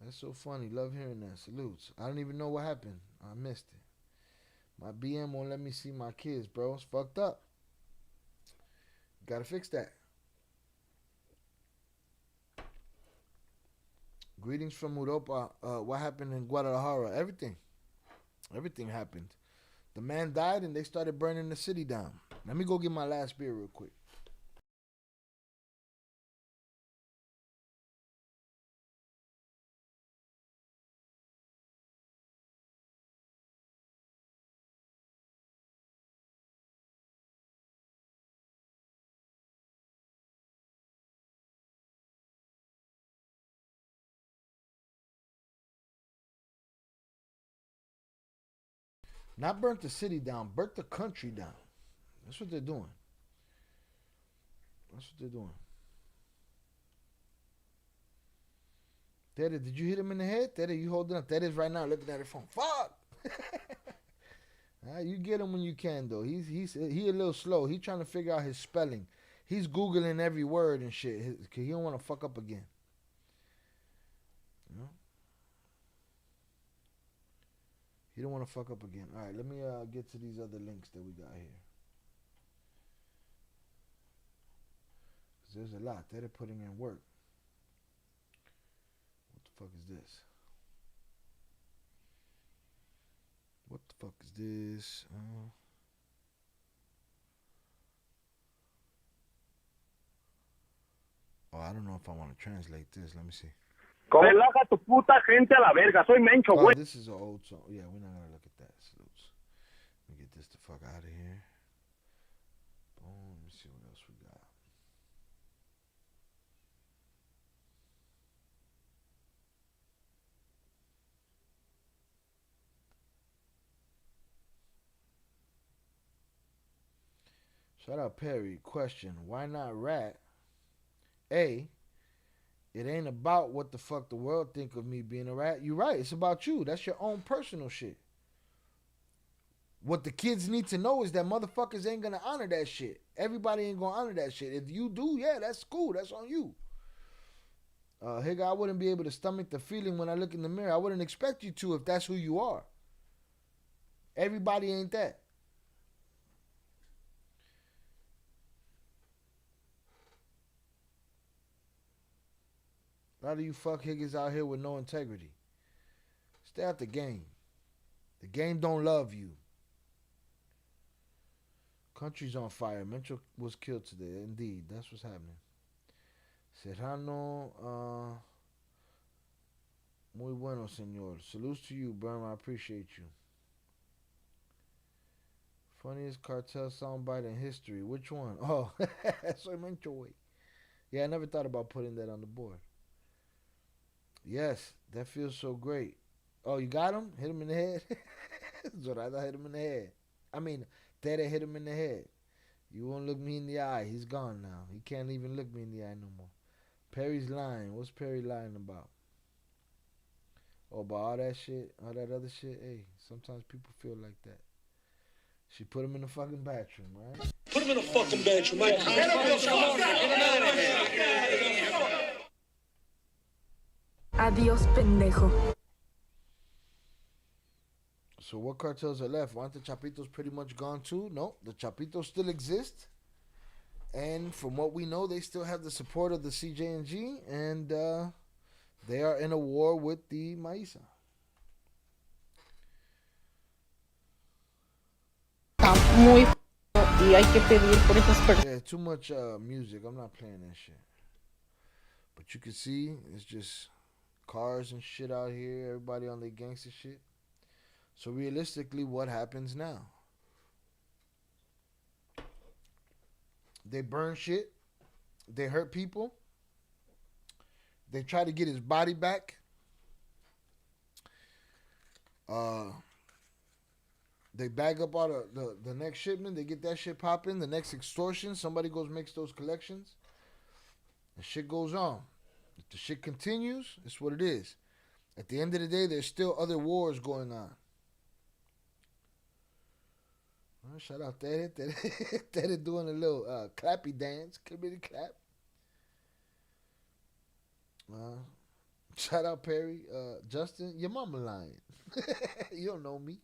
A: That's so funny. Love hearing that. Salutes. I don't even know what happened. I missed it. My BM won't let me see my kids, bro. It's fucked up. Gotta fix that. Greetings from Europa. What happened in Guadalajara? Everything happened. The man died and they started burning the city down. Let me go get my last beer real quick. Not burnt the city down, burnt the country down. That's what they're doing. Tere, did you hit him in the head? Tere, you holding up? Tere's right now looking at her phone. Fuck! You get him when you can, though. He a little slow. He trying to figure out his spelling. He's Googling every word and shit. Cause he don't want to fuck up again. You know? You don't want to fuck up again. All right, let me get to these other links that we got here. Because there's a lot. They're putting in work. What the fuck is this? What the fuck is this? I don't know if I want to translate this. Let me see.
P: Relaja tu puta gente a la verga. Soy Mencho, güey.
A: This is an old song. Yeah, we're not going to look at that. Salutes. Let me get this the fuck out of here. Boom. Let me see what else we got. Shout out Perry. Question. Why not rat? A, it ain't about what the fuck the world think of me being a rat. You're right. It's about you. That's your own personal shit. What the kids need to know is that motherfuckers ain't going to honor that shit. Everybody ain't going to honor that shit. If you do, yeah, that's cool. That's on you. Higa, I wouldn't be able to stomach the feeling when I look in the mirror. I wouldn't expect you to if that's who you are. Everybody ain't that. A lot of you fuck higgers out here with no integrity. Stay out the game. The game don't love you. Country's on fire. Mencho was killed today. Indeed, that's what's happening. Serrano, muy bueno, senor. Salutes to you, Burma. I appreciate you. Funniest cartel soundbite in history. Which one? Oh, soy Mencho, wait. Yeah, I never thought about putting that on the board. Yes, that feels so great. Oh, you got him? Hit him in the head? Zorada hit him in the head. I mean, Tere hit him in the head. You won't look me in the eye. He's gone now. He can't even look me in the eye no more. Perry's lying. What's Perry lying about? Oh, about all that shit, all that other shit? Hey, sometimes people feel like that. She put him in the fucking bathroom, right?
Q: Put him in the fucking bathroom, right?
R: Adiós, pendejo.
A: So what cartels are left? Aren't the Chapitos pretty much gone too? No, the Chapitos still exist. And from what we know, they still have the support of the CJNG. And they are in a war with the Maíza.
R: Muy y hay que pedir por esas personas.
A: Yeah, too much music. I'm not playing that shit. But you can see it's just cars and shit out here. Everybody on their gangster shit. So realistically, what happens now? They burn shit. They hurt people. They try to get his body back. They bag up all the next shipment. They get that shit popping. The next extortion. Somebody goes makes those collections. And shit goes on. If the shit continues, it's what it is. At the end of the day, there's still other wars going on. Well, shout out Tere. Tere doing a little clappy dance. Clippity clap. Shout out Perry. Justin, your mama lying. You don't know me.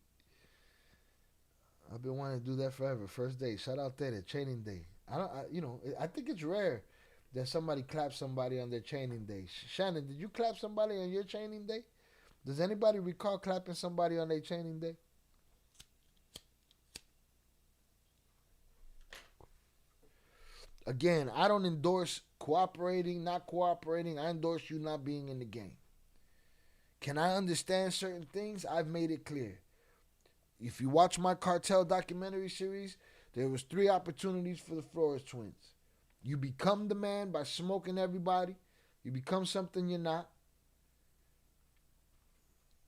A: I've been wanting to do that forever. First day. Shout out Tere. Chaining day. I think it's rare that somebody claps somebody on their chaining day. Shannon, did you clap somebody on your chaining day? Does anybody recall clapping somebody on their chaining day? Again, I don't endorse cooperating, not cooperating. I endorse you not being in the game. Can I understand certain things? I've made it clear. If you watch my cartel documentary series, there was 3 opportunities for the Flores twins. You become the man by smoking everybody. You become something you're not.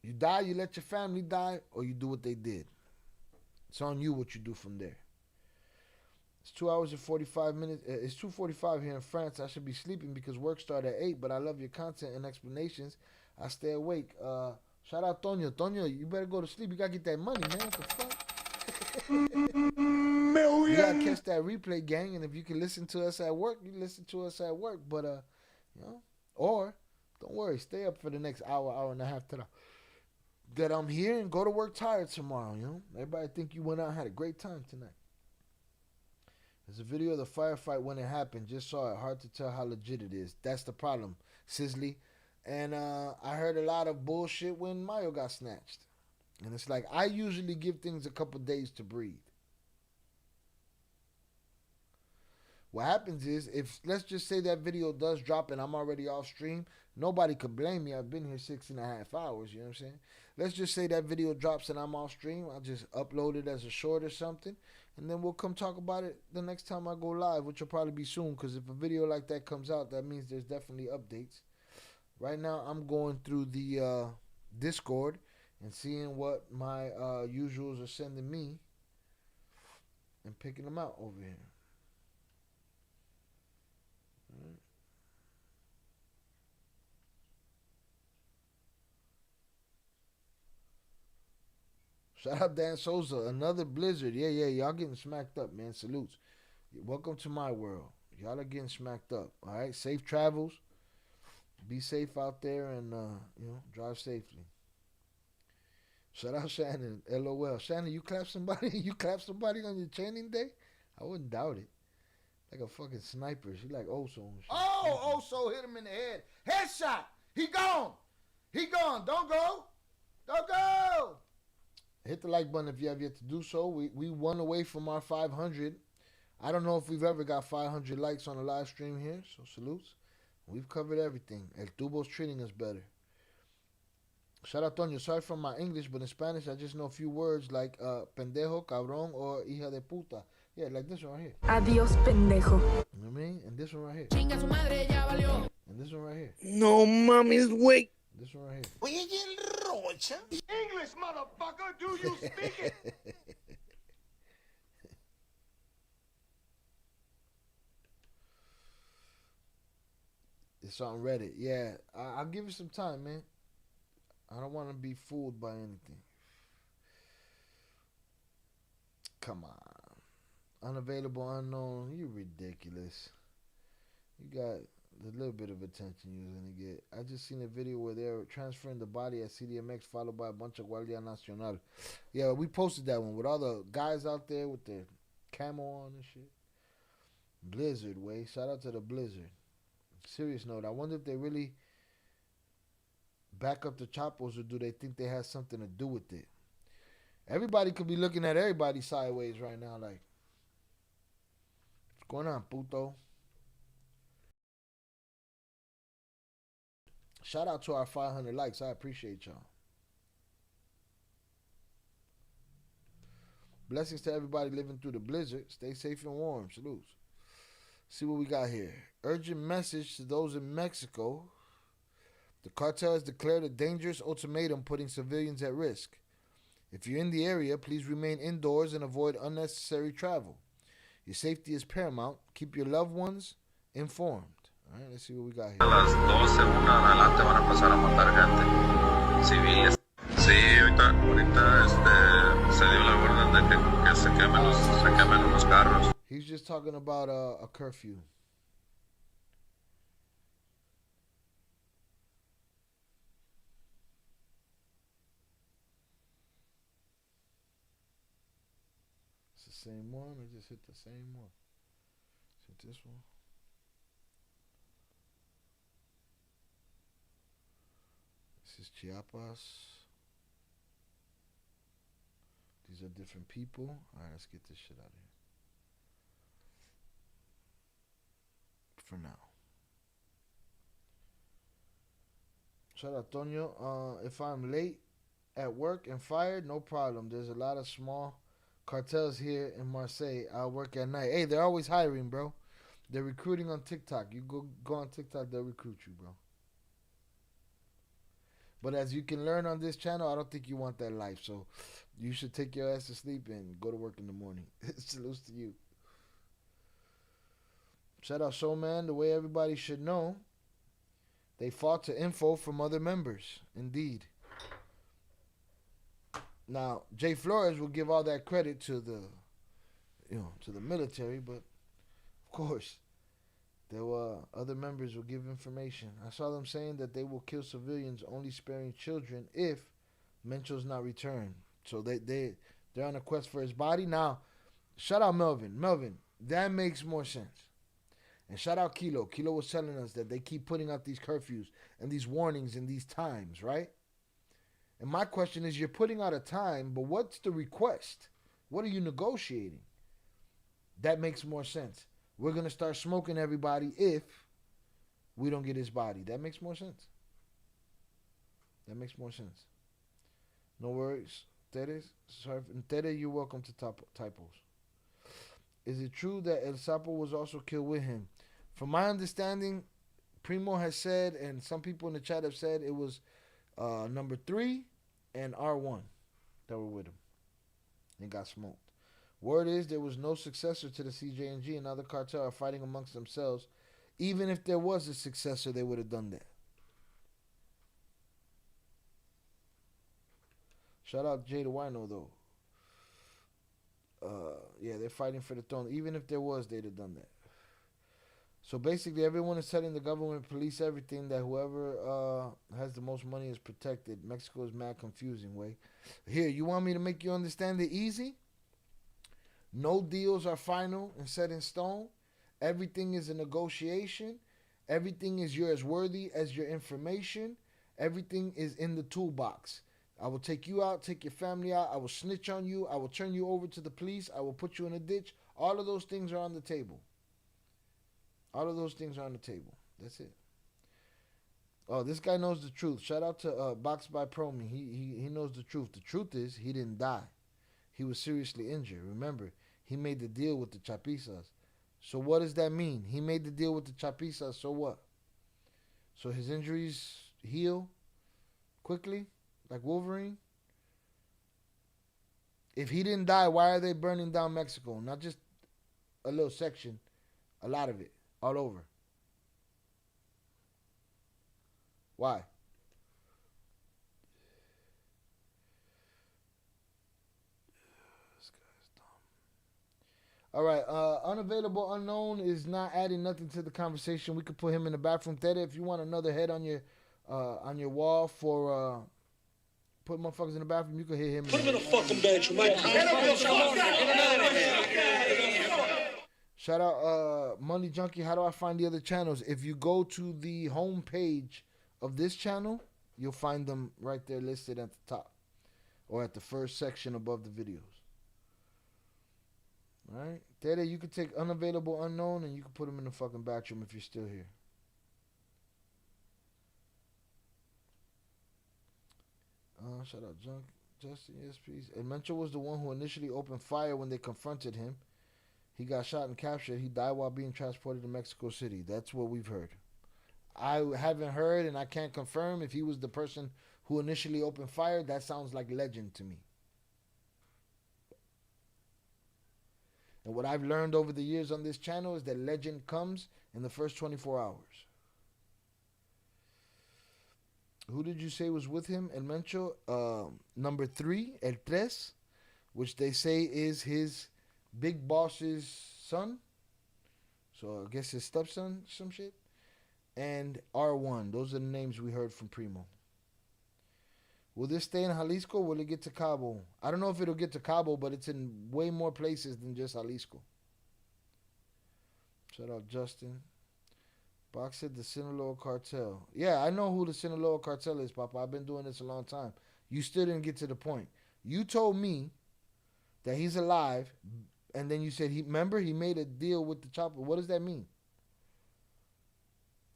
A: You die, you let your family die, or you do what they did. It's on you what you do from there. It's 2 hours and 45 minutes. It's 2:45 here in France. I should be sleeping because work started at 8, but I love your content and explanations. I stay awake. Shout out Tonio. Tonio, you better go to sleep. You got to get that money, man. What the fuck? You got to catch that replay, gang. And if you can listen to us at work, you listen to us at work. But, or don't worry. Stay up for the next hour and a half that I'm here and go to work tired tomorrow, Everybody think you went out and had a great time tonight. There's a video of the firefight when it happened. Just saw it. Hard to tell how legit it is. That's the problem, Sizzly. And I heard a lot of bullshit when Mayo got snatched. And it's like, I usually give things a couple days to breathe. What happens is, if let's just say that video does drop and I'm already off stream, nobody could blame me. I've been here 6.5 hours, you know what I'm saying? Let's just say that video drops and I'm off stream. I'll just upload it as a short or something. And then we'll come talk about it the next time I go live, which will probably be soon. Because if a video like that comes out, that means there's definitely updates. Right now, I'm going through the Discord and seeing what my usuals are sending me and picking them out over here. All right. Shout out Dan Souza, another blizzard. Yeah, y'all getting smacked up, man. Salutes. Welcome to my world. Y'all are getting smacked up. All right, safe travels. Be safe out there and drive safely. Shout out Shannon. LOL. Shannon, you clap somebody? You clap somebody on your chaining day? I wouldn't doubt it. Like a fucking sniper. She like Oso and shit. Oh, Oso hit him in the head. Headshot. He gone. He gone. Don't go. Don't go. Hit the like button if you have yet to do so. We won away from our 500. I don't know if we've ever got 500 likes on a live stream here, so salutes. We've covered everything. El Tubo's treating us better. Shout out, Toño. Sorry for my English, but in Spanish, I just know a few words like pendejo, cabrón, or hija de puta. Yeah, like this one right here.
R: Adiós, pendejo.
A: You know what I mean? And this one right here.
G: Chinga su madre, ya valió.
A: And this one right here.
J: No mames, güey.
A: This one right here.
D: Oye, ¿y el Rocha?
C: English, motherfucker, do you speak it?
A: It's on Reddit. Yeah, I'll give it some time, man. I don't want to be fooled by anything. Come on. Unavailable, unknown. You ridiculous. You got the little bit of attention you're going to get. I just seen a video where they're transferring the body at CDMX followed by a bunch of Guardia Nacional. Yeah, we posted that one with all the guys out there with their camo on and shit. Blizzard, way. Shout out to the Blizzard. Serious note, I wonder if they really back up the Chapos, or do they think they have something to do with it? Everybody could be looking at everybody sideways right now like, what's going on, puto? Shout out to our 500 likes. I appreciate y'all. Blessings to everybody living through the blizzard. Stay safe and warm. Salutes. See what we got here. Urgent message to those in Mexico. The cartel has declared a dangerous ultimatum putting civilians at risk. If you're in the area, please remain indoors and avoid unnecessary travel. Your safety is paramount. Keep your loved ones informed. All right, let's see what we got here.
S: A las 12, una adelante van a empezar a matar gente. Civiles. Sí, ahorita se dio la orden de que se quemen unos carros.
A: He's just talking about a curfew. It's the same one, or just hit the same one? Hit this one. This is Chiapas. These are different people. All right, let's get this shit out of here. For now. Shout out, Tonio. If I'm late at work and fired, no problem. There's a lot of small cartels here in Marseille. I'll work at night. Hey, they're always hiring, bro. They're recruiting on TikTok. You go on TikTok, they'll recruit you, bro. But as you can learn on this channel, I don't think you want that life. So you should take your ass to sleep and go to work in the morning. Salutes to you. Shout out Soul Man. The way everybody should know, they fought to info from other members. Indeed. Now, Jay Flores will give all that credit to the military, but of course, there were other members who give information. I saw them saying that they will kill civilians, only sparing children if Mencho's not returned. So they're on a quest for his body. Now, shout out Melvin. Melvin, that makes more sense. And shout out Kilo. Kilo was telling us that they keep putting out these curfews and these warnings in these times, right? And my question is, you're putting out a time, but what's the request? What are you negotiating? That makes more sense. We're going to start smoking everybody if we don't get his body. That makes more sense. That makes more sense. No worries. Teres, sorry. Tere, you're welcome to typos. Is it true that El Sapo was also killed with him? From my understanding, Primo has said, and some people in the chat have said, it was number 3 and R1 that were with him and got smoked. Word is there was no successor to the CJNG, and now the cartel are fighting amongst themselves. Even if there was a successor, they would have done that. Shout out Jay the Wino, though. Yeah, they're fighting for the throne. Even if there was, they'd have done that. So basically, everyone is telling the government, police, everything, that whoever has the most money is protected. Mexico is mad confusing, way. Here, you want me to make you understand it easy? No deals are final and set in stone. Everything is a negotiation. Everything is you're as worthy as your information. Everything is in the toolbox. I will take you out, take your family out. I will snitch on you. I will turn you over to the police. I will put you in a ditch. All of those things are on the table. All of those things are on the table. That's it. Oh, this guy knows the truth. Shout out to Box by Promi. He knows the truth. The truth is he didn't die. He was seriously injured. Remember, he made the deal with the Chapisas. So what does that mean? He made the deal with the Chapisas, so what? So his injuries heal quickly, like Wolverine? If he didn't die, why are they burning down Mexico? Not just a little section, a lot of it, all over. Why? This guy's dumb. All right, unavailable unknown is not adding nothing to the conversation. We could put him in the bathroom. Ted, if you want another head on your wall for put motherfuckers in the bathroom, you can hit him.
Q: Put him in a fucking bench, Mike.
A: Shout out Money Junkie. How do I find the other channels? If you go to the home page of this channel, you'll find them right there listed at the top or at the first section above the videos. All right, Tere, you could take unavailable unknown and you can put him in the fucking bathroom if you're still here. Shout out Justin, yes please. And Mencho was the one who initially opened fire when they confronted him. He got shot and captured. He died while being transported to Mexico City. That's what we've heard. I haven't heard and I can't confirm if he was the person who initially opened fire. That sounds like legend to me. And what I've learned over the years on this channel is that legend comes in the first 24 hours. Who did you say was with him? El Mencho, number 3, El Tres, which they say is his big boss's son. So I guess his stepson, some shit. And R1. Those are the names we heard from Primo. Will this stay in Jalisco or will it get to Cabo? I don't know if it'll get to Cabo, but it's in way more places than just Jalisco. Shout out Justin. Box said the Sinaloa Cartel. Yeah, I know who the Sinaloa Cartel is, Papa. I've been doing this a long time. You still didn't get to the point. You told me that he's alive, and then you said, remember, he made a deal with the chopper. What does that mean?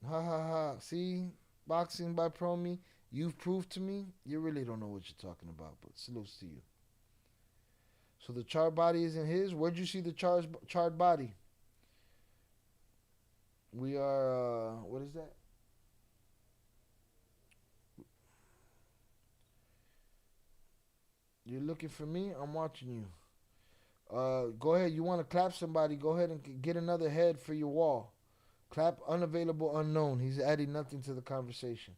A: Ha ha ha. See, Boxing by Promi, you've proved to me you really don't know what you're talking about, but salutes to you. So the charred body isn't his? Where'd you see the charred body? We are, what is that? You're looking for me? I'm watching you. Go ahead. You want to clap somebody? Go ahead and get another head for your wall. Clap unavailable unknown. He's adding nothing to the conversation.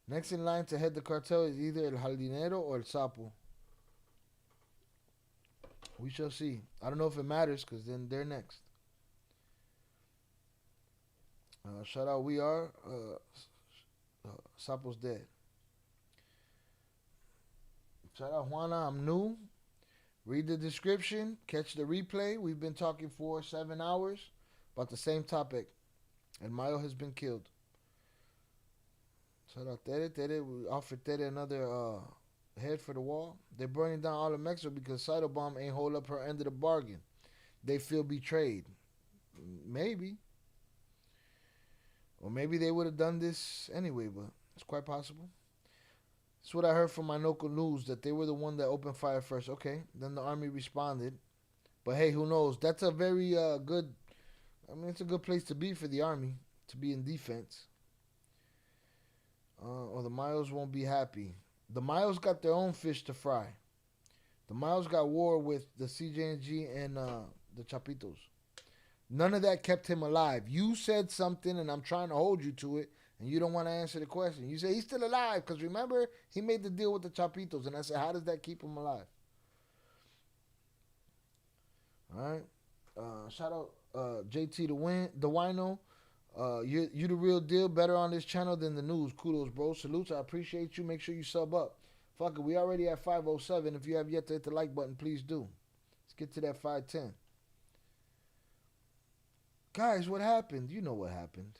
A: Next in line to head the cartel is either El Jardinero or El Sapo. We shall see. I don't know if it matters because then they're next. Shout out We Are. Sapo's dead. Shout out Juana. I'm new. Read the description. Catch the replay. We've been talking for 7 hours about the same topic. And Mayo has been killed. Shout out Tere. Tere. We offered Tere another head for the wall. They're burning down all of Mexico because Cytobomb ain't hold up her end of the bargain. They feel betrayed. Maybe. Or maybe they would have done this anyway, but it's quite possible. That's what I heard from my local news, that they were the one that opened fire first. Okay, then the army responded. But hey, who knows? That's a very good, I mean, it's a good place to be for the army, to be in defense. Or the Mayos won't be happy. The Mayos got their own fish to fry. The Mayos got war with the CJNG and the Chapitos. None of that kept him alive. You said something, and I'm trying to hold you to it, and you don't want to answer the question. You say he's still alive, because remember, he made the deal with the Chapitos, and I said, how does that keep him alive? All right. Shout out JT the Wino. You the real deal. Better on this channel than the news. Kudos, bro. Salutes. I appreciate you. Make sure you sub up. Fuck it. We already at 507. If you have yet to hit the like button, please do. Let's get to that 510. Guys, what happened? You know what happened.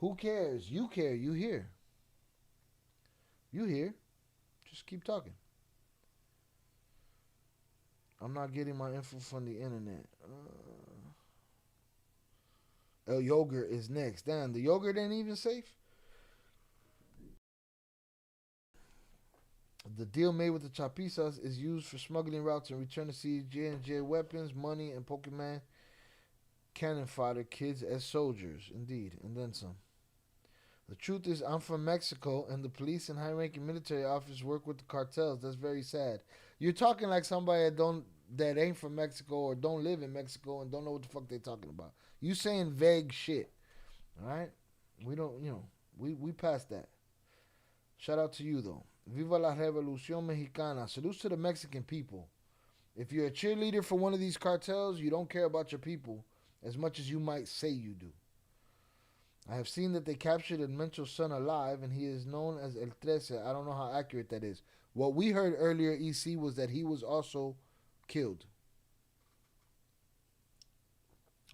A: Who cares? You care. You here. You here. Just keep talking. I'm not getting my info from the internet. Yogurt is next. Damn, the yogurt ain't even safe. The deal made with the chapisas is used for smuggling routes and return to CJNG weapons, money, and Pokemon cannon fodder kids as soldiers. Indeed, and then some. The truth is, I'm from Mexico, and the police and high-ranking military officers work with the cartels. That's very sad. You're talking like somebody that ain't from Mexico or don't live in Mexico and don't know what the fuck they talking about. You saying vague shit, all right? We don't, we passed that. Shout out to you though. Viva la Revolución Mexicana. Salutes to the Mexican people. If you're a cheerleader for one of these cartels, you don't care about your people as much as you might say you do. I have seen that they captured Mencho's son alive, and he is known as El Trece. I don't know how accurate that is. What we heard earlier, EC, was that he was also killed.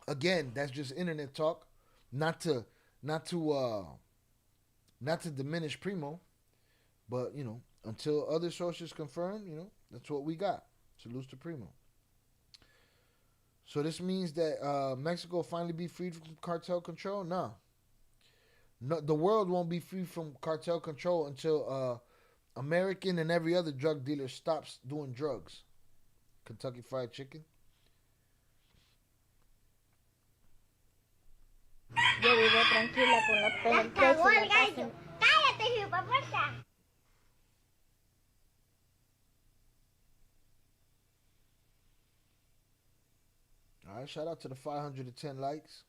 A: Again, that's just internet talk, not to diminish Primo, but until other sources confirm, that's what we got. Salute to Primo. So this means that Mexico will finally be freed from cartel control? No, the world won't be free from cartel control until American and every other drug dealer stops doing drugs. Kentucky Fried Chicken.
N: Yo vivo tranquila con la pena en pecho y la casa. ¡Cállate, hijueputa!
A: All right, shout out to the 510 likes.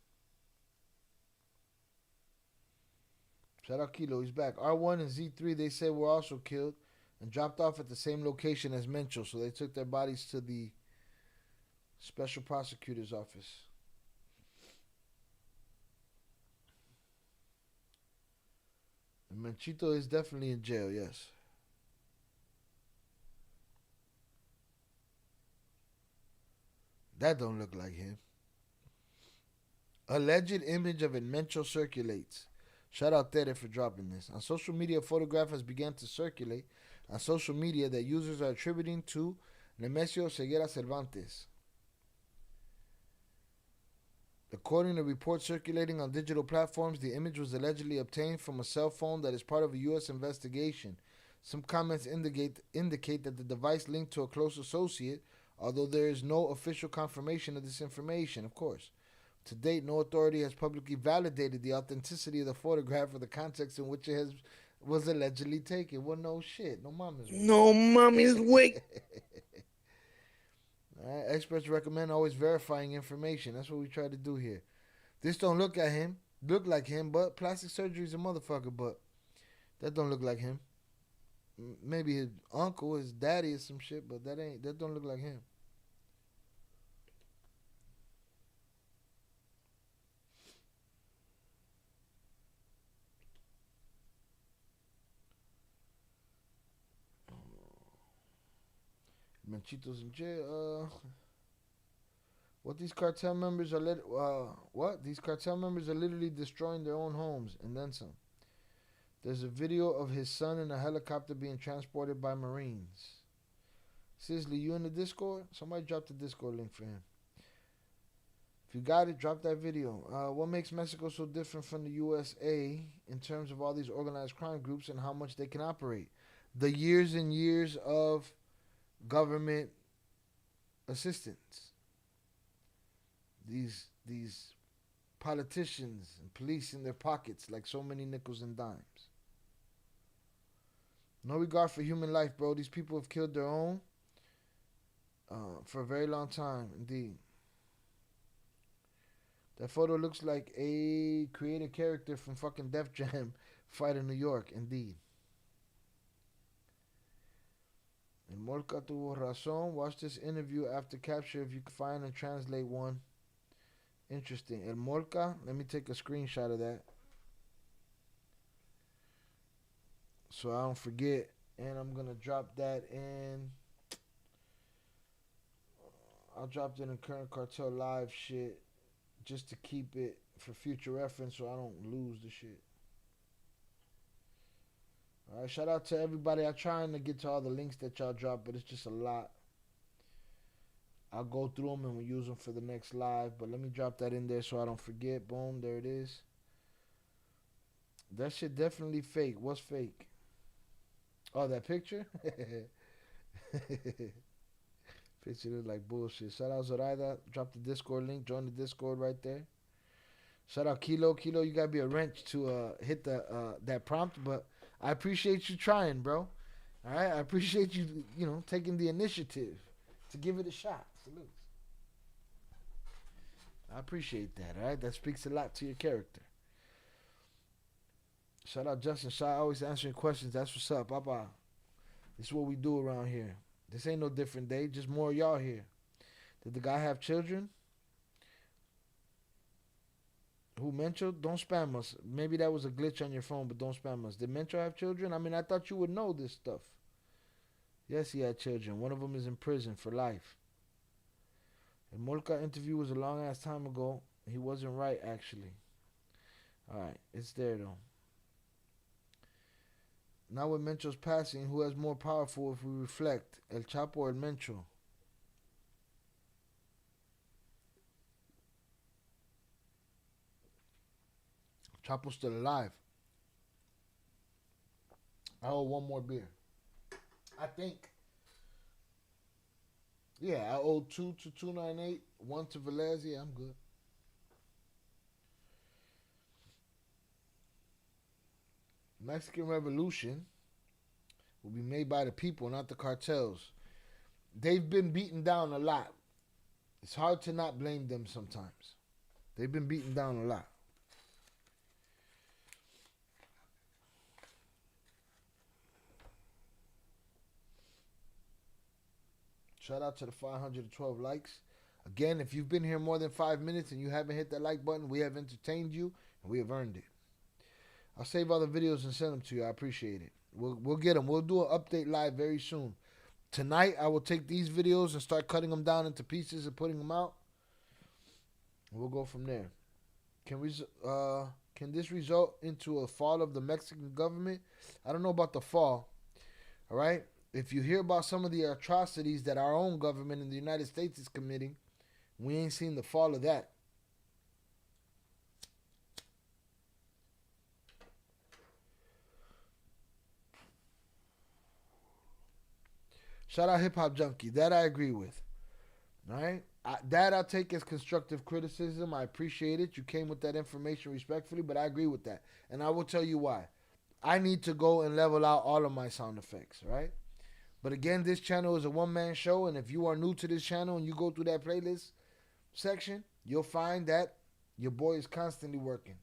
A: Shout out Kilo, he's back. R1 and Z3, they said were also killed and dropped off at the same location as Mencho, so they took their bodies to the special prosecutor's office. And Menchito is definitely in jail, yes. That don't look like him. Alleged image of Mencho circulates. Shout out Tere for dropping this. On social media, a photograph has begun to circulate on social media that users are attributing to Nemesio Oseguera Cervantes. According to reports circulating on digital platforms, the image was allegedly obtained from a cell phone that is part of a U.S. investigation. Some comments indicate that the device linked to a close associate, although there is no official confirmation of this information, of course. To date, no authority has publicly validated the authenticity of the photograph or the context in which it was allegedly taken. Well, no shit. No mama's way.
T: No mommy's way.
A: Right, experts recommend always verifying information. That's what we try to do here. This don't look like him, but plastic surgery is a motherfucker, but that don't look like him. Maybe his uncle, his daddy or some shit, but that don't look like him. Menchito's in jail. These cartel members are literally destroying their own homes and then some. There's a video of his son in a helicopter being transported by Marines. Sizzly, you in the Discord? Somebody drop the Discord link for him. If you got it, drop that video. What makes Mexico so different from the USA in terms of all these organized crime groups and how much they can operate? The years and years of government assistance. These politicians and police in their pockets like so many nickels and dimes. No regard for human life, bro. These people have killed their own for a very long time, indeed. That photo looks like a created character from fucking Def Jam Fight in New York, indeed. El Molca tuvo razón. Watch this interview after capture if you can find and translate one. Interesting. El Molca, let me take a screenshot of that so I don't forget. And I'm going to drop that in. I'll drop it in Current Cartel Live shit just to keep it for future reference so I don't lose the shit. All right, shout out to everybody. I'm trying to get to all the links that y'all drop, but it's just a lot. I'll go through them and we'll use them for the next live, but let me drop that in there so I don't forget. Boom, there it is. That shit definitely fake. What's fake? Oh, that picture? Picture look like bullshit. Shout out Zoraida. Drop the Discord link. Join the Discord right there. Shout out Kilo. Kilo, you gotta be a wrench to hit the that prompt, but I appreciate you trying, bro. All right, I appreciate you, taking the initiative to give it a shot. Salute. I appreciate that. All right, that speaks a lot to your character. Shout out Justin Shaw, always answering questions. That's what's up, Papa. This is what we do around here. This ain't no different day. Just more of y'all here. Did the guy have children? Who, Mencho? Don't spam us. Maybe that was a glitch on your phone, but don't spam us. Did Mencho have children? I mean, I thought you would know this stuff. Yes, he had children. One of them is in prison for life. The Molka interview was a long-ass time ago. He wasn't right, actually. All right, it's there, though. Now with Mencho's passing, who has more powerful if we reflect, El Chapo or El Mencho? Chapo's still alive. I owe one more beer. I think. Yeah, I owe 2 to 298, 1 to Velez. Yeah, I'm good. Mexican Revolution will be made by the people, not the cartels. They've been beaten down a lot. It's hard to not blame them sometimes. They've been beaten down a lot. Shout out to the 512 likes. Again, if you've been here more than 5 minutes and you haven't hit that like button, we have entertained you and we have earned it. I'll save all the videos and send them to you. I appreciate it. We'll get them. We'll do an update live very soon. Tonight, I will take these videos and start cutting them down into pieces and putting them out. We'll go from there. Can this result into a fall of the Mexican government? I don't know about the fall. All right? If you hear about some of the atrocities that our own government in the United States is committing, we ain't seen the fall of that. Shout out Hip Hop Junkie. That I agree with. All right? That I'll take as constructive criticism. I appreciate it. You came with that information respectfully, but I agree with that. And I will tell you why. I need to go and level out all of my sound effects, right? But again, this channel is a one-man show, and if you are new to this channel and you go through that playlist section, you'll find that your boy is constantly working.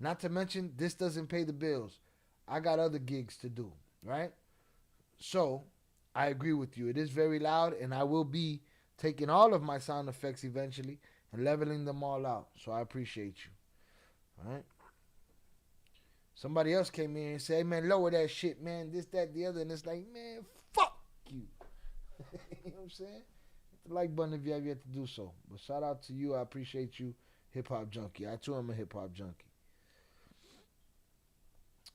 A: Not to mention, this doesn't pay the bills. I got other gigs to do, right? So, I agree with you. It is very loud, and I will be taking all of my sound effects eventually and leveling them all out. So, I appreciate you, all right? Somebody else came in and said, hey, man, lower that shit, man, this, that, the other. And it's like, man, fuck you. You know what I'm saying? Hit the like button if you have yet to do so. But shout out to you. I appreciate you, Hip Hop Junkie. I, too, am a Hip Hop Junkie.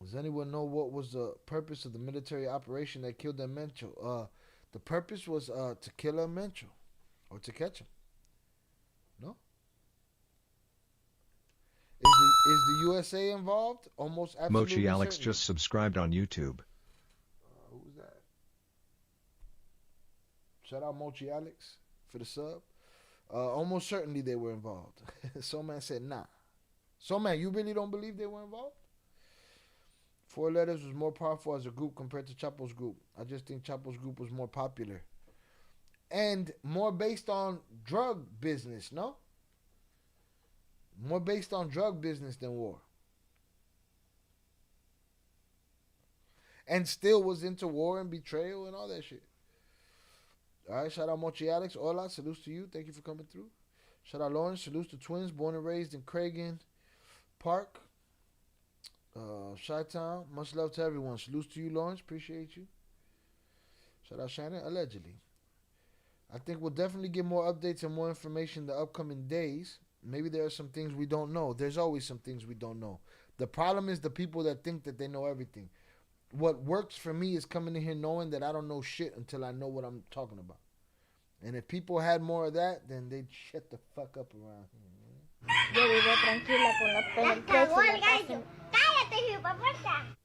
A: Does anyone know what was the purpose of the military operation that killed Mencho? The purpose was to kill Mencho or to catch him. No? Is the USA involved? Almost absolutely.
B: Mochi Alex
A: certainly.
B: just subscribed on YouTube.
A: Who's that? Shout out Mochi Alex for the sub. Almost certainly they were involved. Soul Man said nah. Soul Man, you really don't believe they were involved? 4 Letters was more powerful as a group compared to Chapo's group. I just think Chapo's group was more popular. And more based on drug business, no? More based on drug business than war. And still was into war and betrayal and all that shit. Alright, shout out Mochi Alex. Hola, salutes to you. Thank you for coming through. Shout out Lawrence. Salutes to twins born and raised in Cragen Park. Chi-Town. Much love to everyone. Salutes to you, Lawrence. Appreciate you. Shout out Shannon. Allegedly. I think we'll definitely get more updates and more information in the upcoming days. Maybe there are some things we don't know. There's always some things we don't know. The problem is the people that think that they know everything. What works for me is coming in here knowing that I don't know shit until I know what I'm talking about. And if people had more of that, then they'd shut the fuck up around here.
N: Yo vivo tranquila con la pena el precio y la casa. Cállate, hijueputa.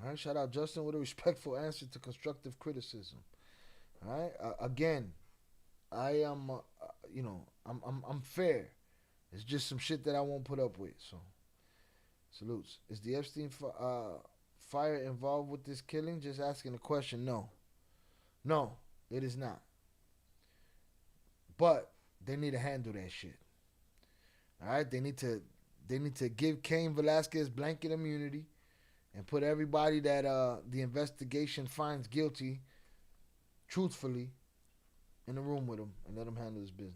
A: All right, shout out Justin with a respectful answer to constructive criticism. All right, again, I am, I'm fair. It's just some shit that I won't put up with. So, salutes. Is the Epstein fire involved with this killing? Just asking a question. No, it is not. But they need to handle that shit. All right, they need to give Cain Velasquez blanket immunity and put everybody that the investigation finds guilty, truthfully, in the room with him and let him handle his business.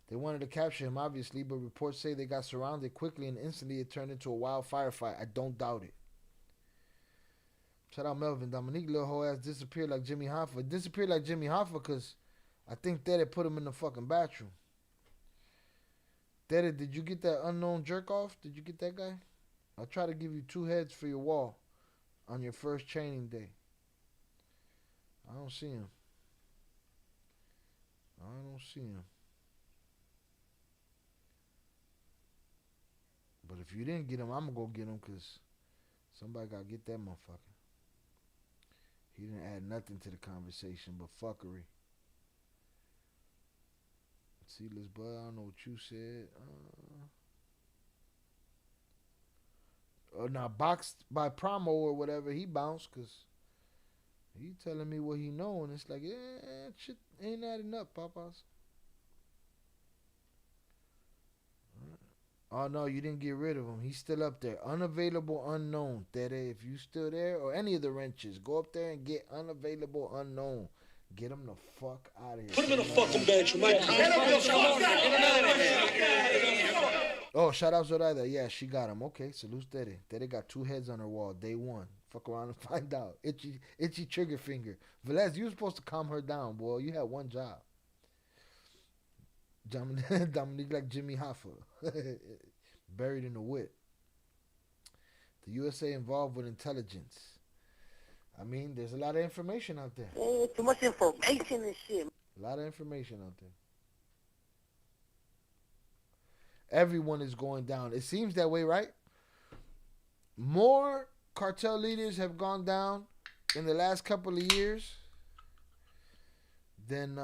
A: They wanted to capture him, obviously, but reports say they got surrounded quickly and instantly it turned into a wild firefight. I don't doubt it. Shout out Melvin. Dominique little hoe ass disappeared like Jimmy Hoffa. It disappeared like Jimmy Hoffa because I think that it put him in the fucking bathroom. Daddy, did you get that unknown jerk off? Did you get that guy? I'll try to give you 2 heads for your wall on your first training day. I don't see him. But if you didn't get him, I'm going to go get him because somebody got to get that motherfucker. He didn't add nothing to the conversation but fuckery. Seedless Bud, I don't know what you said. Now, boxed by promo or whatever, he bounced because he telling me what he know, and it's like, yeah, shit ain't adding up, Papas. Oh, no, you didn't get rid of him. He's still up there. Unavailable unknown. Tere, if you still there, or any of the wrenches, go up there and get unavailable unknown. Get him the fuck out of here.
Q: Put him in a fucking bench, Mike.
A: Oh, shout out Zoraida. Yeah, she got him. Okay, salute Tere. Tere got 2 heads on her wall. Day 1. Fuck around and find out. Itchy trigger finger. Velez, you were supposed to calm her down, boy. You had one job. Dominique like Jimmy Hoffa. Buried in the wit. The USA involved with intelligence. I mean, there's a lot of information out there.
D: Oh, too much information and shit.
A: A lot of information out there. Everyone is going down. It seems that way, right? More cartel leaders have gone down in the last couple of years than,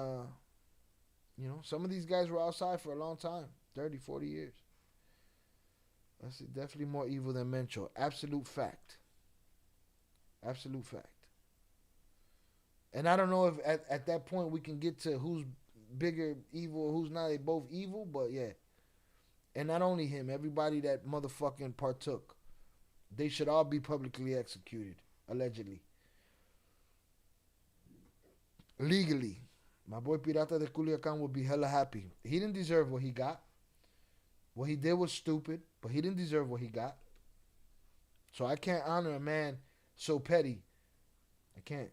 A: some of these guys were outside for a long time. 30, 40 years. That's definitely more evil than Mencho. Absolute fact. Absolute fact. And I don't know if at that point we can get to who's bigger evil, who's not. They both evil, but yeah. And not only him, everybody that motherfucking partook. They should all be publicly executed, allegedly. Legally. My boy Pirata de Culiacan would be hella happy. He didn't deserve what he got. What he did was stupid, but he didn't deserve what he got. So I can't honor a man so petty. I can't.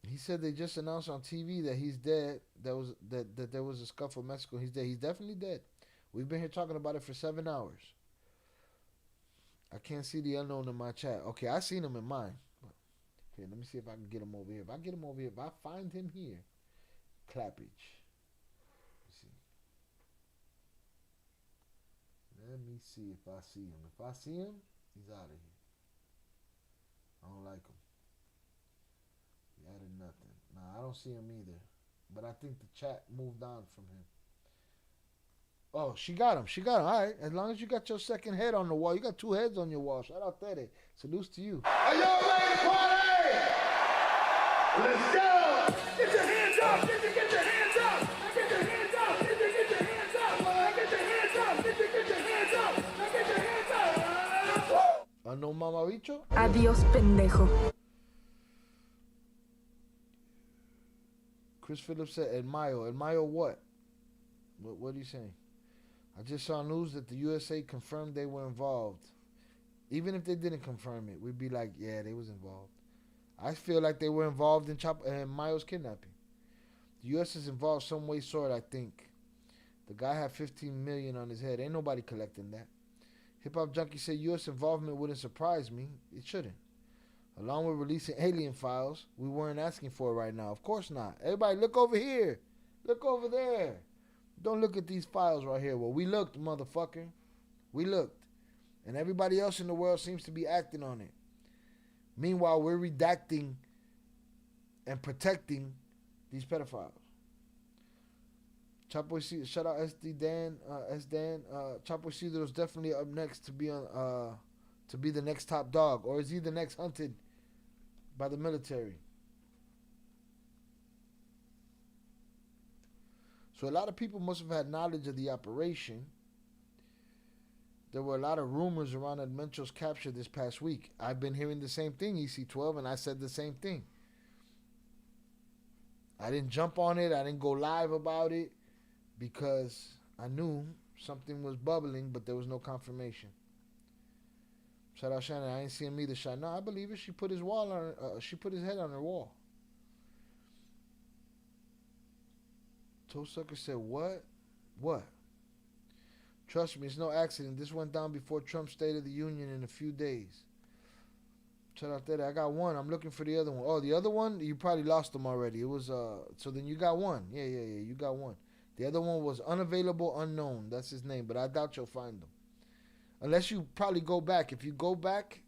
A: He said they just announced on TV that he's dead. That there was a scuffle in Mexico. He's dead. He's definitely dead. We've been here talking about it for 7 hours. I can't see the unknown in my chat. Okay, I seen him in mine. Here, let me see if I can get him over here. If I get him over here, if I find him here, clappage. Let me see if I see him. If I see him, he's out of here. I don't like him. He added nothing. Nah, I don't see him either. But I think the chat moved on from him. Oh, she got him. She got him. All right. As long as you got your second head on the wall. You got 2 heads on your wall. Shout out Tere. Salutes to you.
C: Are y'all ready to party? Let's go! Get your hands up! Get your hands up! Get your hands up! Get your hands up! Get your hands up! Get your hands up! Get your hands up!
A: ¿No, mamabicho?
R: Adiós, pendejo.
A: Chris Phillips said, El Mayo. El Mayo what? What are you saying? I just saw news that the USA confirmed they were involved. Even if they didn't confirm it, we'd be like, yeah, they was involved. I feel like they were involved in Mayo's kidnapping. The U.S. is involved some way, sort, I think. The guy had 15 million on his head. Ain't nobody collecting that. Hip Hop Junkie said U.S. involvement wouldn't surprise me. It shouldn't. Along with releasing alien files, we weren't asking for it right now. Of course not. Everybody, look over here. Look over there. Don't look at these files right here. Well, we looked, motherfucker. We looked. And everybody else in the world seems to be acting on it. Meanwhile, we're redacting and protecting these pedophiles. Chapo Isidro, shout out SD Dan, S Dan. Chapo Isidro is definitely up next to be on, to be the next top dog, or is he the next hunted by the military? So a lot of people must have had knowledge of the operation. There were a lot of rumors around Mencho's capture this past week. I've been hearing the same thing, EC12, and I said the same thing. I didn't jump on it. I didn't go live about it because I knew something was bubbling, but there was no confirmation. Shout out Shannon. I ain't seen him either. Shot. No, I believe it. She put his wall on. She put his head on her wall. Toe Sucker said, "What? What? Trust me, it's no accident. This went down before Trump's State of the Union in a few days." Shout out there. I got one. I'm looking for the other one. Oh, the other one, you probably lost them already. It was so then you got one. Yeah. You got one. The other one was unavailable, unknown. That's his name, but I doubt you'll find them. Unless you probably go back. If you go back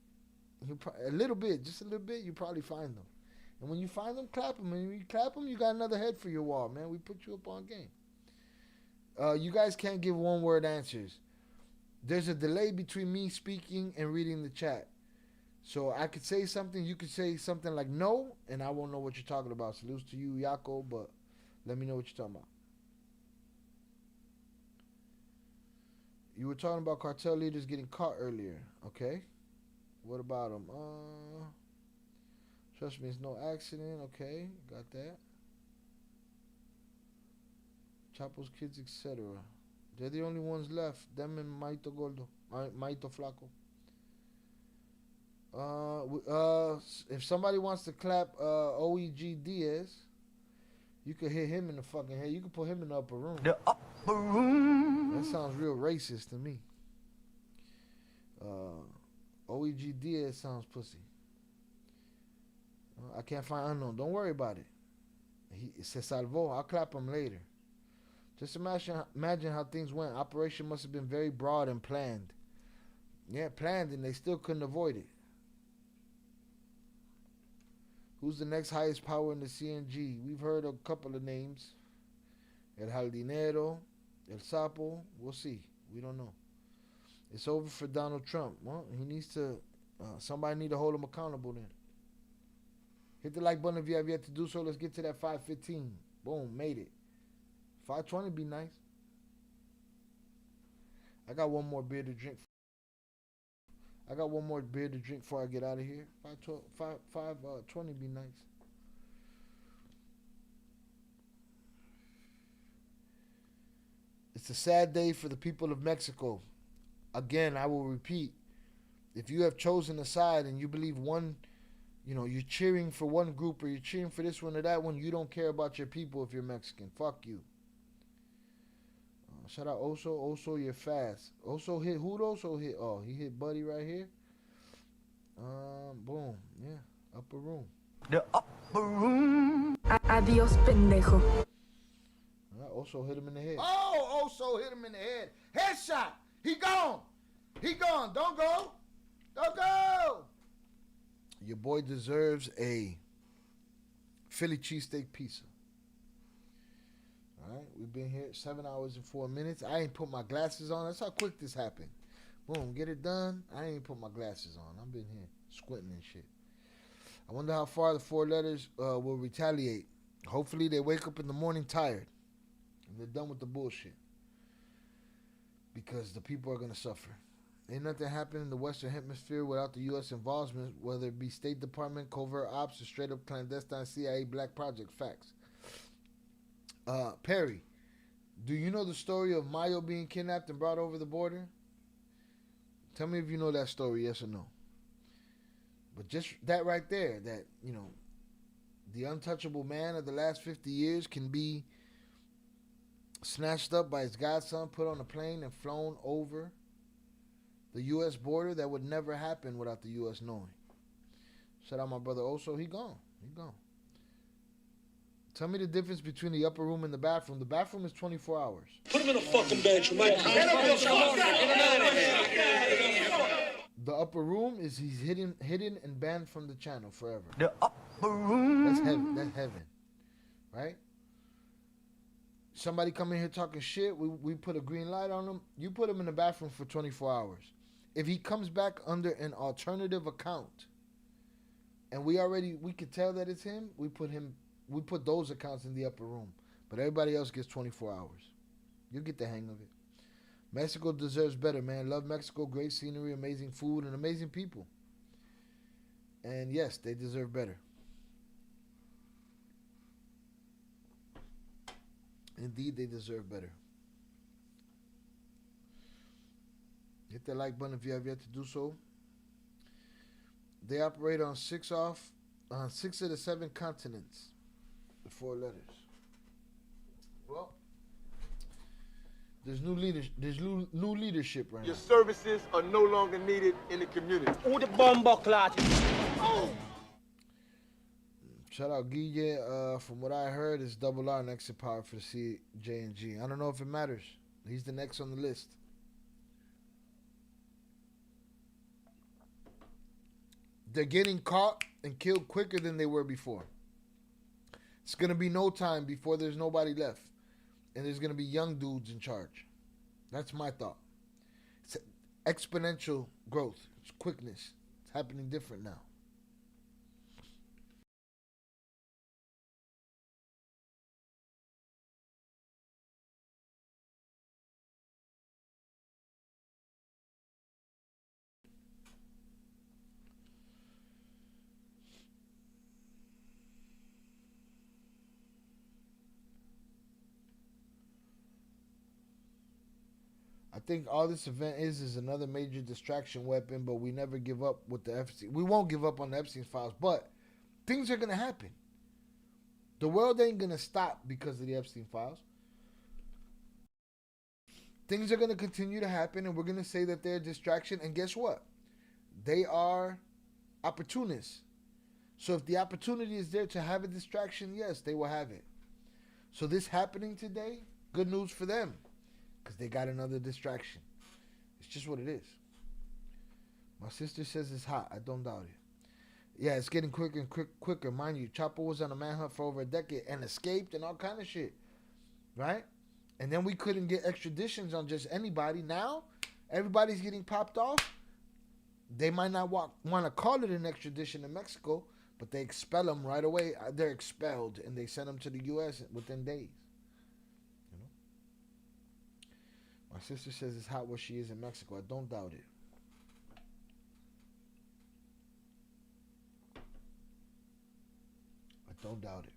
A: a little bit, just a little bit, you probably find them. And when you find them, clap them. And when you clap them, you got another head for your wall, man. We put you up on game. You guys can't give one-word answers. There's a delay between me speaking and reading the chat. So I could say something, you could say something like no, and I won't know what you're talking about. Salutes to you, Yako, but let me know what you're talking about. You were talking about cartel leaders getting caught earlier. Okay. What about them? Trust me, it's no accident. Okay, got that. Chapo's kids, etc. They're the only ones left. Them and Maito Gordo. Maito Flaco. If somebody wants to clap OEG Diaz, you could hit him in the fucking head. You could put him in the upper room. The upper room. That sounds real racist to me. OEG Diaz sounds pussy. I can't find unknown. Don't worry about it. He se salvó. I'll clap him later. Just imagine how things went. Operation must have been very broad and planned. Yeah, planned, and they still couldn't avoid it. Who's the next highest power in the CNG? We've heard a couple of names. El Jardinero, El Sapo. We'll see. We don't know. It's over for Donald Trump. Well, he needs to... somebody need to hold him accountable then. Hit the like button if you have yet to do so. Let's get to that 515. Boom, made it. 520 be nice. I got one more beer to drink. Before I get out of here. 520 be nice. It's a sad day for the people of Mexico. Again, I will repeat. If you have chosen a side and you believe one, you're cheering for one group or you're cheering for this one or that one, you don't care about your people if you're Mexican. Fuck you. Shout out Oso. Oso, you're fast. Oso hit who? Oso hit. Oh, he hit Buddy right here. Boom. Yeah. Upper room. The upper room.
T: Adios, pendejo.
A: Oso hit him in the head. Oh, Oso hit him in the head. Headshot. He gone. Don't go. Your boy deserves a Philly cheesesteak pizza. All right, we've been here 7 hours and 4 minutes. I ain't put my glasses on. That's how quick this happened. Boom, get it done. I ain't put my glasses on. I've been here squinting and shit. I wonder how far the 4 letters will retaliate. Hopefully they wake up in the morning tired and they're done with the bullshit, because the people are going to suffer. Ain't nothing happening in the Western Hemisphere without the U.S. involvement, whether it be State Department, covert ops, or straight up clandestine CIA black project. Facts. Perry, do you know the story of Mayo being kidnapped and brought over the border? Tell me if you know that story, yes or no. But just that right there, that, the untouchable man of the last 50 years can be snatched up by his godson, put on a plane, and flown over the U.S. border. That would never happen without the U.S. knowing. Shout out my brother Oso. He gone. He gone. Tell me the difference between the upper room and the bathroom. The bathroom is 24 hours.
Q: Put him in a fucking bedroom, Mike.
A: The upper room is he's hidden and banned from the channel forever.
T: The upper room.
A: That's heaven. That's heaven. Right? Somebody come in here talking shit, we put a green light on him. You put him in the bathroom for 24 hours. If he comes back under an alternative account, and we could tell that it's him, we put those accounts in the upper room. But everybody else gets 24 hours. You'll get the hang of it. Mexico deserves better, man. Love Mexico, great scenery, amazing food, and amazing people. And yes, they deserve better. Indeed, they deserve better. Hit that like button if you have yet to do so. They operate on 6 of the 7 continents. The 4 letters. Well, there's new leadership right now.
U: Your services are no longer needed in the community.
T: Oh, the bomb clot. Oh.
A: Shout out Guille. From what I heard, it's Double R next in power for the CJNG. I don't know if it matters. He's the next on the list. They're getting caught and killed quicker than they were before. It's going to be no time before there's nobody left. And there's going to be young dudes in charge. That's my thought. It's exponential growth. It's quickness. It's happening different now. I think all this event is another major distraction weapon, but we never give up with the Epstein. We won't give up on the Epstein files, but things are going to happen. The world ain't going to stop because of the Epstein files. Things are going to continue to happen, and we're going to say that they're a distraction, and guess what? They are opportunists. So if the opportunity is there to have a distraction, yes, they will have it. So this happening today, good news for them. Because they got another distraction. It's just what it is. My sister says it's hot. I don't doubt it. Yeah, it's getting quicker and quicker. Mind you, Chapo was on a manhunt for over a decade and escaped and all kind of shit. Right? And then we couldn't get extraditions on just anybody. Now, everybody's getting popped off. They might not want to call it an extradition in Mexico, but they expel them right away. They're expelled, and they send them to the U.S. within days. My sister says it's hot where she is in Mexico. I don't doubt it. I don't doubt it.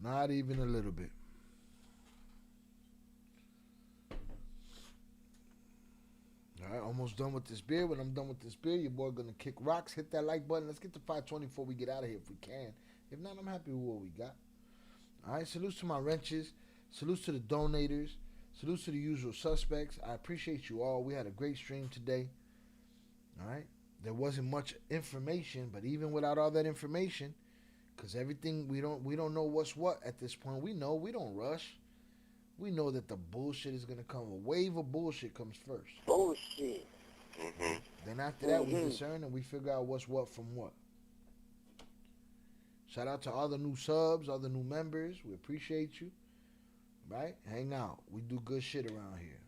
A: Not even a little bit. All right, almost done with this beer. When I'm done with this beer, your boy gonna kick rocks. Hit that like button. Let's get to 520 before we get out of here if we can. If not, I'm happy with what we got. All right, salutes to my wrenches. Salutes to the donators. Salutes to the usual suspects. I appreciate you all. We had a great stream today. All right. There wasn't much information, but even without all that information, because everything we don't know what's what at this point. We know we don't rush. We know that the bullshit is gonna come. A wave of bullshit comes first.
T: Bullshit.
A: Mm-hmm. Then after that, we discern and we figure out what's what from what. Shout out to all the new subs, all the new members. We appreciate you. Right? Hang out. We do good shit around here.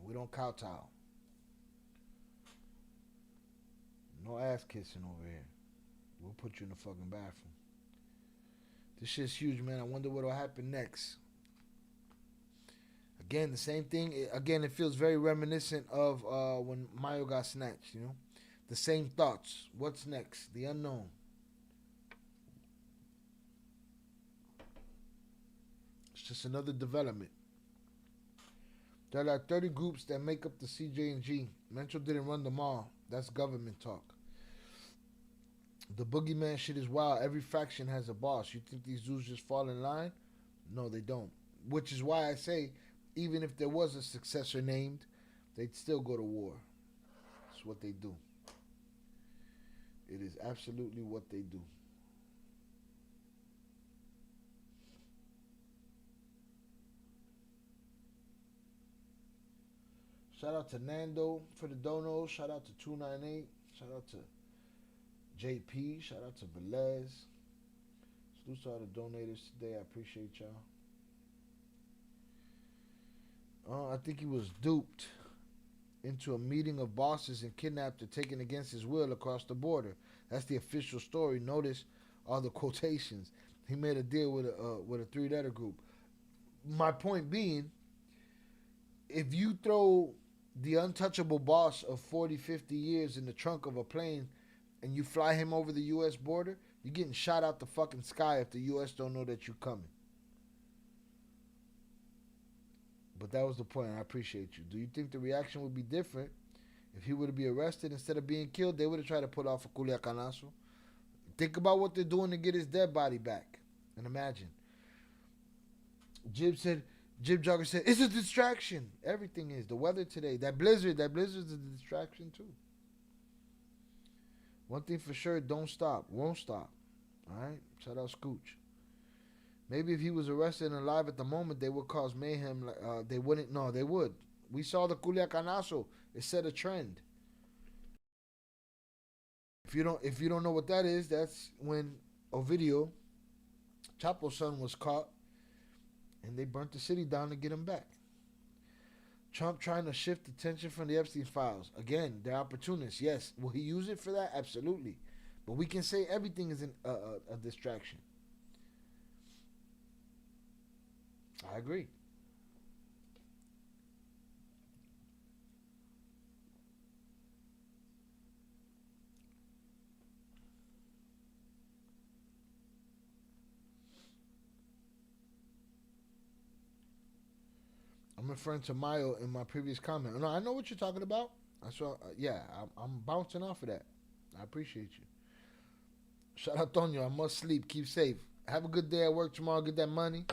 A: We don't kowtow. No ass kissing over here. We'll put you in the fucking bathroom. This shit's huge, man. I wonder what'll happen next. Again, the same thing. Again, it feels very reminiscent of when Mayo got snatched, you know? The same thoughts. What's next? The unknown. It's just another development. There are like 30 groups that make up the CJNG. Mencho didn't run them all. That's government talk. The boogeyman shit is wild. Every faction has a boss. You think these dudes just fall in line? No, they don't. Which is why I say, even if there was a successor named, they'd still go to war. That's what they do. It is absolutely what they do. Shout out to Nando for the donos. Shout out to 298. Shout out to JP. Shout out to Velez. Salute to all the donators today. I appreciate y'all. I think he was duped into a meeting of bosses and kidnapped or taken against his will across the border. That's the official story. Notice all the quotations. He made a deal with a three-letter group. My point being, if you throw the untouchable boss of 40, 50 years in the trunk of a plane and you fly him over the U.S. border, you're getting shot out the fucking sky if the U.S. don't know that you're coming. But that was the point. I appreciate you. Do you think the reaction would be different if he were to be arrested instead of being killed? They would have tried to put off a Culiacanazo. Think about what they're doing to get his dead body back. And imagine. Jib Jogger said, it's a distraction. Everything is. The weather today. That blizzard's a distraction too. One thing for sure, don't stop. Won't stop. Alright? Shout out Scooch. Maybe if he was arrested and alive at the moment, they would cause mayhem. They wouldn't. No, they would. We saw the Culiacanazo. It set a trend. If you don't know what that is, that's when Ovidio, Chapo's son, was caught, and they burnt the city down to get him back. Trump trying to shift attention from the Epstein files. Again, they're opportunists. Yes. Will he use it for that? Absolutely. But we can say everything is a distraction. I agree. I'm referring to Mayo in my previous comment. No, I know what you're talking about. I saw. I'm bouncing off of that. I appreciate you. Shout out Tonyo. I must sleep. Keep safe. Have a good day at work tomorrow. Get that money.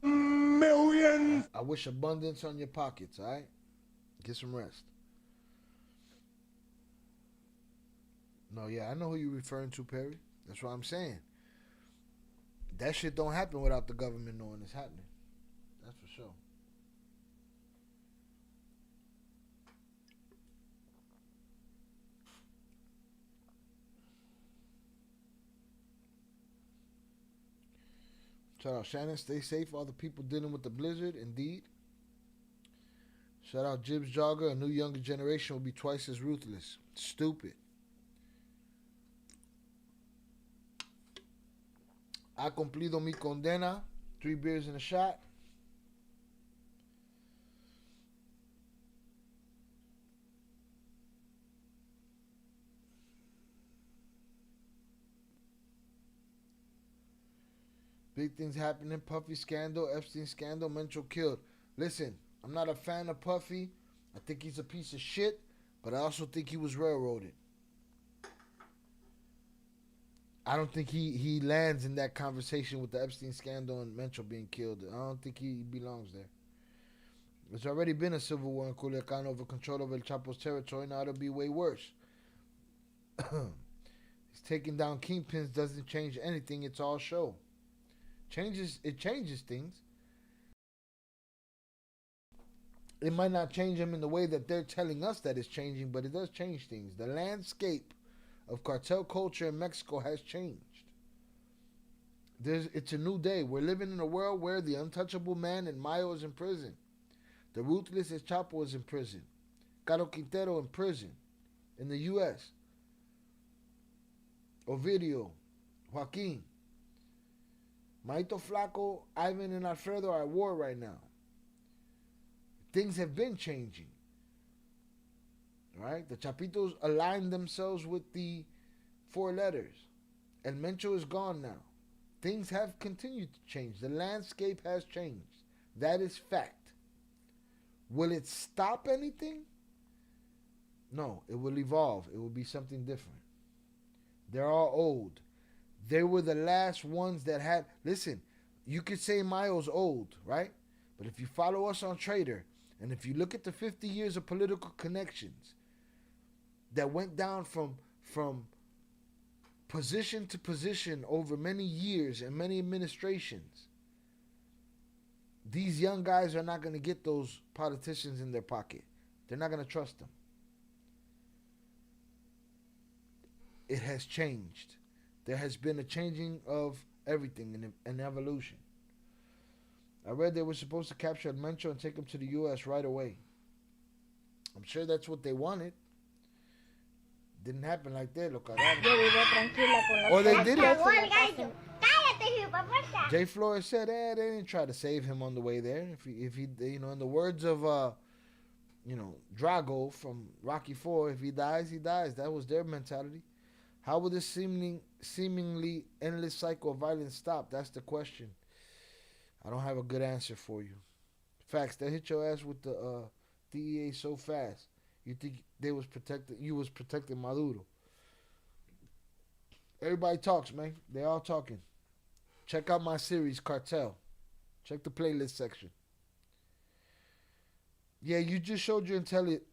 A: Millions. I wish abundance on your pockets. All right. Get some rest. No, yeah, I know who you're referring to, Perry. That's what I'm saying. That shit don't happen without the government knowing it's happening. That's for sure. Shout out Shannon. Stay safe. All the people dealing with the blizzard. Indeed. Shout out Jibs Jogger. A new younger generation will be twice as ruthless. Stupid. Ha cumplido mi condena. 3 beers and a shot. Big things happening. Puffy scandal, Epstein scandal, Mencho killed. Listen, I'm not a fan of Puffy. I think he's a piece of shit, but I also think he was railroaded. I don't think he lands in that conversation with the Epstein scandal and Mencho being killed. I don't think he belongs there. There's already been a civil war in Culiacan over control of El Chapo's territory. Now it'll be way worse. He's taking down kingpins doesn't change anything. It's all show. It changes things. It might not change them in the way that they're telling us that it's changing, but it does change things. The landscape of cartel culture in Mexico has changed. It's a new day. We're living in a world where the untouchable man in Mayo is in prison. The ruthless Chapo is in prison. Caro Quintero in prison in the U.S. Ovidio, Joaquin, Maito Flaco, Ivan, and Alfredo are at war right now. Things have been changing. Right? The Chapitos aligned themselves with the 4 letters. And Mencho is gone now. Things have continued to change. The landscape has changed. That is fact. Will it stop anything? No, it will evolve. It will be something different. They're all old. They were the last ones that had. Listen, you could say Mayo's old, right? But if you follow us on Trader, and if you look at the 50 years of political connections that went down from position to position over many years and many administrations, these young guys are not going to get those politicians in their pocket. They're not going to trust them. It has changed. There has been a changing of everything and an evolution. I read they were supposed to capture Mencho and take him to the U.S. right away. I'm sure that's what they wanted. Didn't happen like that, look. Or they did it. Jay Flores said, they didn't try to save him on the way there. If he, in the words of, Drago from Rocky IV, if he dies, he dies. That was their mentality. How will this seemingly endless cycle of violence stop? That's the question. I don't have a good answer for you. Facts, they hit your ass with the DEA so fast. You think you was protecting Maduro. Everybody talks, man. They all talking. Check out my series, Cartel. Check the playlist section. Yeah, you just showed your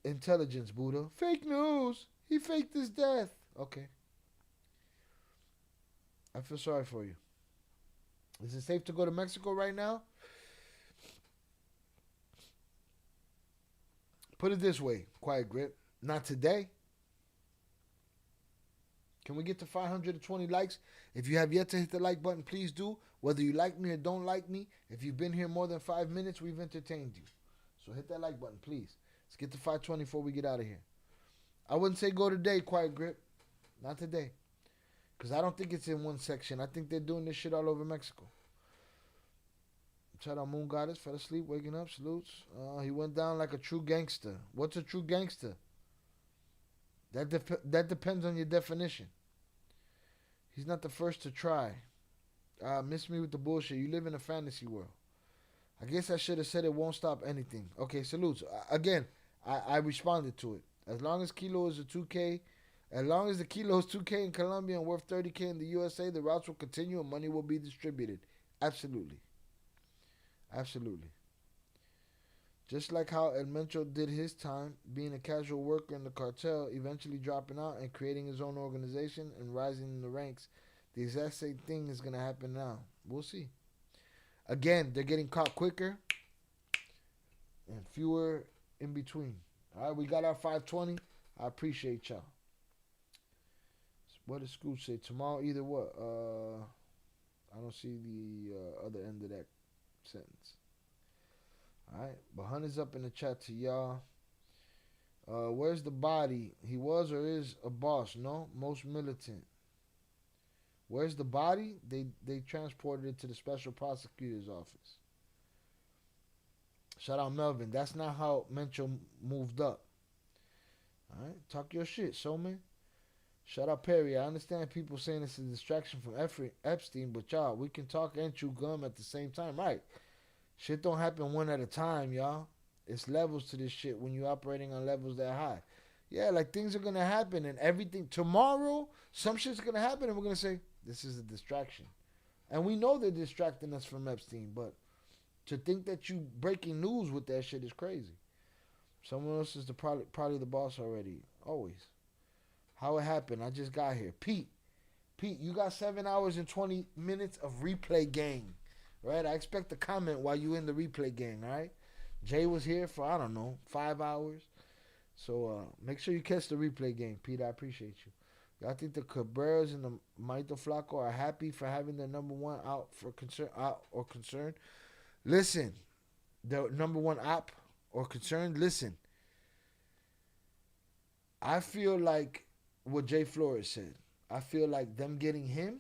A: intelligence, Buddha. Fake news. He faked his death. Okay. I feel sorry for you. Is it safe to go to Mexico right now? Put it this way, Quiet Grip. Not today. Can we get to 520 likes? If you have yet to hit the like button, please do. Whether you like me or don't like me, if you've been here more than 5 minutes, we've entertained you. So hit that like button, please. Let's get to 520 before we get out of here. I wouldn't say go today, Quiet Grip. Not today. Because I don't think it's in one section. I think they're doing this shit all over Mexico. Shout out Moon Goddess, fell asleep, waking up, salutes. He went down like a true gangster. What's a true gangster? That depends on your definition. He's not the first to try. Miss me with the bullshit. You live in a fantasy world. I guess I should have said it won't stop anything. Okay, salutes. Again, I responded to it. As long as Kilo is a 2K, as long as the Kilo is 2K in Colombia and worth 30K in the USA, the routes will continue and money will be distributed. Absolutely. Absolutely. Just like how El Mencho did his time, being a casual worker in the cartel, eventually dropping out and creating his own organization and rising in the ranks, the exact same thing is going to happen now. We'll see. Again, they're getting caught quicker and fewer in between. All right, we got our 520. I appreciate y'all. What does Scooch say? Tomorrow, either what? I don't see the other end of that sentence. Alright, but Hunter's up in the chat to y'all. Where's the body? He was or is a boss, no? Most militant. Where's the body? They transported it to the special prosecutor's office. Shout out Melvin. That's not how Mencho moved up. Alright, talk your shit, so man. Shout out Perry. I understand people saying it's a distraction from Epstein, but y'all, we can talk and chew gum at the same time, right? Shit don't happen one at a time, y'all. It's levels to this shit when you're operating on levels that high. Yeah, like things are going to happen and everything. Tomorrow, some shit's going to happen and we're going to say, this is a distraction. And we know they're distracting us from Epstein, but to think that you breaking news with that shit is crazy. Someone else is probably the boss already. Always. How it happened, I just got here. Pete, you got 7 hours and 20 minutes of replay gang. Right? I expect a comment while you in the replay gang, all right? Jay was here for, I don't know, 5 hours. So make sure you catch the replay game, Pete. I appreciate you. Y'all think the Cabreras and the Maito Flaco are happy for having their number one out for concern? Listen, the number one op or concerned, listen. I feel like what Jay Flores said. I feel like them getting him,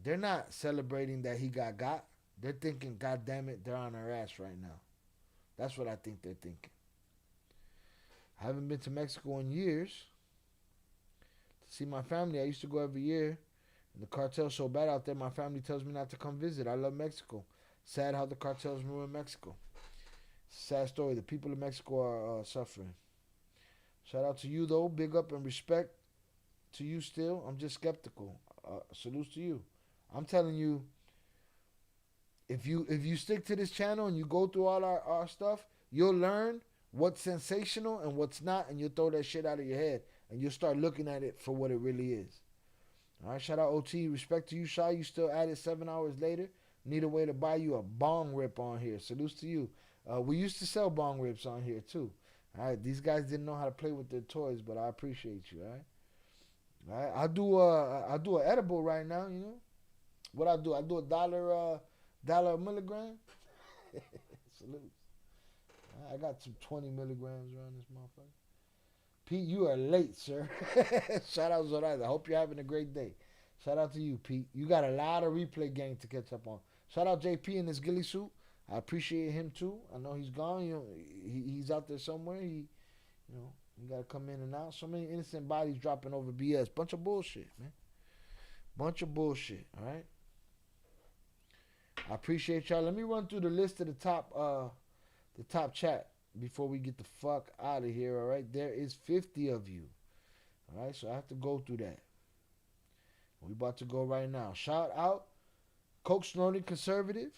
A: they're not celebrating that he got. They're thinking, God damn it, they're on our ass right now. That's what I think they're thinking. I haven't been to Mexico in years to see my family. I used to go every year. And the cartel's so bad out there, my family tells me not to come visit. I love Mexico. Sad how the cartels ruin Mexico. Sad story. The people of Mexico are suffering. Shout out to you though. Big up and respect to you still. I'm just skeptical. Salutes to you. I'm telling you, if you stick to this channel and you go through all our stuff, you'll learn what's sensational and what's not, and you'll throw that shit out of your head and you'll start looking at it for what it really is. All right, shout out OT. Respect to you, Shy. You still at it 7 hours later. Need a way to buy you a bong rip on here. Salutes to you. We used to sell bong rips on here too. All right, these guys didn't know how to play with their toys, but I appreciate you. All right. All right, I do an edible right now. You know what I do? I do $1 a milligram. Salute. I got some 20 milligrams around this motherfucker. Pete, you are late, sir. Shout out Zoraida. I hope you're having a great day. Shout out to you, Pete. You got a lot of replay gang to catch up on. Shout out JP in his ghillie suit. I appreciate him too. I know he's gone. You know, he's out there somewhere. He got to come in and out. So many innocent bodies dropping over BS. Bunch of bullshit, man. Bunch of bullshit. All right. I appreciate y'all. Let me run through the list of the top chat before we get the fuck out of here. All right. There is 50 of you. All right. So I have to go through that. We about to go right now. Shout out Coke Snorting Conservative.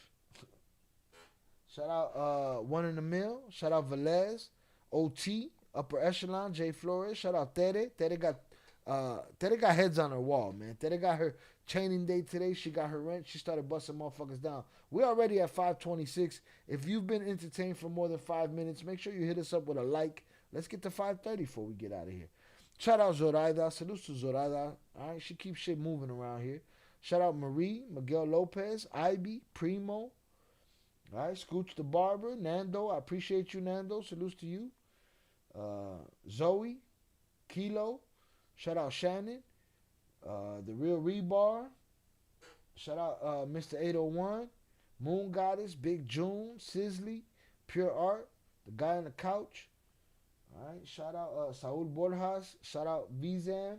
A: Shout out One in the Mill. Shout out Velez. OT. Upper Echelon. Jay Flores. Shout out Tere. Tere got heads on her wall, man. Tere got her chaining day today. She got her rent. She started busting motherfuckers down. We're already at 5:26. If you've been entertained for more than 5 minutes, make sure you hit us up with a like. Let's get to 5:30 before we get out of here. Shout out Zoraida. Salutes to Zoraida. All right, she keeps shit moving around here. Shout out Marie, Miguel Lopez, Ivy, Primo. All right, Scooch the Barber, Nando. I appreciate you, Nando. Salutes to you. Zoe, Kilo. Shout out Shannon. The Real Rebar. Shout out Mr. 801. Moon Goddess, Big June, Sizzly, Pure Art, The Guy on the Couch. All right, shout out Saul Borjas. Shout out Vizan,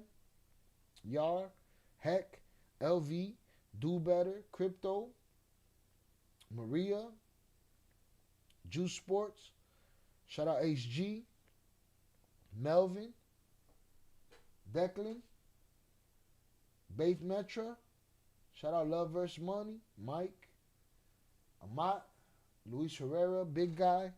A: Yar, Heck, LV, Do Better, Crypto, Maria, Juice Sports. Shout out HG, Melvin, Declan, Baith Metra. Shout out Love vs. Money, Mike, Amat, Luis Herrera, Big Guy.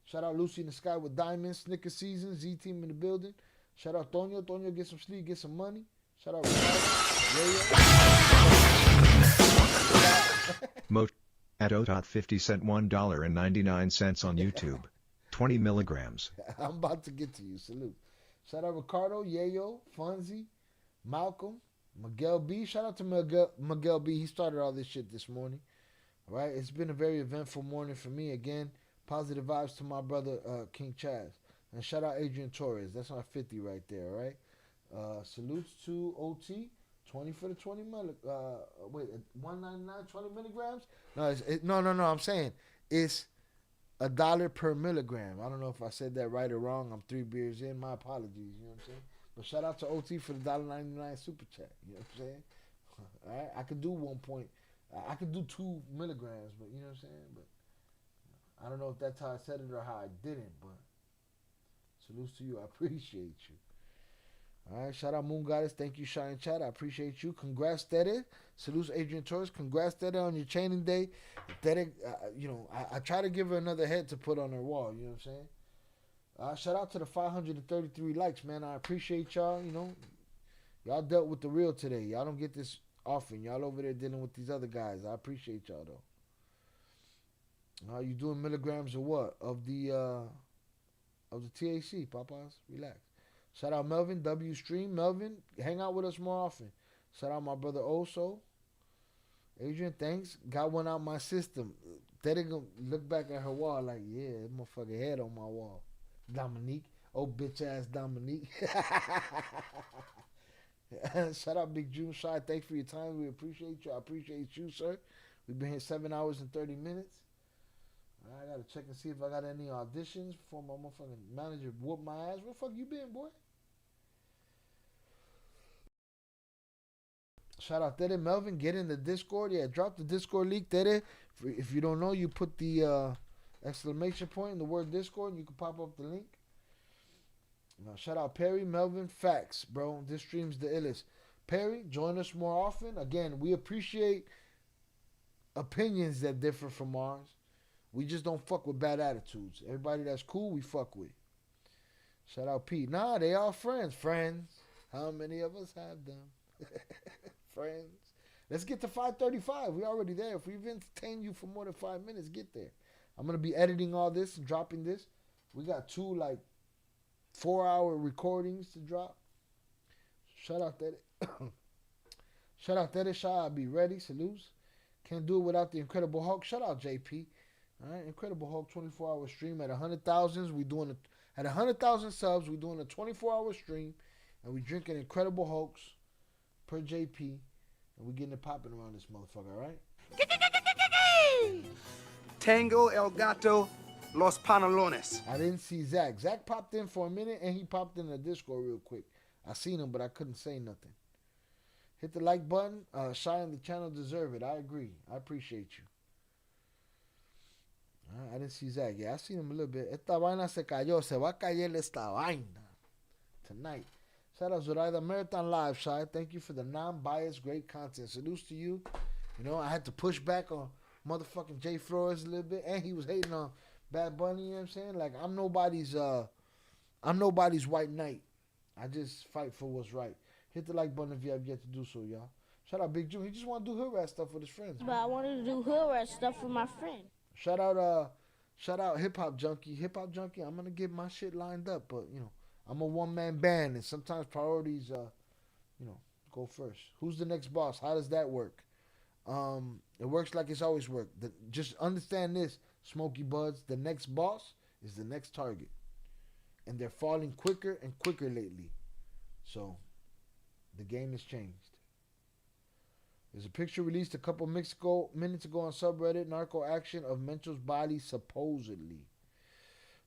A: Shout out Lucy in the Sky with Diamonds, Snicker Season, Z-Team in the building. Shout out Tonyo. Tonyo, get some sleep, get some money. Shout out
B: Mo at OTOT50 $1.99 on YouTube. 20 milligrams.
A: I'm about to get to you. Salute. Shout out Ricardo, Yayo, Fonzie, Malcolm, Miguel B. Shout out to Miguel B. He started all this shit this morning. All right. It's been a very eventful morning for me. Again, positive vibes to my brother, King Chaz. And shout out Adrian Torres. That's our 50 right there. All right. Salutes to OT. 20 for the 20 wait, 199, 20 milligrams? No. I'm saying it's $1 per milligram. I don't know if I said that right or wrong. I'm 3 beers in. My apologies. You know what I'm saying? But shout out to OT for the $1.99 super chat. You know what I'm saying? All right. I could do I could do 2 milligrams, but you know what I'm saying? But I don't know if that's how I said it or how I didn't, but salutes to you. I appreciate you. All right, shout out Moon Goddess. Thank you, Shine Chat. I appreciate you. Congrats, Tere. Salutes, Adrian Torres. Congrats, Tere, on your chaining day. Tere, I try to give her another head to put on her wall. You know what I'm saying? Shout out to the 533 likes, man. I appreciate y'all. You know, y'all dealt with the real today. Y'all don't get this often. Y'all over there dealing with these other guys. I appreciate y'all though. You doing milligrams or what of the THC, Papas? Relax. Shout out Melvin, W Stream. Melvin, hang out with us more often. Shout out my brother Oso. Adrian, thanks. Got one out my system. They gonna look back at her wall like, yeah, that motherfucker head on my wall. Dominique. Oh, bitch ass Dominique. Shout out Big June Shy. Thanks for your time. We appreciate you. I appreciate you, sir. We've been here 7 hours and 30 minutes. I gotta check and see if I got any auditions before my motherfucking manager whoop my ass. Where the fuck you been, boy? Shout out Tere Melvin. Get in the Discord. Yeah, drop the Discord link, Tere. If you don't know, you put the exclamation point in the word Discord and you can pop up the link. Shout out Perry, Melvin. Facts, bro. This stream's the illest. Perry, join us more often. Again, we appreciate opinions that differ from ours. We just don't fuck with bad attitudes. Everybody that's cool, we fuck with. Shout out Pete. Nah, they all friends. Friends. How many of us have them? Friends. Let's get to 5:35. We already there. If we've entertained you for more than 5 minutes, get there. I'm going to be editing all this and dropping this. We got 2 4-hour recordings to drop. Shout out that. Shout out that. I'll be ready. Salutes. Can't do it without the Incredible Hulk. Shout out JP. All right, Incredible Hulk 24-hour stream at 100,000. We doing at 100,000 subs. We're doing a 24-hour stream, and we drinking Incredible Hulks per JP, and we getting it popping around this motherfucker. All right.
H: Tango el gato, los pantalones.
A: I didn't see Zach. Zach popped in for a minute, and he popped in the Discord real quick. I seen him, but I couldn't say nothing. Hit the like button. Shy and the channel deserve it. I agree. I appreciate you. I didn't see Zach. Yeah, I seen him a little bit. Esta vaina se cayó. Se va a caer esta vaina tonight. Shout out Zoraida Marathon Live, Shy. Thank you for the non-biased, great content. Salutes to you. You know, I had to push back on motherfucking Jay Flores a little bit, and he was hating on Bad Bunny. You know what I'm saying? Like, I'm nobody's white knight. I just fight for what's right. Hit the like button if you have yet to do so, y'all. Shout out Big June. He just want to do hood rat stuff with his friends.
N: But I wanted to do hood rat stuff with my friend.
A: Shout out Hip Hop Junkie. Hip Hop Junkie, I'm gonna get my shit lined up, but you know, I'm a one-man band, and sometimes priorities, go first. Who's the next boss? How does that work? It works like it's always worked. Just understand this, Smokey Buds. The next boss is the next target, and they're falling quicker and quicker lately. So, the game has changed. There's a picture released a couple minutes ago on subreddit, Narco Action, of Mencho's body, supposedly.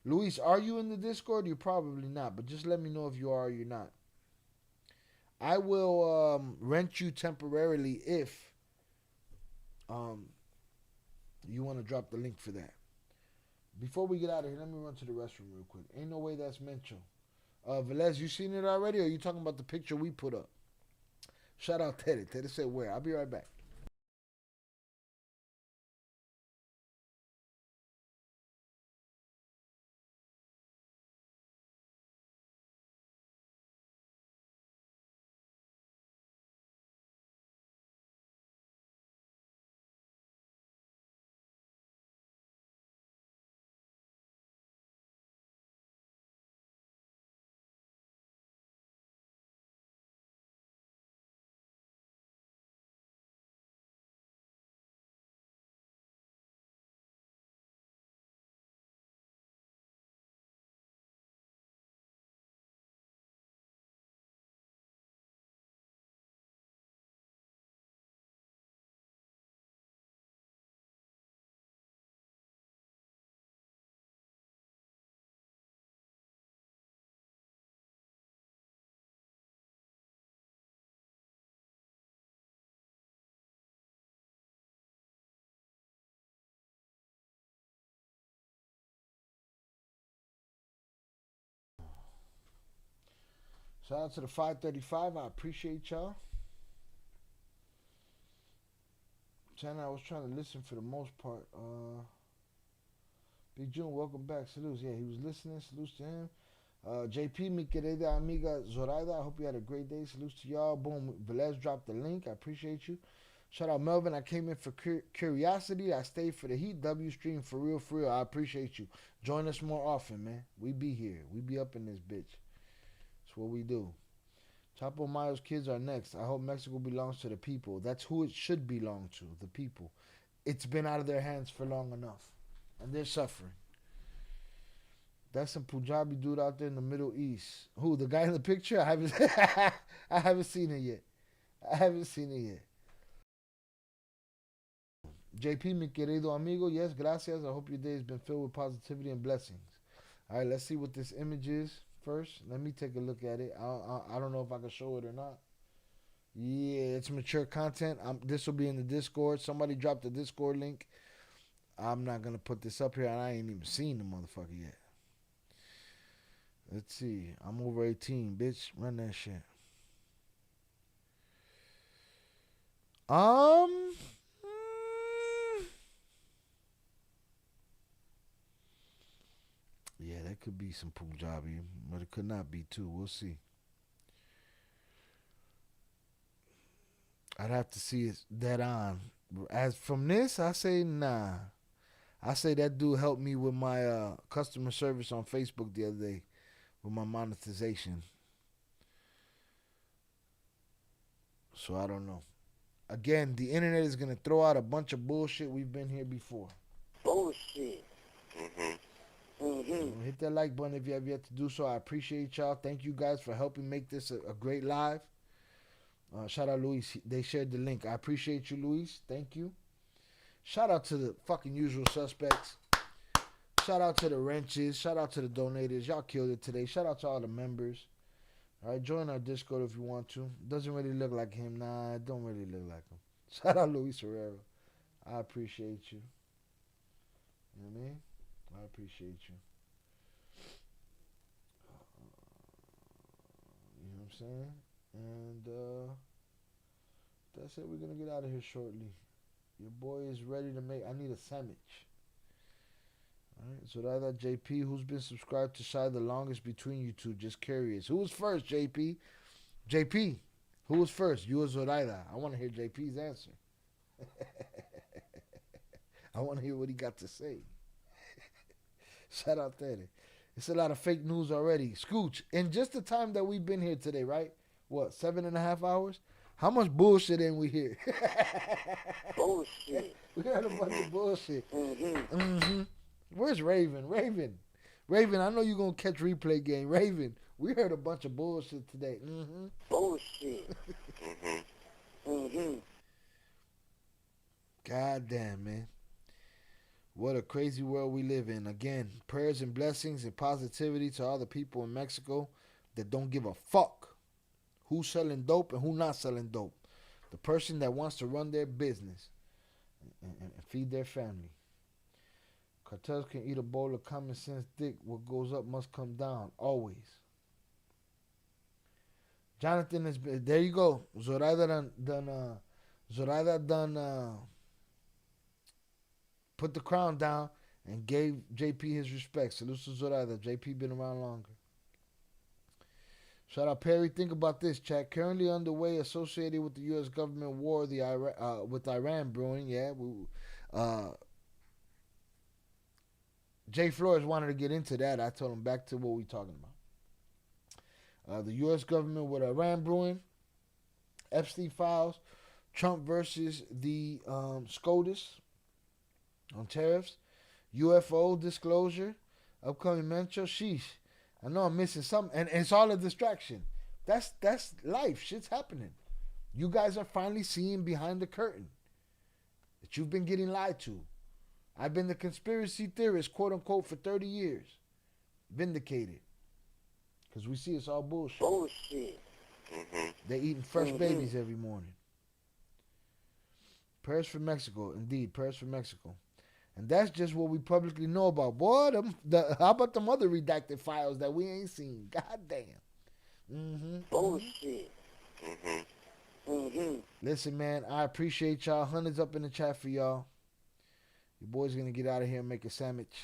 A: Luis, are you in the Discord? You're probably not, but just let me know if you are or you're not. I will rent you temporarily if you want to drop the link for that. Before we get out of here, let me run to the restroom real quick. Ain't no way that's Mencho. Velez, you seen it already, or are you talking about the picture we put up? Shout out Teddy. Teddy said where? I'll be right back. Shout out to the 535. I appreciate y'all. China, I was trying to listen for the most part. Big June, welcome back. Salutes. Yeah, he was listening. Salutes to him. JP, mi querida amiga Zoraida, I hope you had a great day. Salutes to y'all. Boom. Velez dropped the link. I appreciate you. Shout out Melvin. I came in for curiosity. I stayed for the Heat W stream for real, for real. I appreciate you. Join us more often, man. We be here. We be up in this bitch. That's what we do. Chapo Mayo's kids are next. I hope Mexico belongs to the people. That's who it should belong to, the people. It's been out of their hands for long enough. And they're suffering. That's some Punjabi dude out there in the Middle East. Who, the guy in the picture? I haven't seen it yet. I haven't seen it yet. JP, mi querido amigo. Yes, gracias. I hope your day has been filled with positivity and blessings. All right, let's see what this image is first. Let me take a look at it. I don't know if I can show it or not. Yeah, it's mature content. This will be in the Discord. Somebody dropped the Discord link. I'm not gonna put this up here, and I ain't even seen the motherfucker yet. Let's see. I'm over 18, bitch. Run that shit. Yeah, that could be some Punjabi, but it could not be too. We'll see. I'd have to see it dead on. As from this, I say nah. I say that dude helped me with my customer service on Facebook the other day with my monetization. So I don't know. Again, the internet is gonna throw out a bunch of bullshit. We've been here before.
T: Bullshit.
A: Hit that like button if you have yet to do so. I appreciate y'all. Thank you guys for helping make this a great live. Shout out Luis. They shared the link. I appreciate you, Luis. Thank you. Shout out to the fucking usual suspects. Shout out to the wrenches. Shout out to the donators. Y'all killed it today. Shout out to all the members. All right, join our Discord if you want to. Doesn't really look like him. Nah, it don't really look like him. Shout out Luis Herrera. I appreciate you. You know what I mean? I appreciate you. You know what I'm saying? And that's it. We're going to get out of here shortly. Your boy is ready to make... I need a sandwich. Alright, so that JP, who's been subscribed to Shy the longest between you two? Just curious. Who was first, JP? JP, who was first? You or Zoraida? I want to hear JP's answer. I want to hear what he got to say. Shout out there. It's a lot of fake news already. Scooch, in just the time that we've been here today, right? What, 7.5 hours? How much bullshit ain't we hear?
T: Bullshit.
A: We heard a bunch of bullshit. Where's Raven? Raven, I know you're going to catch replay game. Raven, we heard a bunch of bullshit today.
T: Bullshit.
A: God damn, man. What a crazy world we live in. Again, prayers and blessings and positivity to all the people in Mexico that don't give a fuck who's selling dope and who not selling dope. The person that wants to run their business and feed their family. Cartels can eat a bowl of common sense dick. What goes up must come down. Always. Jonathan has been... There you go. Zoraida done put the crown down and gave JP his respect. Salute to Zoraida. JP been around longer. Shout out Perry. Think about this, chat. Currently underway associated with the U.S. government war with Iran brewing. Yeah. Jay Flores wanted to get into that. I told him back to what we talking about. The U.S. government with Iran brewing. Epstein files. Trump versus the SCOTUS on tariffs. UFO disclosure. Upcoming Mencho. Sheesh. I know I'm missing something. And it's all a distraction. That's life. Shit's happening. You guys are finally seeing behind the curtain that you've been getting lied to. I've been the conspiracy theorist, quote unquote, for 30 years. Vindicated. Because we see it's all bullshit.
T: Bullshit.
A: They're eating fresh babies every morning. Prayers for Mexico. Indeed, prayers for Mexico. And that's just what we publicly know about. Boy, how about them other redacted files that we ain't seen? God damn.
T: Bullshit.
A: Listen, man, I appreciate y'all. Hundreds up in the chat for y'all. Your boy's going to get out of here and make a sandwich.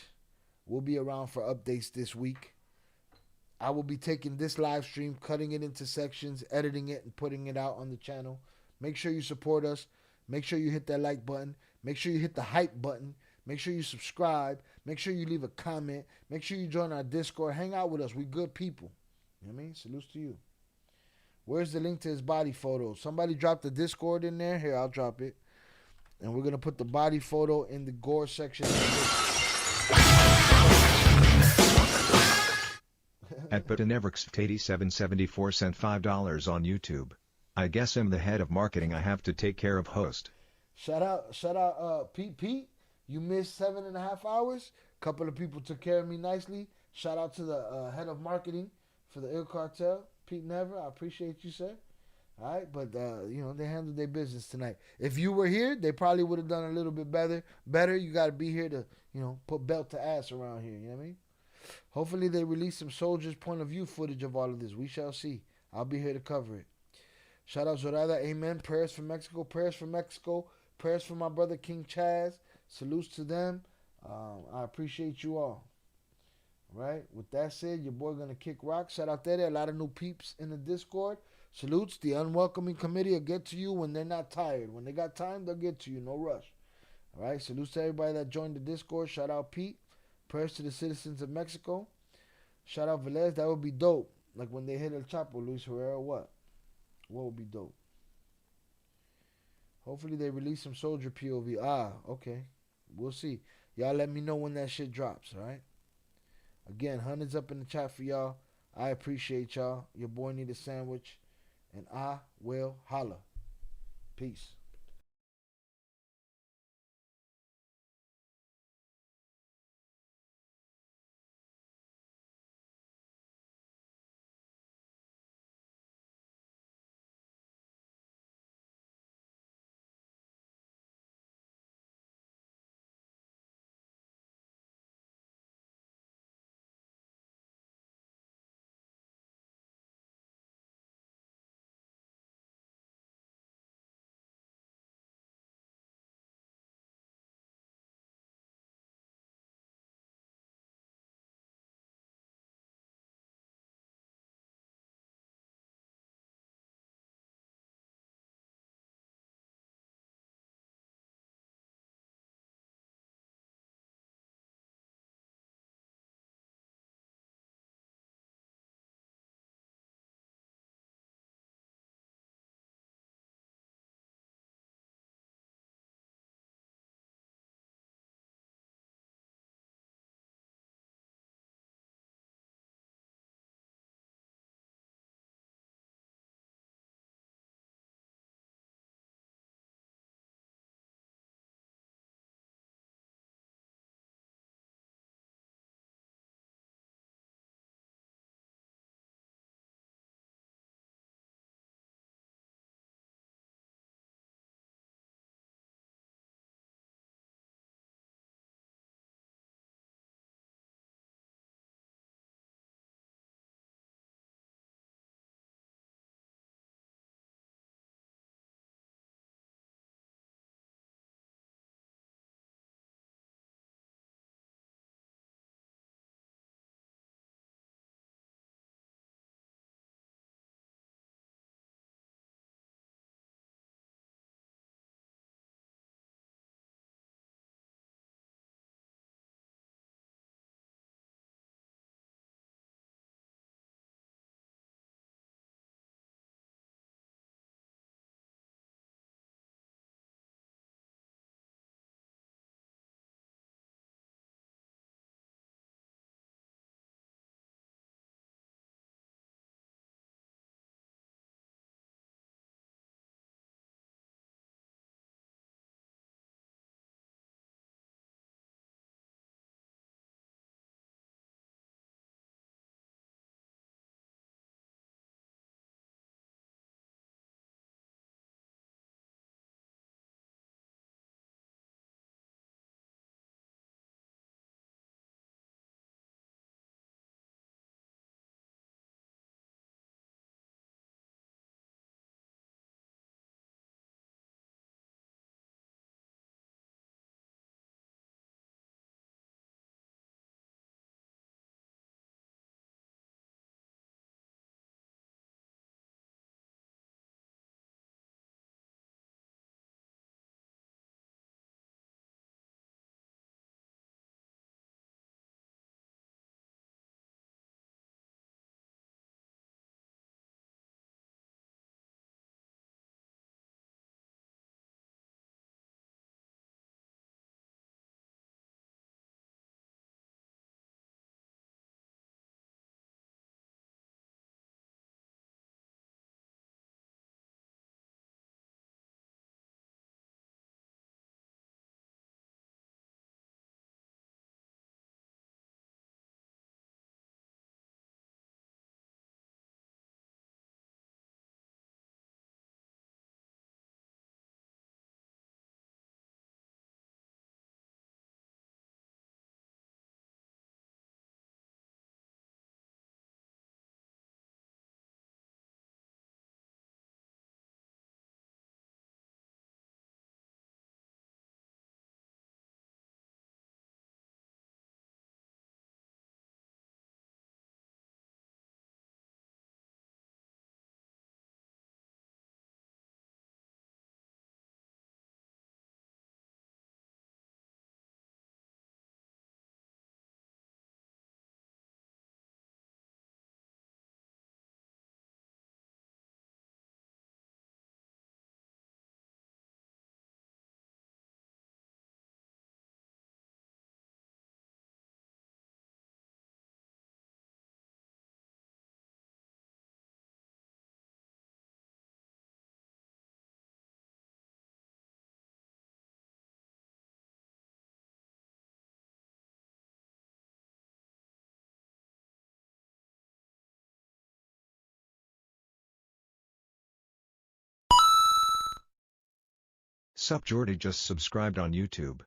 A: We'll be around for updates this week. I will be taking this live stream, cutting it into sections, editing it, and putting it out on the channel. Make sure you support us. Make sure you hit that like button. Make sure you hit the hype button. Make sure you subscribe. Make sure you leave a comment. Make sure you join our Discord. Hang out with us. We good people. You know what I mean? Salutes to you. Where's the link to his body photo? Somebody dropped the Discord in there. Here, I'll drop it. And we're going to put the body photo in the gore section.
B: At Butanevrix8774 sent $5 on YouTube. I guess I'm the head of marketing. I have to take care of host.
A: Shout out, Pete. You missed 7.5 hours. A couple of people took care of me nicely. Shout out to the head of marketing for the Il Cartel, Pete Never. I appreciate you, sir. All right, but they handled their business tonight. If you were here, they probably would have done a little bit better. You got to be here to put belt to ass around here. You know what I mean? Hopefully they release some soldiers' point of view footage of all of this. We shall see. I'll be here to cover it. Shout out Zorada, amen. Prayers for Mexico. Prayers for Mexico. Prayers for my brother King Chaz. Salutes to them. I appreciate you all. Right. With that said, your boy gonna kick rock. Shout out there. A lot of new peeps in the Discord. Salutes. The unwelcoming committee will get to you when they're not tired. When they got time, they'll get to you. No rush. All right. Salutes to everybody that joined the Discord. Shout out Pete. Prayers to the citizens of Mexico. Shout out Velez. That would be dope. Like when they hit El Chapo, Luis Herrera. What would be dope? Hopefully they release some soldier POV. Okay. We'll see. Y'all let me know when that shit drops. All right. Again, hundreds up in the chat for y'all. I appreciate y'all. Your boy need a sandwich. And I will holla. Peace.
B: Sup Jordy just subscribed on YouTube.